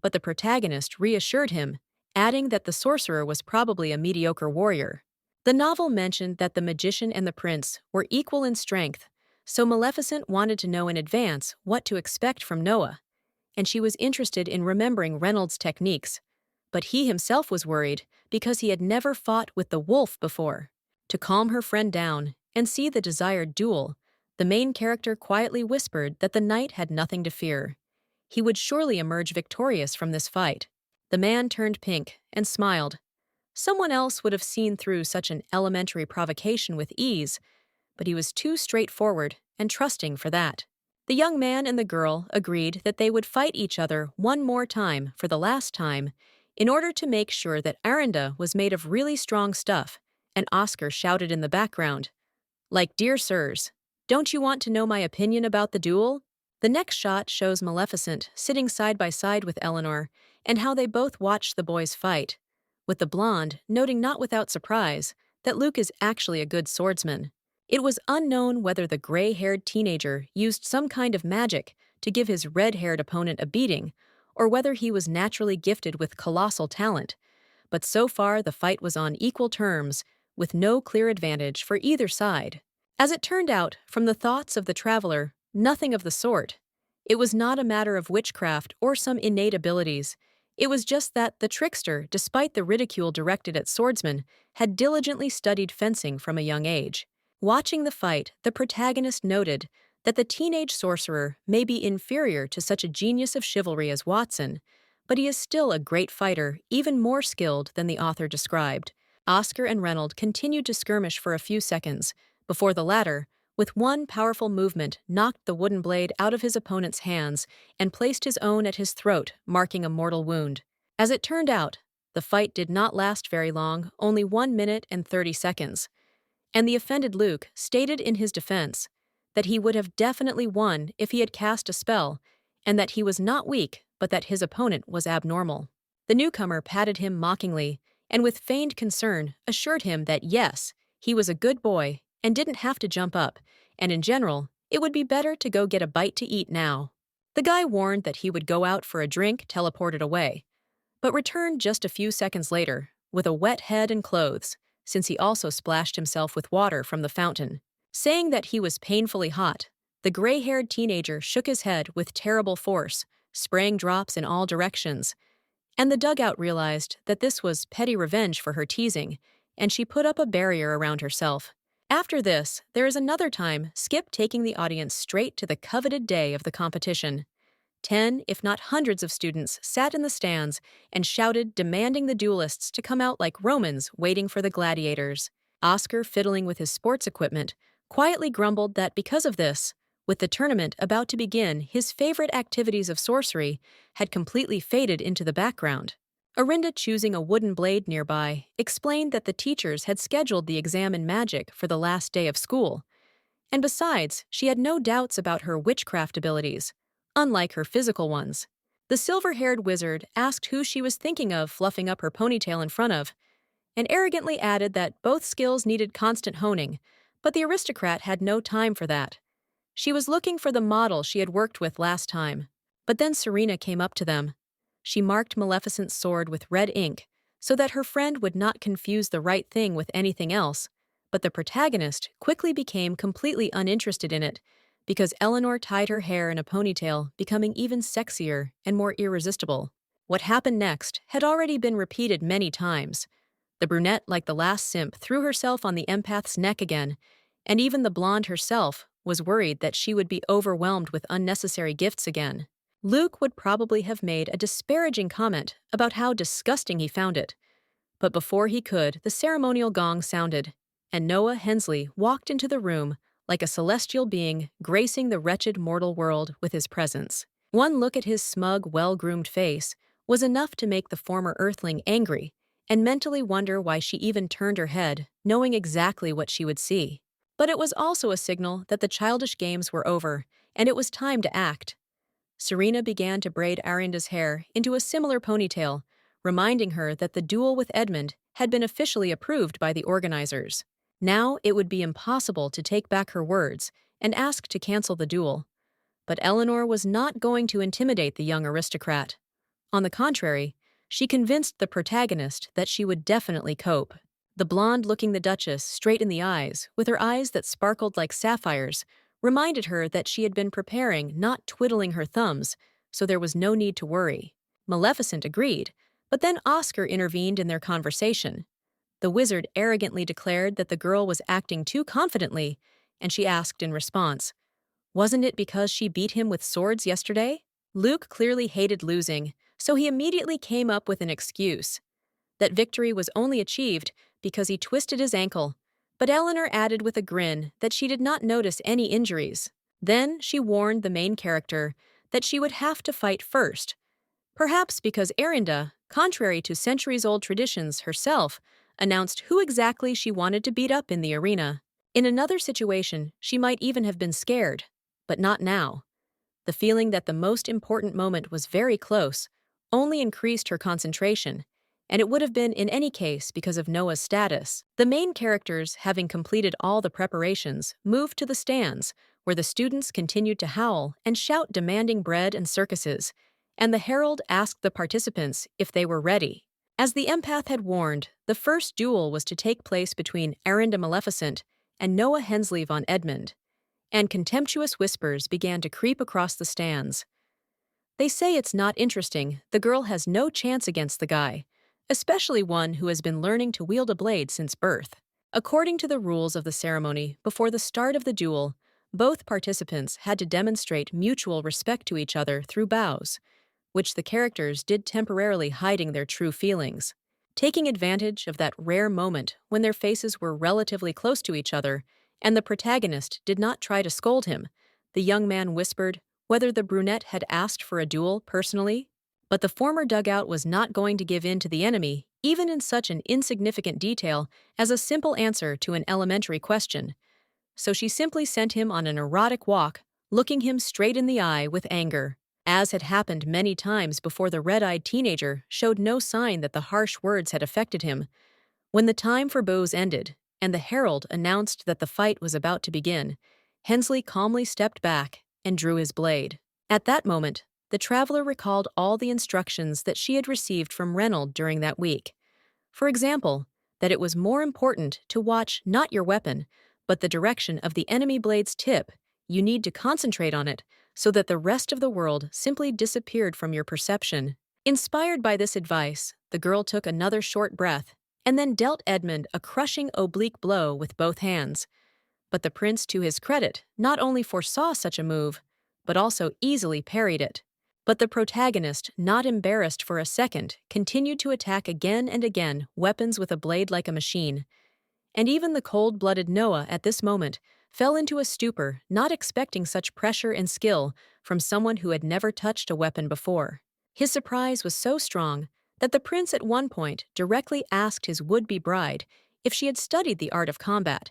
But the protagonist reassured him, adding that the sorcerer was probably a mediocre warrior. The novel mentioned that the magician and the prince were equal in strength, so Maleficent wanted to know in advance what to expect from Noah, and she was interested in remembering Reynolds' techniques. But he himself was worried because he had never fought with the wolf before. To calm her friend down and see the desired duel, the main character quietly whispered that the knight had nothing to fear. He would surely emerge victorious from this fight. The man turned pink and smiled. Someone else would have seen through such an elementary provocation with ease, but he was too straightforward and trusting for that. The young man and the girl agreed that they would fight each other one more time for the last time in order to make sure that Arenda was made of really strong stuff, and Oscar shouted in the background, like, "Dear sirs, don't you want to know my opinion about the duel?" The next shot shows Maleficent sitting side by side with Eleanor and how they both watched the boys fight, with the blonde noting not without surprise that Luke is actually a good swordsman. It was unknown whether the gray-haired teenager used some kind of magic to give his red-haired opponent a beating, or whether he was naturally gifted with colossal talent, but so far the fight was on equal terms, with no clear advantage for either side. As it turned out, from the thoughts of the traveler, nothing of the sort. It was not a matter of witchcraft or some innate abilities. It was just that the trickster, despite the ridicule directed at swordsmen, had diligently studied fencing from a young age. Watching the fight, the protagonist noted that the teenage sorcerer may be inferior to such a genius of chivalry as Watson, but he is still a great fighter, even more skilled than the author described. Oscar and Reynold continued to skirmish for a few seconds, before the latter, with one powerful movement, knocked the wooden blade out of his opponent's hands and placed his own at his throat, marking a mortal wound. As it turned out, the fight did not last very long, only 1 minute and 30 seconds. And the offended Luke stated in his defense that he would have definitely won if he had cast a spell, and that he was not weak, but that his opponent was abnormal. The newcomer patted him mockingly, and with feigned concern assured him that yes, he was a good boy and didn't have to jump up, and in general, it would be better to go get a bite to eat now. The guy warned that he would go out for a drink, teleported away, but returned just a few seconds later, with a wet head and clothes, since he also splashed himself with water from the fountain. Saying that he was painfully hot, the gray-haired teenager shook his head with terrible force, spraying drops in all directions, and the dugout realized that this was petty revenge for her teasing, and she put up a barrier around herself. After this, there is another time Skip taking the audience straight to the coveted day of the competition. 10, if not hundreds of students sat in the stands and shouted, demanding the duelists to come out like Romans waiting for the gladiators. Oscar, fiddling with his sports equipment, quietly grumbled that because of this, with the tournament about to begin, his favorite activities of sorcery had completely faded into the background. Arinda, choosing a wooden blade nearby, explained that the teachers had scheduled the exam in magic for the last day of school. And besides, she had no doubts about her witchcraft abilities, unlike her physical ones. The silver-haired wizard asked who she was thinking of fluffing up her ponytail in front of, and arrogantly added that both skills needed constant honing, but the aristocrat had no time for that. She was looking for the model she had worked with last time. But then Serena came up to them. She marked Maleficent's sword with red ink so that her friend would not confuse the right thing with anything else, but the protagonist quickly became completely uninterested in it because Eleanor tied her hair in a ponytail, becoming even sexier and more irresistible. What happened next had already been repeated many times. The brunette, like the last simp, threw herself on the empath's neck again, and even the blonde herself was worried that she would be overwhelmed with unnecessary gifts again. Luke would probably have made a disparaging comment about how disgusting he found it, but before he could, the ceremonial gong sounded, and Noah Hensley walked into the room like a celestial being gracing the wretched mortal world with his presence. One look at his smug, well-groomed face was enough to make the former Earthling angry and mentally wonder why she even turned her head, knowing exactly what she would see. But it was also a signal that the childish games were over, and it was time to act. Serena began to braid Arinda's hair into a similar ponytail, reminding her that the duel with Edmund had been officially approved by the organizers. Now it would be impossible to take back her words and ask to cancel the duel. But Eleanor was not going to intimidate the young aristocrat. On the contrary, she convinced the protagonist that she would definitely cope. The blonde looking the Duchess straight in the eyes, with her eyes that sparkled like sapphires, reminded her that she had been preparing, not twiddling her thumbs, so there was no need to worry. Maleficent agreed, but then Oscar intervened in their conversation. The wizard arrogantly declared that the girl was acting too confidently, and she asked in response, "Wasn't it because she beat him with swords yesterday?" Luke clearly hated losing, so he immediately came up with an excuse. That victory was only achieved because he twisted his ankle, But Eleanor added with a grin that she did not notice any injuries. Then she warned the main character that she would have to fight first, perhaps because Erinda, contrary to centuries-old traditions herself, announced who exactly she wanted to beat up in the arena. In another situation, she might even have been scared, but not now. The feeling that the most important moment was very close only increased her concentration, and it would have been in any case because of Noah's status. The main characters, having completed all the preparations, moved to the stands, where the students continued to howl and shout demanding bread and circuses, and the herald asked the participants if they were ready. As the empath had warned, the first duel was to take place between Arinda Maleficent and Noah Hensley von Edmund, and contemptuous whispers began to creep across the stands. They say it's not interesting, the girl has no chance against the guy, especially one who has been learning to wield a blade since birth. According to the rules of the ceremony, before the start of the duel, both participants had to demonstrate mutual respect to each other through bows, which the characters did temporarily hiding their true feelings. Taking advantage of that rare moment when their faces were relatively close to each other, and the protagonist did not try to scold him, the young man whispered whether the brunette had asked for a duel personally. But the former dugout was not going to give in to the enemy, even in such an insignificant detail as a simple answer to an elementary question. So she simply sent him on an erotic walk, looking him straight in the eye with anger. As had happened many times before, the red-eyed teenager showed no sign that the harsh words had affected him. When the time for bows ended, and the herald announced that the fight was about to begin, Hensley calmly stepped back and drew his blade. At that moment, the traveler recalled all the instructions that she had received from Reynold during that week. For example, that it was more important to watch not your weapon, but the direction of the enemy blade's tip. You need to concentrate on it, so that the rest of the world simply disappeared from your perception. Inspired by this advice, the girl took another short breath and then dealt Edmund a crushing oblique blow with both hands. But the prince, to his credit, not only foresaw such a move, but also easily parried it. But the protagonist, not embarrassed for a second, continued to attack again and again, weapons with a blade like a machine. And even the cold-blooded Noah at this moment fell into a stupor, not expecting such pressure and skill from someone who had never touched a weapon before. His surprise was so strong that the prince at one point directly asked his would-be bride if she had studied the art of combat,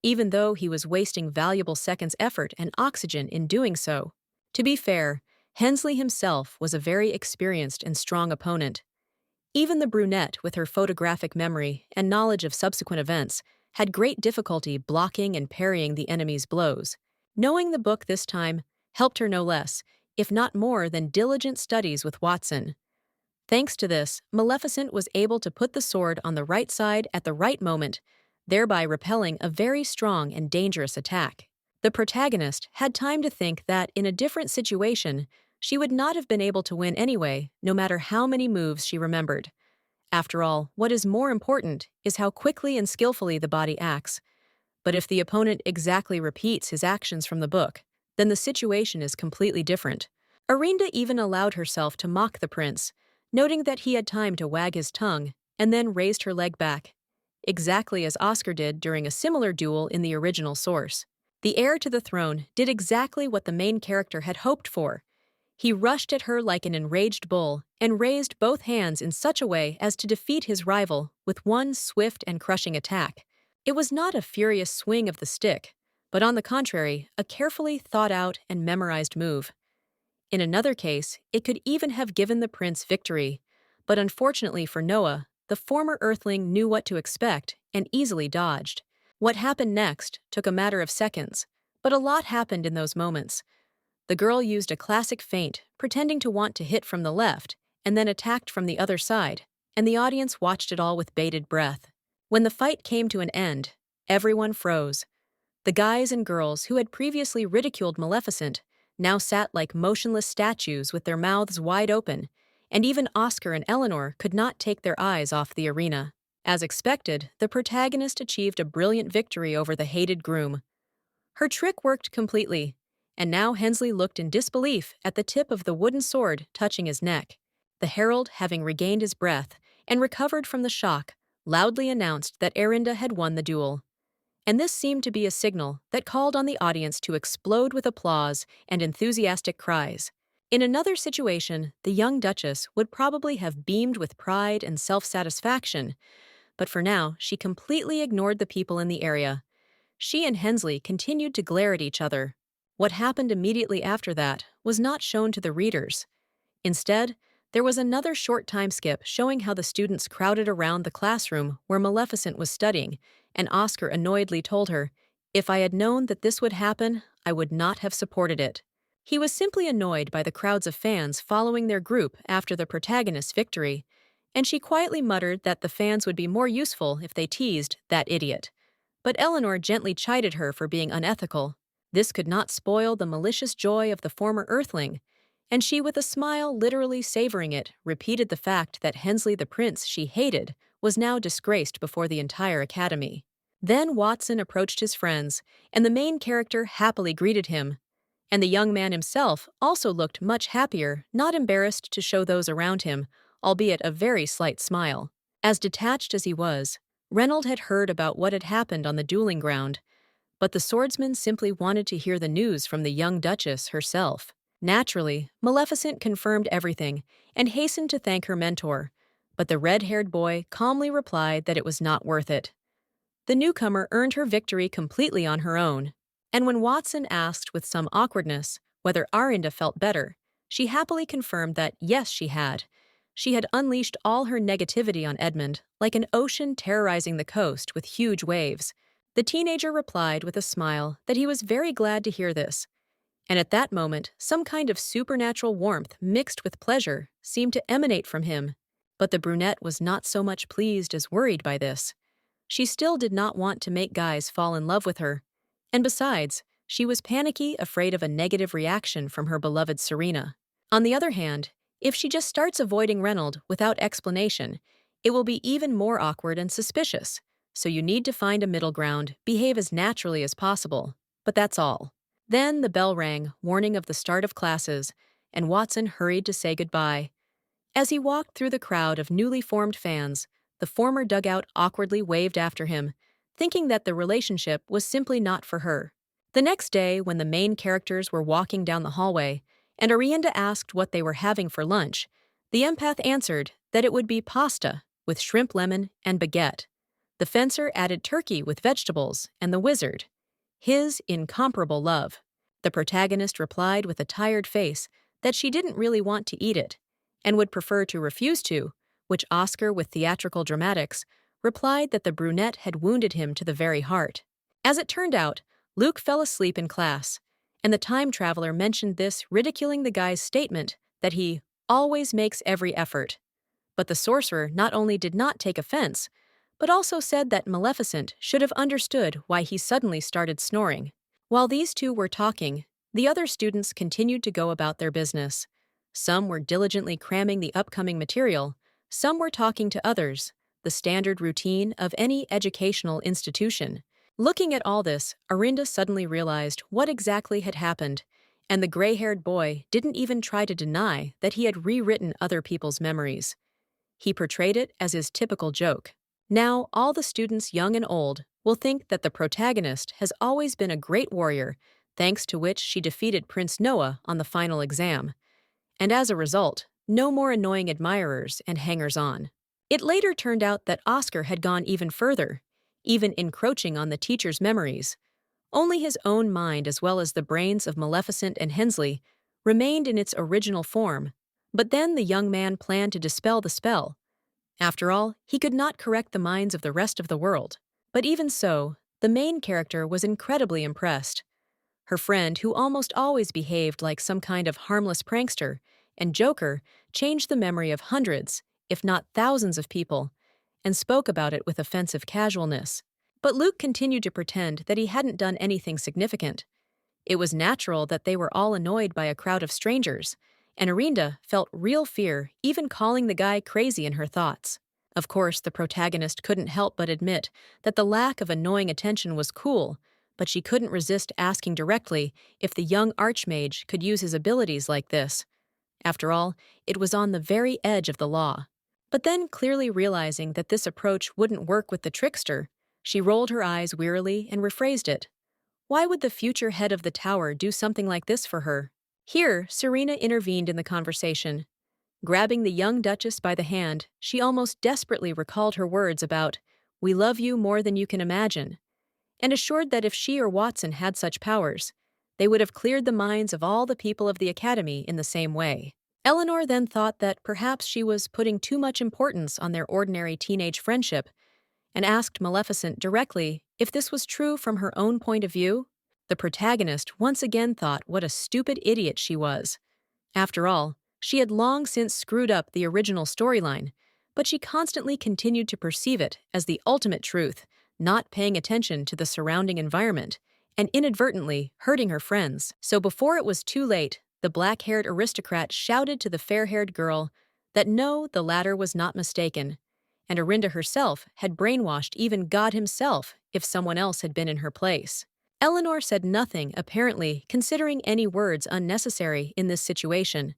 even though he was wasting valuable seconds' effort and oxygen in doing so. To be fair, Hensley himself was a very experienced and strong opponent. Even the brunette, with her photographic memory and knowledge of subsequent events, had great difficulty blocking and parrying the enemy's blows. Knowing the book this time helped her no less, if not more, than diligent studies with Watson. Thanks to this, Maleficent was able to put the sword on the right side at the right moment, thereby repelling a very strong and dangerous attack. The protagonist had time to think that, in a different situation, she would not have been able to win anyway, no matter how many moves she remembered. After all, what is more important is how quickly and skillfully the body acts. But if the opponent exactly repeats his actions from the book, then the situation is completely different. Arinda even allowed herself to mock the prince, noting that he had time to wag his tongue, and then raised her leg back, exactly as Oscar did during a similar duel in the original source. The heir to the throne did exactly what the main character had hoped for. He rushed at her like an enraged bull and raised both hands in such a way as to defeat his rival with one swift and crushing attack. It was not a furious swing of the stick, but on the contrary, a carefully thought-out and memorized move. In another case, it could even have given the prince victory, but unfortunately for Noah, the former Earthling knew what to expect and easily dodged. What happened next took a matter of seconds, but a lot happened in those moments. The girl used a classic feint, pretending to want to hit from the left, and then attacked from the other side, and the audience watched it all with bated breath. When the fight came to an end, everyone froze. The guys and girls who had previously ridiculed Maleficent now sat like motionless statues with their mouths wide open, and even Oscar and Eleanor could not take their eyes off the arena. As expected, the protagonist achieved a brilliant victory over the hated groom. Her trick worked completely, and now Hensley looked in disbelief at the tip of the wooden sword touching his neck. The herald, having regained his breath and recovered from the shock, loudly announced that Arinda had won the duel. and this seemed to be a signal that called on the audience to explode with applause and enthusiastic cries. In another situation, the young Duchess would probably have beamed with pride and self-satisfaction, but for now, she completely ignored the people in the area. She and Hensley continued to glare at each other. What happened immediately after that was not shown to the readers. Instead, there was another short time skip showing how the students crowded around the classroom where Maleficent was studying, and Oscar annoyedly told her, "If I had known that this would happen, I would not have supported it." He was simply annoyed by the crowds of fans following their group after the protagonist's victory, and she quietly muttered that the fans would be more useful if they teased that idiot. But Eleanor gently chided her for being unethical. This could not spoil the malicious joy of the former Earthling, and she, with a smile literally savoring it, repeated the fact that Hensley the prince she hated was now disgraced before the entire academy. Then Watson approached his friends, and the main character happily greeted him. And the young man himself also looked much happier, not embarrassed to show those around him, albeit a very slight smile. As detached as he was, Reynold had heard about what had happened on the dueling ground, but the swordsman simply wanted to hear the news from the young Duchess herself. Naturally, Maleficent confirmed everything and hastened to thank her mentor, but the red-haired boy calmly replied that it was not worth it. The newcomer earned her victory completely on her own, and when Watson asked with some awkwardness whether Arinda felt better, she happily confirmed that yes, she had. She had unleashed all her negativity on Edmund, like an ocean terrorizing the coast with huge waves. The teenager replied with a smile that he was very glad to hear this, and at that moment, some kind of supernatural warmth mixed with pleasure seemed to emanate from him. But the brunette was not so much pleased as worried by this. She still did not want to make guys fall in love with her, and besides, she was panicky, afraid of a negative reaction from her beloved Serena. On the other hand, if she just starts avoiding Reynold without explanation, it will be even more awkward and suspicious. So you need to find a middle ground, behave as naturally as possible. But that's all. Then the bell rang, warning of the start of classes, and Watson hurried to say goodbye. As he walked through the crowd of newly formed fans, the former dugout awkwardly waved after him, thinking that the relationship was simply not for her. The next day, when the main characters were walking down the hallway, and Arianda asked what they were having for lunch, the empath answered that it would be pasta with shrimp lemon and baguette. The fencer added turkey with vegetables, and the wizard, his incomparable love. The protagonist replied with a tired face that she didn't really want to eat it, and would prefer to refuse to, which Oscar, with theatrical dramatics, replied that the brunette had wounded him to the very heart. As it turned out, Luke fell asleep in class, and the time traveler mentioned this, ridiculing the guy's statement that he always makes every effort. But the sorcerer not only did not take offense, but also said that Maleficent should have understood why he suddenly started snoring. While these two were talking, the other students continued to go about their business. Some were diligently cramming the upcoming material, some were talking to others, the standard routine of any educational institution. Looking at all this, Arinda suddenly realized what exactly had happened, and the gray-haired boy didn't even try to deny that he had rewritten other people's memories. He portrayed it as his typical joke. Now, all the students, young and old, will think that the protagonist has always been a great warrior, thanks to which she defeated Prince Noah on the final exam. And as a result, no more annoying admirers and hangers-on. It later turned out that Oscar had gone even further, even encroaching on the teacher's memories. Only his own mind, as well as the brains of Maleficent and Hensley, remained in its original form. But then the young man planned to dispel the spell. After all, he could not correct the minds of the rest of the world. But even so, the main character was incredibly impressed. Her friend, who almost always behaved like some kind of harmless prankster, and Joker changed the memory of hundreds, if not thousands of people, and spoke about it with offensive casualness. But Luke continued to pretend that he hadn't done anything significant. It was natural that they were all annoyed by a crowd of strangers, and Arinda felt real fear, even calling the guy crazy in her thoughts. Of course, the protagonist couldn't help but admit that the lack of annoying attention was cool, but she couldn't resist asking directly if the young archmage could use his abilities like this. After all, it was on the very edge of the law. But then, clearly realizing that this approach wouldn't work with the trickster, She rolled her eyes wearily and rephrased it. Why would the future head of the tower do something like this for her? Here, Serena intervened in the conversation. Grabbing the young Duchess by the hand, she almost desperately recalled her words about, "We love you more than you can imagine," and assured that if she or Watson had such powers, they would have cleared the minds of all the people of the Academy in the same way. Eleanor then thought that perhaps she was putting too much importance on their ordinary teenage friendship and asked Maleficent directly if this was true from her own point of view. The protagonist once again thought what a stupid idiot she was. After all, she had long since screwed up the original storyline, but she constantly continued to perceive it as the ultimate truth, not paying attention to the surrounding environment, and inadvertently hurting her friends. So before it was too late, the black-haired aristocrat shouted to the fair-haired girl that no, the latter was not mistaken, and Orinda herself had brainwashed even God himself if someone else had been in her place. Eleanor said nothing, apparently considering any words unnecessary in this situation.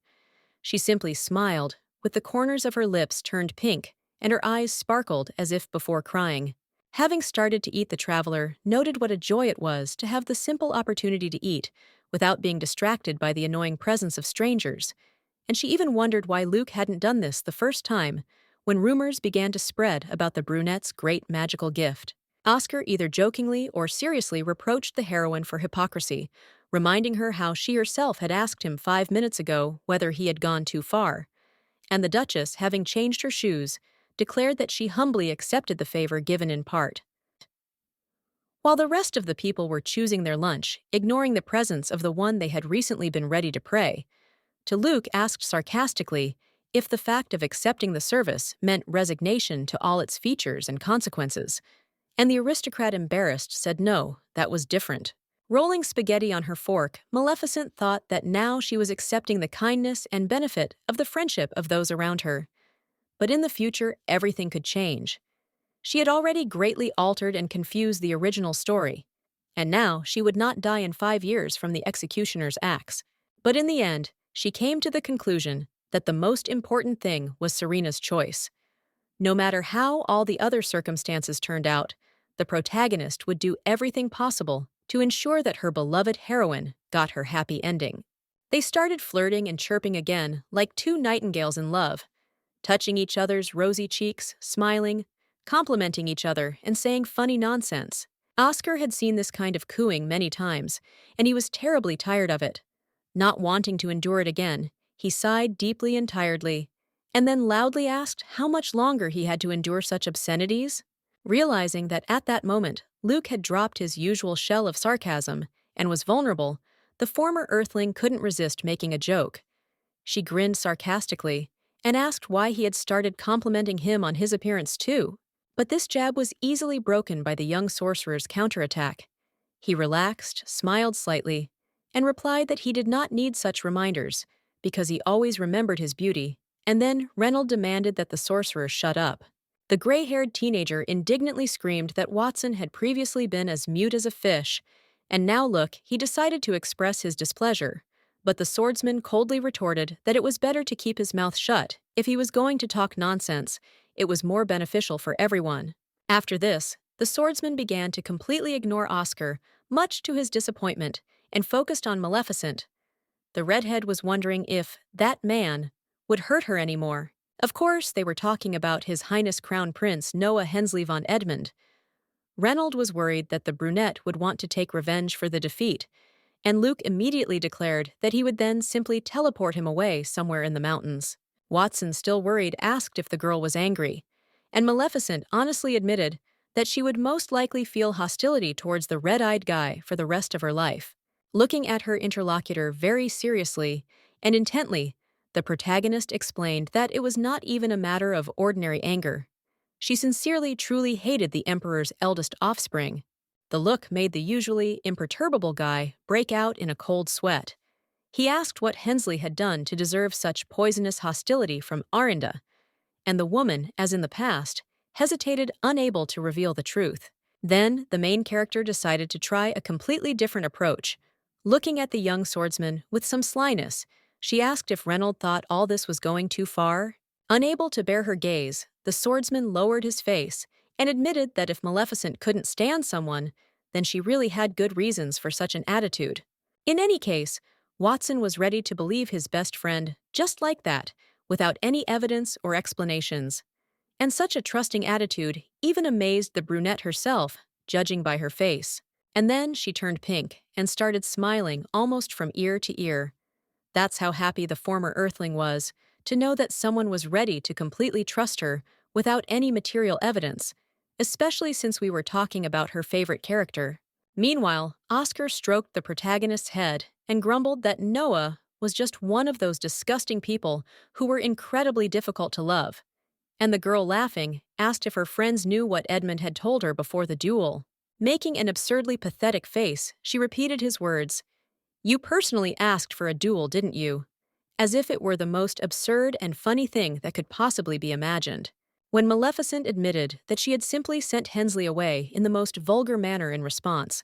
She simply smiled, with the corners of her lips turned pink, and her eyes sparkled as if before crying. Having started to eat, the traveler noted what a joy it was to have the simple opportunity to eat without being distracted by the annoying presence of strangers, and she even wondered why Luke hadn't done this the first time when rumors began to spread about the brunette's great magical gift. Oscar either jokingly or seriously reproached the heroine for hypocrisy, reminding her how she herself had asked him 5 minutes ago whether he had gone too far, and the Duchess, having changed her shoes, declared that she humbly accepted the favor given in part. While the rest of the people were choosing their lunch, ignoring the presence of the one they had recently been ready to pray, Luke asked sarcastically if the fact of accepting the service meant resignation to all its features and consequences, and the aristocrat, embarrassed, said no, that was different. Rolling spaghetti on her fork, Maleficent thought that now she was accepting the kindness and benefit of the friendship of those around her. But in the future, everything could change. She had already greatly altered and confused the original story, and now she would not die in 5 years from the executioner's axe. But in the end, she came to the conclusion that the most important thing was Serena's choice. No matter how all the other circumstances turned out, the protagonist would do everything possible to ensure that her beloved heroine got her happy ending. They started flirting and chirping again like two nightingales in love, touching each other's rosy cheeks, smiling, complimenting each other, and saying funny nonsense. Oscar had seen this kind of cooing many times, and he was terribly tired of it. Not wanting to endure it again, he sighed deeply and tiredly, and then loudly asked how much longer he had to endure such obscenities. Realizing that at that moment Luke had dropped his usual shell of sarcasm and was vulnerable, the former Earthling couldn't resist making a joke. She grinned sarcastically and asked why he had started complimenting him on his appearance too. But this jab was easily broken by the young sorcerer's counterattack. He relaxed, smiled slightly, and replied that he did not need such reminders because he always remembered his beauty, and then Reynold demanded that the sorcerer shut up. The gray-haired teenager indignantly screamed that Watson had previously been as mute as a fish, and now look, he decided to express his displeasure. But the swordsman coldly retorted that it was better to keep his mouth shut. If he was going to talk nonsense, it was more beneficial for everyone. After this, the swordsman began to completely ignore Oscar, much to his disappointment, and focused on Maleficent. The redhead was wondering if that man would hurt her anymore. Of course, they were talking about His Highness Crown Prince Noah Hensley von Edmund. Reynold was worried that the brunette would want to take revenge for the defeat, and Luke immediately declared that he would then simply teleport him away somewhere in the mountains. Watson, still worried, asked if the girl was angry, and Maleficent honestly admitted that she would most likely feel hostility towards the red-eyed guy for the rest of her life. Looking at her interlocutor very seriously and intently, the protagonist explained that it was not even a matter of ordinary anger. She sincerely, truly hated the Emperor's eldest offspring. The look made the usually imperturbable guy break out in a cold sweat. He asked what Hensley had done to deserve such poisonous hostility from Orinda, and the woman, as in the past, hesitated, unable to reveal the truth. Then the main character decided to try a completely different approach. Looking at the young swordsman with some slyness, she asked if Reynold thought all this was going too far. Unable to bear her gaze, the swordsman lowered his face and admitted that if Maleficent couldn't stand someone, then she really had good reasons for such an attitude. In any case, Watson was ready to believe his best friend just like that, without any evidence or explanations. And such a trusting attitude even amazed the brunette herself, judging by her face. And then she turned pink and started smiling almost from ear to ear. That's how happy the former Earthling was, to know that someone was ready to completely trust her without any material evidence, especially since we were talking about her favorite character. Meanwhile, Oscar stroked the protagonist's head and grumbled that Noah was just one of those disgusting people who were incredibly difficult to love. And the girl, laughing, asked if her friends knew what Edmund had told her before the duel. Making an absurdly pathetic face, she repeated his words, "You personally asked for a duel, didn't you?" As if it were the most absurd and funny thing that could possibly be imagined. When Maleficent admitted that she had simply sent Hensley away in the most vulgar manner in response,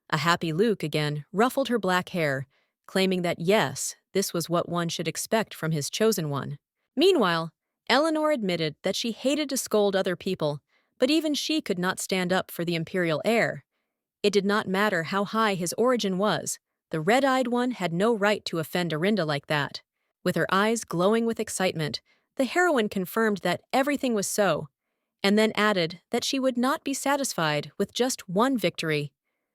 a happy Luke again ruffled her black hair, claiming that yes, this was what one should expect from his chosen one. Meanwhile, Eleanor admitted that she hated to scold other people, but even she could not stand up for the imperial heir. It did not matter how high his origin was, the red-eyed one had no right to offend Orinda like that. With her eyes glowing with excitement, the heroine confirmed that everything was so, and then added that she would not be satisfied with just one victory.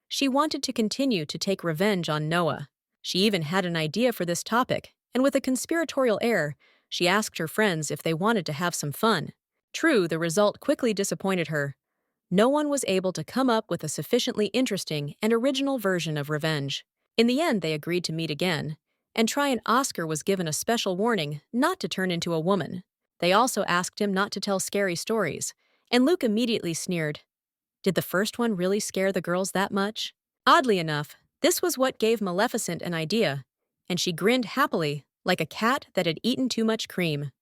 She wanted to continue to take revenge on Noah. She even had an idea for this topic, and with a conspiratorial air, she asked her friends if they wanted to have some fun. True, the result quickly disappointed her. No one was able to come up with a sufficiently interesting and original version of revenge. In the end, they agreed to meet again, and Oscar was given a special warning not to turn into a woman. They also asked him not to tell scary stories, and Luke immediately sneered. Did the first one really scare the girls that much? Oddly enough, this was what gave Maleficent an idea, and she grinned happily, like a cat that had eaten too much cream.